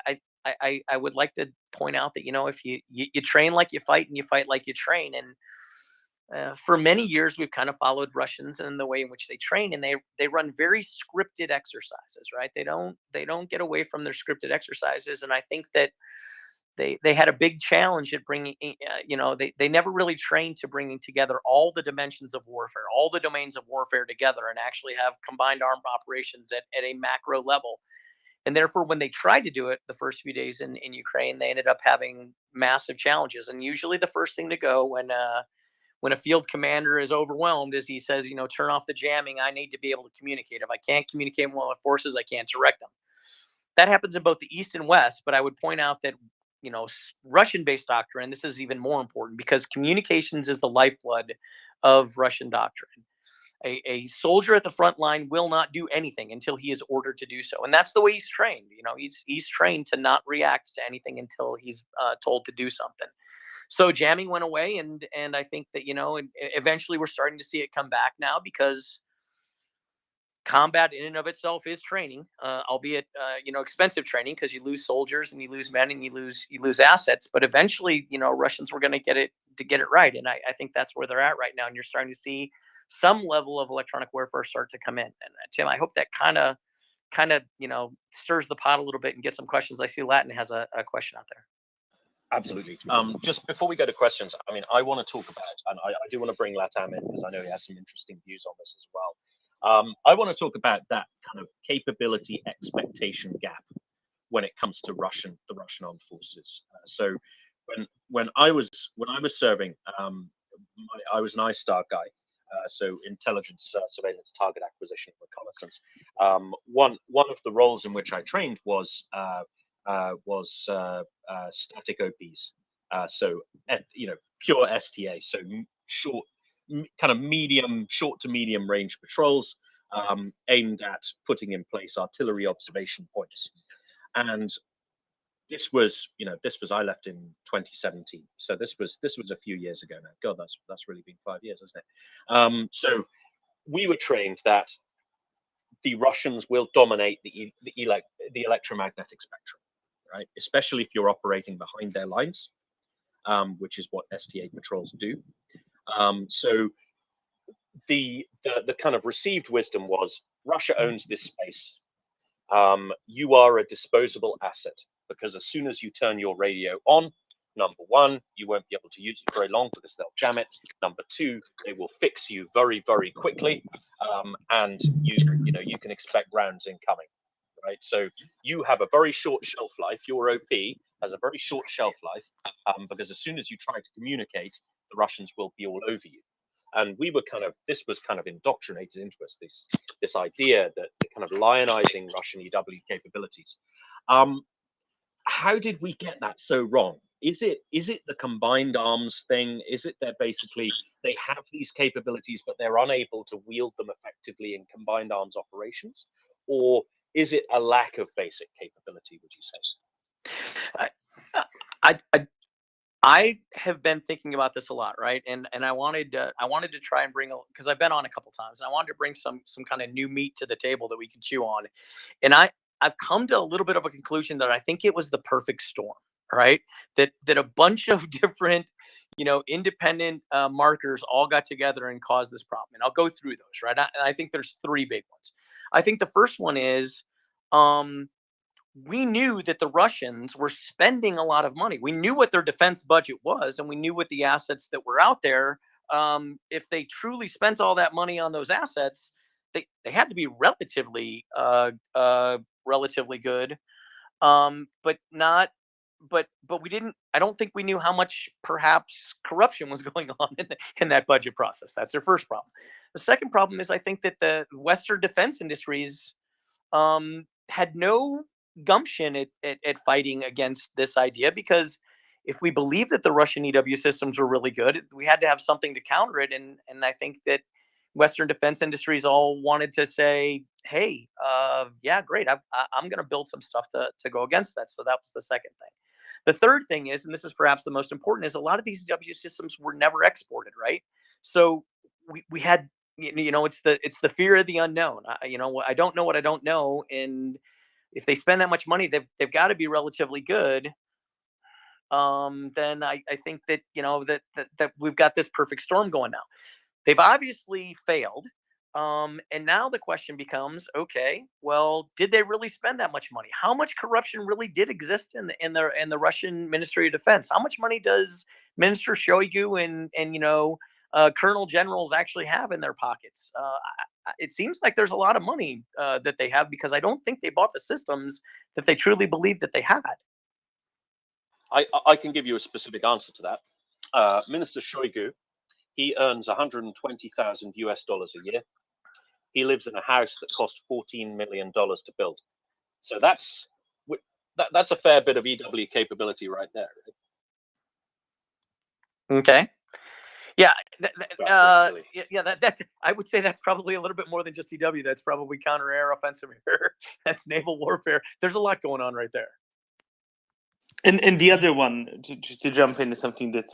[SPEAKER 11] I would like to point out that if you train like you fight, and you fight like you train, and for many years, we've kind of followed Russians and the way in which they train, and they run very scripted exercises, right? They don't get away from their scripted exercises, and I think that they had a big challenge at bringing, they never really trained to bringing together all the dimensions of warfare, all the domains of warfare together, and actually have combined armed operations at a macro level. And therefore, when they tried to do it the first few days in Ukraine, they ended up having massive challenges. And usually, the first thing to go when a field commander is overwhelmed is he says, turn off the jamming. I need to be able to communicate. If I can't communicate with my forces, I can't direct them. That happens in both the East and West. But I would point out that, Russian-based doctrine, this is even more important, because communications is the lifeblood of Russian doctrine. A soldier at the front line will not do anything until he is ordered to do so. And that's the way he's trained. He's trained to not react to anything until he's told to do something. So jamming went away, and I think that, eventually we're starting to see it come back now, because combat in and of itself is training, albeit expensive training, because you lose soldiers and you lose men and you lose assets. But eventually, Russians were going to get it right, and I think that's where they're at right now. And you're starting to see some level of electronic warfare start to come in. And Tim, I hope that kind of stirs the pot a little bit and get some questions. I see Latin has a question out there.
[SPEAKER 4] Absolutely. Just before we go to questions, I want to talk about, and I do want to bring Latam in, because I know he has some interesting views on this as well. I want to talk about that kind of capability expectation gap when it comes to the Russian armed forces. So when I was serving, I was an ISTAR guy, so intelligence, surveillance, target acquisition, reconnaissance. One of the roles in which I trained was static OPs, so pure STA, so short, kind of short to medium range patrols, aimed at putting in place artillery observation points. And this was I left in 2017, so this was a few years ago now. God, that's really been 5 years, hasn't it? So we were trained that the Russians will dominate the electromagnetic spectrum, right? Especially if you're operating behind their lines, which is what STA patrols do. So the kind of received wisdom was, Russia owns this space. You are a disposable asset, because as soon as you turn your radio on, number one, you won't be able to use it very long because they'll jam it. Number two, they will fix you very, very quickly, and you can expect rounds incoming. Right, so you have a very short shelf life. Your OP has a very short shelf life, because as soon as you try to communicate, the Russians will be all over you. And this was kind of indoctrinated into us, this idea that the kind of lionizing Russian EW capabilities. How did we get that so wrong? Is it the combined arms thing? Is it that basically they have these capabilities, but they're unable to wield them effectively in combined arms operations? Or is it a lack of basic capability, would you say?
[SPEAKER 11] I have been thinking about this a lot, right? And I wanted to try and bring, because I've been on a couple times, and I wanted to bring some kind of new meat to the table that we can chew on. And I've come to a little bit of a conclusion that I think it was the perfect storm, right? That a bunch of different, independent markers all got together and caused this problem. And I'll go through those, right? And I think there's three big ones. I think the first one is, we knew that the Russians were spending a lot of money. We knew what their defense budget was, and we knew what the assets that were out there. If they truly spent all that money on those assets, they had to be relatively good, but we didn't. I don't think we knew how much perhaps corruption was going on in that budget process. That's their first problem. The second problem is I think that the Western defense industries had no gumption at fighting against this idea, because if we believe that the Russian EW systems were really good, we had to have something to counter it. And I think that Western defense industries all wanted to say, hey, yeah, great, I'm going to build some stuff to go against that. So that was the second thing. The third thing is, and this is perhaps the most important, is a lot of these EW systems were never exported, right? So we had, it's the fear of the unknown. I don't know what I don't know, and if they spend that much money, they've got to be relatively good. Then I think that that we've got this perfect storm going now. They've obviously failed, and now the question becomes: okay, well, did they really spend that much money? How much corruption really did exist in the Russian Ministry of Defense? How much money does Minister Shoigu and colonel generals actually have in their pockets? It seems like there's a lot of money that they have, because I don't think they bought the systems that they truly believed that they had.
[SPEAKER 4] I can give you a specific answer to that. Minister Shoigu, he earns $120,000 US a year. He lives in a house that cost $14 million to build. So that's a fair bit of EW capability right there. Right?
[SPEAKER 11] Okay. Yeah, that I would say that's probably a little bit more than just EW. That's probably counter air offensive air. That's naval warfare. There's a lot going on right there.
[SPEAKER 2] And the other one, just to jump into something that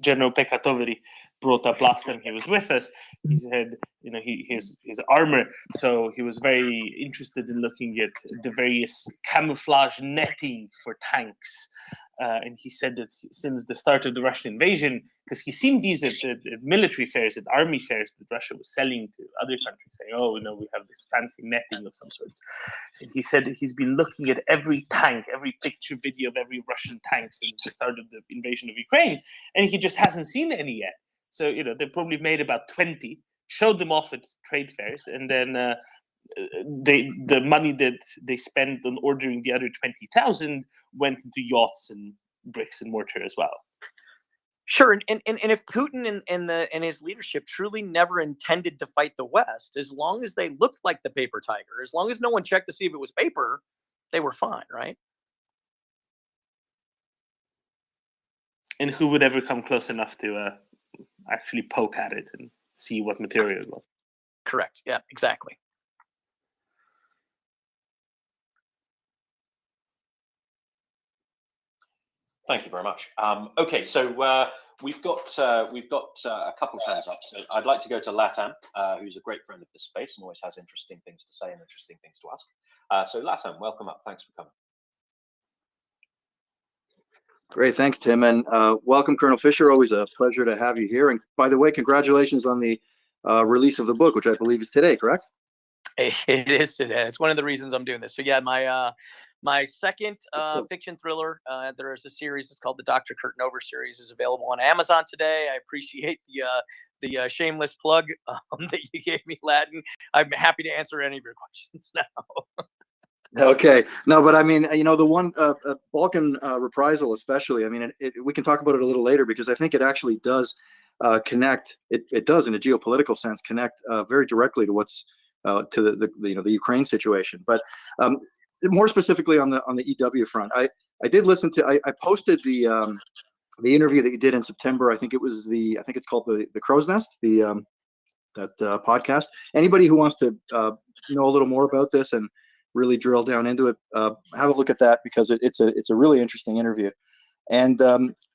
[SPEAKER 2] General Pekka Toveri brought up last time he was with us, he said, his armor. So he was very interested in looking at the various camouflage netting for tanks. And he said that since the start of the Russian invasion, because he's seen these at military fairs, at army fairs that Russia was selling to other countries, saying, oh, we have this fancy netting of some sorts. And he said that he's been looking at every tank, every picture, video of every Russian tank since the start of the invasion of Ukraine, and he just hasn't seen any yet. So, they probably made about 20, showed them off at trade fairs, and then the money that they spent on ordering the other 20,000 went into yachts and bricks and mortar as well.
[SPEAKER 11] Sure, and if Putin and his leadership truly never intended to fight the West, as long as they looked like the paper tiger, as long as no one checked to see if it was paper, they were fine, right?
[SPEAKER 2] And who would ever come close enough to actually poke at it and see what material it was?
[SPEAKER 11] Correct. Yeah, exactly.
[SPEAKER 4] Thank you very much. Okay, so we've got a couple of hands up. So I'd like to go to Latam, who's a great friend of this space and always has interesting things to say and interesting things to ask. So Latam, welcome up. Thanks for coming.
[SPEAKER 12] Great, thanks, Tim, and welcome, Colonel Fisher. Always a pleasure to have you here. And by the way, congratulations on the release of the book, which I believe is today, correct?
[SPEAKER 11] It is today. It's one of the reasons I'm doing this. So yeah, my second fiction thriller, there is a series. It's called the Dr. Kurtenover series. Is available on Amazon today. I appreciate the shameless plug that you gave me, Latin. I'm happy to answer any of your questions now.
[SPEAKER 12] Okay, no, but I mean, the one Balkan reprisal, especially. I mean, we can talk about it a little later, because I think it actually does connect. It does, in a geopolitical sense, connect very directly to what's to the Ukraine situation. But more specifically on the EW front, I I did listen to. I posted the interview that you did in September. I think it's called the Crow's Nest. That podcast. Anybody who wants to know a little more about this and really drill down into it, have a look at that, because it's a really interesting interview. And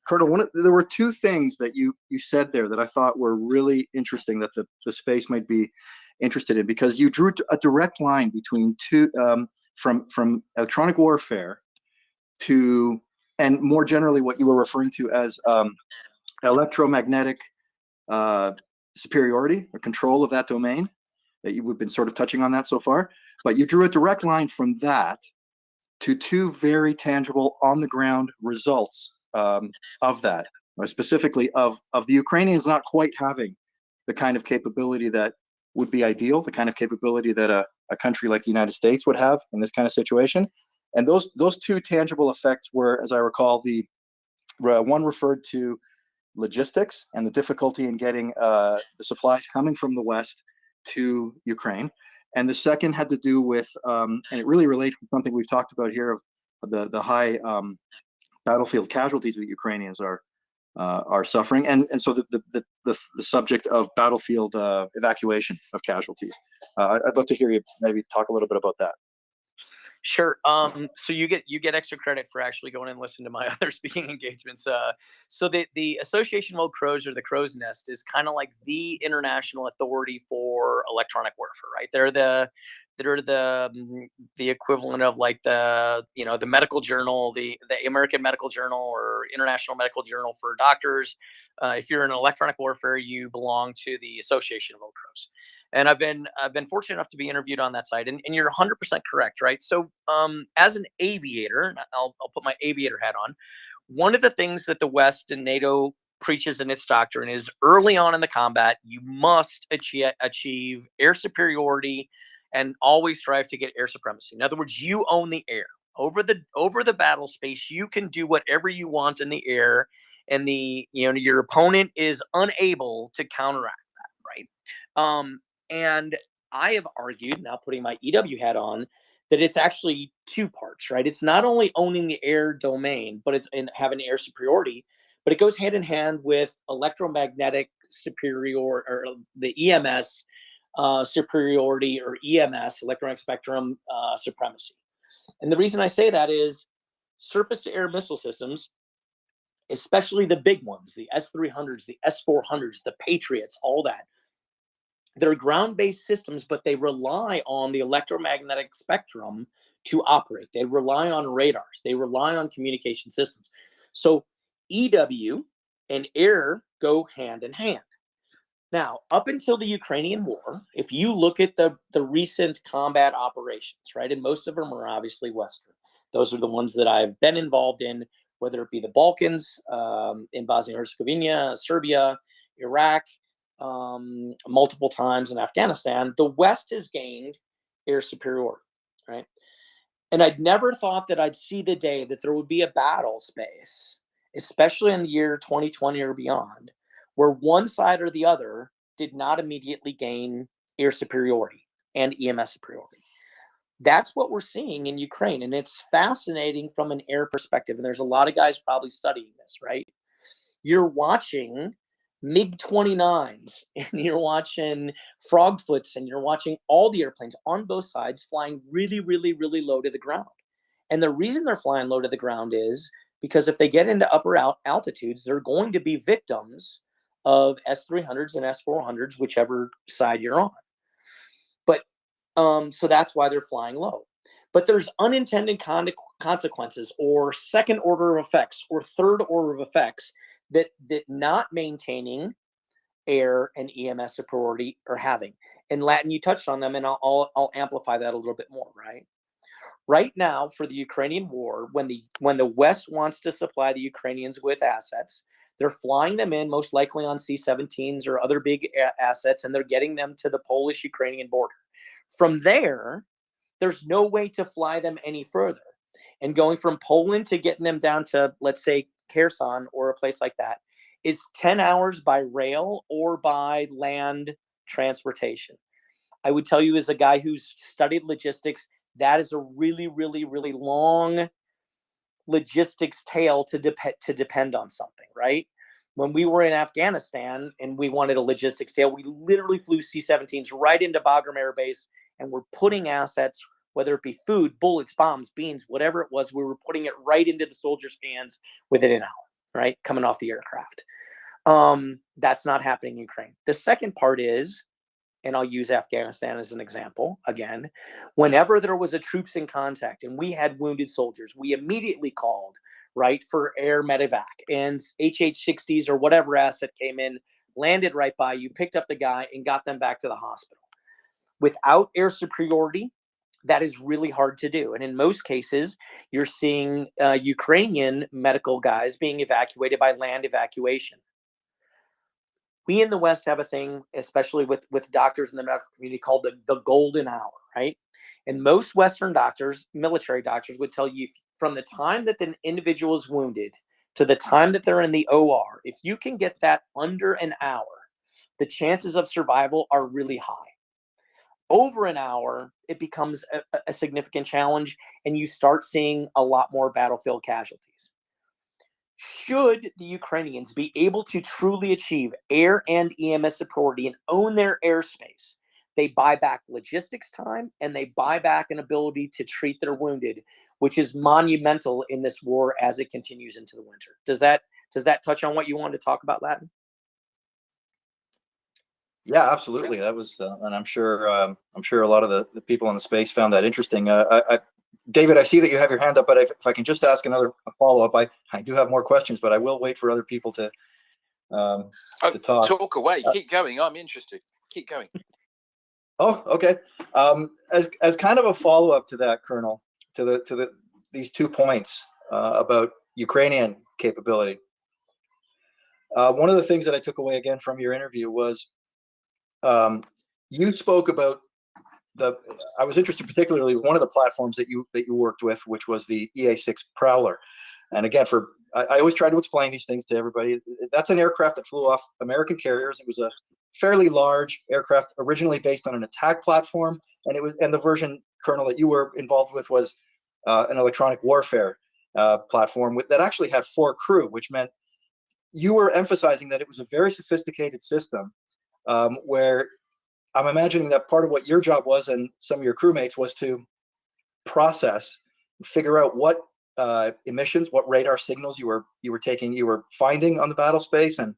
[SPEAKER 12] Colonel, there were two things that you said there that I thought were really interesting that the space might be interested in, because you drew a direct line between two from electronic warfare to, and more generally what you were referring to as electromagnetic superiority or control of that domain, that you've been sort of touching on that so far, but you drew a direct line from that to two very tangible on the ground results of that, or specifically of the Ukrainians not quite having the kind of capability that would be ideal, the kind of capability that a country like the United States would have in this kind of situation. And those two tangible effects were, as I recall, the one referred to logistics and the difficulty in getting the supplies coming from the West to Ukraine. And the second had to do with, and it really relates to something we've talked about here, of the high battlefield casualties that Ukrainians are suffering, and so the subject of battlefield evacuation of casualties. I'd love to hear you maybe talk a little bit about that.
[SPEAKER 11] Sure. So you get extra credit for actually going and listening to my other speaking engagements. So the Association of Old Crows, or the Crow's Nest, is kind of like the international authority for electronic warfare, right? They're the equivalent of like the medical journal, the American Medical Journal or International Medical Journal for doctors. If you're in electronic warfare, you belong to the Association of Old Crows. And I've been fortunate enough to be interviewed on that side, and you're 100% correct, right? So as an aviator, and I'll put my aviator hat on, one of the things that the West and NATO preaches in its doctrine is early on in the combat, you must achieve air superiority and always strive to get air supremacy. In other words, you own the air. Over the battle space, you can do whatever you want in the air, and your opponent is unable to counteract that, right? And I have argued, now putting my EW hat on, that it's actually two parts, right? It's not only owning the air domain, but it's in having air superiority, but it goes hand in hand with electromagnetic superior, or the EMS superiority, or EMS, electronic spectrum supremacy. And the reason I say that is surface-to-air missile systems, especially the big ones, the S-300s, the S-400s, the Patriots, all that, they're ground-based systems, but they rely on the electromagnetic spectrum to operate. They rely on radars. They rely on communication systems. So EW and air go hand in hand. Now, up until the Ukrainian war, if you look at the recent combat operations, right, and most of them are obviously Western. Those are the ones that I've been involved in, whether it be the Balkans, in Bosnia-Herzegovina, Serbia, Iraq, multiple times in Afghanistan. The West has gained air superiority, right? And I'd never thought that I'd see the day that there would be a battle space, especially in the year 2020 or beyond, where one side or the other did not immediately gain air superiority and EMS superiority. That's what we're seeing in Ukraine, and it's fascinating from an air perspective. And there's a lot of guys probably studying this, right? You're watching MiG-29s, and you're watching Frogfoots, and you're watching all the airplanes on both sides flying really, really, really low to the ground. And the reason they're flying low to the ground is because if they get into upper altitudes, they're going to be victims of S-300s and S-400s, whichever side you're on. But so that's why they're flying low. But there's unintended consequences, or second order of effects, or third order of effects that not maintaining air and EMS superiority are having. And Latin, you touched on them, and I'll amplify that a little bit more, right? Right now, for the Ukrainian war, when the West wants to supply the Ukrainians with assets, they're flying them in, most likely on C-17s or other big assets, and they're getting them to the Polish-Ukrainian border. From there, there's no way to fly them any further. And going from Poland to getting them down to, let's say, Kherson or a place like that is 10 hours by rail or by land transportation. I would tell you, as a guy who's studied logistics, that is a really, really, really long logistics tail to depend on something, right? When we were in Afghanistan and we wanted a logistics tail, we literally flew C-17s right into Bagram Air Base, and we're putting assets, whether it be food, bullets, bombs, beans, whatever it was, we were putting it right into the soldiers' hands within an hour, right? Coming off the aircraft. That's not happening in Ukraine. The second part is, and I'll use Afghanistan as an example again, whenever there was a troops in contact and we had wounded soldiers, we immediately called, right, for air medevac, and HH-60s or whatever asset came in, landed right by you, picked up the guy and got them back to the hospital. Without air superiority, that is really hard to do. And in most cases, you're seeing Ukrainian medical guys being evacuated by land evacuation. We in the West have a thing, especially with doctors in the medical community, called the golden hour, right? And most Western doctors, military doctors, would tell you from the time that the individual is wounded to the time that they're in the OR, if you can get that under an hour, the chances of survival are really high. Over an hour, it becomes a significant challenge, and you start seeing a lot more battlefield casualties. Should the Ukrainians be able to truly achieve air and EMS superiority and own their airspace, they buy back logistics time and they buy back an ability to treat their wounded, which is monumental in this war as it continues into the winter. Does that touch on what you wanted to talk about, Latin?
[SPEAKER 12] Yeah, absolutely. That was, and I'm sure a lot of the people in the space found that interesting. David, I see that you have your hand up, but if I can just ask a follow-up, I do have more questions, but I will wait for other people to talk.
[SPEAKER 15] Talk away. Keep going. I'm interested. Keep going.
[SPEAKER 12] Oh, okay. As kind of a follow-up to that, Colonel, to these 2 points about Ukrainian capability. One of the things that I took away again from your interview was you spoke about I was interested particularly with one of the platforms that you worked with, which was the EA-6 Prowler. And again, I always try to explain these things to everybody. That's an aircraft that flew off American carriers. It was a fairly large aircraft, originally based on an attack platform, and the version, Colonel, that you were involved with was an electronic warfare platform that actually had 4 crew, which meant you were emphasizing that it was a very sophisticated system where I'm imagining that part of what your job was and some of your crewmates was to process, figure out what emissions, what radar signals you were finding on the battle space, and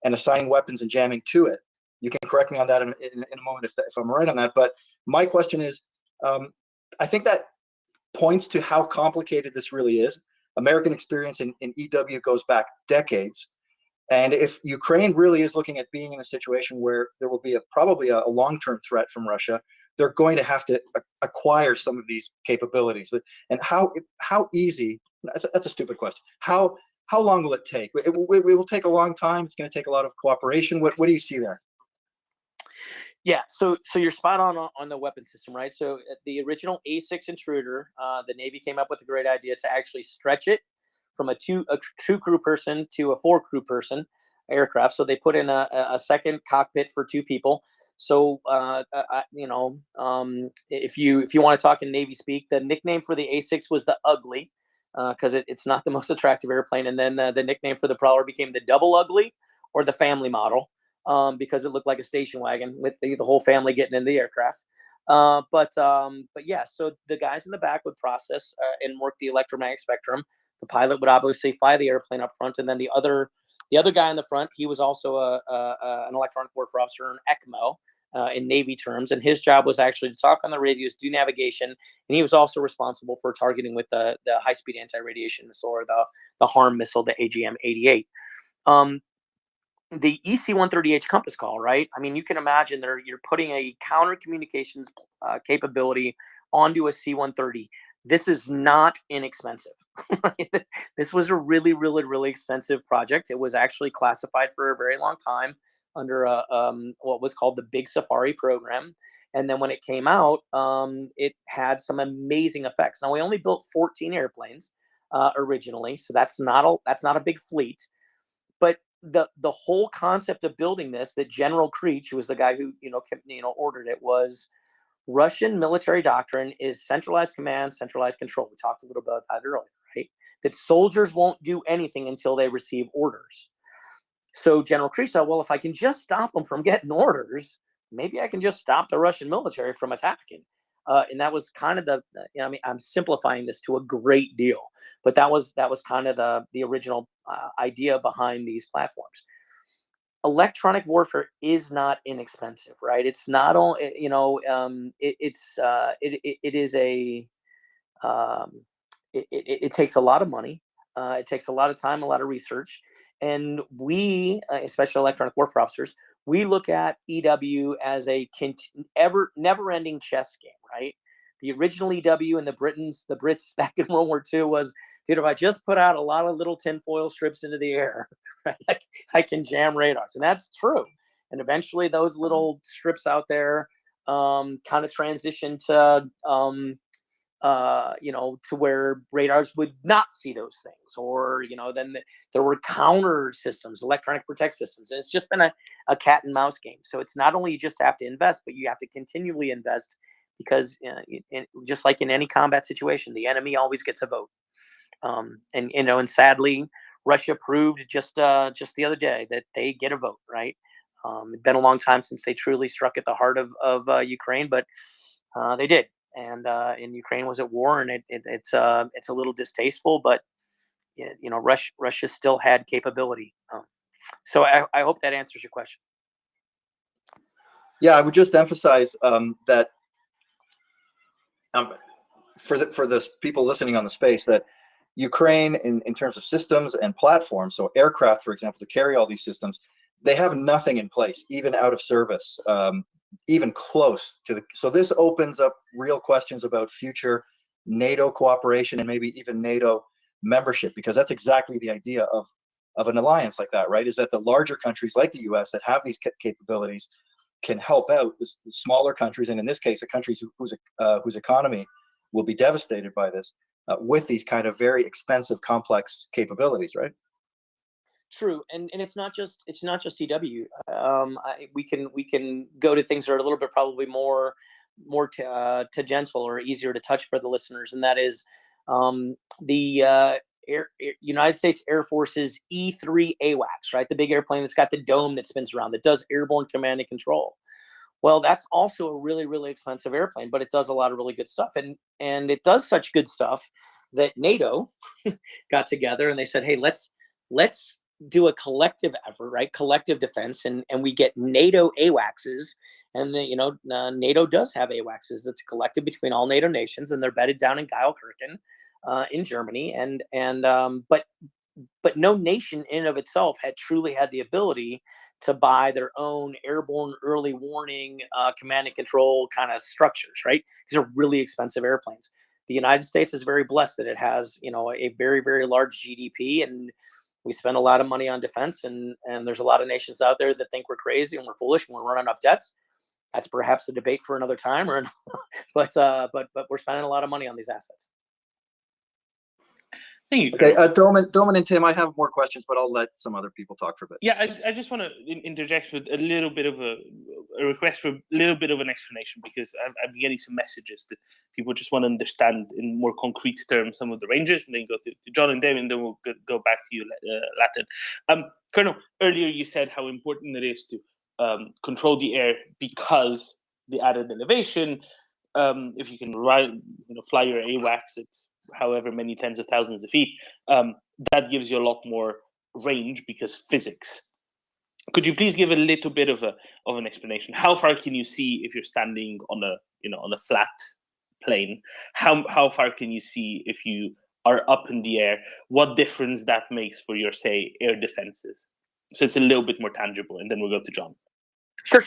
[SPEAKER 12] assigning weapons and jamming to it. You can correct me on that in a moment if I'm right on that. But my question is, I think that points to how complicated this really is. American experience in EW goes back decades. And if Ukraine really is looking at being in a situation where there will be probably a long-term threat from Russia, they're going to have to acquire some of these capabilities. And how easy? That's a stupid question. How long will it take? It will take a long time. It's going to take a lot of cooperation. What do you see there?
[SPEAKER 11] Yeah, so you're spot on the weapon system, right? So the original A6 Intruder, the Navy came up with a great idea to actually stretch it from a 2 crew person to a 4 crew person aircraft. So they put in a second cockpit for 2 people. So if you want to talk in Navy speak, the nickname for the A6 was the Ugly, because it's not the most attractive airplane. And then the nickname for the Prowler became the Double Ugly, or the family model, because it looked like a station wagon with the whole family getting in the aircraft. But yeah, so the guys in the back would process and work the electromagnetic spectrum. The pilot would obviously fly the airplane up front, and then the other guy in the front, he was also an electronic warfare officer, an ECMO in Navy terms, and his job was actually to talk on the radios, do navigation, and he was also responsible for targeting with the high-speed anti-radiation missile, or the HARM missile, the AGM-88. The EC-130H compass call, right? I mean, you can imagine you're putting a counter communications capability onto a C-130. This is not inexpensive. This was a really, really, really expensive project. It was actually classified for a very long time under what was called the Big Safari program. And then when it came out, it had some amazing effects. Now, we only built 14 airplanes originally, so that's not a big fleet. But the whole concept of building this, that General Creech, who was the guy who ordered it, was Russian military doctrine is centralized command, centralized control. We talked a little about that earlier, right? That soldiers won't do anything until they receive orders. So General Kreis thought, well, if I can just stop them from getting orders, maybe I can just stop the Russian military from attacking. And that was kind of I mean, I'm simplifying this to a great deal, but that was kind of the original idea behind these platforms. Electronic warfare is not inexpensive, right? It's not all, you know, it is a, it takes a lot of money. It takes a lot of time, a lot of research. And we, especially electronic warfare officers, we look at EW as a never-ending chess game, right? The original EW and the Brits back in World War II was, dude, if I just put out a lot of little tinfoil strips into the air, right, I can jam radars. And that's true. And eventually those little strips out there kind of transition to, you know, to where radars would not see those things, or, you know, then there were counter systems, electronic protect systems, and it's just been a cat and mouse game. So it's not only you just have to invest, but you have to continually invest, because just like in any combat situation, the enemy always gets a vote. And you know, and sadly, Russia proved just the other day that they get a vote, right? It's been a long time since they truly struck at the heart of Ukraine, but they did. And Ukraine was at war, and it's a little distasteful, but you know, Russia still had capability. So I hope that answers your question.
[SPEAKER 12] Yeah, I would just emphasize that for the people listening on the space, that Ukraine, in terms of systems and platforms, so aircraft, for example, to carry all these systems, they have nothing in place, even out of service, even close to the. So this opens up real questions about future NATO cooperation and maybe even NATO membership, because that's exactly the idea of an alliance like that, right? Is that the larger countries like the US that have these capabilities can help out the smaller countries, and in this case, a country whose economy will be devastated by this, with these kind of very expensive, complex capabilities, right?
[SPEAKER 11] True, and it's not just EW. We can go to things that are a little bit probably more tangential or easier to touch for the listeners, and that is the United States Air Force's E-3 AWACS, right? The big airplane that's got the dome that spins around, that does airborne command and control. Well, that's also a really, really expensive airplane, but it does a lot of really good stuff, and it does such good stuff that NATO got together and they said, hey, let's do a collective effort, right? Collective defense, and we get NATO AWACSs, and NATO does have AWACSs. It's collected between all NATO nations, and they're bedded down in Geilkirchen, in Germany, but no nation in and of itself had truly had the ability to buy their own airborne early warning, command and control kind of structures, right? These are really expensive airplanes. The United States is very blessed that it has, a very, very large GDP, and we spend a lot of money on defense, and there's a lot of nations out there that think we're crazy and we're foolish and we're running up debts. That's perhaps a debate for another time, but we're spending a lot of money on these assets.
[SPEAKER 2] Thank you.
[SPEAKER 12] Okay, Doman and Tim, I have more questions, but I'll let some other people talk for a bit.
[SPEAKER 2] Yeah, I just want to interject with a little bit of a request for a little bit of an explanation, because I've been getting some messages that people just want to understand in more concrete terms some of the ranges, and then go to John and David, and then we'll go back to you, Latin. Colonel, earlier you said how important it is to control the air because the added elevation. If you can fly your AWACS at however many tens of thousands of feet, that gives you a lot more range because physics. Could you please give a little bit of an explanation? How far can you see if you're standing on a flat plane? How far can you see if you are up in the air? What difference that makes for your, say, air defenses? So it's a little bit more tangible, and then we'll go to John.
[SPEAKER 11] Sure.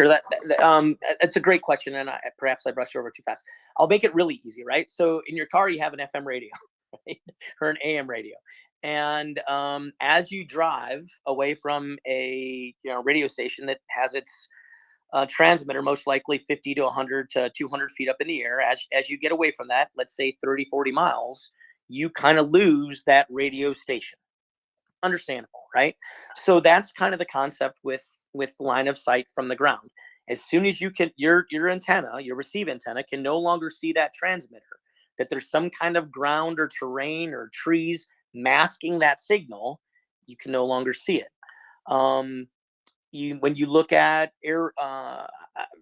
[SPEAKER 11] That's a great question, and perhaps I brushed over too fast. I'll make it really easy, right? So in your car, you have an FM radio, right? Or an AM radio, and as you drive away from a radio station that has its transmitter most likely 50 to 100 to 200 feet up in the air, as you get away from that, let's say 30, 40 miles, you kind of lose that radio station. Understandable, right? So that's kind of the concept with line of sight from the ground. As soon as you can, your antenna, your receive antenna can no longer see that transmitter, that there's some kind of ground or terrain or trees masking that signal, you can no longer see it. When you look at air,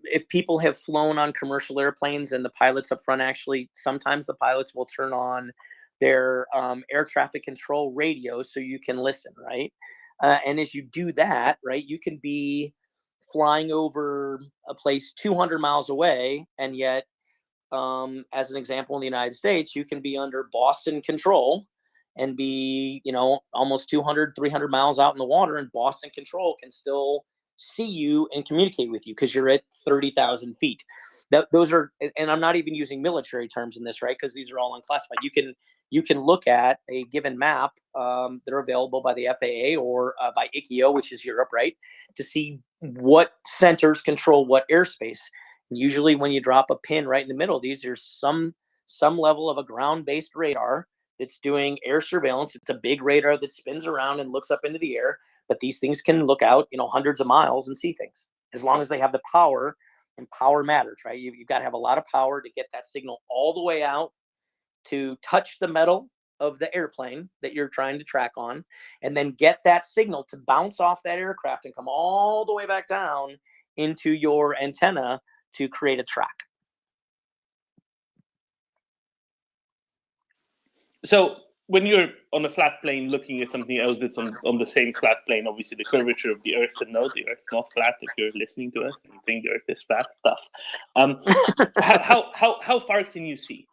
[SPEAKER 11] if people have flown on commercial airplanes and the pilots up front, actually, sometimes the pilots will turn on their air traffic control radio so you can listen, right? And as you do that, right, you can be flying over a place 200 miles away, and yet, as an example, in the United States, you can be under Boston control and be, almost 200, 300 miles out in the water, and Boston control can still see you and communicate with you because you're at 30,000 feet. Those are, and I'm not even using military terms in this, right? Because these are all unclassified. You can look at a given map that are available by the FAA or by ICAO, which is Europe, right, to see what centers control what airspace. And usually when you drop a pin right in the middle of these, there's some level of a ground-based radar that's doing air surveillance. It's a big radar that spins around and looks up into the air, but these things can look out, hundreds of miles and see things, as long as they have the power, and power matters, right? You've got to have a lot of power to get that signal all the way out to touch the metal of the airplane that you're trying to track on, and then get that signal to bounce off that aircraft and come all the way back down into your antenna to create a track.
[SPEAKER 2] So when you're on a flat plane looking at something else that's on the same flat plane, obviously the curvature of the Earth, and no, the Earth is not flat. If you're listening to us and you think the Earth is flat, tough. How far can you see?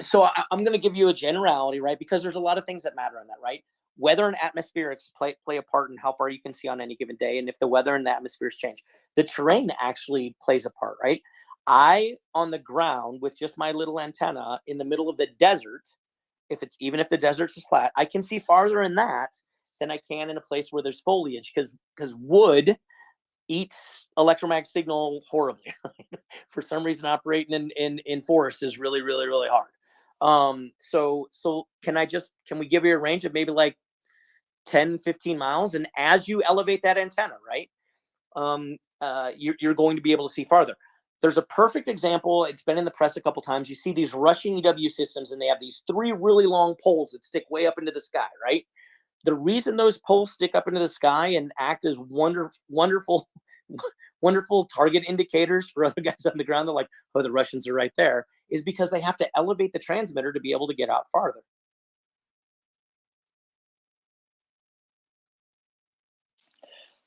[SPEAKER 11] So I'm going to give you a generality, right? Because there's a lot of things that matter in that, right? Weather and atmospherics play a part in how far you can see on any given day, and if the weather and the atmospheres change. The terrain actually plays a part, right? On the ground with just my little antenna in the middle of the desert, even if the desert is flat, I can see farther in that than I can in a place where there's foliage, because wood eats electromagnetic signal horribly. For some reason, operating in forests is really, really, really hard. So can we give you a range of maybe like 10, 15 miles? And as you elevate that antenna, right, you're going to be able to see farther. There's a perfect example. It's been in the press a couple times. You see these Russian EW systems, and they have these 3 really long poles that stick way up into the sky, right? The reason those poles stick up into the sky and act as wonderful target indicators for other guys on the ground, they're like, oh, the Russians are right there, is because they have to elevate the transmitter to be able to get out farther.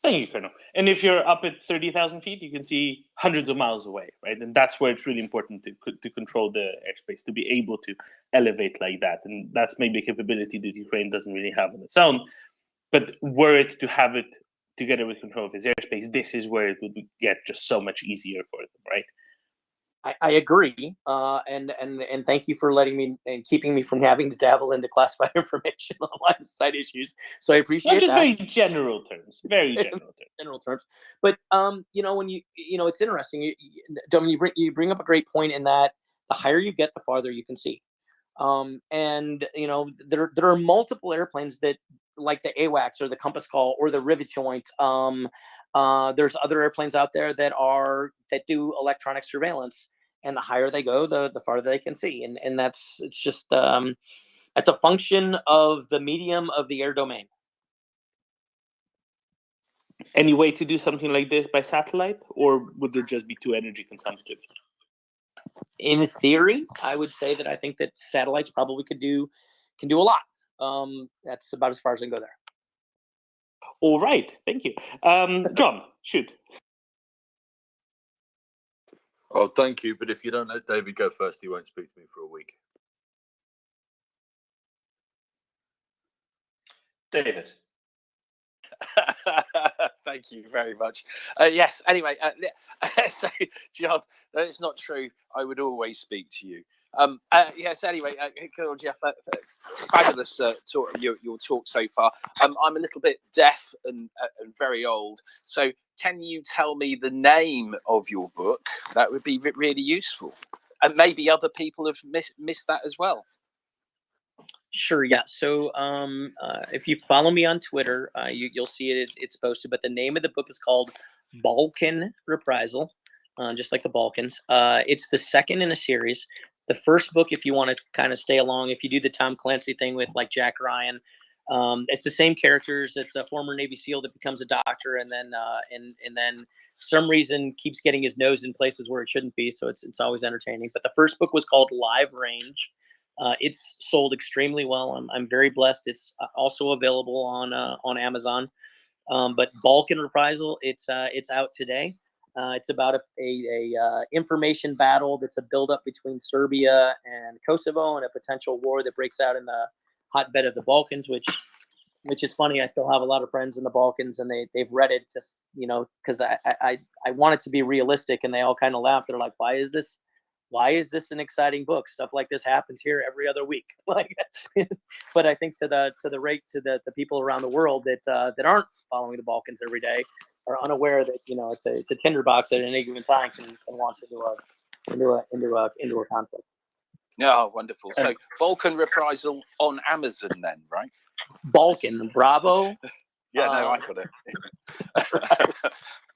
[SPEAKER 2] Thank you, Colonel. And if you're up at 30,000 feet, you can see hundreds of miles away, right? And that's where it's really important to control the airspace, to be able to elevate like that. And that's maybe a capability that Ukraine doesn't really have on its own. But were it to have it together with control of its airspace, this is where it would get just so much easier for them, right?
[SPEAKER 11] I agree, and thank you for letting me and keeping me from having to dabble into classified information on line of sight issues. So I appreciate
[SPEAKER 2] just
[SPEAKER 11] that.
[SPEAKER 2] very general terms, very general terms.
[SPEAKER 11] But when it's interesting. Domin, you bring up a great point in that the higher you get, the farther you can see. And there are multiple airplanes that, like the AWACS or the compass call or the rivet joint. There's other airplanes out there that do electronic surveillance, and the higher they go, the farther they can see. And that's a function of the medium of the air domain.
[SPEAKER 2] Any way to do something like this by satellite, or would it just be too energy consumptive?
[SPEAKER 11] In theory, I would say that I think that satellites probably can do a lot. That's about as far as I can go there.
[SPEAKER 2] All right, thank you. John, shoot.
[SPEAKER 16] Oh, thank you. But if you don't let David go first, he won't speak to me for a week.
[SPEAKER 15] David. Thank you very much. Yes, anyway, so, John, it's not true. I would always speak to you. Yes, anyway, Colonel Jeff, fabulous your talk so far. I'm a little bit deaf and very old, so can you tell me the name of your book? That would be really useful. And maybe other people have missed that as well.
[SPEAKER 11] Sure. Yeah. So if you follow me on Twitter, you'll see it. It's posted. But the name of the book is called Balkan Reprisal, just like the Balkans. It's the second in a series. The first book, if you want to kind of stay along, if you do the Tom Clancy thing with like Jack Ryan, it's the same characters. It's a former Navy SEAL that becomes a doctor, and then some reason keeps getting his nose in places where it shouldn't be. So it's always entertaining. But the first book was called Live Range. It's sold extremely well. I'm very blessed. It's also available on Amazon. But Balkan Reprisal, it's out today. It's about a information battle that's a buildup between Serbia and Kosovo, and a potential war that breaks out in the hotbed of the Balkans, which is funny. I still have a lot of friends in the Balkans, and they've read it just, because I want it to be realistic, and they all kind of laugh. They're like, why is this an exciting book? Stuff like this happens here every other week. Like, but I think to the people around the world that aren't following the Balkans every day are unaware that it's a tinderbox at any given time can launch into a conflict.
[SPEAKER 15] Yeah, wonderful. So Balkan Reprisal on Amazon then, right?
[SPEAKER 11] Balkan, bravo.
[SPEAKER 15] Yeah, no, I got it.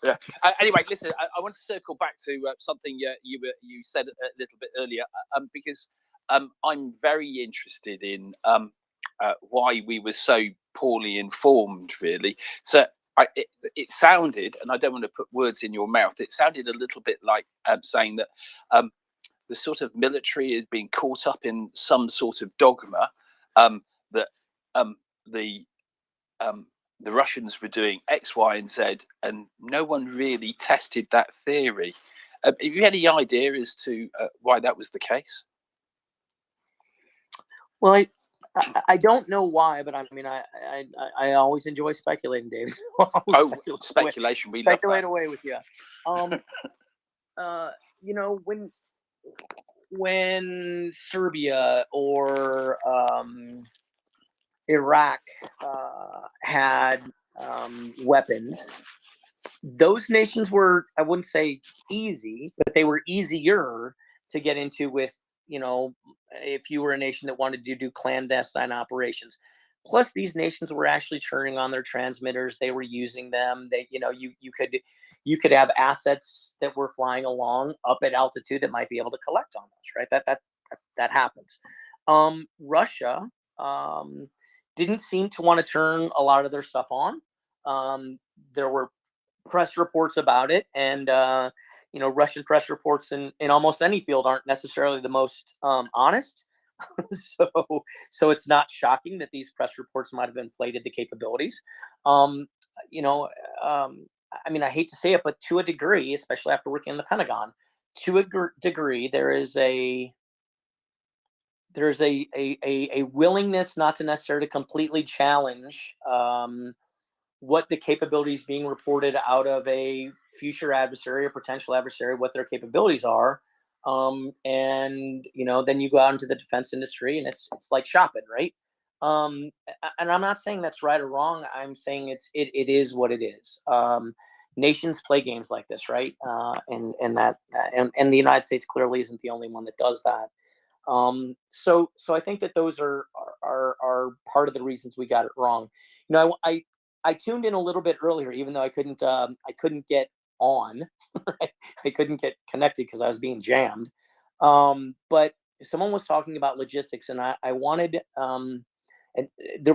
[SPEAKER 15] Yeah. Anyway, listen, I want to circle back to something you said a little bit earlier, because I'm very interested in why we were so poorly informed, really. So it sounded, and I don't want to put words in your mouth, it sounded a little bit like saying that the sort of military had been caught up in some sort of dogma that the Russians were doing X, Y, and Z, and no one really tested that theory. Have you any idea as to why that was the case?
[SPEAKER 11] Well, I don't know why, but I mean, I always enjoy speculating, David.
[SPEAKER 15] Speculation. We
[SPEAKER 11] speculate
[SPEAKER 15] love
[SPEAKER 11] away with you. When Serbia or Iraq had weapons, those nations were, I wouldn't say easy, but they were easier to get into with, if you were a nation that wanted to do clandestine operations. Plus, these nations were actually turning on their transmitters. They were using them. They, you could have assets that were flying along up at altitude that might be able to collect on those, right? That happens. Russia didn't seem to want to turn a lot of their stuff on. There were press reports about it, and Russian press reports in almost any field aren't necessarily the most honest. So it's not shocking that these press reports might have inflated the capabilities. I mean, I hate to say it, but to a degree, especially after working in the Pentagon, to a degree, there is a willingness not to necessarily completely challenge what the capabilities being reported out of a future adversary or potential adversary, what their capabilities are. And then you go out into the defense industry, and it's like shopping, right? And I'm not saying that's right or wrong. I'm saying it is what it is. Nations play games like this, right? And the United States clearly isn't the only one that does that. So I think that those are part of the reasons we got it wrong. I tuned in a little bit earlier, even though I couldn't get on. Right? I couldn't get connected because I was being jammed. But someone was talking about logistics, and I wanted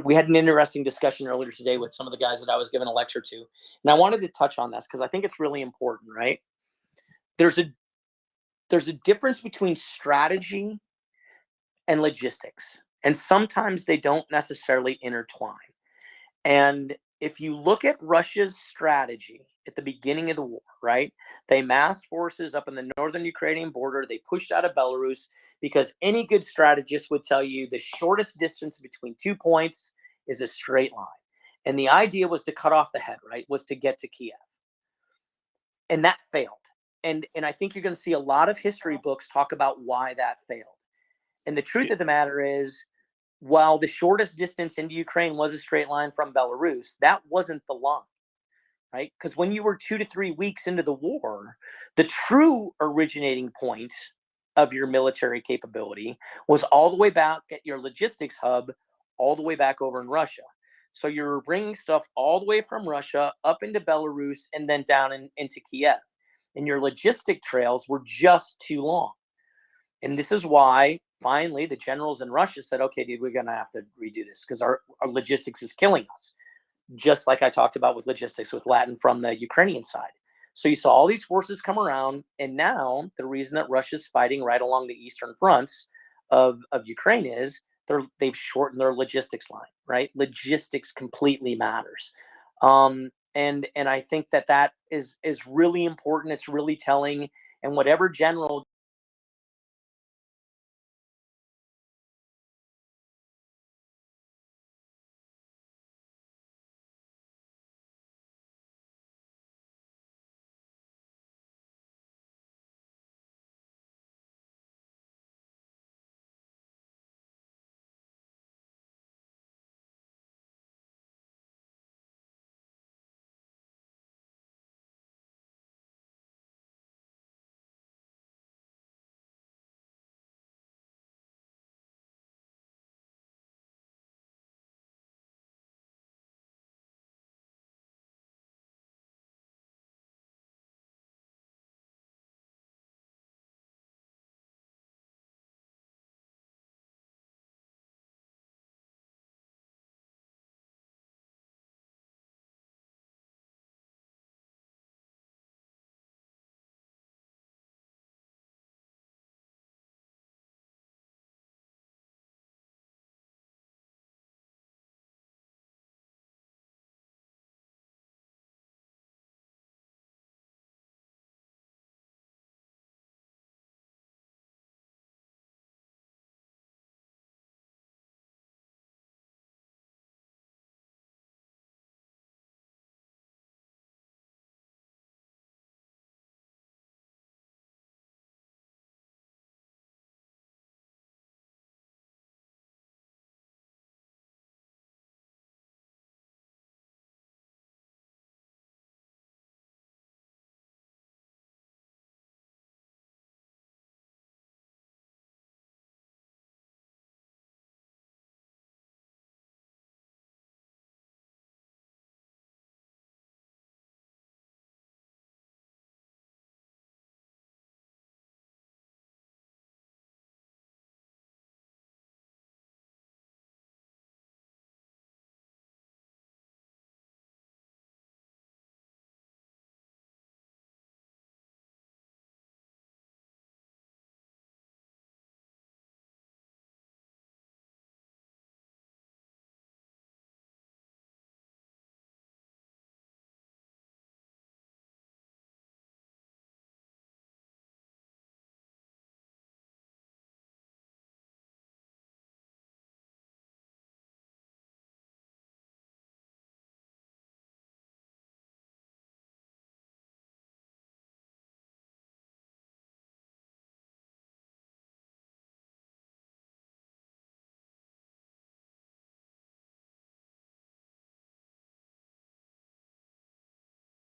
[SPEAKER 11] we had an interesting discussion earlier today with some of the guys that I was giving a lecture to, and I wanted to touch on this because I think it's really important. Right? There's a difference between strategy and logistics, and sometimes they don't necessarily intertwine. And if you look at Russia's strategy at the beginning of the war, right, they massed forces up in the northern Ukrainian border. They pushed out of Belarus because any good strategist would tell you the shortest distance between 2 points is a straight line. And the idea was to cut off the head, right, was to get to Kiev. And that failed. And I think you're going to see a lot of history books talk about why that failed. And the truth of the matter is, while the shortest distance into Ukraine was a straight line from Belarus, that wasn't the line, right? Because when you were 2 to 3 weeks into the war, the true originating point of your military capability was all the way back at your logistics hub, all the way back over in Russia. So you're bringing stuff all the way from Russia up into Belarus and then down into Kiev. And your logistic trails were just too long. And this is why finally the generals in Russia said, okay, dude, we're going to have to redo this because our logistics is killing us. Just like I talked about with logistics with Latin from the Ukrainian side. So you saw all these forces come around, and now the reason that Russia's fighting right along the eastern fronts of Ukraine is they've shortened their logistics line, right? Logistics completely matters. And I think that is really important. It's really telling. And whatever general